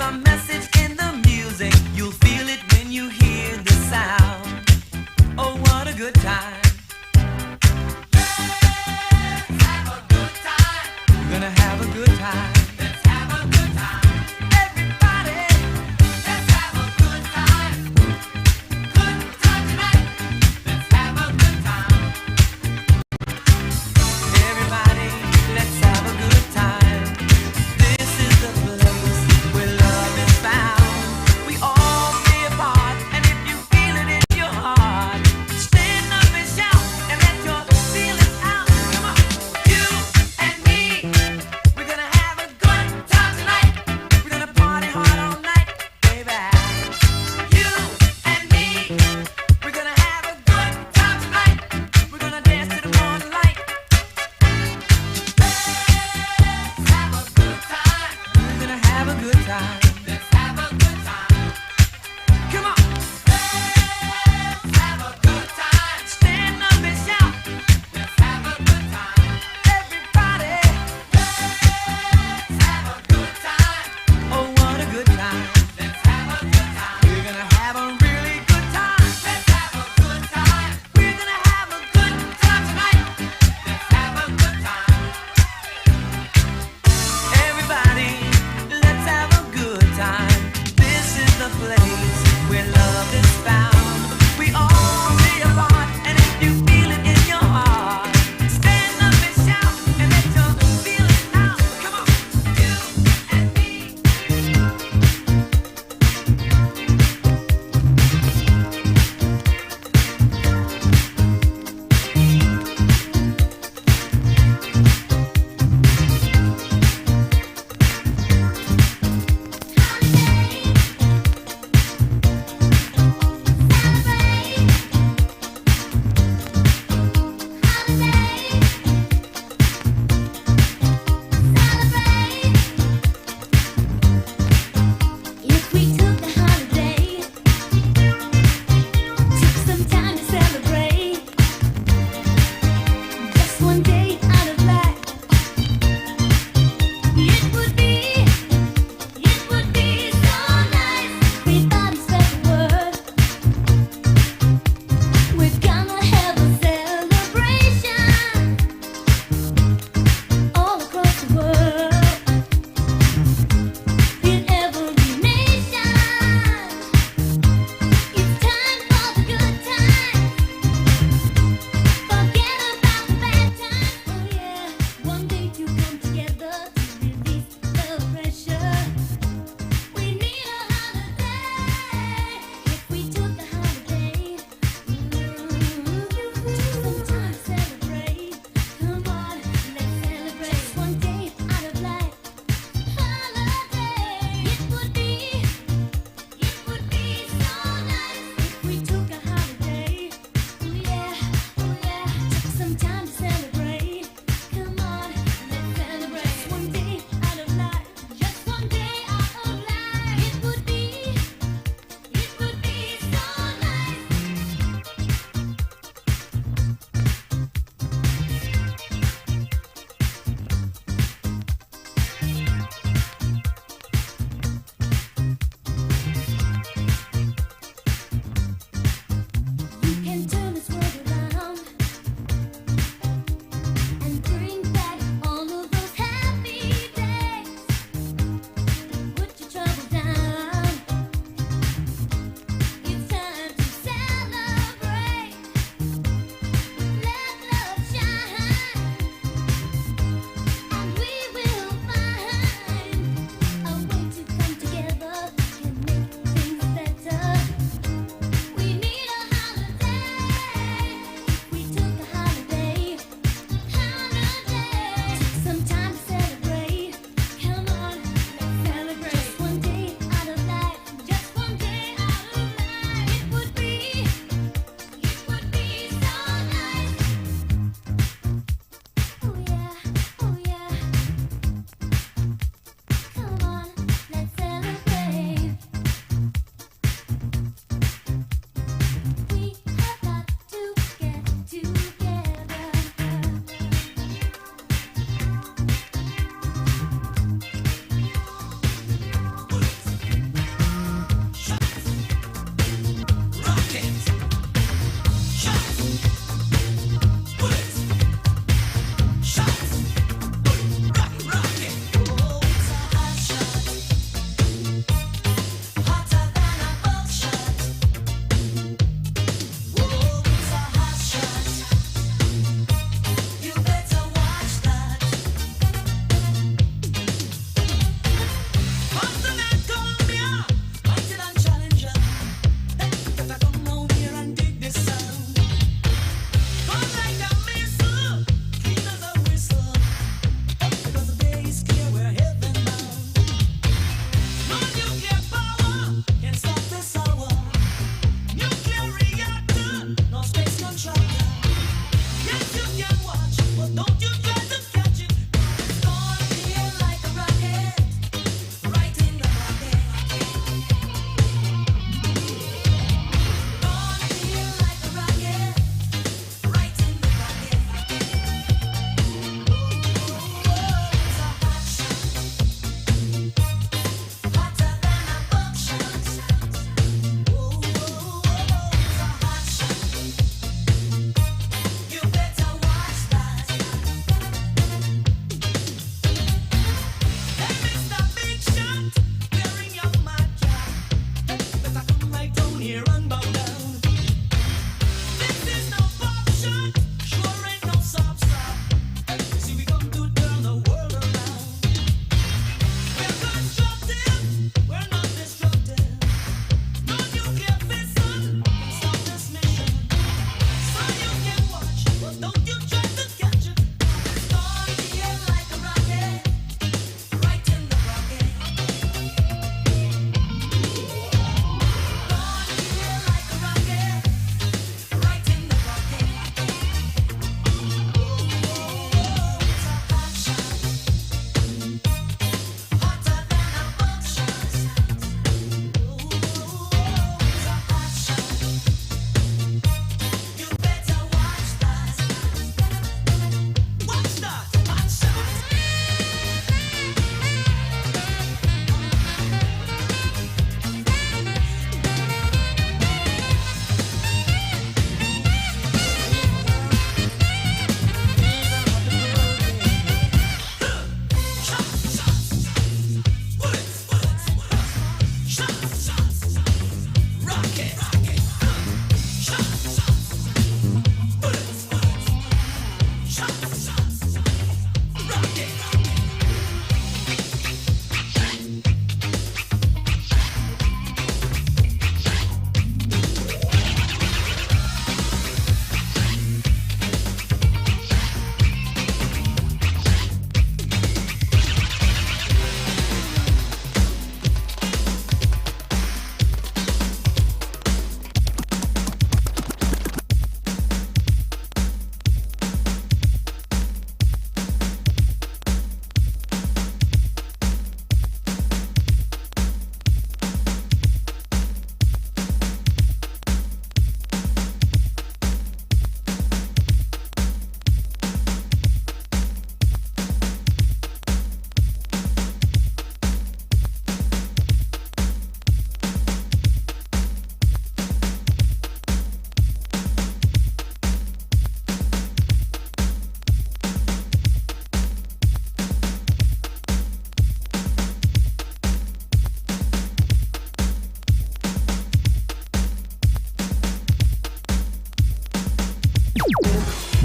a message in the music. You'll feel it when you hear the sound. Oh, what a good time. Let's have a good time. We're gonna have a good time. Let's have a good time. Everybody, let's have a good time. Good time tonight. Let's have a good time. Everybody, let's have a good time. This is the place where love is found. We all play a part, and if you feel it in your heart, stand up and shout and let your feelings out. Come on, you and me, we're gonna have a good time tonight. We're gonna party hard all night, baby. You and me, we're gonna have a good time tonight. We're gonna dance to the morning light. Let's have a good time. We're gonna have a good time. Let's have a good time. Come on. Let's have a good time. Stand up and shout. Let's have a good time. Everybody. Let's have a good time. Oh, what a good time. Let's have a good time. We're gonna have a really good time. Let's have a good time. We're gonna have a good time tonight. Let's have a good time. Everybody, let's have a good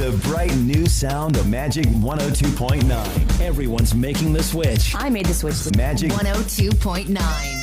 The bright new sound of Magic 102.9. Everyone's making the switch. I made the switch to Magic 102.9.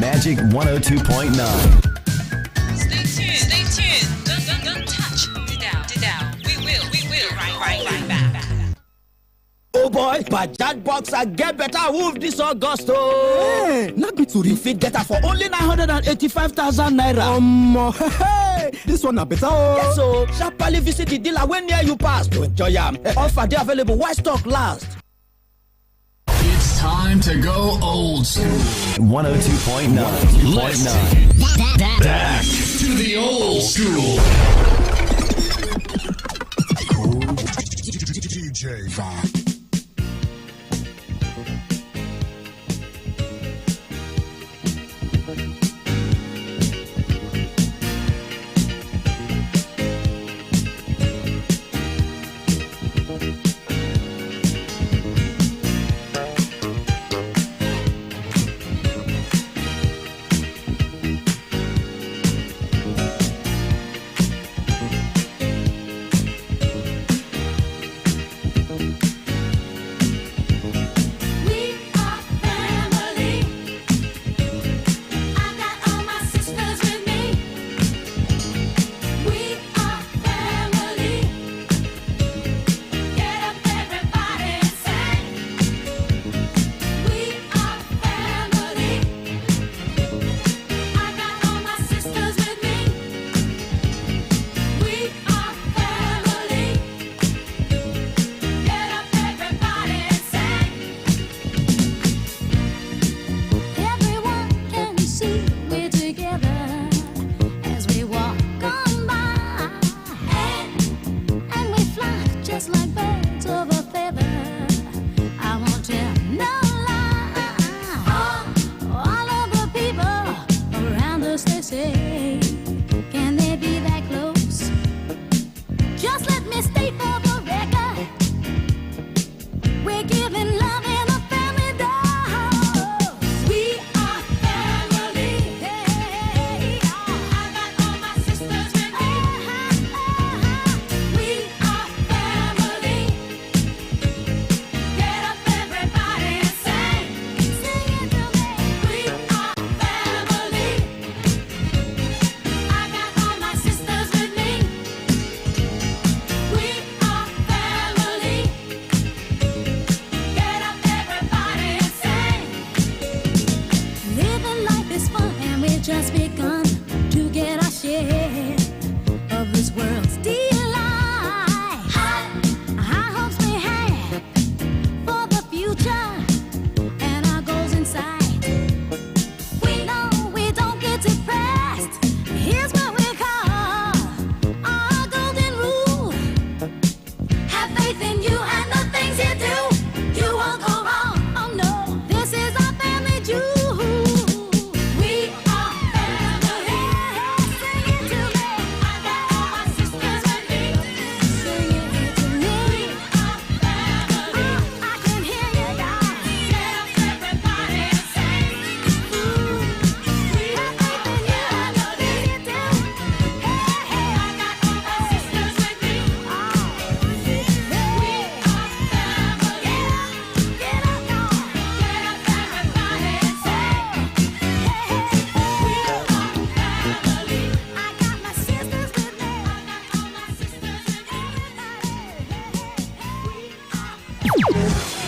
Magic 102.9. Stay tuned. Don't touch the dial. We will right back. Oh boy, Bajaj Boxer get better wolf this August. Hey, not be too. You fit get her for only 985,000 naira. Hey, this one a better. Yes, so sharply visit the dealer when near you pass to enjoy them. Offer they available. Why stock last? It's time to go old school. 102.9. Back to the old school. DJ Vibe.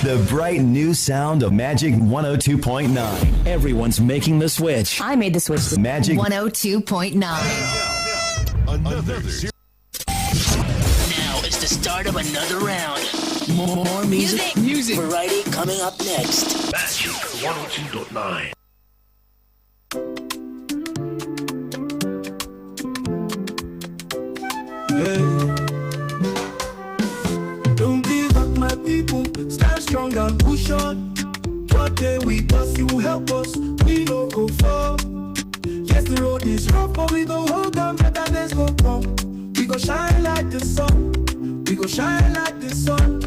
The bright new sound of Magic 102.9. Everyone's making the switch. I made the switch to Magic 102.9. Another Now it's the start of another round. More music. Variety coming up next. Magic 102.9. Don't give up, my people. Stand strong and push on. What day we pass, you will help us. We don't go far. Yes, the road is rough, but we go hold on. Better days go come. We go shine like the sun. We go shine like the sun.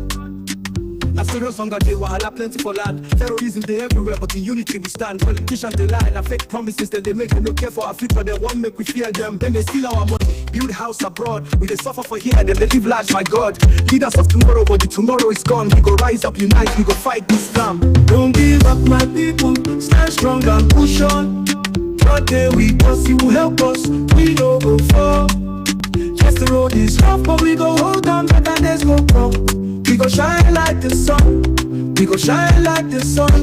A serious hunger, they wahala plenty for land. Terrorism, they everywhere, but in unity we stand. Politicians, they lie, and fake promises that they make. They no care for our future, they won't make we fear them. Then they steal our money, build house abroad. We they suffer for here, then they live large, my God. Leaders of tomorrow, but the tomorrow is gone. We go rise up, unite, we go fight this scam. Don't give up, my people. Stand strong and push on. One day we pass, you will help us. We don't go far. Yes, the road is rough, but we go hold on. Better days go come. We go shine like the sun. We go shine like the sun.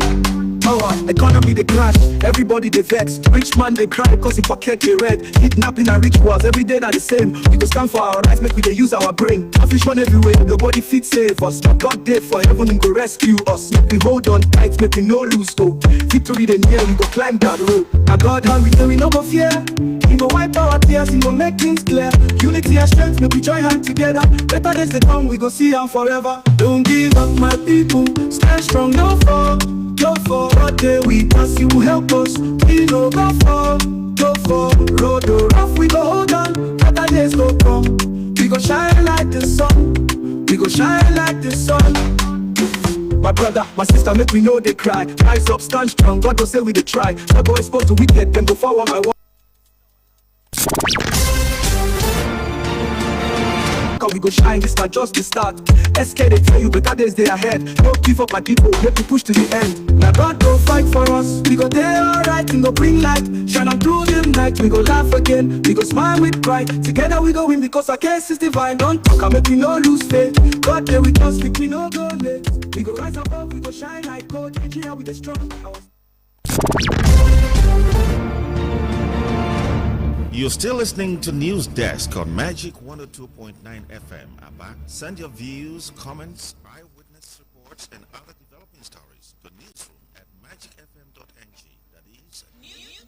Power, economy they crash, everybody they vex. Rich man they cry cause in pocket they red. Kidnapping and rituals, every day not the same. We go stand for our rights, make we they use our brain. Affliction everywhere, nobody fit save us. But God dead for heaven and go rescue us. Make we hold on tight, make we no lose hope. Victory then near, we go climb that road. Now God hand we say we no go fear. He go wipe our tears, he go make things clear. Unity and strength, make we join hands together. Better days they come, we go see them forever. Don't give up, my people. Stand strong, no fall. Go for what day we pass, you will help us. We no go for, road to rough, we go hold on. Better days go come. We go shine like the sun. We go shine like the sun. My brother, my sister, make we know they cry. Rise up, stand strong, God will say we they try. Not go exposed to wicked, then go forward my walk. We go shine, this not just the start. SK they tell you better days they ahead. Don't give up, my people, let me push to the end. Now God go fight for us. We go there alright and go bring light. Shine on through the night, we go laugh again. We go smile with pride. Together we go win because our case is divine. Don't talk and make we no lose faith. God there with us, we no go late. We go rise above, we go shine like gold. Here we the strong. You're still listening to News Desk on Magic 102.9 FM. Abba, send your views, comments, eyewitness reports, and other developing stories to newsroom at magicfm.ng. That is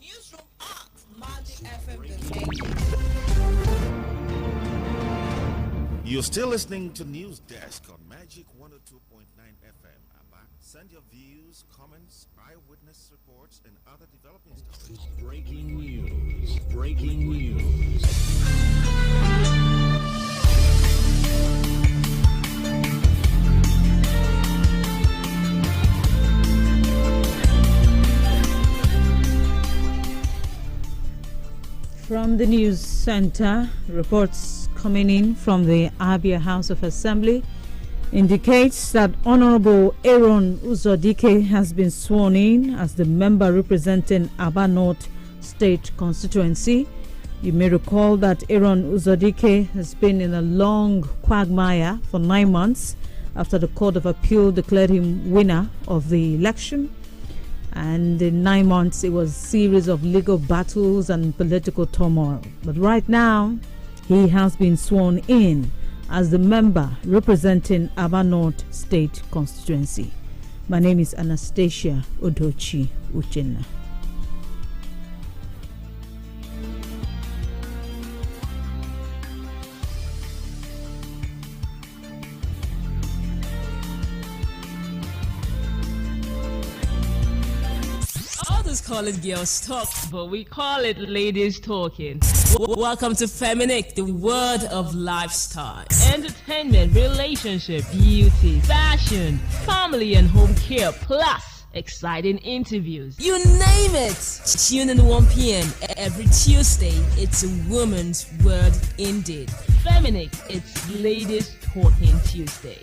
Newsroom at magicfm.ng. You're still listening to News Desk on Magic 102.9 FM. Abba, send your views, comments, eyewitness reports, and other developing stories. breaking news. Breaking news. From the news center, reports coming in from the Abia House of Assembly indicates that Honorable Aaron Uzodike has been sworn in as the member representing Aba North State Constituency. You may recall that Aaron Uzodike has been in a long quagmire for 9 months after the Court of Appeal declared him winner of the election. And in 9 months, it was a series of legal battles and political turmoil. But right now, he has been sworn in as the member representing Aba North State Constituency. My name is Anastasia Odochi Uchenna. Others call it girls talk, but we call it ladies talking. Welcome to Feminic, the word of lifestyle, entertainment, relationship, beauty, fashion, family and home care, plus exciting interviews. You name it! Tune in 1 p.m. every Tuesday. It's a woman's word indeed. Feminic, it's ladies talking Tuesday.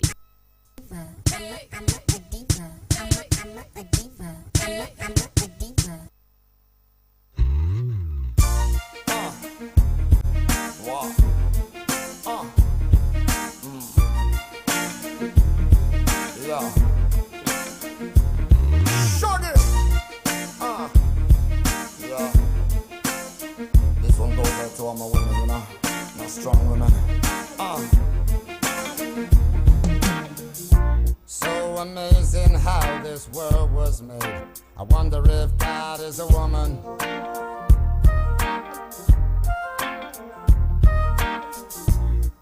was made. I wonder if God is a woman.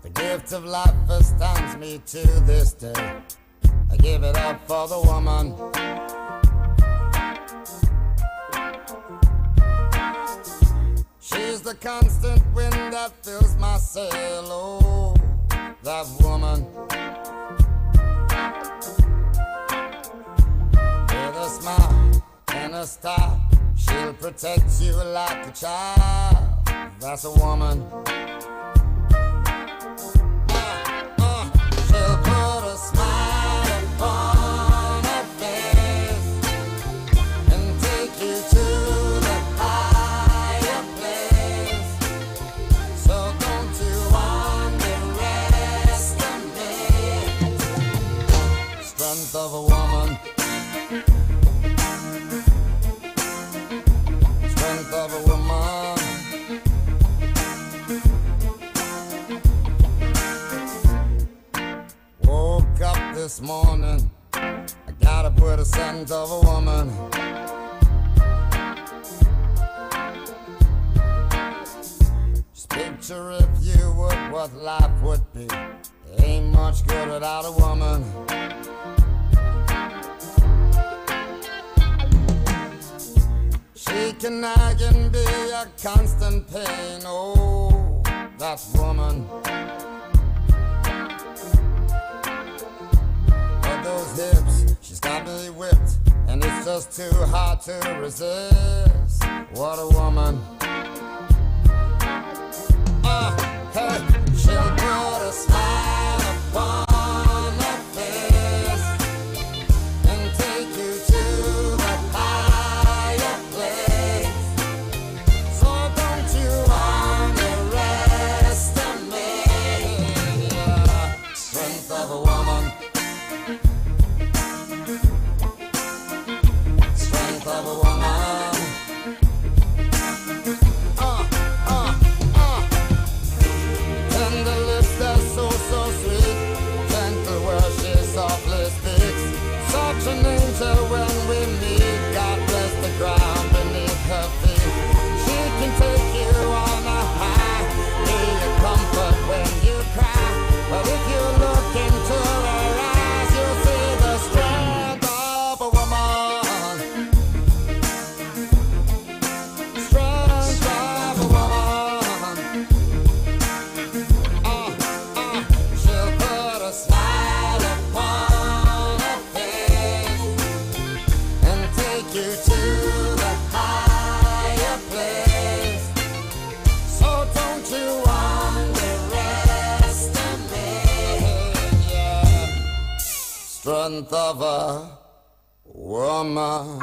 The gift of life astounds me to this day. I give it up for the woman. She's the constant wind that fills my sail. Oh, that woman. With a smile and a star, she'll protect you like a child. That's a woman. She'll put a smile upon her face and take you to the higher place. So don't you underestimate the strength of a woman. Strength of a woman. Woke up this morning, I gotta put a scent of a woman. Just picture if you would what life would be. Ain't much good without a woman. She can nag and be a constant pain. Oh, that woman. But those hips, she's got me whipped, and it's just too hard to resist. What a woman. Hey, she'll put a smile upon her face and take you to the higher place. So don't you underestimate the strength of a woman. Strength of a woman. Tender lips that so sweet. Gentle words she softly speaks. Such an angel when we meet. God bless the ground beneath her feet. She can take you on a high, be a comfort when you cry. But if you look into her eyes, you'll see the strength of a woman. Strength of a woman. She'll put a smile upon her face and take you to the higher place. So don't you underestimate strength of a woman.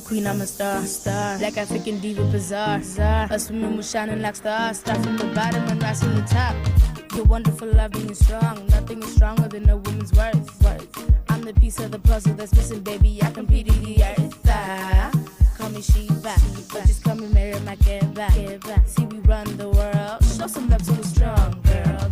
queen, I'm a star. Black African diva, bizarre. Us women, we're shining like stars. Start from the bottom and rise from the top. You're wonderful, loving and strong. Nothing is stronger than a woman's worth. I'm the piece of the puzzle that's missing, baby. I compete in the earth. Call me Sheba, but just call me Mary Makeba. See, we run the world. Show some love to a strong girl.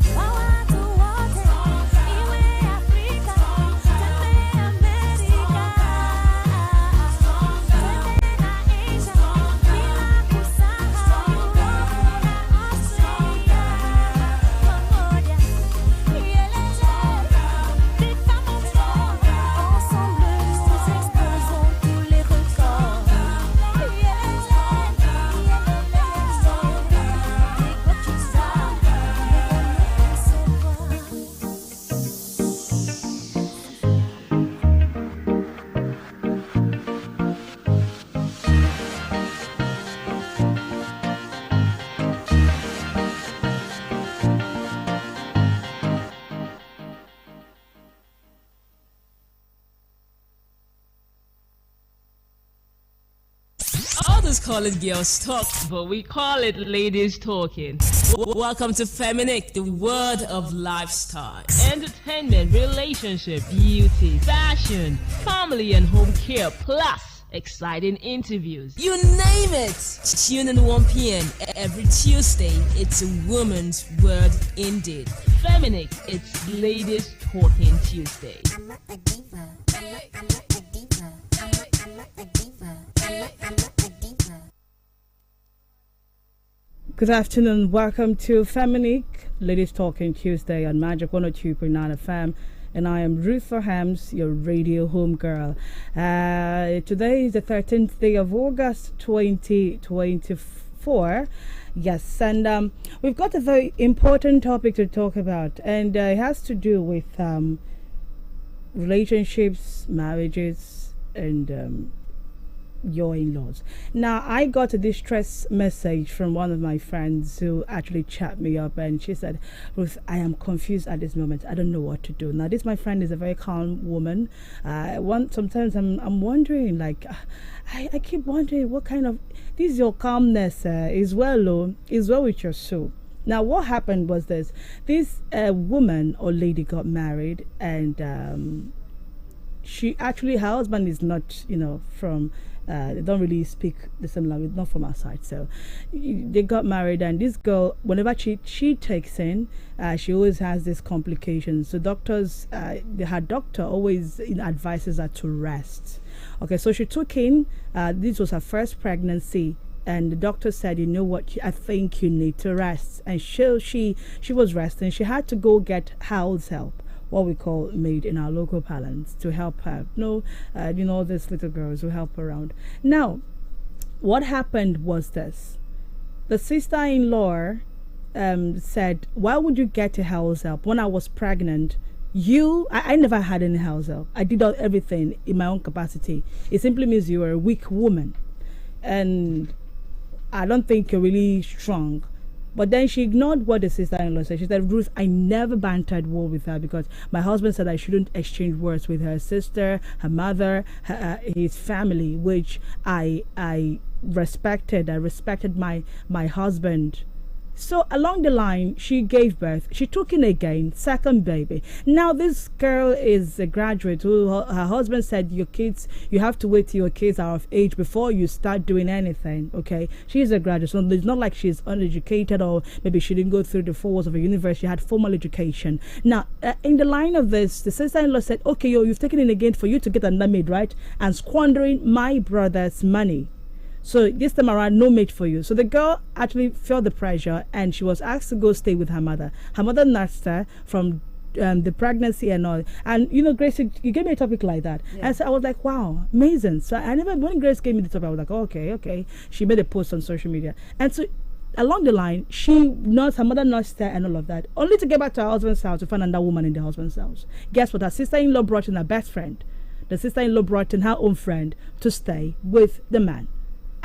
Others call it girls talk, but we call it ladies talking. Welcome to Feminic, the word of lifestyle, entertainment, relationship, beauty, fashion, family and home care, plus exciting interviews. You name it! Tune in 1 p.m. every Tuesday. It's a woman's word indeed. Feminic, it's ladies talking Tuesday. Good afternoon. Welcome to Feminic, Ladies Talking Tuesday on Magic 102.9 FM. And I am Ruth Hams, your radio home girl. Today is the 13th day of August 2024. Yes, and we've got a very important topic to talk about, and it has to do with relationships, marriages, and your in-laws. Now, I got a distress message from one of my friends who actually chat me up, and she said, Ruth, I am confused at this moment. I don't know what to do. Now, this my friend is a very calm woman. Sometimes I'm wondering, like, I keep wondering what kind of this your calmness is well with your soul. Now, what happened was this woman or lady got married, and she actually, her husband is not, from they don't really speak the same language, not from our side. So they got married, and this girl, whenever she takes in, she always has this complications. So doctors, her doctor always advises her to rest. Okay, so she took in, this was her first pregnancy, and the doctor said, you know what, I think you need to rest. And she was resting. She had to go get house help, what we call maid in our local parlance, to help her. All these little girls who help around. Now, what happened was this. The sister-in-law said, why would you get a house help? When I was pregnant, I never had any house help. I did everything in my own capacity. It simply means you are a weak woman. And I don't think you're really strong. But then she ignored what the sister-in-law said. She said, Ruth, I never bantered war with her because my husband said I shouldn't exchange words with her sister, her mother, his family, which I respected. I respected my husband. So along the line, she gave birth. She took in again, second baby. Now this girl is a graduate who her husband said, you have to wait till your kids are of age before you start doing anything. Okay, she's a graduate, so it's not like she's uneducated, or maybe she didn't go through the 4 walls of a university. She had formal education. Now in the line of this, the sister-in-law said, okay, you've taken in again for you to get another maid, right? And squandering my brother's money. So this time around, no mate for you. So the girl actually felt the pressure, and she was asked to go stay with her mother. Her mother nursed her from the pregnancy and all. And Grace, you gave me a topic like that. Yeah. And so I was like, wow, amazing. So when Grace gave me the topic, I was like, oh, okay. She made a post on social media. And so along the line, her mother nursed her and all of that, only to get back to her husband's house to find another woman in the husband's house. Guess what? Her sister-in-law brought in her best friend. The sister-in-law brought in her own friend to stay with the man.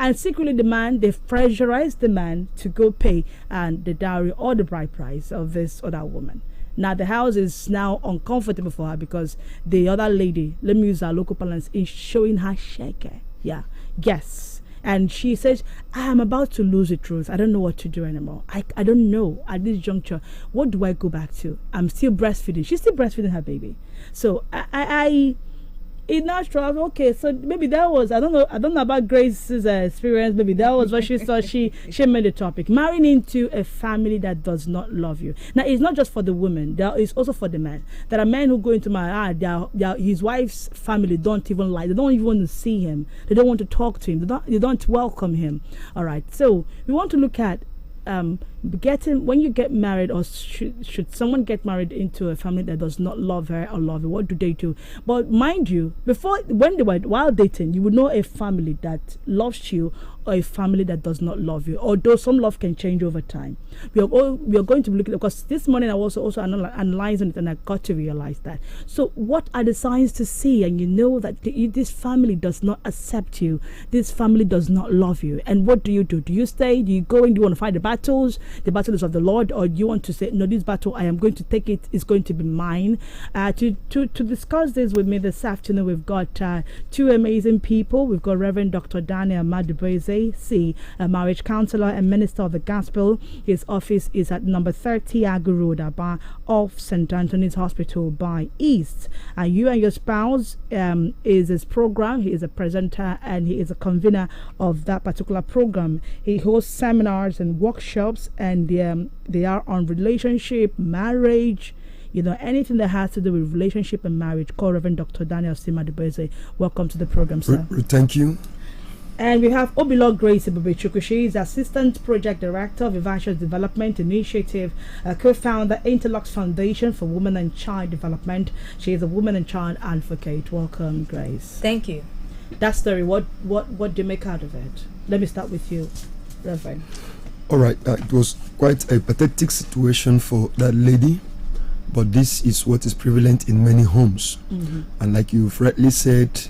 And secretly, they've pressurized the man to go pay the dowry or the bride price of this other woman. Now, the house is now uncomfortable for her because the other lady, let me use our local parlance, is showing her shake. Yeah, Yes. And she says, I am about to lose the truth. I don't know what to do anymore. I don't know at this juncture. What do I go back to? I'm still breastfeeding. She's still breastfeeding her baby. So I in natural, okay, so maybe that was, I don't know about Grace's experience. Maybe that was what she saw. She made the topic. Marrying into a family that does not love you. Now, it's not just for the woman. It's also for the man. There are men who go into my his wife's family don't even like. They don't even want to see him. They don't want to talk to him. They don't welcome him. All right. So we want to look at when you get married, or should someone get married into a family that does not love her or love you, what do they do? But mind you, while dating, you would know a family that loves you or a family that does not love you, although some love can change over time. We are going to look at, because this morning I was also analyzing it, and I got to realize that. So what are the signs to see, and you know that this family does not accept you, this family does not love you, and what do? Do you stay? Do you go and do you want to fight the battles? The battle is of the Lord, or do you want to say, no, this battle, I am going to take it, it's going to be mine? To discuss this with me this afternoon, we've got two amazing people. We've got Reverend Dr. Daniel Madubeze, a marriage counselor and minister of the gospel. His office is at number 30 Agu Road, Aba, off St. Anthony's Hospital by East. You and your spouse is his program. He is a presenter and he is a convener of that particular program. He hosts seminars and workshops, and they are on relationship, marriage, anything that has to do with relationship and marriage. Call Reverend Dr. Daniel Madubeze. Welcome to the program, sir. Thank you. And we have Obilo Grace Ibubechuku. She is Assistant Project Director of Vivacious Development Initiative, co-founder Interlux Foundation for Women and Child Development. She is a woman and child advocate. Welcome, Grace. Thank you. That story, what do you make out of it? Let me start with you, Reverend. All right, it was quite a pathetic situation for that lady, but this is what is prevalent in many homes. Mm-hmm. And like you've rightly said,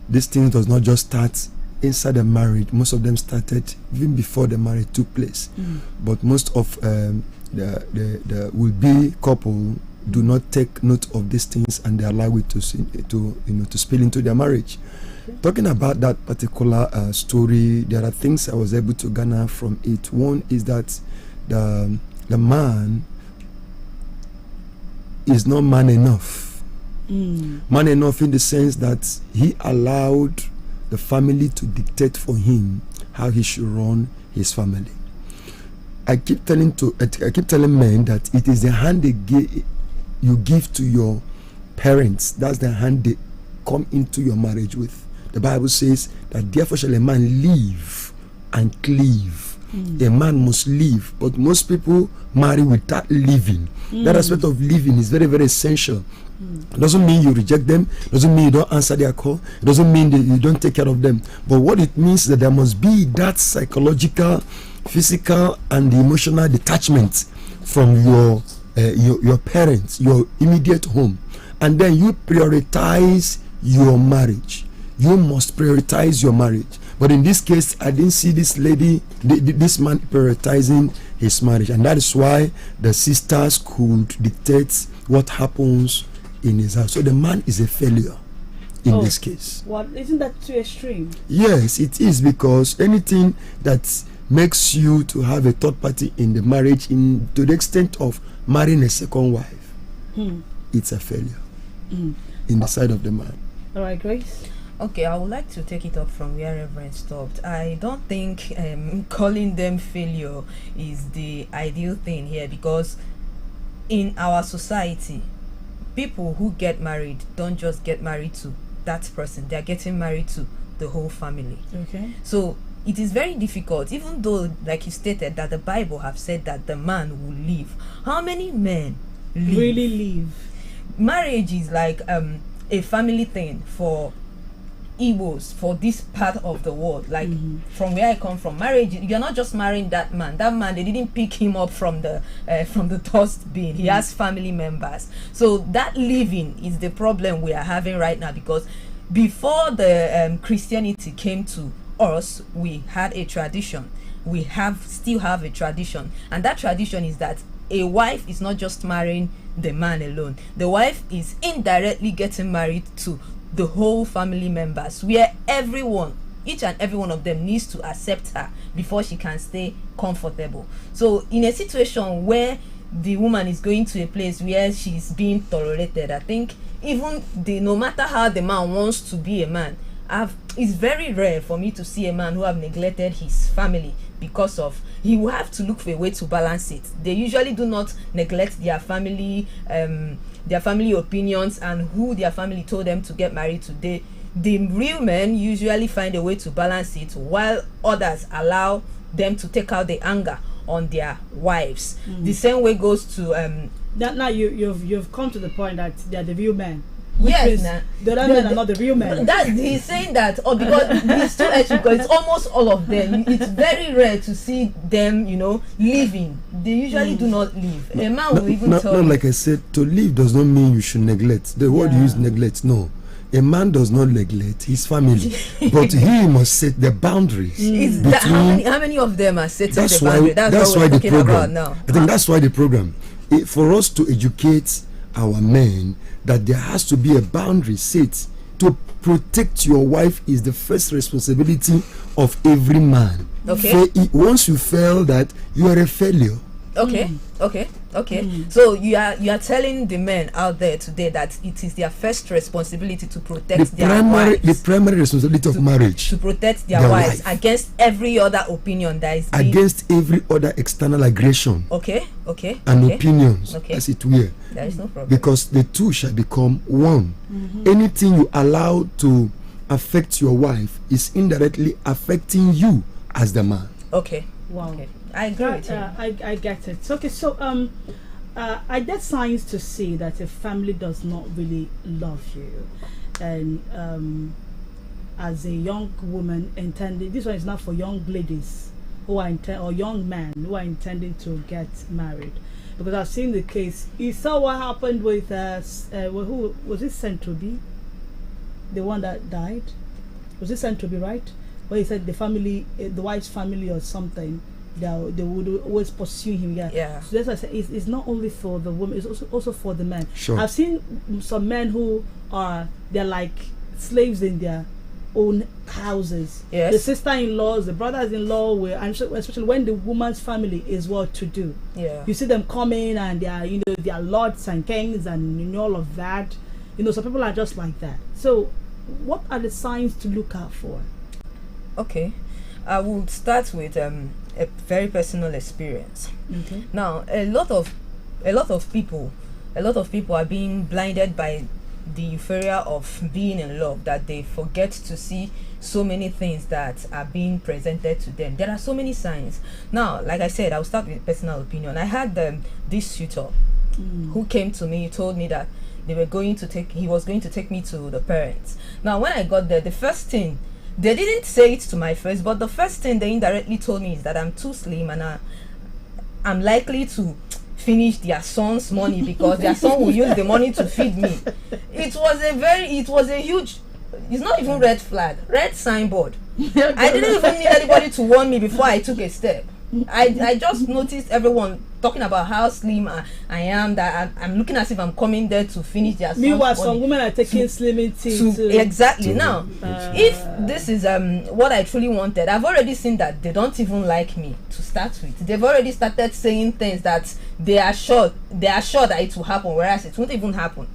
this thing does not just start inside the marriage. Most of them started even before the marriage took place. Mm. But most of the will-be couple do not take note of these things, and they allow it to spill into their marriage. Okay. Talking about that particular story, there are things I was able to garner from it. One is that the man is not man enough. Man enough in the sense that he allowed the family to dictate for him how he should run his family. I keep telling men that it is the hand you give to your parents. That's the hand they come into your marriage with. The Bible says that therefore shall a man live and cleave. A man must live, but most people marry without living. That aspect of living is very, very essential. It doesn't mean you reject them. It doesn't mean you don't answer their call. It doesn't mean that you don't take care of them. But what it means is that there must be that psychological, physical, and emotional detachment from your parents, your immediate home, and then you prioritize your marriage. You must prioritize your marriage. But in this case, I didn't see this this man prioritizing his marriage, and that is why the sisters could dictate what happens in his house. So the man is a failure in this case. What, isn't that too extreme? Yes, it is, because anything that makes you to have a third party in the marriage, to the extent of marrying a second wife, it's a failure in the side of the man. All right, Grace. Okay, I would like to take it up from where Reverend stopped. I don't think calling them failure is the ideal thing here, because in our society, people who get married don't just get married to that person. They're getting married to the whole family. Okay. So it is very difficult, even though, like you stated, that the Bible have said that the man will leave. How many men really leave? Marriage is like a family thing for Igbos, for this part of the world. Like from where I come from, marriage, you're not just marrying that man. That man, they didn't pick him up from the dustbin. He has family members. So that living is the problem we are having right now, because before the Christianity came to us, we had a tradition. We still have a tradition, and that tradition is that a wife is not just marrying the man alone. The wife is indirectly getting married to the whole family members, where everyone each and every one of them needs to accept her before she can stay comfortable. So in a situation where the woman is going to a place where she's being tolerated, I think even no matter how the man wants to be a man, it's very rare for me to see a man who have neglected his family because of, he will have to look for a way to balance it. They usually do not neglect their family opinions and who their family told them to get married to. The real men usually find a way to balance it, while others allow them to take out the anger on their wives. The same way goes to now you've come to the point that they're the real men. Yes, the other men are not the real men. That he's saying that, or because these two because it's almost all of them. It's very rare to see them, leaving. They usually do not leave. A man will even tell not you. Like I said, to leave does not mean you should neglect. The word you use, neglect, no. A man does not neglect his family, but he must set the boundaries. How many of them are setting the boundary? That's what why we're the talking program. about now. I think that's why the program, for us to educate our men, that there has to be a boundary set. To protect your wife is the first responsibility of every man. Okay. Once you fail that, you are a failure. Okay. So you are telling the men out there today that it is their first responsibility to protect their wives. The primary responsibility of marriage. To protect their wives against every other opinion that is against every other external aggression. And opinions, as it were. There is no problem. Because the two shall become one. Anything you allow to affect your wife is indirectly affecting you as the man. Okay. Wow. Okay. I agree with you. I get it. Okay, so I get signs to see that a family does not really love you, and as a young woman intending, this one is not for young ladies who are or young men who are intending to get married, because I've seen the case. You saw what happened with who was it, Centobi, the one that died? Was it Centobi, right? Where he said the family, the wife's family or something, they would always pursue him. Yeah. So that's why I say it's not only for the women, it's also for the men. Sure. I've seen some men who they're like slaves in their own houses. Yes. The sister-in-laws, the brothers-in-law, and especially when the woman's family is well to do. Yeah. You see them coming and they are, they are lords and kings and all of that. Some people are just like that. So what are the signs to look out for? Okay. I will start with a very personal experience. Okay. Now, a lot of people are being blinded by the euphoria of being in love, that they forget to see so many things that are being presented to them. There are so many signs. Now, like I said, I'll start with personal opinion. I had this suitor who came to me, told me that he was going to take me to the parents. Now, when I got there, the first thing, they didn't say it to my face, but the first thing they indirectly told me is that I'm too slim and I'm likely to finish their son's money because their son will use the money to feed me. It was a huge, it's not even red flag, red signboard. I didn't even need anybody to warn me before I took a step. I just noticed everyone talking about how slim I am, that I'm looking as if I'm coming there to finish their son's meanwhile money. some women are taking slimming tea exactly. Now, if this is what I truly wanted, I've already seen that they don't even like me to start with. They've already started saying things that they are sure that it will happen, whereas it won't even happen.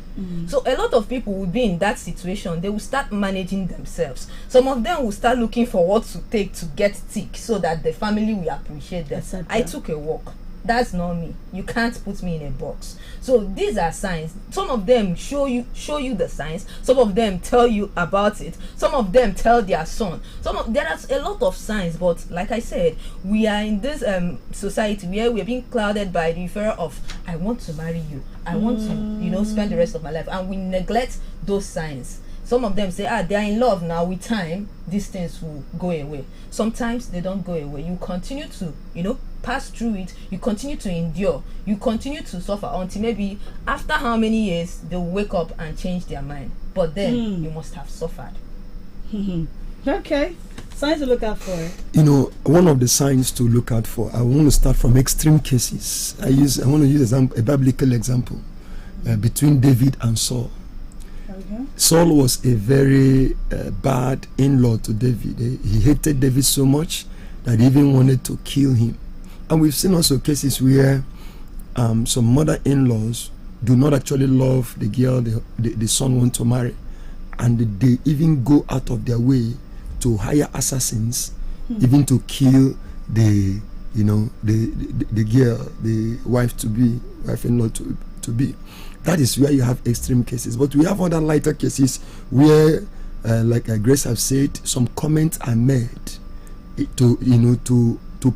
So a lot of people will be in that situation. They will start managing themselves. Some of them will start looking for what to take to get thick so that the family will appreciate them. I took a walk. That's not me. You can't put me in a box. So these are signs. Some of them show you the signs. Some of them tell you about it. Some of them tell their son. There are a lot of signs, but like I said, we are in this society where we're being clouded by the fear of I want to marry you. I want to spend the rest of my life, and we neglect those signs. Some of them say, they are in love now. With time, these things will go away. Sometimes they don't go away. You continue to, pass through it. You continue to endure. You continue to suffer until maybe after how many years they'll wake up and change their mind. But then you must have suffered. Okay. Signs to look out for. One of the signs to look out for, I want to start from extreme cases. I want to use a biblical example between David and Saul. Saul was a very bad in-law to David. He hated David so much that he even wanted to kill him. And we've seen also cases where some mother-in-laws do not actually love the girl the son wants to marry, and they even go out of their way to hire assassins, even to kill the girl, the wife-in-law to be. That is where you have extreme cases. But we have other lighter cases where, like Grace have said, some comments are made to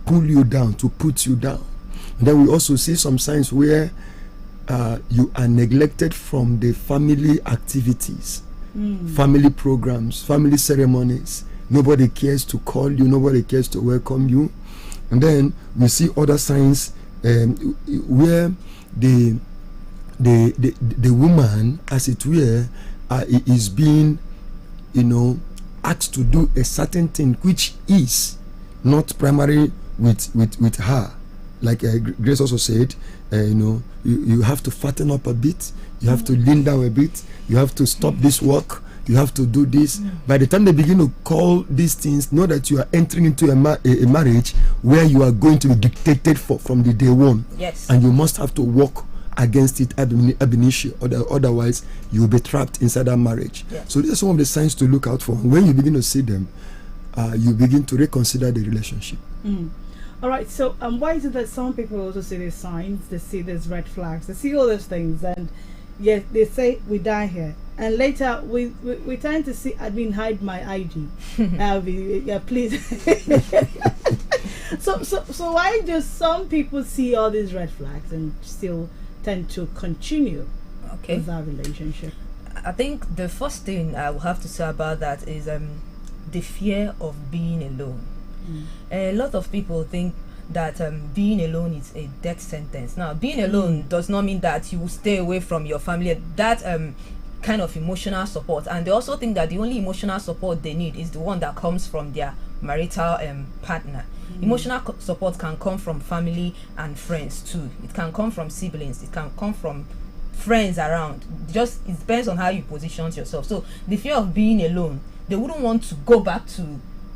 pull you down, to put you down. And then we also see some signs where you are neglected from the family activities, family programs, family ceremonies. Nobody cares to call you, nobody cares to welcome you. And then we see other signs where the woman, as it were, is being, asked to do a certain thing which is not primary with her. Like Grace also said, you have to fatten up a bit, you have to lean down a bit, you have to stop this work, you have to do this. By the time they begin to call these things, know that you are entering into a marriage where you are going to be dictated from the day one. Yes. And you must have to work against it ab initio, otherwise you will be trapped inside that marriage. Yes. So these are some of the signs to look out for. When you begin to see them, you begin to reconsider the relationship. All right, so why is it that some people also see these signs, they see these red flags, they see all those things, and yet they say we die here, and later we tend to see, hide my ID. Please. so why do some people see all these red flags and still tend to continue with that relationship? I think the first thing I will have to say about that is the fear of being alone. A lot of people think that being alone is a death sentence. Now, being alone does not mean that you will stay away from your family. That kind of emotional support, and they also think that the only emotional support they need is the one that comes from their marital partner. Emotional support can come from family and friends too. It can come from siblings. It can come from friends around. Just it depends on how you position yourself. So the fear of being alone, they wouldn't want to go back to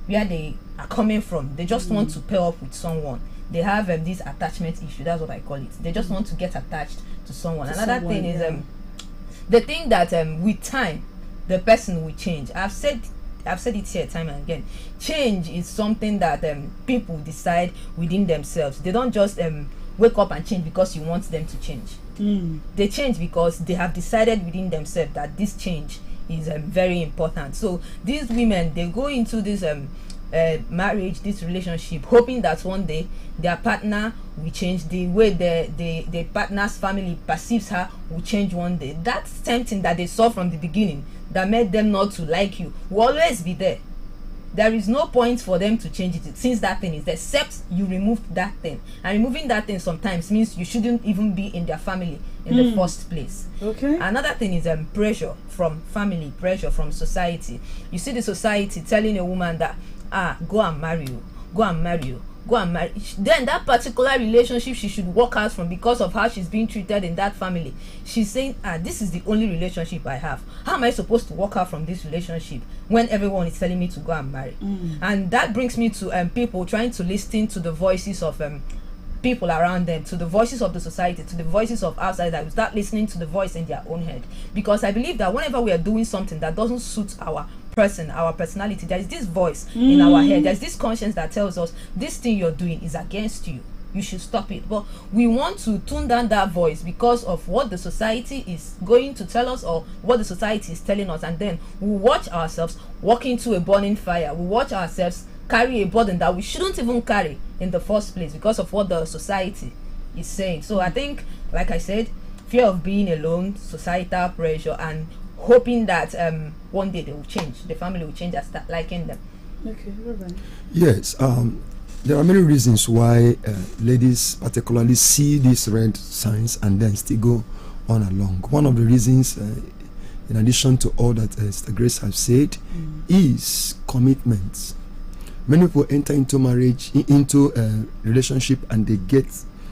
where they are coming from. They just want to pair up with someone. They have this attachment issue. That's what I call it. They just want to get attached to someone. Another thing is they think that with time the person will change. I've said it here time and again. Change is something that people decide within themselves. They don't just wake up and change because you want them to change. They change because they have decided within themselves that this change is very important. So these women, they go into this marriage, this relationship, hoping that one day their partner will change. The way the partner's family perceives her will change one day. That same thing that they saw from the beginning that made them not to like you will always be there. There is no point for them to change it since that thing is there, except you remove that thing. And removing that thing sometimes means you shouldn't even be in their family in the first place. Another thing is pressure from family, pressure from society. You see the society telling a woman that go and marry you, go and marry you, go and marry. Then that particular relationship she should walk out from because of how she's being treated in that family. She's saying, this is the only relationship I have. How am I supposed to walk out from this relationship when everyone is telling me to go and marry? And that brings me to people trying to listen to the voices of people around them, to the voices of the society, to the voices of outsiders. We start listening to the voice in their own head, because I believe that whenever we are doing something that doesn't suit our personality, there is this voice in our head, there's this conscience that tells us this thing you're doing is against you, you should stop it. But we want to tune down that voice because of what the society is going to tell us or what the society is telling us, and then we watch ourselves walk into a burning fire. We watch ourselves carry a burden that we shouldn't even carry in the first place because of what the society is saying. So I think, like I said, fear of being alone, societal pressure, and hoping that one day they will change, the family will change and start liking them. Okay, Reverend. Yes, there are many reasons why ladies particularly see these red signs and then still go on along. One of the reasons, in addition to all that Sister Grace has said, is commitment. Many people enter into marriage, into a relationship, and they get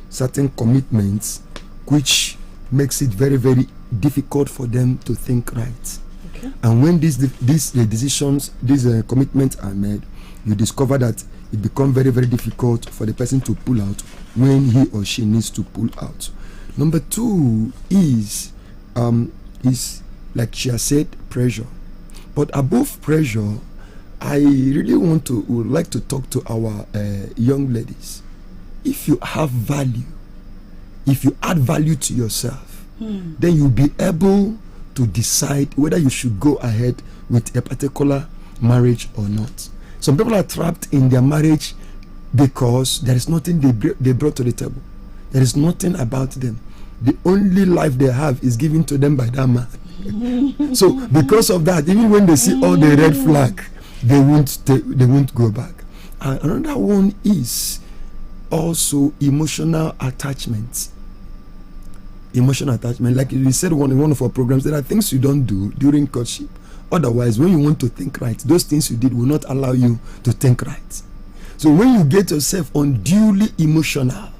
certain commitments which makes it very, very difficult for them to think right. Okay. And when these decisions, these commitments are made, you discover that it becomes very, very difficult for the person to pull out when he or she needs to pull out. Number two is like she has said, pressure. But above pressure, I really would like to talk to our young ladies. If you have value, if you add value to yourself, then you'll be able to decide whether you should go ahead with a particular marriage or not. Some people are trapped in their marriage because there is nothing they brought to the table. There is nothing about them. The only life they have is given to them by that man. So because of that, even when they see all the red flag, they won't go back. And another one is also emotional attachment. Emotional attachment, like we said in one of our programs, there are things you don't do during courtship. Otherwise, when you want to think right, those things you did will not allow you to think right. So when you get yourself unduly emotional,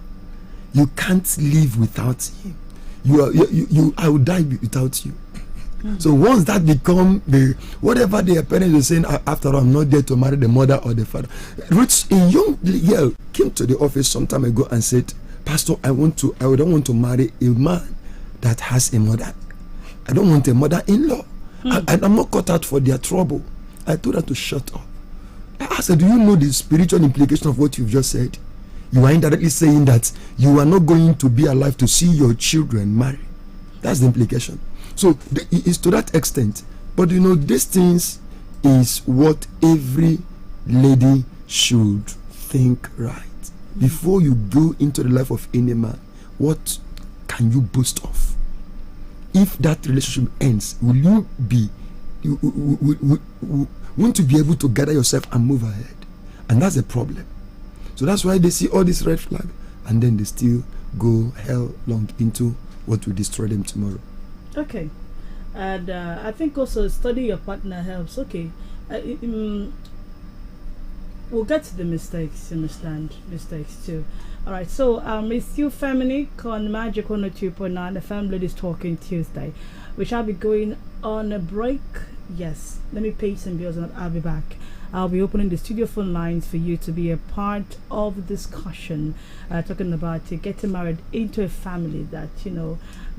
you can't live without him. I will die without you. So once that become whatever the parents are saying, after all, I'm not there to marry the mother or the father. A young girl came to the office some time ago and said, Pastor, I don't want to marry a man that has a mother. I don't want a mother-in-law. And I'm not cut out for their trouble. I told her to shut up. I said, do you know the spiritual implication of what you've just said? You are indirectly saying that you are not going to be alive to see your children marry. That's the implication. So it's to that extent. But these things is what every lady should think right. Before you go into the life of any man, what can you boast of? If that relationship ends, won't you be able to gather yourself and move ahead? And that's a problem. So that's why they see all this red flag and then they still go hell long into what will destroy them tomorrow. Okay. And I think also study your partner helps. Okay. We'll get to the mistakes, you understand? Mistakes too. Alright, so it's you Feminic on Magic 102.9, the Family is Talking Tuesday. We shall be going on a break. Yes, let me pay some bills and I'll be back. I'll be opening the studio phone lines for you to be a part of the discussion, talking about getting married into a family that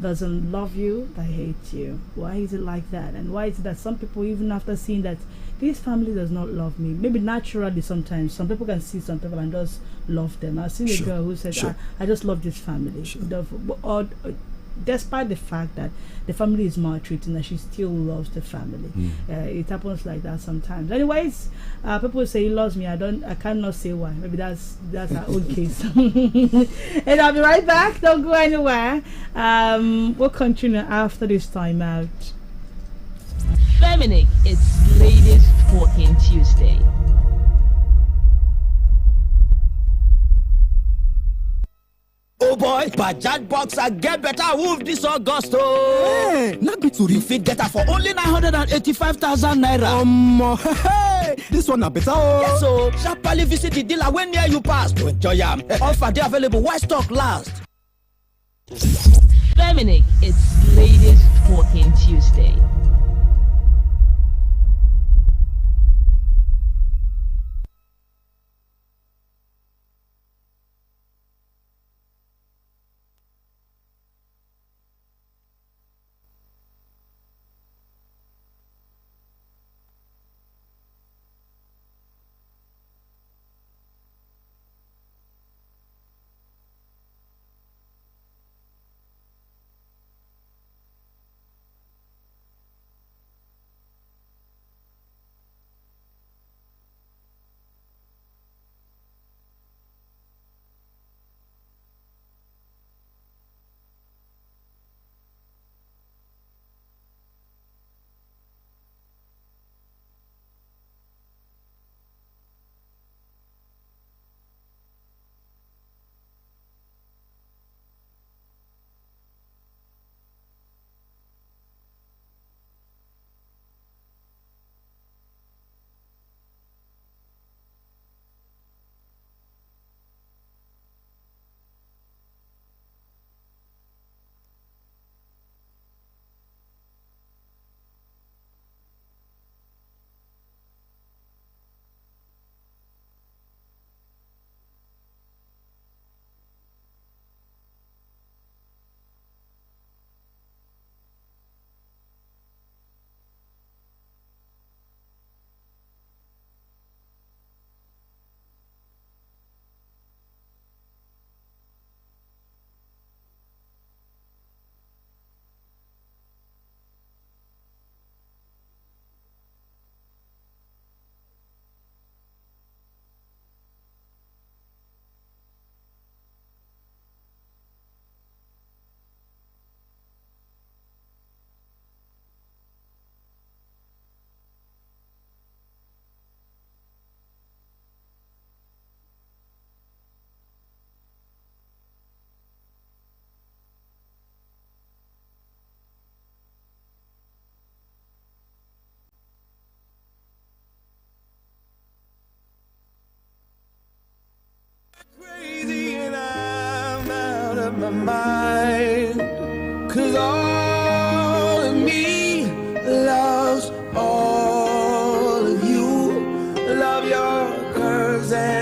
doesn't love you, that hates you. Why is it like that? And why is it that some people, even after seeing that this family does not love me, maybe naturally sometimes some people can see some people and just love them. I've seen a girl who said, I just love this family. Or despite the fact that the family is maltreating, and she still loves the family. It happens like that sometimes. Anyways, people say he loves me. I cannot say why. Maybe that's our own case. And I'll be right back. Don't go anywhere. We'll continue after this time out. Feminic, it's Ladies Talking Tuesday. Oh boy, Bajaj Boxer get better wolf this August. Hey, not be too. You fit get her for only 985,000 naira. Hey, this one a better. Yes, so sharply visit the dealer when near you pass to enjoy them. Offer they available. Why stock last? Feminic, it's Ladies Talking Tuesday.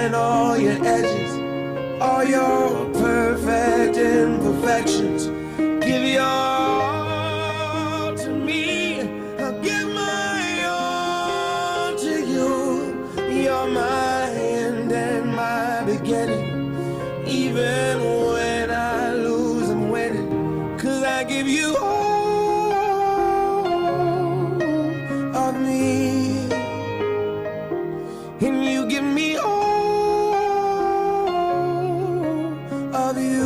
and all your edges, all your perfect imperfections. Give your all to me, I'll give my all to you. You're my end and my beginning. Even when I lose, I'm winning. 'Cause I give you all of me, and you give me all of you.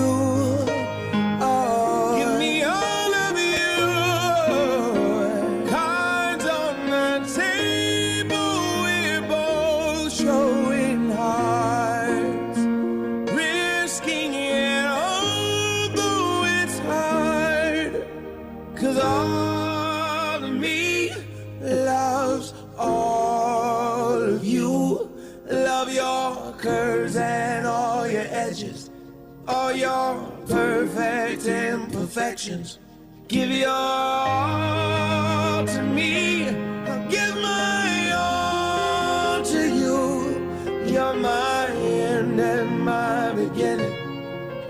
Give me all of you. Cards on the table, we're both showing hearts, risking it although it's hard. 'Cause all of me loves all of you. Love your curves and all your edges, all your perfect imperfections. Give your all to me, I'll give my all to you. You're my end and my beginning.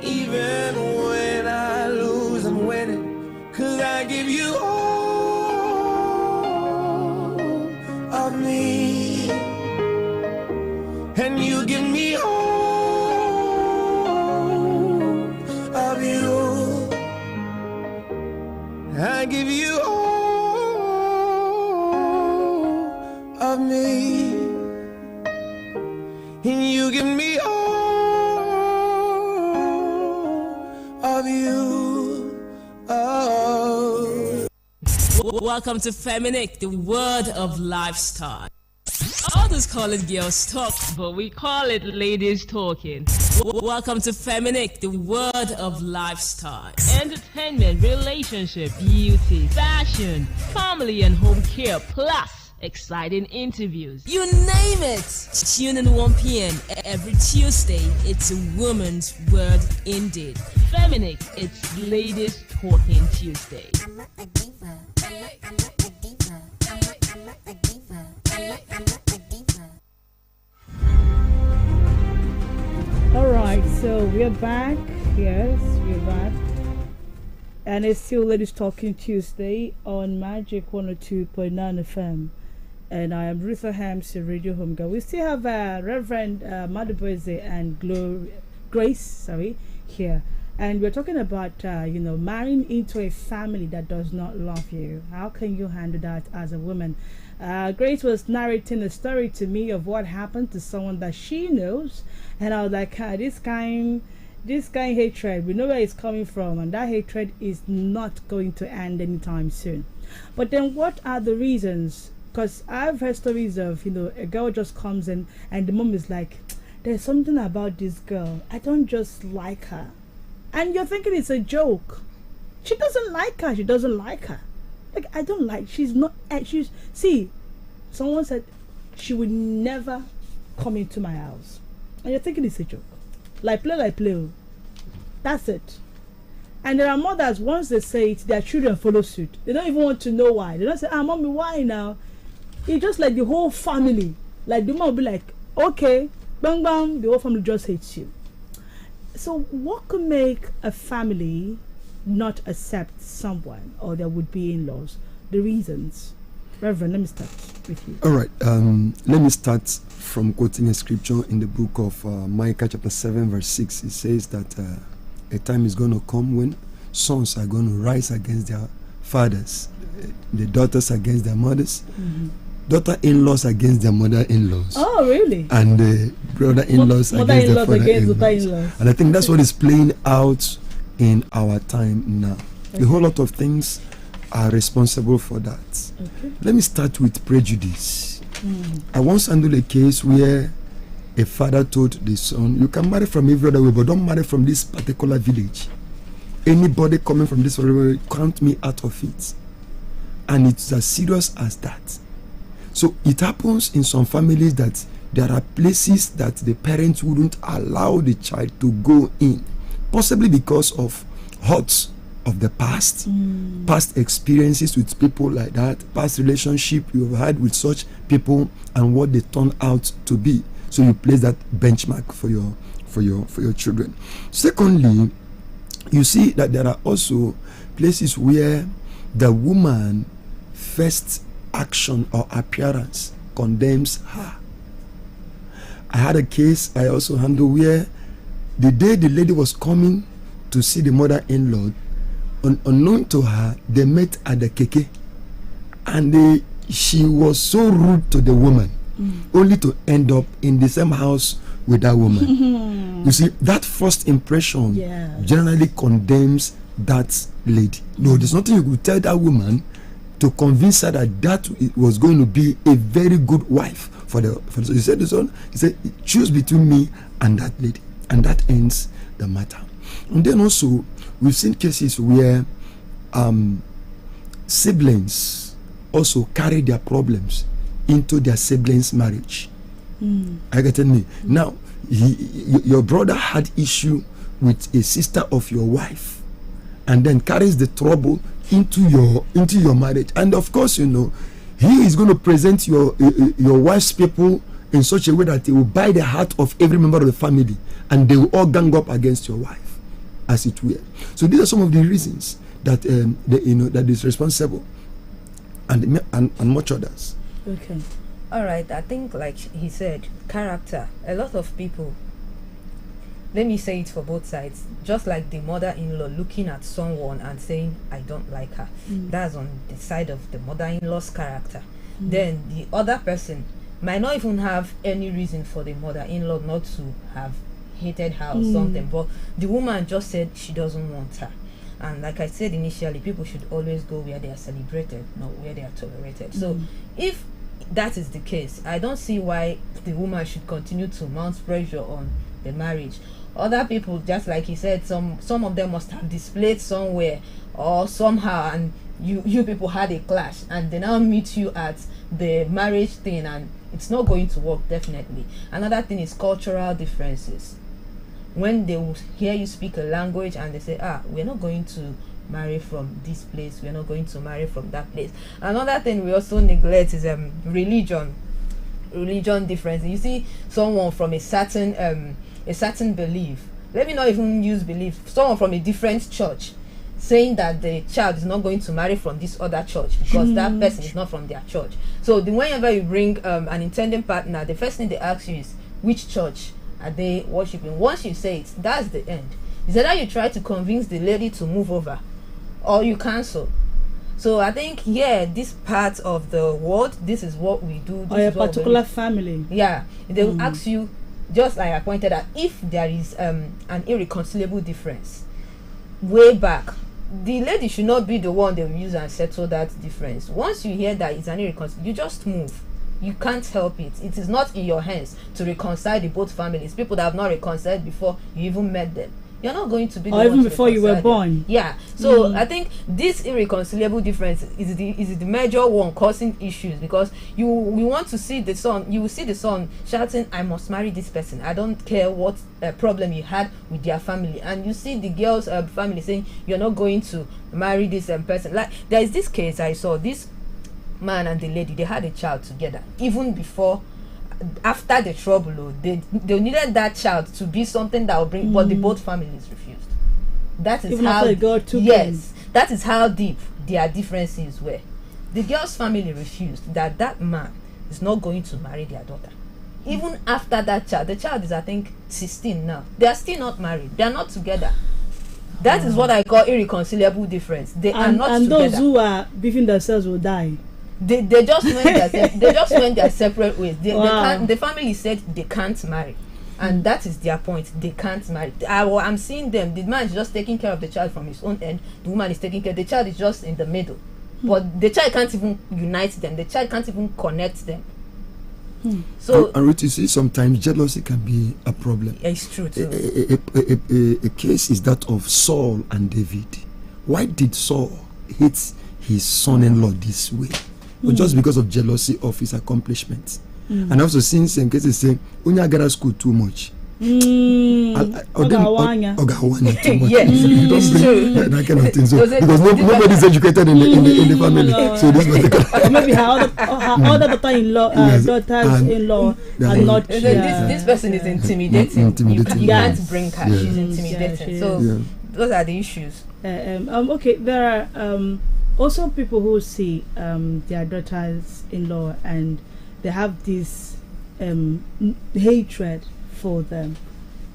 Even when I lose, I'm winning. 'Cause I give you all of me, and you give me all of you. I give you all of me, and you give me all of you. Oh. Welcome to Feminic, the word of lifestyle. Others call it girls talk, but we call it ladies talking. Welcome to Feminic, the word of lifestyle. Entertainment, relationship, beauty, fashion, family and home care, plus exciting interviews. You name it! Tune in 1 p.m. every Tuesday. It's a woman's word indeed. Feminic, it's ladies talking Tuesday. Alright, so we're back. Yes, we're back. And it's still Ladies Talking Tuesday on Magic 102.9 FM. And I am Ruther Hams, your radio home girl. We still have Reverend Maduboeze and Grace here. And we're talking about, marrying into a family that does not love you. How can you handle that as a woman? Grace was narrating a story to me of what happened to someone that she knows. And I was like, this kind hatred, we know where it's coming from. And that hatred is not going to end anytime soon. But then what are the reasons? Because I've heard stories of, a girl just comes in and the mom is like, there's something about this girl. I don't just like her. And you're thinking it's a joke. She doesn't like her. She doesn't like her. Like, I don't like, someone said she would never come into my house. And you're thinking it's a joke. Like play. That's it. And there are mothers, once they say it, their children follow suit. They don't even want to know why. They don't say, mommy, why now? It's just like the whole family. Like the mom will be like, okay, bang bang, the whole family just hates you. So what could make a family not accept someone or their would-be in-laws? The reasons. Reverend, let me start with you. All right. Let me start from quoting a scripture in the book of Micah chapter 7 verse 6. It says that a time is going to come when sons are going to rise against their fathers, the daughters against their mothers, daughter-in-laws against their mother-in-laws. Oh, really? And the brother-in-laws against their father-in-laws. And I think that's what is playing out in our time now. Okay. A whole lot of things are responsible for that. Okay. Let me start with prejudice. I once handled a case where a father told the son, you can marry from every other way, but don't marry from this particular village. Anybody coming from this village, count me out of it. And it's as serious as that. So it happens in some families that there are places that the parents wouldn't allow the child to go in, possibly because of hurts of the past, past experiences with people like that, past relationship you've had with such people and what they turn out to be. So you place that benchmark for your children. Secondly, you see that there are also places where the woman first action or appearance condemns her. I had a case I also handled where the day the lady was coming to see the mother-in-law, unknown to her, they met at the keke, and she was so rude to the woman, only to end up in the same house with that woman. You see, that first impression generally condemns that lady. No, there's nothing you could tell that woman to convince her that was going to be a very good wife for the. So he said this one. He said, choose between me and that lady, and that ends the matter. And then also, we've seen cases where siblings also carry their problems into their siblings' marriage. Are you getting me? Now, your brother had issue with a sister of your wife, and then carries the trouble into your marriage. And of course, you know, he is going to present your wife's people in such a way that he will buy the heart of every member of the family, and they will all gang up against your wife, as it were. So these are some of the reasons that that is responsible, and much others. Okay. All right. I think, like he said, character. A lot of people, let me say it for both sides, just like the mother-in-law looking at someone and saying, I don't like her. That's on the side of the mother-in-law's character. Then the other person might not even have any reason for the mother-in-law not to have hated her or something, but the woman just said she doesn't want her. And like I said initially, people should always go where they are celebrated, not where they are tolerated. So if that is the case, I don't see why the woman should continue to mount pressure on the marriage. Other people, just like he said, some of them must have displayed somewhere or somehow, and you people had a clash, and they now meet you at the marriage thing, and it's not going to work, definitely. Another thing is cultural differences. When they will hear you speak a language and they say, we're not going to marry from this place, we're not going to marry from that place. Another thing we also neglect is religion difference. You see someone from a certain belief, let me not even use belief, someone from a different church saying that the child is not going to marry from this other church because that person is not from their church. So whenever you bring an intending partner, the first thing they ask you is, which church are they worshiping? Once you say it, that's the end. Is either you try to convince the lady to move over, or you cancel. So I think, this part of the world, this is what we do. Or a particular family. Yeah, they will ask you, just like I pointed out, if there is an irreconcilable difference way back, the lady should not be the one they will use and settle that difference. Once you hear that it's an irreconcilable, you just move. You can't help it. It is not in your hands to reconcile the both families. People that have not reconciled before you even met them, you're not going to be the or one even to before you were them. born. Yeah. So I think this irreconcilable difference is the major one causing issues, because we want to see the son. You will see the son shouting, I must marry this person, I don't care what problem you had with their family, and you see the girl's family saying, you're not going to marry this person. Like, there is this case I saw, this man and the lady, they had a child together. Even before, after the trouble, they needed that child to be something that will bring, but the both families refused. That is even how after God took that is how deep their differences were. The girl's family refused that man is not going to marry their daughter. Even after that child, the child is, I think, 16 now. They are still not married. They are not together. That is what I call irreconcilable difference. They are not and together. Those who are beefing themselves will die. They just went their separate ways. They can't, the family said they can't marry, and that is their point. They can't marry. I'm seeing them. The man is just taking care of the child from his own end. The woman is taking care. The child is just in the middle, but the child can't even unite them. The child can't even connect them. So, and you see, sometimes jealousy can be a problem. It's true too. A case is that of Saul and David. Why did Saul hate his son-in-law this way? Well, just because of jealousy of his accomplishments. And also seen some cases saying, Unya got school too much. Ogawanya too much. Yes, You don't it's bring true. that kind of thing. So, Does it- because nobody's educated in the family. So this was the Or maybe her other daughter-in-law, Yes, daughters-in-law are not. This person is intimidating. Intimidating. You can't bring her. Yeah. She's intimidating. she So is. those are the issues. Okay, there are also people who see their daughters-in-law and they have this hatred for them,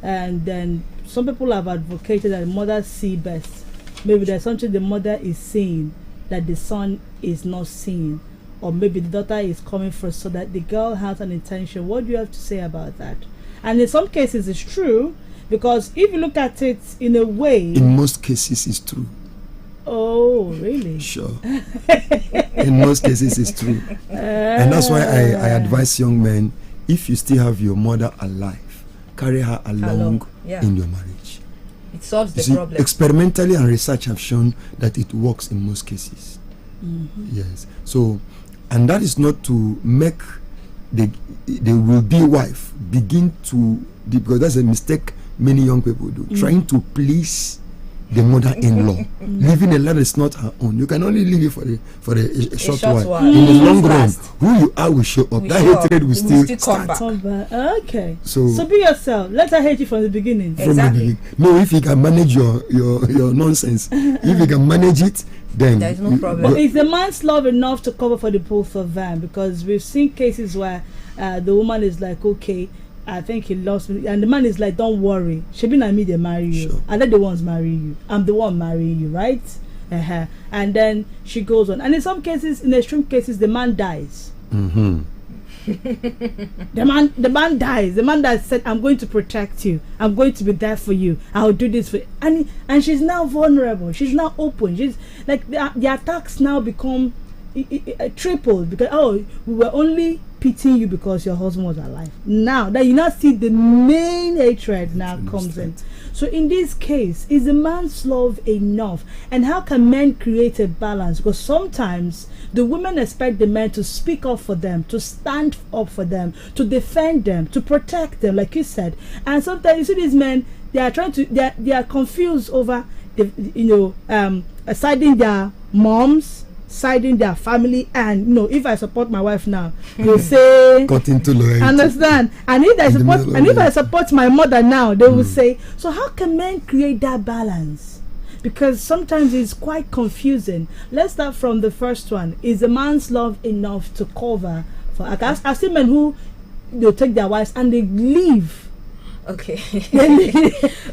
and then some people have advocated that mothers see best. Maybe there's something the mother is seeing that the son is not seeing, or maybe the daughter is coming first, so that the girl has an intention. What do you have to say about that? And in some cases it's true, because if you look at it in a way, in most cases it's true. oh really? Sure. In most cases it's true. And that's why I advise young men, if you still have your mother alive, carry her along in your marriage. It solves the You see, problem. experimentally and research have shown that it works in most cases. Yes. So, and that is not to make the will-be wife begin to, because that's a mistake many young people do, trying to please the mother-in-law, living a life that's not her own. You can only live it for a short while. In the long run, who you are will show up. That hatred will still come start. back. Okay. So be yourself. Let her hate you from the beginning. From the beginning. No, if you can manage your nonsense, if you can manage it, then there is no problem. But is the man's love enough to cover for the both of them? Because we've seen cases where the woman is like, okay, I think he lost me, and the man is like, don't worry, she be not me they marry you. Sure. And then the ones marry you. I'm the one marrying you, right? And then she goes on, and in some cases, in extreme cases, the man dies. The man dies. The man that said, I'm going to protect you, I'm going to be there for you, I'll do this for you. And she's now vulnerable, she's now open, she's like the attacks now become tripled, because we were only pitying you because your husband was alive. Now that you now see the main hatred now comes in. So in this case, is the man's love enough? And how can men create a balance? Because sometimes the women expect the men to speak up for them, to stand up for them, to defend them, to protect them, like you said. And sometimes you see these men, they are trying to, they are confused over siding their moms, siding their family, and if I support my wife now, they'll say got into loyalty. Understand? And if I support my mother now, they will say. So how can men create that balance? Because sometimes it's quite confusing. Let's start from the first one. Is a man's love enough to cover for? I've seen men who they'll take their wives and they leave. Okay.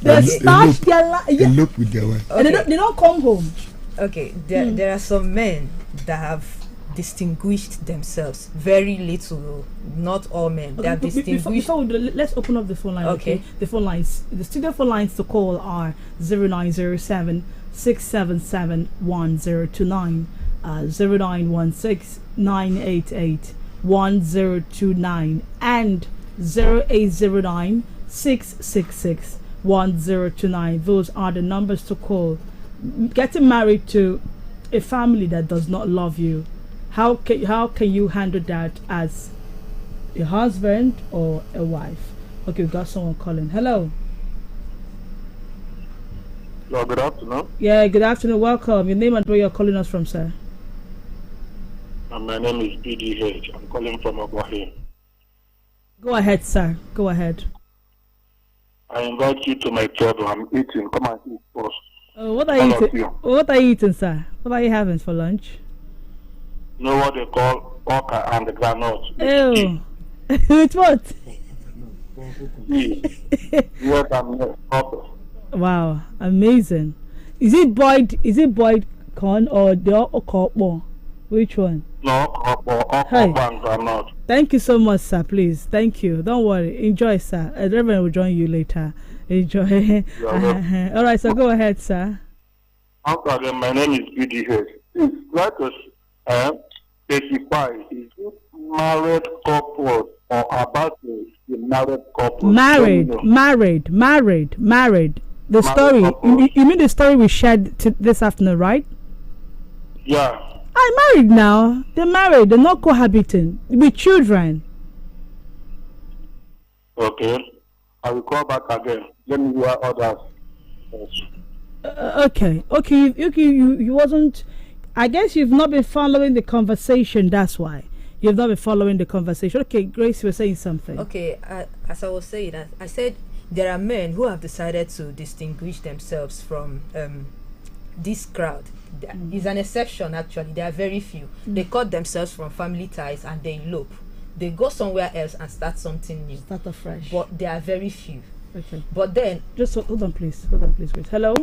they start their life. They look with their wife. And they don't come home. Okay, there are some men that have distinguished themselves very little. Not all men. They have distinguished. Before let's open up the phone line. Okay. The phone lines. The studio phone lines to call are 0907 677 1029, 0916 988 1029, and 0809 666 1029. Those are the numbers to call. Getting married to a family that does not love you, how can you handle that as a husband or a wife? Okay, we got someone calling. Hello. Hello, good afternoon. Yeah, good afternoon. Welcome. Your name and where you're calling us from, sir? My name is BDH. I'm calling from Aguahi. Go ahead, sir. Go ahead. I invite you to my table. I'm eating. Come and eat first. What are you eating? What are you eating, sir? What are you having for lunch? You know what they call okra and the granite? Ew. With what? Yes, I'm okra. Wow, amazing. Is it boiled corn or the okra? Which one? No, okra and granite. Thank you so much, sir. Please, thank you. Don't worry. Enjoy, sir. A reverend will join you later. Enjoy. All right, so go ahead, sir. Okay, my name is BDH. Let us specify, is it married couple or about the married couple? Married. The story. You mean the story we shared this afternoon, right? Yeah. I'm married now. They're married. They're not cohabiting with children. Okay. I will call back again. Let me hear others. Okay. You wasn't. I guess you've not been following the conversation. That's why you've not been following the conversation. Okay, Grace, you were saying something. Okay, as I was saying, I said there are men who have decided to distinguish themselves from this crowd. Is an exception actually. There are very few. They cut themselves from family ties and they elope. They go somewhere else and start something new. Start afresh. But there are very few. Okay. But then just hold on, please, wait. Hello.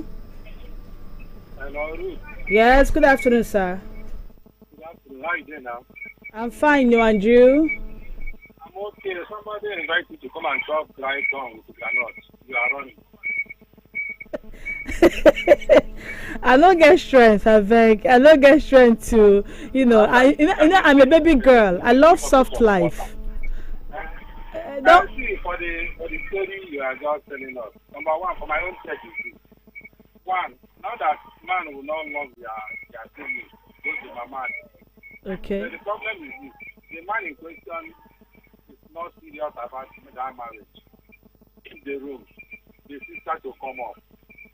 Hello, Ruth. Yes. Good afternoon, sir. Good afternoon. How are you doing now? I'm fine. You and you? I'm okay. Somebody invited you to come and chop dry tongue with granite. You are running. I don't get strength. I beg. I don't get strength to, I'm a baby girl. I love soft life. Don't see for the story you are just telling us. Number one, for my own sake, is this. One, now that man will not love their siblings, go to my man. Okay. So the problem is this: the man in question is not serious about that marriage. In the room, the sister to come up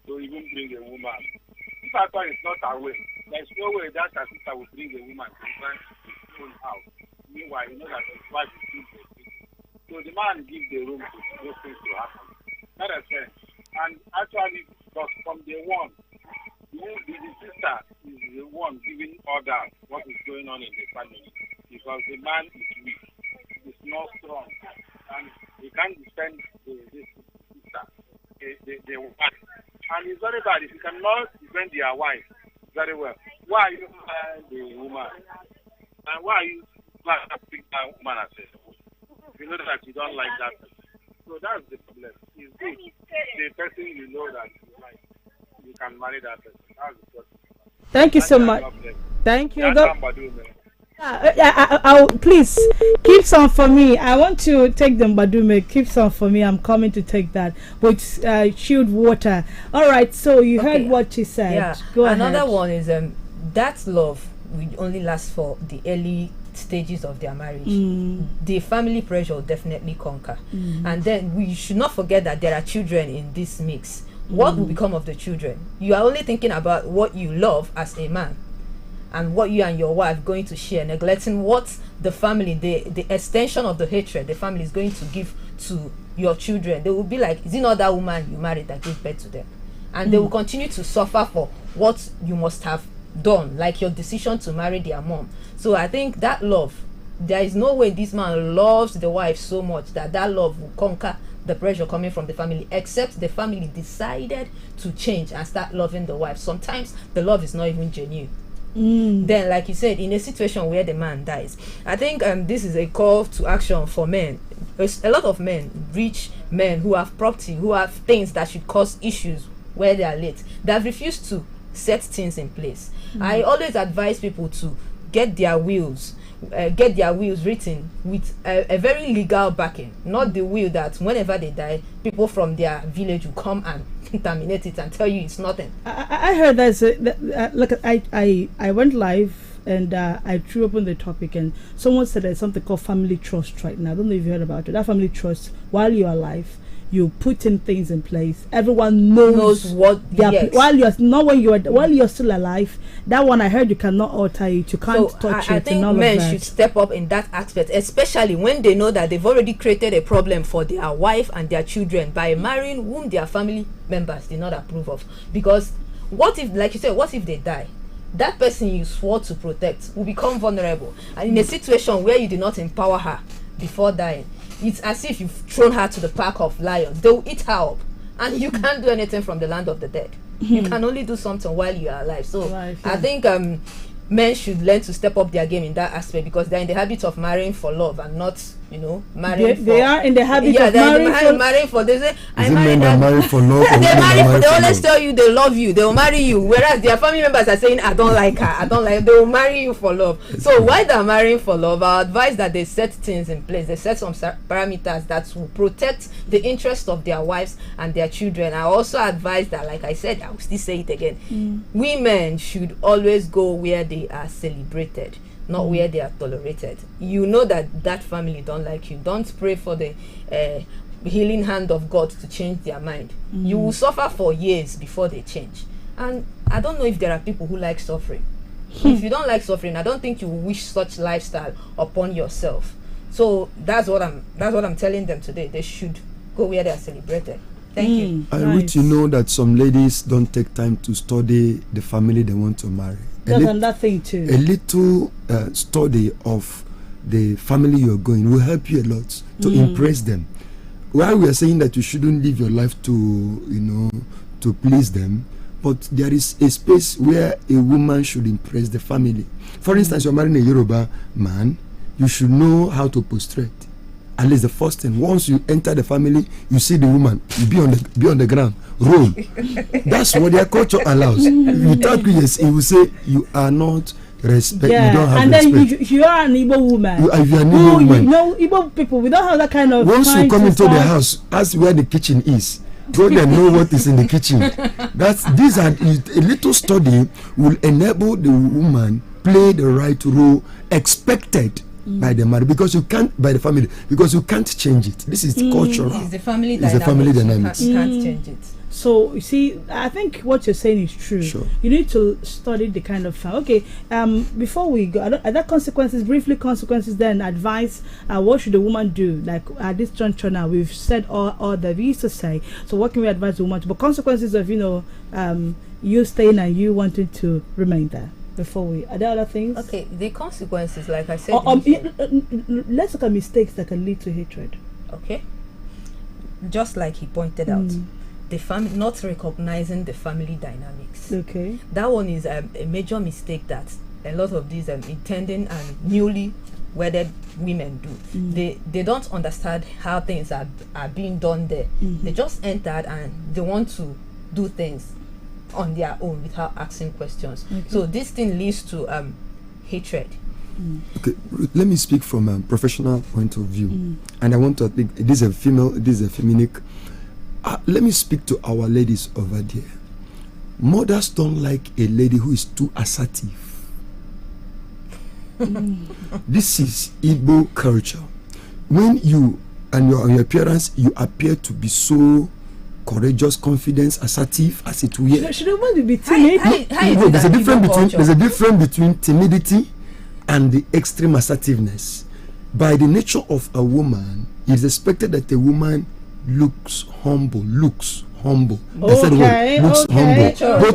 to even bring a woman. If I thought it's not her way, there's no way that her sister will bring a woman to his own house. Meanwhile, you know that his wife is still there. So the man gives the room to those things to happen. That is fair. And actually, because from day one, the sister is the one giving orders what is going on in the family. Because the man is weak, is not strong, and he can't defend this sister, the wife. And it's very bad if you cannot defend your wife very well. Why are you the woman? And why are you pick that woman as a you know that you don't like that person. So that's the problem. It's good. The person you know that you like, you can marry that person. That's the problem. Thank you so much. Thank you. I'll please keep some for me. I want to take the Mbadume. Keep some for me. I'm coming to take that with chilled water. All right. So you heard what she said. Yeah. Go Another ahead. one is that love will only last for the early stages of their marriage. The family pressure will definitely conquer, and then we should not forget that there are children in this mix. What will become of the children? You are only thinking about what you love as a man and what you and your wife going to share, neglecting what the family, the extension of the hatred the family is going to give to your children. They will be like, is it not that woman you married that gave birth to them? And they will continue to suffer for what you must have done, like your decision to marry their mom. So I think that love, there is no way this man loves the wife so much that love will conquer the pressure coming from the family, except the family decided to change and start loving the wife. Sometimes the love is not even genuine. Then, like you said, in a situation where the man dies, I think this is a call to action for men. A lot of men, rich men who have property, who have things that should cause issues where they are late, they have refused to set things in place. I always advise people to get their wills written with a very legal backing, not the will that whenever they die, people from their village will come and terminate it and tell you it's nothing. I heard look, I went live and I threw open the topic and someone said there's something called family trust right now. I don't know if you heard about it. That family trust, while you're alive, you put in things in place. Everyone knows what while you're still alive. That one I heard you cannot alter it. You can't touch it. I think men should step up in that aspect, especially when they know that they've already created a problem for their wife and their children by marrying whom their family members did not approve of. Because what if, like you said, what if they die? That person you swore to protect will become vulnerable, and in a situation where you did not empower her before dying, it's as if you've thrown her to the pack of lions. They'll eat her up, and you can't do anything from the land of the dead. You can only do something while you are alive. So I think men should learn to step up their game in that aspect, because they're in the habit of marrying for love and not, marrying they are in the habit of marrying for they say I marry for love. They always tell you they love you, they will marry you, whereas their family members are saying I don't like her, they will marry you for love. So while they're marrying for love, I advise that they set things in place. They set some parameters that will protect the interest of their wives and their children. I also advise that, like I said, I will still say it again, women should always go where they are celebrated, not where they are tolerated. You know that family don't like you. Don't pray for the healing hand of God to change their mind. You will suffer for years before they change. And I don't know if there are people who like suffering. If you don't like suffering, I don't think you will wish such lifestyle upon yourself. So that's what I'm telling them today. They should go where they are celebrated. Thank you. I wish you know that some ladies don't take time to study the family they want to marry. That's another thing too. A little study of the family you're going will help you a lot to impress them. While we are saying that you shouldn't live your life to please them, but there is a space where a woman should impress the family. For instance, you're marrying a Yoruba man, you should know how to prostrate. At least the first thing. Once you enter the family, you see the woman, you be on the ground, roll. That's what their culture allows. Without yes, it will say you are not respect. Yeah, you don't have and respect. then if you are an Igbo woman, if you are an Igbo woman, you know, Igbo people, we don't have that kind of. Once you come into the house, ask where the kitchen is. Go there, know what is in the kitchen. These are a little study will enable the woman play the right role expected by the marriage, because you can't, by the family, because you can't change it. This is cultural. It's the family it's dynamics. The family dynamics. You can't change it. So you see, I think what you're saying is true. Sure. You need to study the kind of okay. Before we go, are there consequences? Briefly, consequences. Then advice. What should the woman do? Like at this juncture now, we've said all that we used to say. So what can we advise the woman to? But consequences of you staying and you wanting to remain there. Before we, are there other things? Okay, the consequences, like I said. Let's look at mistakes that can lead to hatred. Okay. Just like he pointed out. The family not recognizing the family dynamics. Okay, that one is a major mistake that a lot of these intending and newly wedded women do. They don't understand how things are being done there. They just entered and they want to do things on their own without asking questions. So this thing leads to hatred. Okay, let me speak from a professional point of view, and I want to think this is a female, this is a feminine. Let me speak to our ladies over there. Mothers don't like a lady who is too assertive. This is Igbo culture. When you and your appearance, you appear to be so courageous, confident, assertive, as it were. Should a woman be timid? There's a difference between timidity and the extreme assertiveness. By the nature of a woman, it is expected that a woman looks humble. Looks humble, both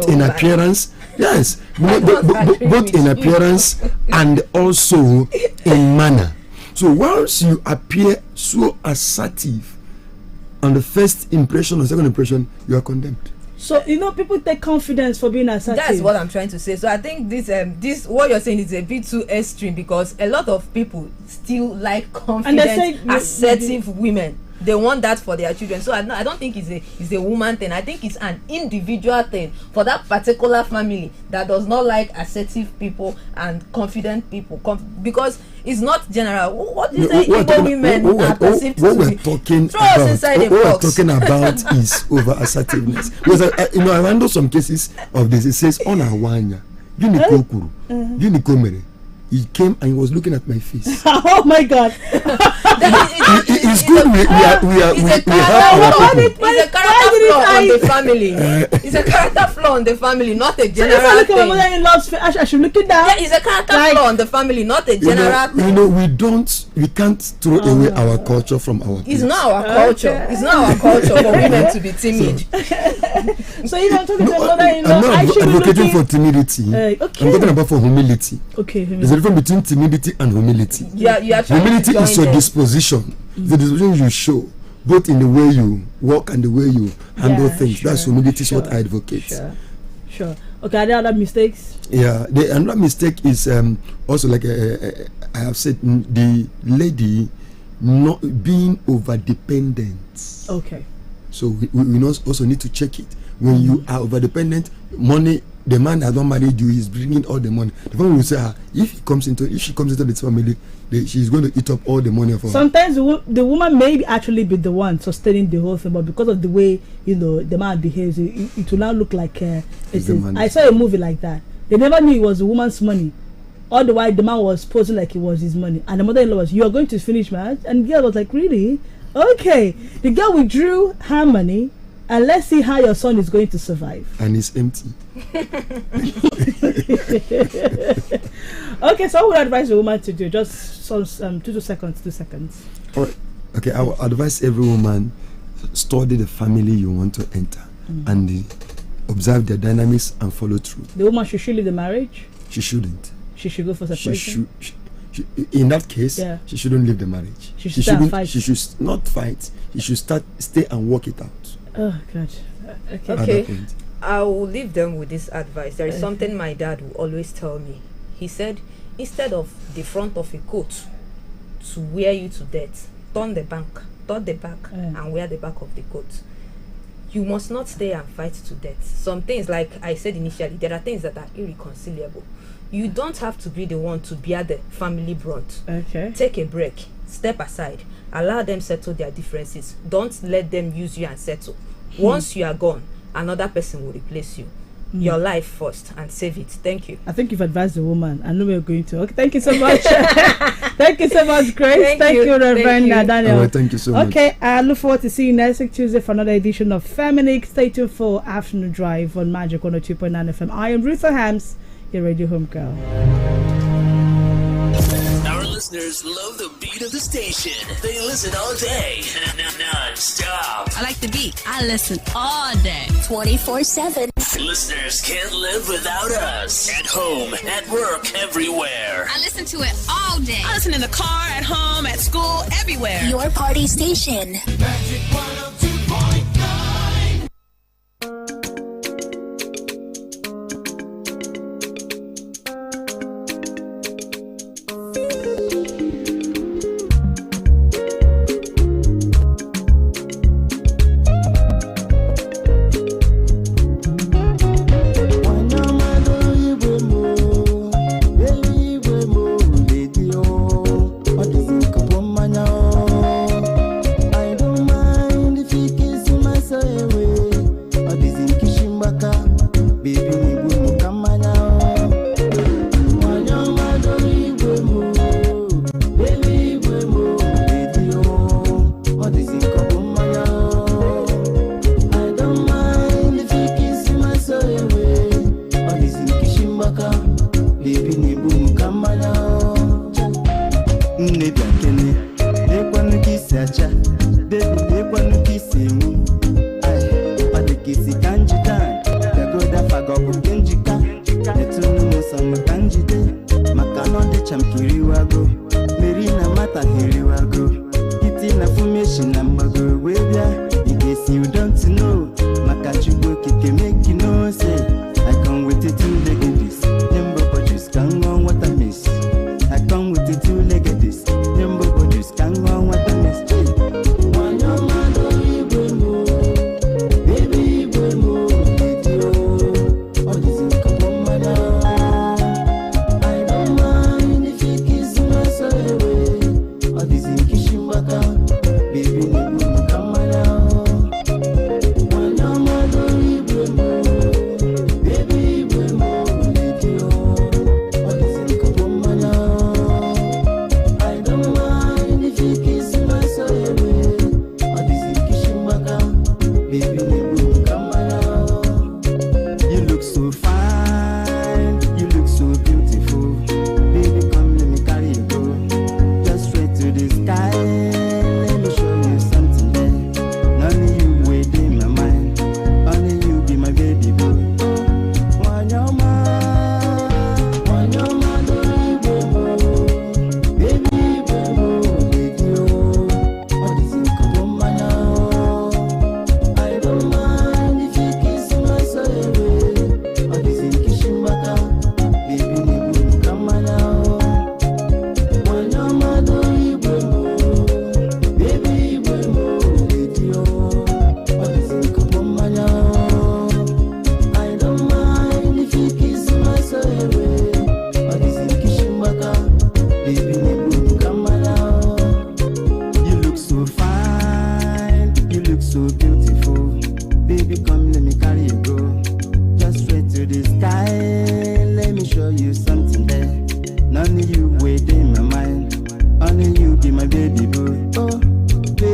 in appearance, yes, both in appearance and also in manner. So once you appear so assertive on the first impression or second impression, you are condemned. So people take confidence for being assertive. That's what I'm trying to say. So I think this what you're saying is a bit too extreme, because a lot of people still like confident, assertive women. They want that for their children. So I don't think it's a woman thing. I think it's an individual thing for that particular family that does not like assertive people and confident people. Because it's not general. What is the Igbo women are perceived to be? What we're talking about is over assertiveness. Because I handle some cases of this. It says on Awanya, Unikomere. He came and he was looking at my face. Oh my God! It's good. We have our people. It's a character flaw on the family. It's a character flaw on the family, not a general thing. I should look at that. Yeah, it's a character flaw on the family, not a general thing. We can't throw away our culture from our kids. It's not our culture. It's not our culture for women to be timid. So you don't talk to your mother-in-law. I'm not advocating for timidity. I'm talking about for humility. Okay. There's a difference between timidity and humility. Humility is your disposition. The disposition you show, both in the way you walk and the way you handle things. Sure, that's humility. Is what I advocate. Sure. Okay. Are there other mistakes? Yeah. Another mistake is also like I have said, the lady not being over dependent. Okay. So we also need to check it. When you are over dependent, money. The man that don't married you is bringing all the money. The family will say, if she comes into this family, she's going to eat up all the money of her. Sometimes the woman may actually be the one sustaining the whole thing, but because of the way the man behaves, it will now look like I saw a movie like that. They never knew it was the woman's money. All the while the man was posing like it was his money, and the mother-in-law was, "You are going to finish marriage," and the girl was like, "Really?" Okay, the girl withdrew her money, and let's see how your son is going to survive. And it's empty. Okay, so what would I advise a woman to do? Just some 2 seconds. All right. Okay, I will advise every woman, study the family you want to enter and observe their dynamics and follow through. The woman should leave the marriage? She shouldn't. She should go for separation? In that case, she shouldn't leave the marriage. She should fight. She should not fight. She should stay and work it out. Oh, God. Okay. I will leave them with this advice. There is something my dad will always tell me. He said, instead of the front of a coat to wear you to death, turn the back and wear the back of the coat. You must not stay and fight to death. Some things, like I said initially, there are things that are irreconcilable. You don't have to be the one to bear the family brunt. Okay. Take a break. Step aside. Allow them settle their differences. Don't let them use you and settle. Once you are gone, another person will replace you. Your life first and save it. Thank you. I think you've advised the woman. I know we're going to. Okay, thank you so much. Thank you so much, Grace. Thank you, Reverend Daniel. Right, thank you so much. Okay, I look forward to seeing you next week Tuesday for another edition of Feminine. Stay tuned for Afternoon Drive on Magic 102.9 FM. I am Rutha Hams, your radio home girl. Our listeners love the beat of the station. They listen all day, non-stop. I like the beat. I listen all day. 24/7. Listeners can't live without us. At home, at work, everywhere. I listen to it all day. I listen in the car, at home, at school, everywhere. Your party station. Magic 102.9.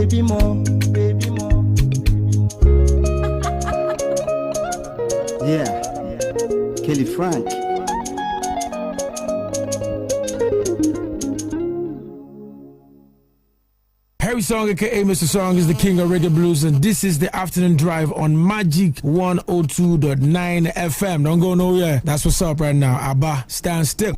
baby more, baby more. Yeah, Kelly Frank. Harry Song, aka Mr. Song, is the king of reggae blues, and this is the afternoon drive on Magic 102.9 FM. Don't go nowhere. That's what's up right now. Abba, stand still.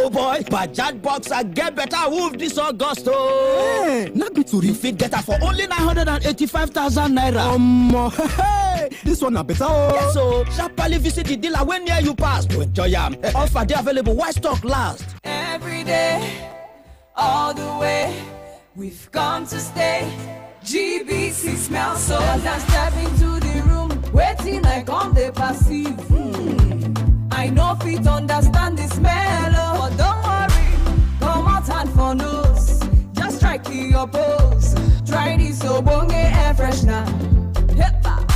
Boy, Bajaj Boxer get better wolf this August. Hey, not be to refit get her for only 985,000 naira. Hey, this one a better. Yes, so sharply visit the dealer when near you pass to enjoy them. Offer they available. Why stock last? Every day, all the way, we've come to stay. GBC smells so nice. As I step into the room, waiting like on the passive. I know fit understand the smell, but don't worry, come out and for nose. Just strike your pose. Try this Obonge air freshener.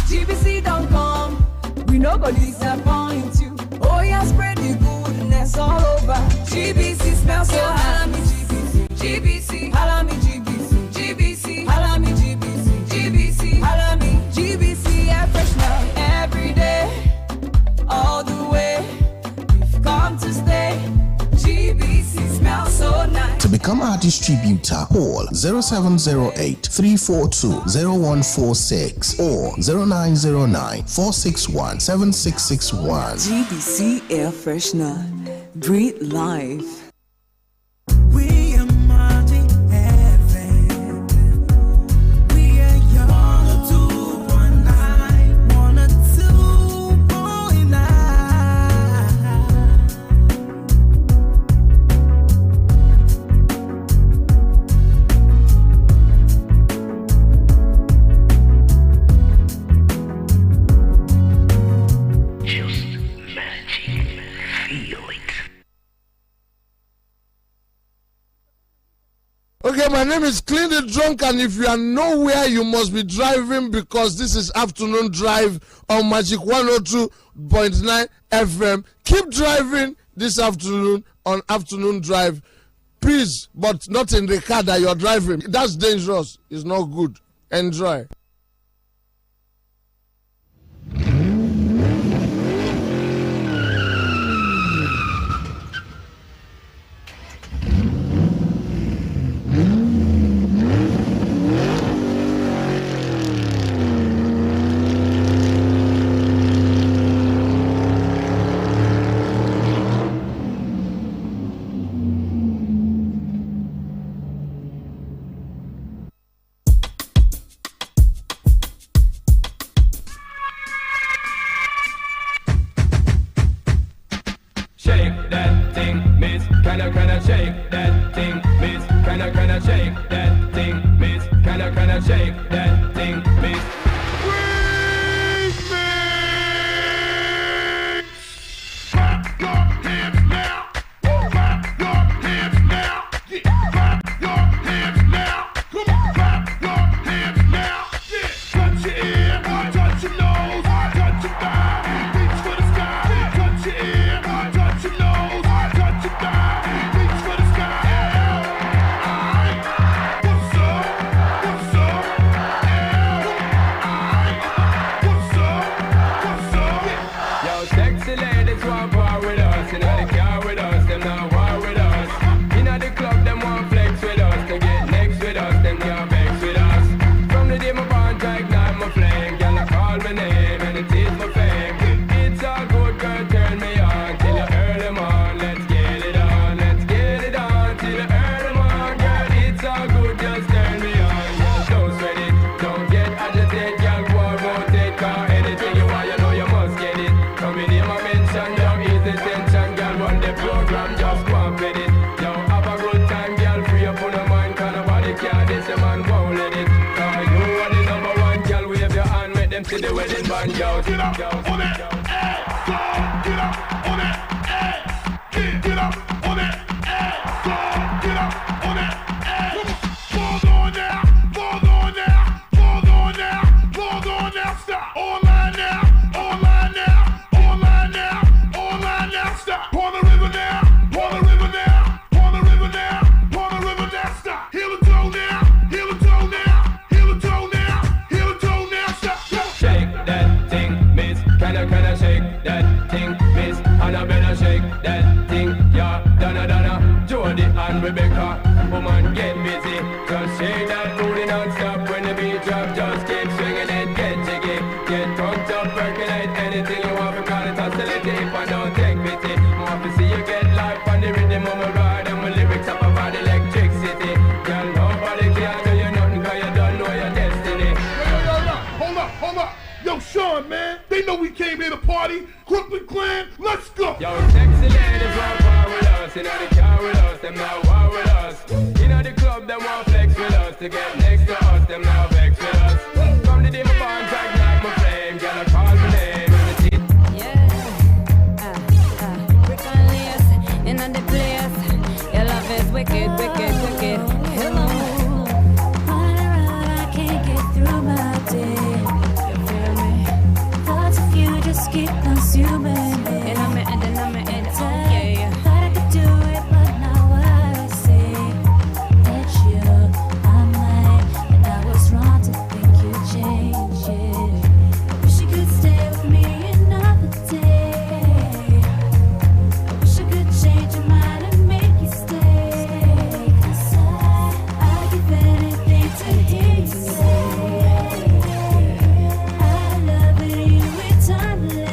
GBC don't come, we no go disappoint you. Oh yeah, spread the goodness all over. GBC smells so holla me GBC, GBC, holla me GBC, GBC, holla me GBC, GBC, holla me GBC air freshener. Every day, all the way, we've come to stay. GBC smells so nice. To become our distributor, call 0708 342 0146 or 0909 461 7661. GBC Air Freshener. Breathe life. We are Magic FM. We are your 219, 102.9. Just magic. Feel it. Okay, my name is Clean the Drunk, and if you are nowhere, you must be driving because this is afternoon drive on Magic 102.9 FM. Keep driving this afternoon on afternoon drive, please, but not in the car that you're driving. That's dangerous. It's not good. Enjoy. Shake that thing, miss. Kinda shake that thing, miss. Kinda shake that thing, miss. Kinda shake that thing, miss. Clap your hands now. Clap your hands now. Yeah. Clap your hands now. Come on, clap your hands now. Yeah. Touch your ear, touch your nose, touch your thigh, reach for the sky. Touch your ear, touch your nose, touch your thigh, reach for the sky. this man, yo. Get up on that ass, dog. Get up on that ass. Get up on that ass, dog. Get up on that ass. Fall on now, fall on now, fall on now, fall on now. Stop. Online now, online now, online now, online now. Stop. On the river now, on the river now, on the river now, on the river now. Stop. Heel the toe now, heel the toe now, heel the toe now, heel the toe now. Stop. Shake that thing, miss. Can I shake that thing, miss? And I better shake that thing, yeah. Donna, Jody and Rebecca. Woman, get busy. Just shake that booty non-stop when the beat drop. Just keep swinging it, get jiggy. Get drunk up, percolate anything you want. Because it's hostility if I don't take pity. More to see you get life on the rhythm of my ride. And my lyrics up about electricity. Girl, nobody can do you nothing because you don't know your destiny. Hold up. Yo, Sean, man, they know we came here to party. Crooklyn Clan, let's go. Yo, sexy ladies want power with us. You know the car with us, them now war with us. You know the club, them want flex with us. To get next to us, them now vex with us. From the day my bond track, like my flame. Girl, I call my name. Brick on lace, in on the place. Your love is wicked, wicked, wicked. Hello. I can't get through my day. You feel me? Thoughts of you just keep consuming me. And I'm in, yeah. Thought I could do it, but now what I see. It's you, I'm like, and I was wrong to think you changed it. I wish you could stay with me another day. I wish I could change your mind and make you stay. 'Cause I give anything to hear you say I love you eternally.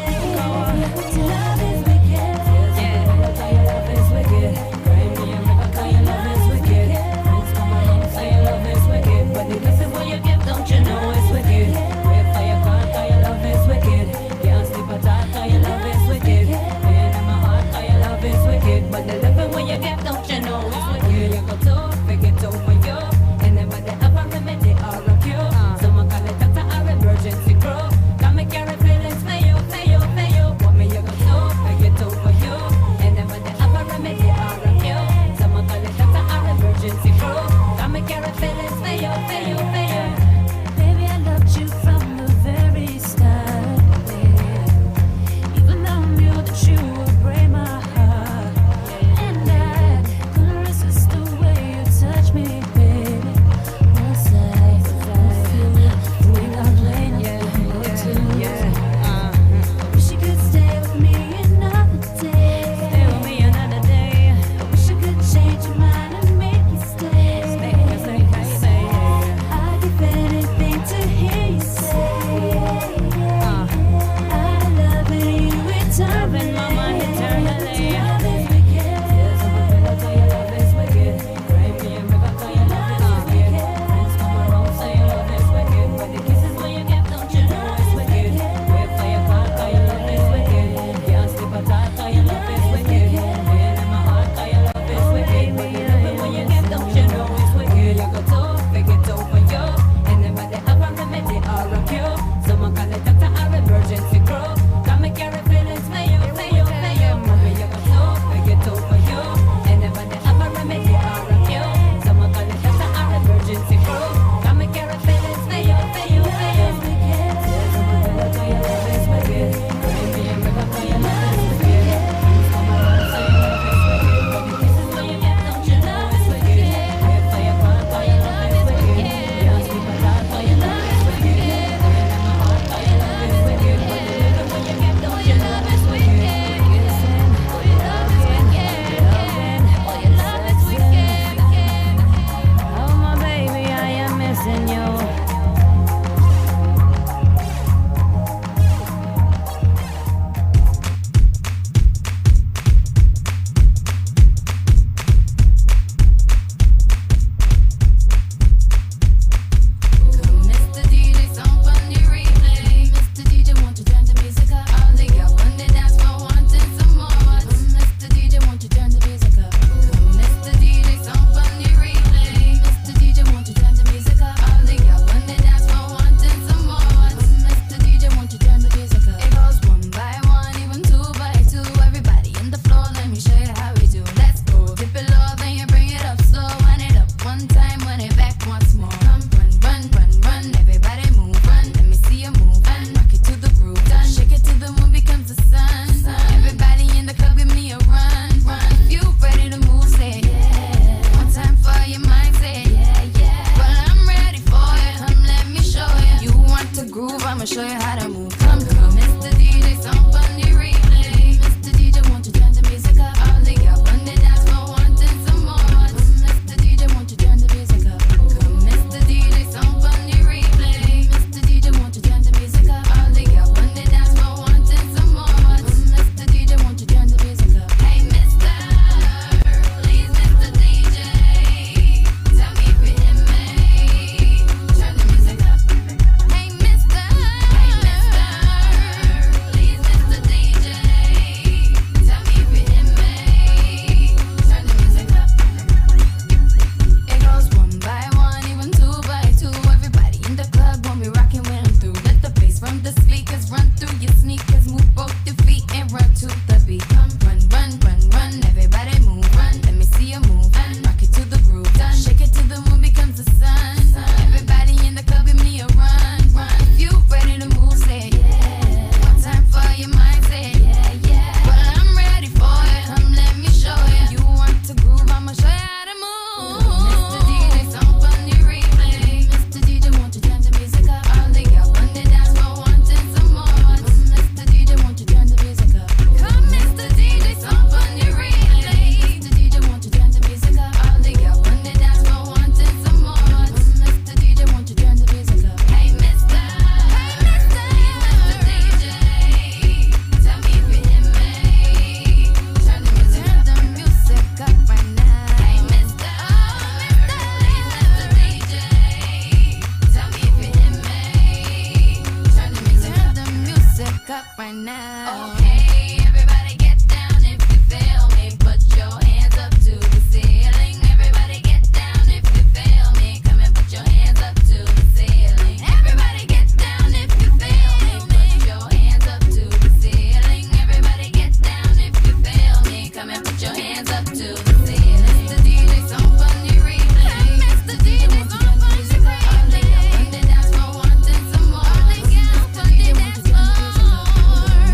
up right now. Okay, everybody get down if you feel me. Put your hands up to the ceiling. Everybody get down if you feel me. Come and put your hands up to the ceiling. Everybody get down if you feel me. Put your hands up to the ceiling. Everybody get down if you feel me. Come and put your hands up to the ceiling. Mr. DJ, some funny replay. Mr. DJ, some funny replay. All they got on the dance floor, wanting some more. All they got on the dance floor.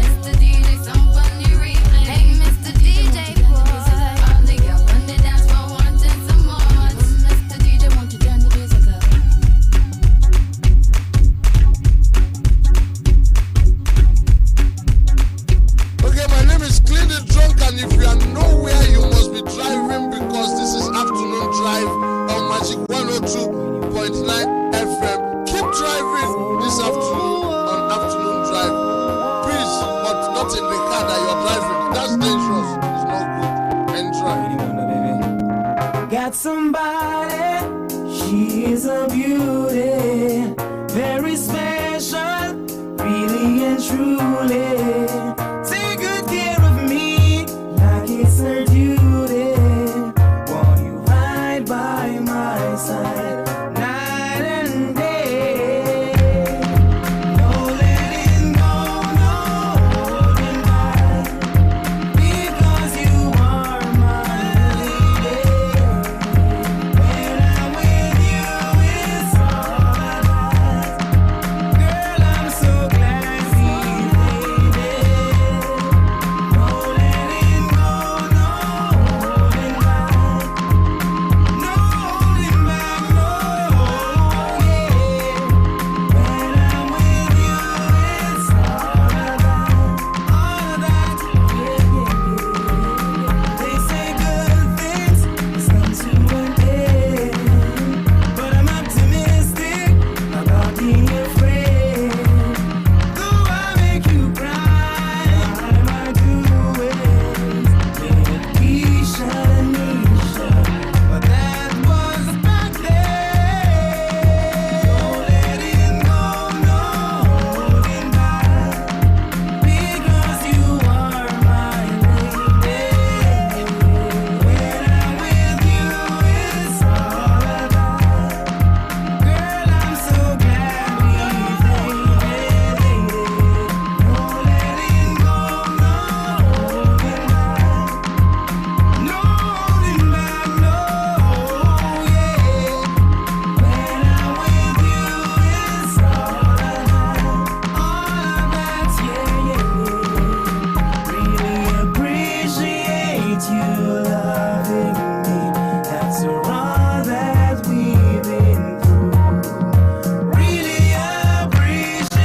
Mr. DJ, some funny replay. Hey, Mr. DJ, boy. All they got on the dance floor, wanting some more. Mr. DJ, won't you turn the music up? Okay, my name is Clean the Drunk, and if you are nowhere, you must be driving because this is afternoon drive on Magic 102.9 FM. Keep driving this afternoon on afternoon drive. Please, but not in the car that you're driving. That's dangerous. It's not good. And drive. Got somebody, she is a beauty, very special, really and truly. Take good care of me, like it's her duty. Want you right by my side, night and day. No letting go, no holding back, because you are my lady. When I'm with you, it's all about. Girl, I'm so glad we made it. No letting go, no holding back. No holding back, no, yeah. When I'm with you, it's all about, yeah. They say good things come to an end, but I'm optimistic about being your friend. Though I make you cry, I might do it. Yeah, Keisha, but that was back then. No letting go, no holding back, because you are my lady. When I'm with you, it's all about. Girl, I'm so glad we made it. No letting go, no holding back. No holding back, no, yeah. When I'm with you, it's all about, yeah. Really appreciate you loving me after all that we've been through. Really appreciate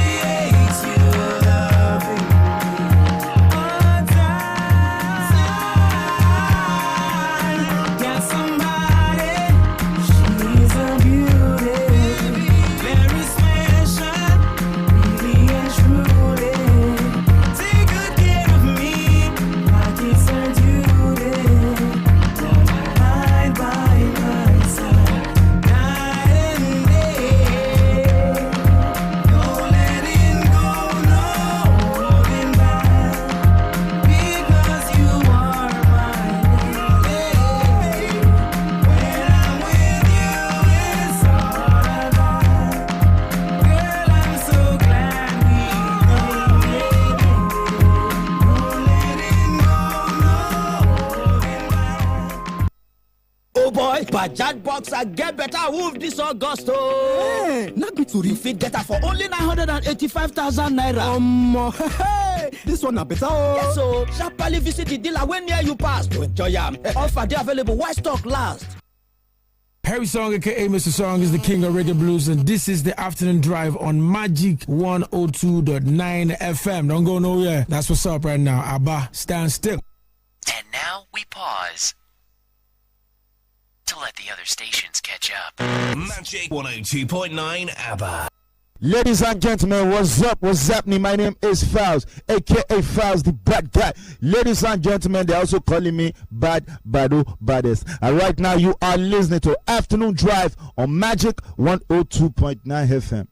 you loving me all the time. Got somebody, she's a beauty, very special, really and truly. Take good care of me, like it's her duty. Right by my side, night and day. No letting go, no holding back, because you are my lady. When I'm with you, it's all about. Girl, I'm so glad we made it. No letting go, no holding back. Oh boy, Bajaj Boxer get better wolf this August. Hey, not good to fit get her for only 985,000 naira. Hey, this one a better. Yes, so sharply visit the dealer when near you pass to enjoy them. Offer they available. Why stock last? Harry Song, aka Mr. Song, is the king of reggae blues, and this is the afternoon drive on Magic 102.9 FM. Don't go nowhere. That's what's up right now. Abba, stand still. And now we pause to let the other stations catch up. Magic 102.9 ABBA. Ladies and gentlemen, what's up? What's happening? My name is Fowls, aka Fowls, the bad guy. Ladies and gentlemen, they're also calling me Bad Badu Baddest. And right now, you are listening to Afternoon Drive on Magic 102.9 FM.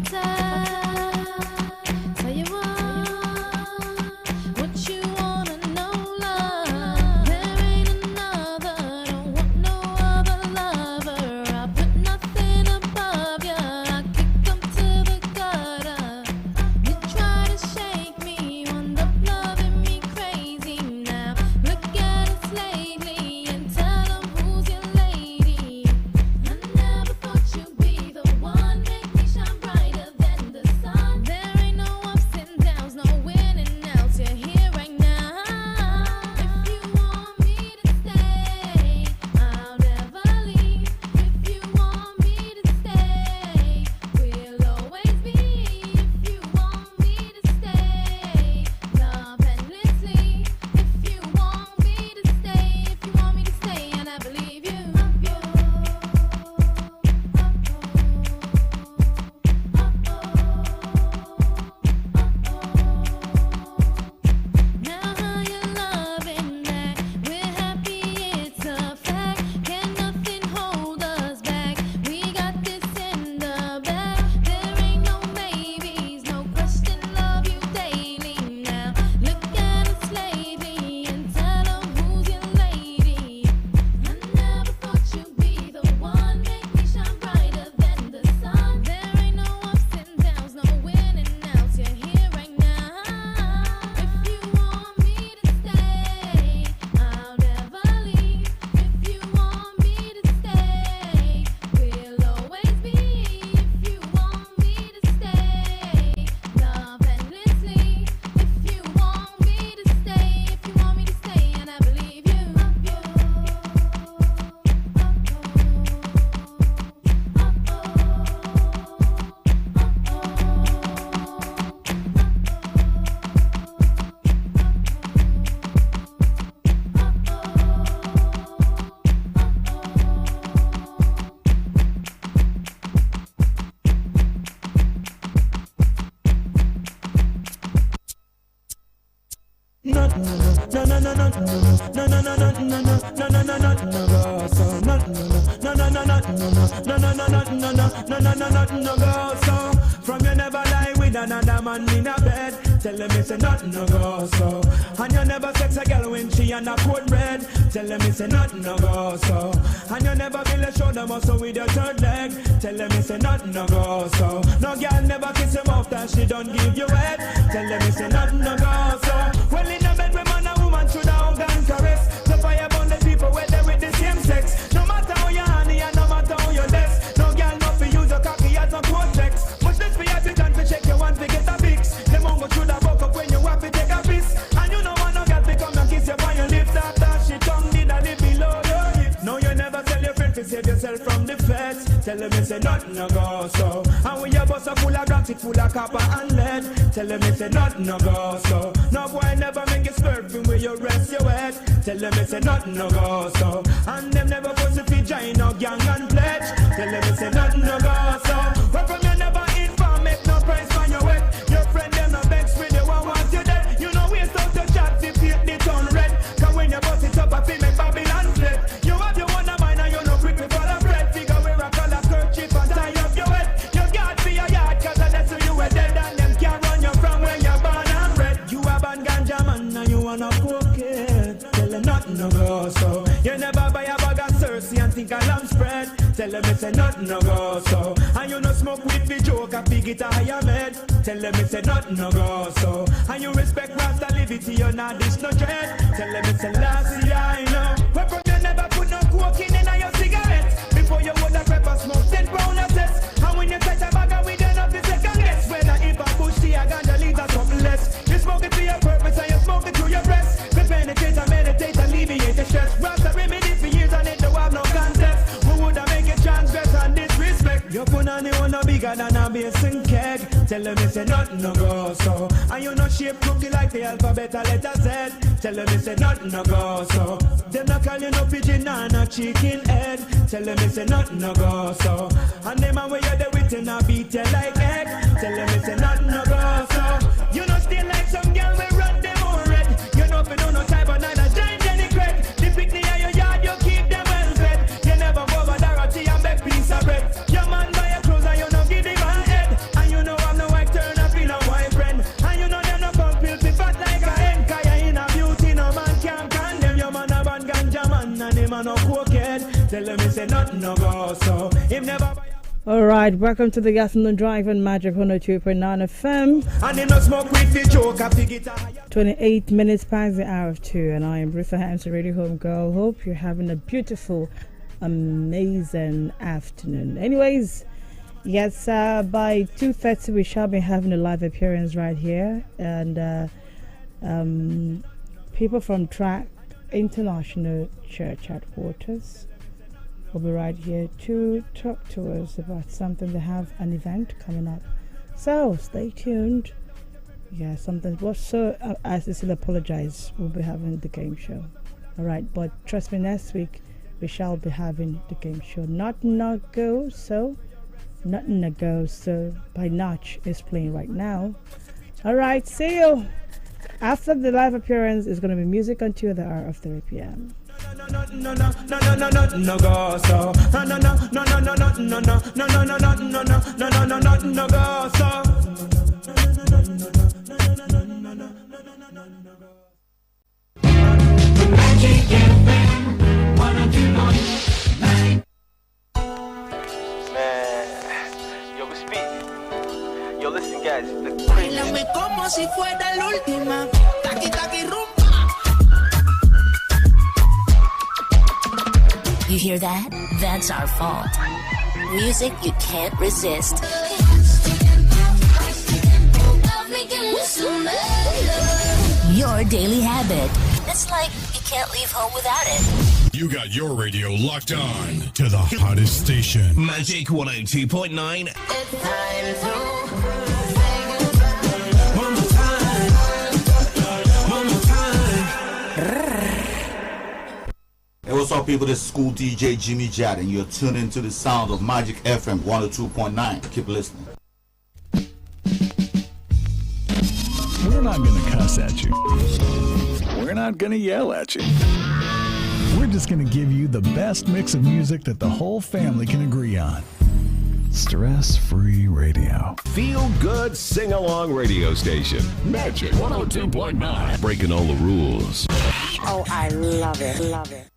Tell you what you wanna know, love. There ain't another, don't want no other lover. I put nothing above ya, I kick 'em to the gutter. You try to shake me, wound up loving me crazy now. Look at us lately and tell 'em who's your lady. I never thought you'd be the one, make me shine brighter than the sun. There ain't no ups and downs, no winning outs, you're here right now. If you want me to stay, I'll never leave. If you want me to stay, we'll always be. If you want me to stay, love endlessly. If you want me to stay, and I believe you. Now how you loving that? We're happy, it's a fact. Can nothing hold us back? We got this in the bag. There ain't no maybes, no question, love you daily now. Look at us lately and tell 'em who's your lady. I never thought you'd be the one, make me shine brighter than the sun. There ain't no ups and downs, no winning outs, you're here right now. If you want me to stay, I'll never leave. If you want me to stay, we'll always be. If you want me to stay, love endlessly. If you want me to stay, and I believe you. From you never lie with another man in a bed. Tell them it's a nothing no go so. And you never sex a girl when she on a cold red. Tell them it's a nothing no go so. And you never feel a shoulder muscle with your third leg. Tell them it's a nothing no go so. No girl never kiss him off that she don't give you head. Tell them it's a nothing no go so. Well in a bed with man and woman should have hug and caress. So fire burn the people where they with the same sex. No matter how you honey and no matter how you less. No girl not for use your cocky as a cortex. Much less for your time to check your one to get a fix. Them won't go through the buck up when you have to take a piss. And you know want no girl to come and kiss you on your lips. After she tongue did a live below your hips. No you never tell your friend to save yourself from the feds. Tell them it's a nothing no go so. And when your bus are full of rocks, it full of copper and lead. Tell them it's a nothing no go so. No boy never make you slurping where you rest your head. Tell them it's a nothing no go so. And them never force if you join no gang and pledge. Tell them it's a nothing no go so. But from you never inform, make no price on your wet. Your friend them no vex with you one want you dead. You know waste out your chat if you the turn red. Cause when you bust it up I feel make Babylon flip. You have your one mind and you no quick before the bread. Figure where a color kerchief and tie up your head. You got for your yard cause that's who you were dead. And them can't run you from when you're born and bred. You have a ganja man and you wanna cook it. Tell them nothing no go so. You never buy a bag of Cersei and think a lamb spread. Tell them it's a nothing no go so. And you no smoke with the joke a pig it a higher med. Tell them it's a nothing no go so. And you respect Rasta liberty, you not dish no dread. Tell them it's a last year I know. But from you never put no coke in your cigarette. Before you would have pepper smoke 10 pound of cess. And when you touch a bag of weed you not the second guess. Whether if a bush tea a ganja leaves or something less. You smoke it to your purpose and you smoke it to your breast. To penetrate and meditate and alleviate the stress. Rasta remedy for years and it don't have no contest. Who would have make it transgress and disrespect? You put on the one no bigger than a basin keg. Tell them it's a nothing no go so. And you no shape cookie like the alphabet a letter Z. Tell them it's a nothing no go so. Them no call you no pigeon and no chicken head. Tell them it's a nothing no go so. And them a way you there with you no beat you like egg. Tell them it's a nothing no go so. You no stay like some girl we run them all red. You no fi do no type of neither giant any crack. The picnic in your yard you keep them well fed. You never go over Dorothy and beg piece of bread. Your man buy your clothes and you no give him a head. And you Tell them me say nothing no go so. Him never buy. All right, welcome to the Afternoon Drive on Magic 102.9 FM. And him no smoke with the joke. I figure it 28 minutes past the hour of 2, and I am Rutha Hampson, Radio Home Girl. Hope you're having a beautiful, amazing afternoon. Anyways, yes, by 2:30 we shall be having a live appearance right here, and people from Track International Church Headquarters will be right here to talk to us about something. They have an event coming up, so stay tuned. Yeah, something. Well, so as I still apologize, we'll be having the game show. All right, but trust me, next week we shall be having the game show. Nothing a go, so by Notch is playing right now. All right, see you after the live appearance. Is going to be music until the hour of 3 p.m. no go so. No go so. Magic FM 102.9. Man, yo, we speak. Yo, listen, guys. Bailame como si fuera la última. Taki taki rumba. You hear that? That's our fault. Music you can't resist. Your daily habit. It's like you can't leave home without it. You got your radio locked on to the hottest station. Magic 102.9. It's time to Hey, what's up, people? This is School DJ Jimmy Jad, and you're tuned into the sound of Magic FM 102.9. Keep listening. We're not going to cuss at you. We're not going to yell at you. We're just going to give you the best mix of music that the whole family can agree on. Stress-free radio. Feel good sing-along radio station. Magic 102.9. Breaking all the rules. Oh, I love it. Love it.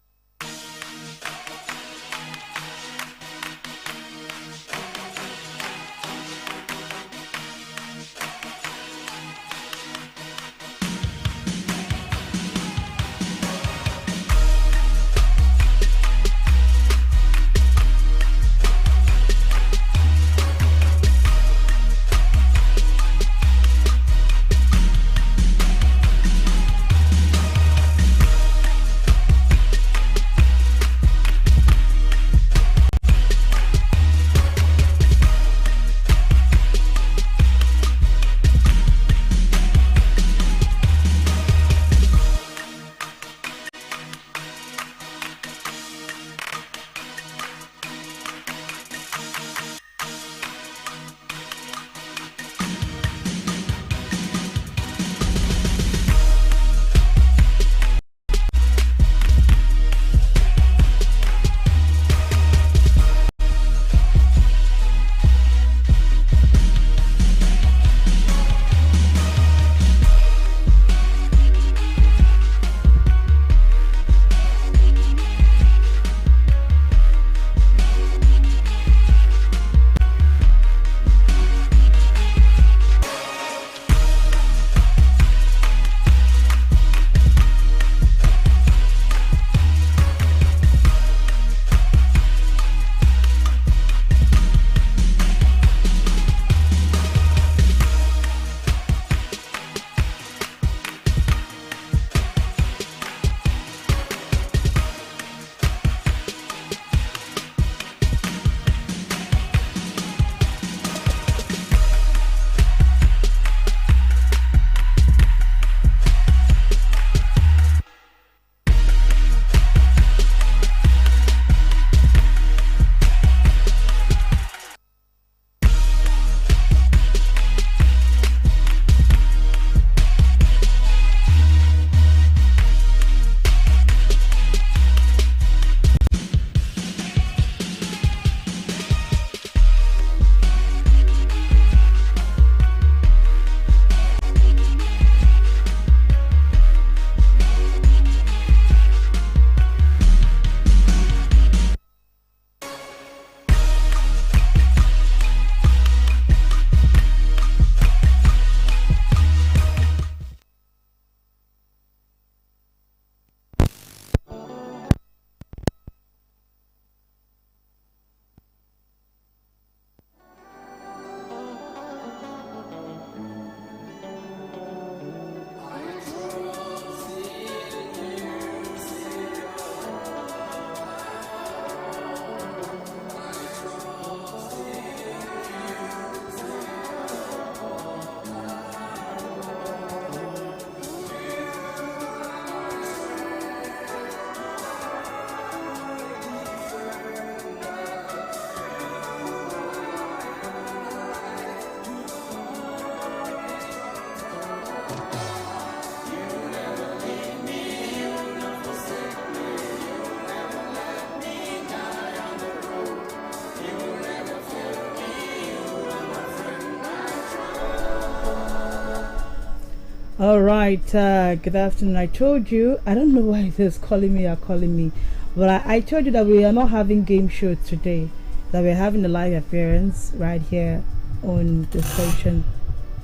All right. Good afternoon. I told you, I don't know why it is calling me, but I told you that we are not having game show today. That we're having a live appearance right here on the station.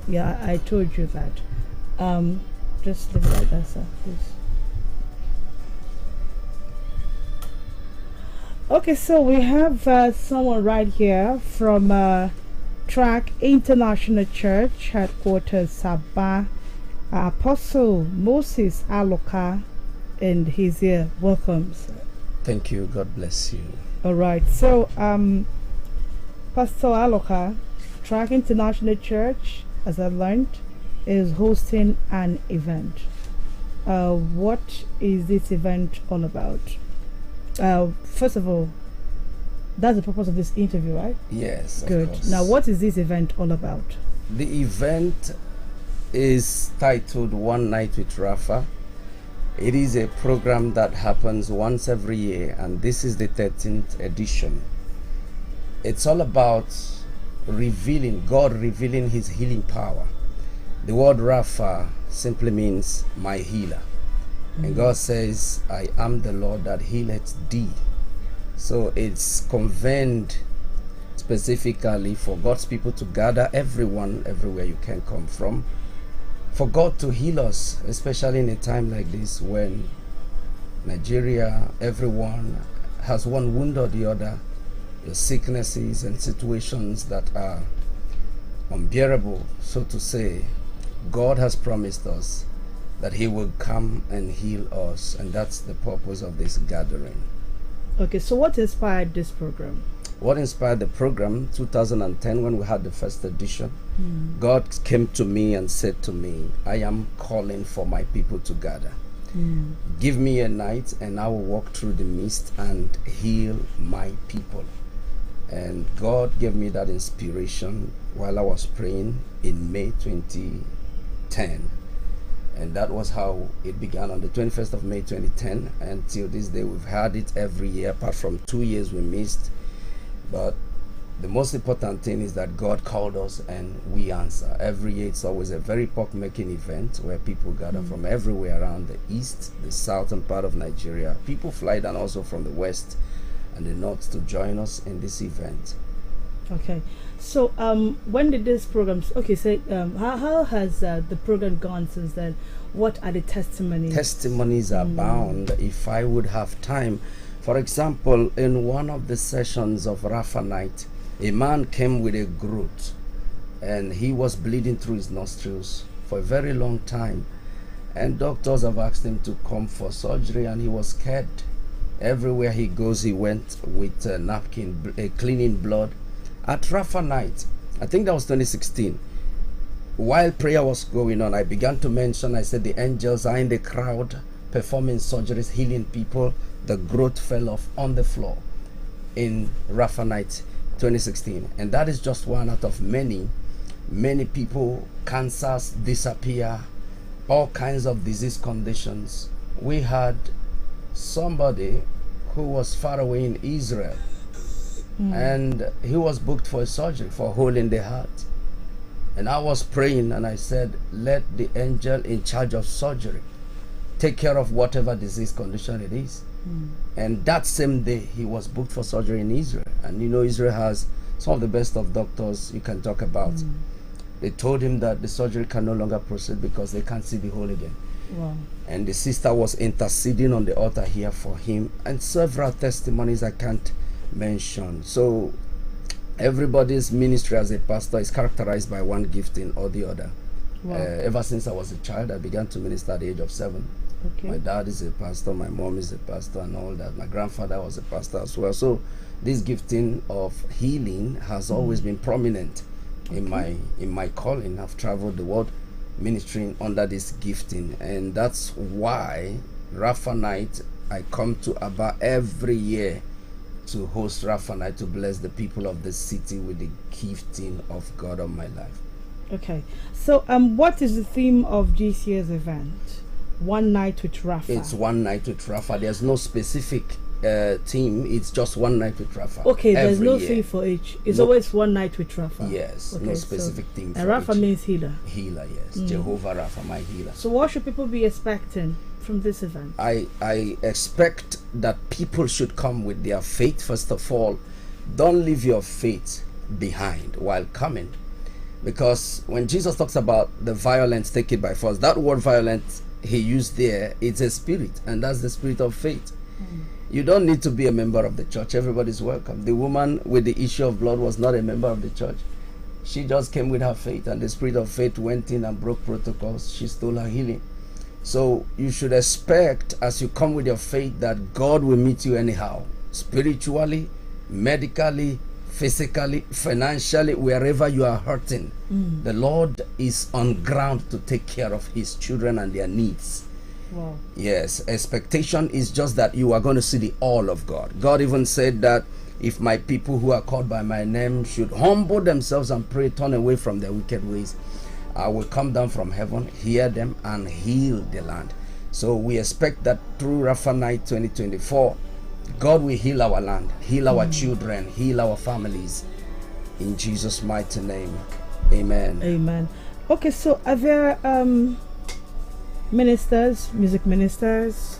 Yeah, I told you that. Just leave it like that, sir, please. Okay, so we have someone right here from Track International Church headquarters, Sabah, Apostle Moses Aloka, and he's here. Welcome, sir. Thank you. God bless you. All right. So, Pastor Aloka, Track International Church, as I learned, is hosting an event. What is this event all about? First of all, that's the purpose of this interview, right? Yes. Good. Of course. Now, what is this event all about? The event is titled One Night with Rafa. It is a program that happens once every year, and this is the 13th edition. It's all about God revealing his healing power. The word Rapha simply means my healer. And God says, I am the Lord that healeth thee. So it's convened specifically for God's people to gather, everyone, everywhere you can come from, for God to heal us, especially in a time like this when Nigeria, everyone has one wound or the other, the sicknesses and situations that are unbearable, so to say. God has promised us that he will come and heal us, and that's the purpose of this gathering. Okay, so what inspired this program? What inspired the program? 2010, when we had the first edition, God came to me and said to me, I am calling for my people to gather. Give me a night and I will walk through the mist and heal my people. And God gave me that inspiration while I was praying in May 2010. And that was how it began on the 21st of May 2010. Until this day, we've had it every year, apart from 2 years we missed. But the most important thing is that God called us and we answer. Every year, it's always a very epoch-making event where people gather from everywhere around the east, the southern part of Nigeria. People fly down also from the west and the north to join us in this event. Okay, so when did this program? Okay, so how has the program gone since then? What are the testimonies? Testimonies are bound. If I would have time, for example, in one of the sessions of Rafa Night, a man came with a growth, and he was bleeding through his nostrils for a very long time, and doctors have asked him to come for surgery, and he was scared. Everywhere he goes, he went with a napkin, cleaning blood. At Rafa Night, I think that was 2016, while prayer was going on, I began to mention, I said the angels are in the crowd performing surgeries, healing people. The growth fell off on the floor in Rafa Night 2016. And that is just one out of many people. Cancers disappear, all kinds of disease conditions. We had somebody who was far away in Israel, and he was booked for a surgery for a hole in the heart. And I was praying and I said, let the angel in charge of surgery take care of whatever disease condition it is. And that same day he was booked for surgery in Israel. And you know, Israel has some of the best of doctors you can talk about. They told him that the surgery can no longer proceed because they can't see the hole again. Wow. And the sister was interceding on the altar here for him, and several testimonies I can't mention. So everybody's ministry as a pastor is characterized by one gifting or the other. Wow. Ever since I was a child, I began to minister at the age of 7. Okay. My dad is a pastor, my mom is a pastor, and all that. My grandfather was a pastor as well. So this gifting of healing has always been prominent in my calling. I've traveled the world ministering under this gifting, and that's why Rafa Night, I come to Aba every year to host Rafa Night, to bless the people of the city with the gifting of God on my life. Okay, so what is the theme of this year's event? One Night with Rafa. It's One Night with Rafa. There's no specific team, it's just one night with Rafa. Okay, there's every no year. theme for each. It's No. always one night with Rafa. Yes, Okay, no specific theme. And for Rafa each. means healer. Healer, yes. Mm. Jehovah Rapha, my healer. So what should people be expecting from this event? I expect that people should come with their faith. First of all, don't leave your faith behind while coming, because when Jesus talks about the violence, take it by force, that word violence he used there, it's a spirit, and that's the spirit of faith. You don't need to be a member of the church. Everybody's welcome. The woman with the issue of blood was not a member of the church. She just came with her faith, and the spirit of faith went in and broke protocols. She stole her healing. So you should expect, as you come with your faith, that God will meet you anyhow, spiritually, medically, physically, financially, wherever you are hurting. The Lord is on ground to take care of his children and their needs. Wow. Yes, expectation is just that you are going to see the all of God. God even said that if my people who are called by my name should humble themselves and pray, turn away from their wicked ways, I will come down from heaven, hear them, and heal the land. So we expect that through Rafa Night 2024, God will heal our land, heal our children, heal our families. In Jesus' mighty name, amen. Amen. Okay, so are there ministers, music ministers?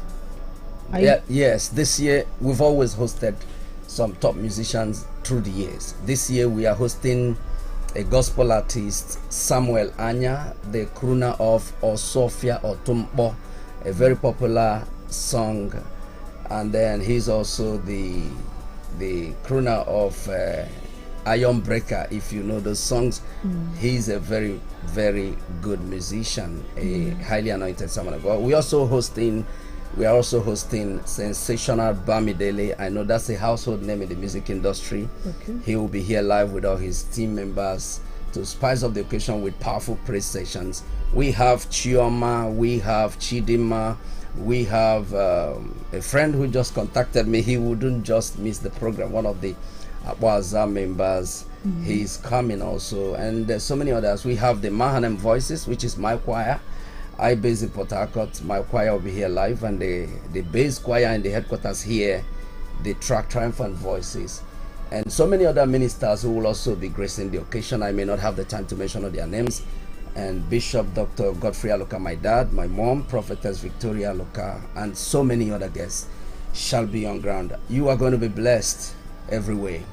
Yes, this year we've always hosted some top musicians through the years. This year we are hosting a gospel artist, Samuel Anya, the crooner of Osofia Otumbo, a very popular song, and then he's also the crooner of Iron Breaker, if you know those songs. He's a very, very good musician, a highly anointed servant of God. We are also hosting Sensational Bamidele. I know that's a household name in the music industry. Okay. He will be here live with all his team members to spice up the occasion with powerful praise sessions. We have Chioma, we have Chidima, we have a friend who just contacted me. He wouldn't just miss the program. One of the Waza members, he's coming also, and there's so many others. We have the Mahanem Voices, which is my choir. I base in Port Harcourt. My choir will be here live, and the bass choir in the headquarters here, the track Triumphant Voices, and so many other ministers who will also be gracing the occasion. I may not have the time to mention all their names. And Bishop Dr. Godfrey Aloka, my dad, my mom, Prophetess Victoria Aloka, and so many other guests shall be on ground. You are going to be blessed every way.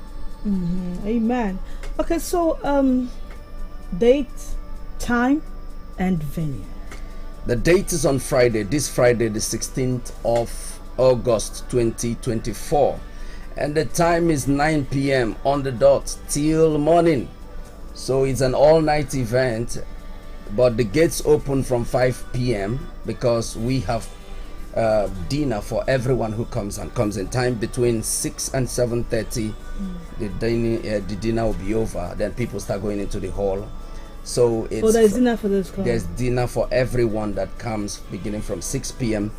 Amen. Okay, so date, time, and venue. The date is on Friday, this Friday, the 16th of August 2024, and the time is 9 p.m. on the dot till morning. So it's an all-night event, but the gates open from 5 p.m. because we have dinner for everyone who comes in time. Between 6 and 7:30 the dinner will be over, then people start going into the hall. So it's there's dinner for this. There's dinner for everyone that comes, beginning from 6 p.m.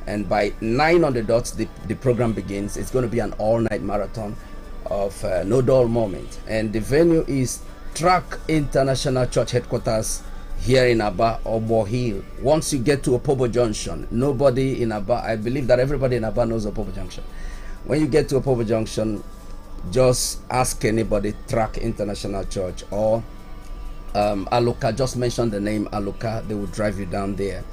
and by 9 on the dot the program begins. It's going to be an all-night marathon of no dull moment, and the venue is Track International Church headquarters here in Aba, Obo Hill. Once you get to Opobo Junction, nobody in Aba, I believe that everybody in Aba knows Opobo Junction. When you get to Opobo Junction, just ask anybody, Track International Church or Aloka. Just mention the name Aloka, they will drive you down there.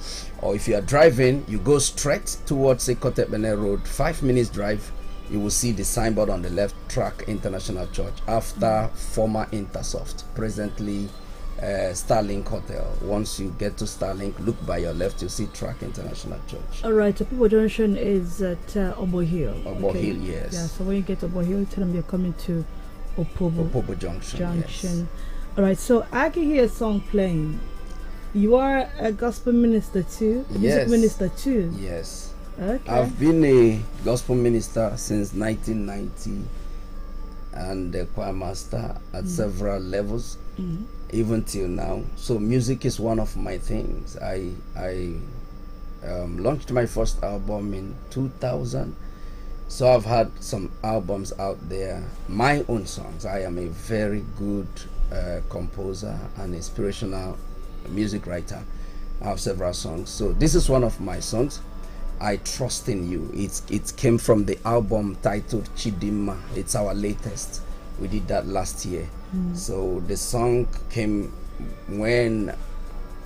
Or if you are driving, you go straight towards Ekotebene Road, 5 minutes drive. You will see the signboard on the left, Track International Church, after former Intersoft, presently Starlink Hotel. Once you get to Starlink, look by your left, you'll see Track International Church. All right, so Opobo Junction is at Obo Hill. Obo Hill, yes. Yeah, so when you get to Obo Hill, tell them you're coming to Opobo Junction. Yes. All right, so I can hear a song playing. You are a gospel minister too, a music minister too. Yes. Okay. I've been a gospel minister since 1990 and a choir master at several levels, even till now. So music is one of my things. I launched my first album in 2000. So I've had some albums out there, my own songs. I am a very good composer and inspirational music writer. I have several songs. So this is one of my songs. I Trust in You. It came from the album titled Chidima. It's our latest. We did that last year. So the song came when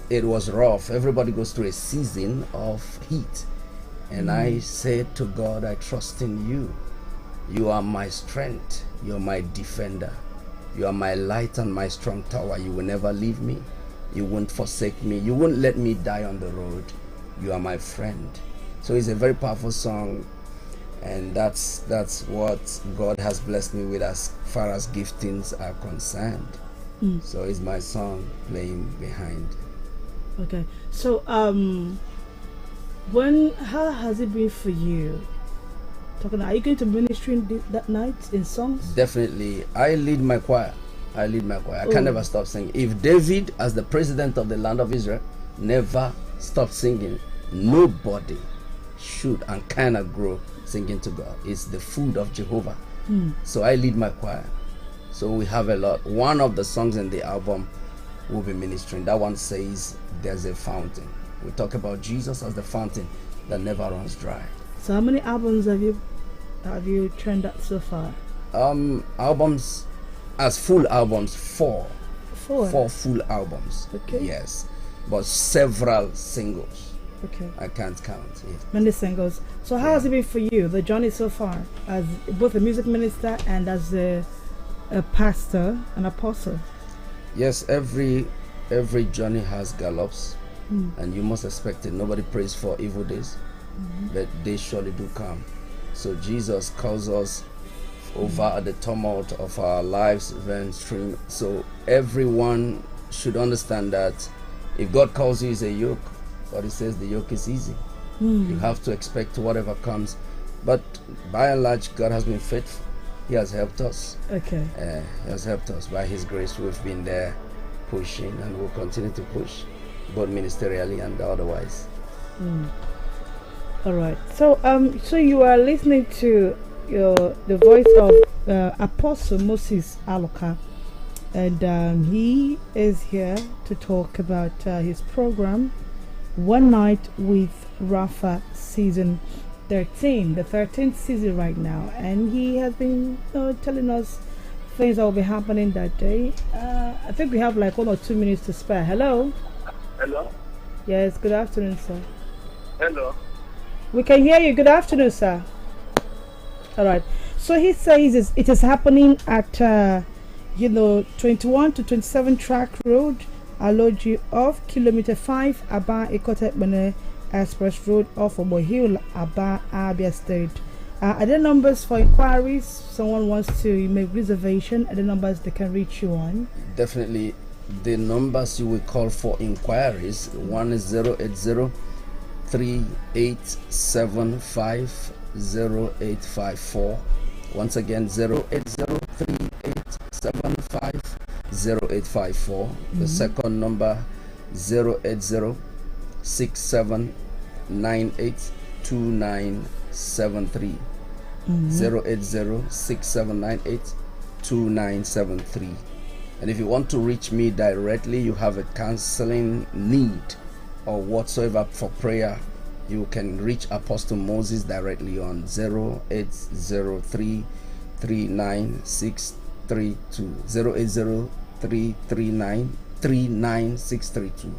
it was rough. Everybody goes through a season of heat. And I said to God, I trust in You. You are my strength. You're my defender. You are my light and my strong tower. You will never leave me. You won't forsake me. You won't let me die on the road. You are my friend. So it's a very powerful song. And that's what God has blessed me with as far as giftings are concerned. So it's my song playing behind. Okay. So how has it been for you? Are you going to ministry that night in songs? Definitely. I lead my choir. I can never stop singing. If David, as the president of the land of Israel, never stopped singing, nobody should and cannot grow singing to God. It's the food of Jehovah. So I lead my choir. So we have a lot. One of the songs in the album we'll be ministering. That one says there's a fountain. We talk about Jesus as the fountain that never runs dry. So how many albums have you turned out so far? Albums, as full albums, four full albums. Okay. Yes, but several singles. Okay. I can't count it. Many singles. So how has it been for you, the journey so far, as both a music minister and as a pastor, an apostle? Yes, every journey has gallops, and you must expect it. Nobody prays for evil days, but they surely do come. So Jesus calls us over the tumult of our lives, event stream. So everyone should understand that if God calls you, is a yoke, but He says the yoke is easy. You have to expect whatever comes. But by and large, God has been faithful. He has helped us. Okay. He has helped us. By His grace, we've been there pushing, and we'll continue to push, both ministerially and otherwise. All right. So so you are listening to the voice of Apostle Moses Aloka, and he is here to talk about his program, One Night with Rafa, season 13, the 13th season right now, and he has been telling us things that will be happening that day. I think we have like 1 or 2 minutes to spare. Hello. Hello. Yes. Good afternoon, sir. Hello. We can hear you. Good afternoon, sir. All right. So he says it is happening at 21 to 27 Track Road, Aloji off kilometer 5, Aba Ekotekmene Express Road off Obo Hill, Aba, Abia State. Are there numbers for inquiries? Someone wants to make reservation. Are the numbers they can reach you on? Definitely. The numbers you will call for inquiries, one is 080-3875-0854. Once again, 080-3875-0854. The second number, 080-6798-2973. 080-6798-2973. And if you want to reach me directly, you have a counseling need or whatsoever for prayer, you can reach Apostle Moses directly on 0803 39632. 0803 39632.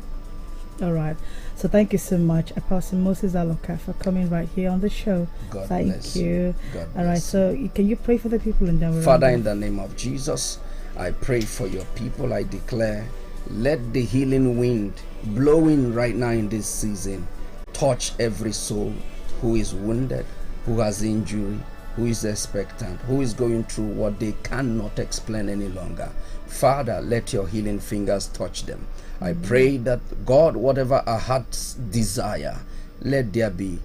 All right. So thank you so much, Apostle Moses Aloka, for coming right here on the show. God thank bless you. God All right. bless So can you pray for the people in the Father, in the name of Jesus, I pray for your people. I declare, let the healing wind blowing right now in this season touch every soul who is wounded, who has injury, who is expectant, who is going through what they cannot explain any longer. Father, let your healing fingers touch them. I pray that God, whatever our hearts desire, let there be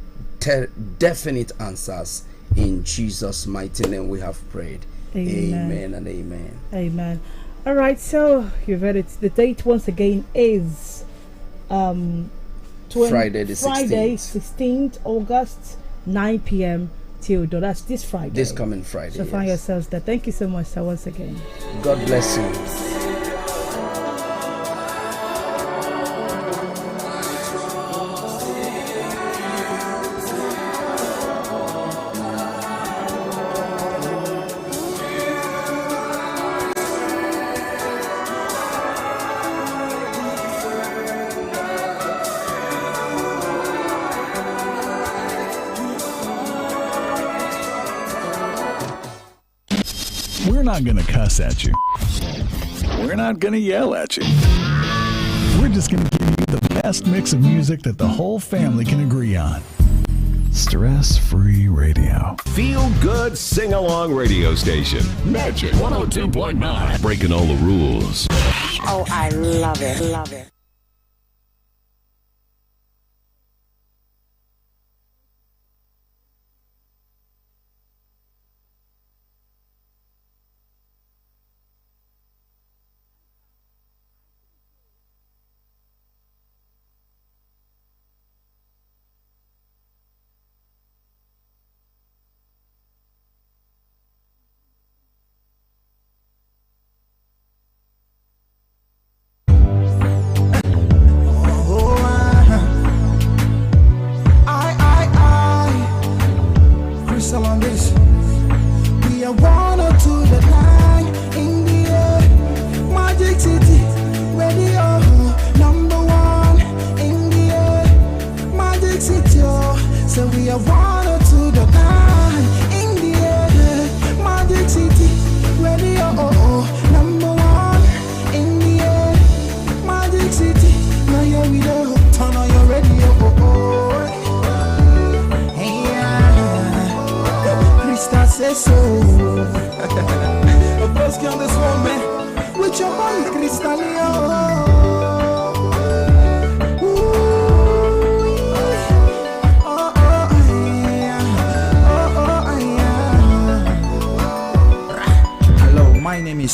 definite answers. In Jesus' mighty name we have prayed. Amen and amen. Amen. All right, so you've heard it. The date once again is Friday the 16th August, 9 p.m. till that's this Friday. This coming Friday. So find yourselves there. Thank you so much, sir, once again. God bless you. not gonna cuss at you. We're not gonna yell at you. We're just gonna give you the best mix of music that the whole family can agree on. Stress-free radio. Feel good sing-along radio station. Magic 102.9. Breaking all the rules. Oh, I love it. Love it.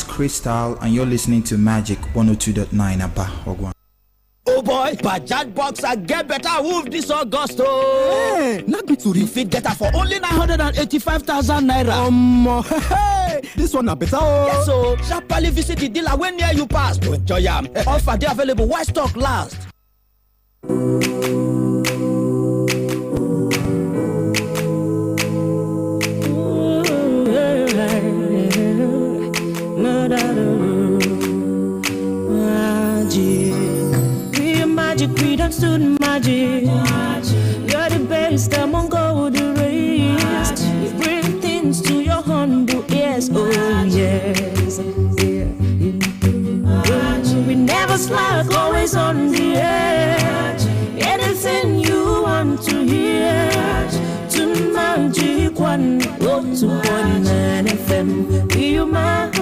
Crystal, and you're listening to Magic 102.9 Abba Ogwan. Oh boy, Bajaj Boxer get better wolf this August. Hey, not be to refit get her for only 985,000 naira. Hey, this one a better. Yes, so sharply visit the dealer when near you pass to enjoy them. Offer they available while stock last. Student magic. You're the best among all the rest. You bring things to your humble ears. Oh yes, yeah. We never slack, always on the edge. Anything you want to hear, to Magic 102.9 FM. Be your magic.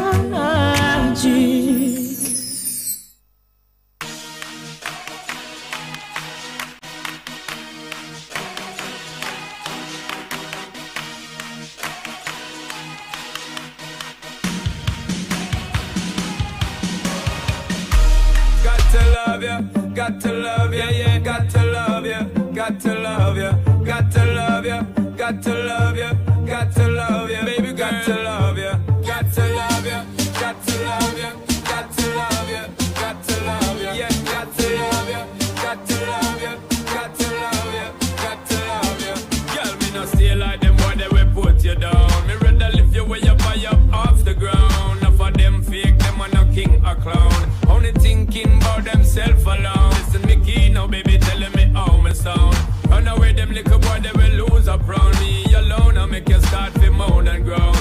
Got to love ya, yeah, got to love ya, got to love ya, got to love ya, got to love ya, got to love ya, baby, got to love ya, got to love ya, got to love ya, got to love ya, got to love ya, yeah, got to love ya, got to love ya, got to love ya, got to love ya. Girl, me no stay like them boy, they will put you down. Me rather lift you way up high up off the ground. Enough of them fake, them are no king or clown. Only thinking about themself alone. Listen, Mickey, now baby, telling me how me sound. Run away, them little boy, they will lose up round me alone. I make you start to moan and groan.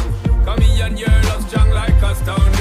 Come here and your love strong like a stone.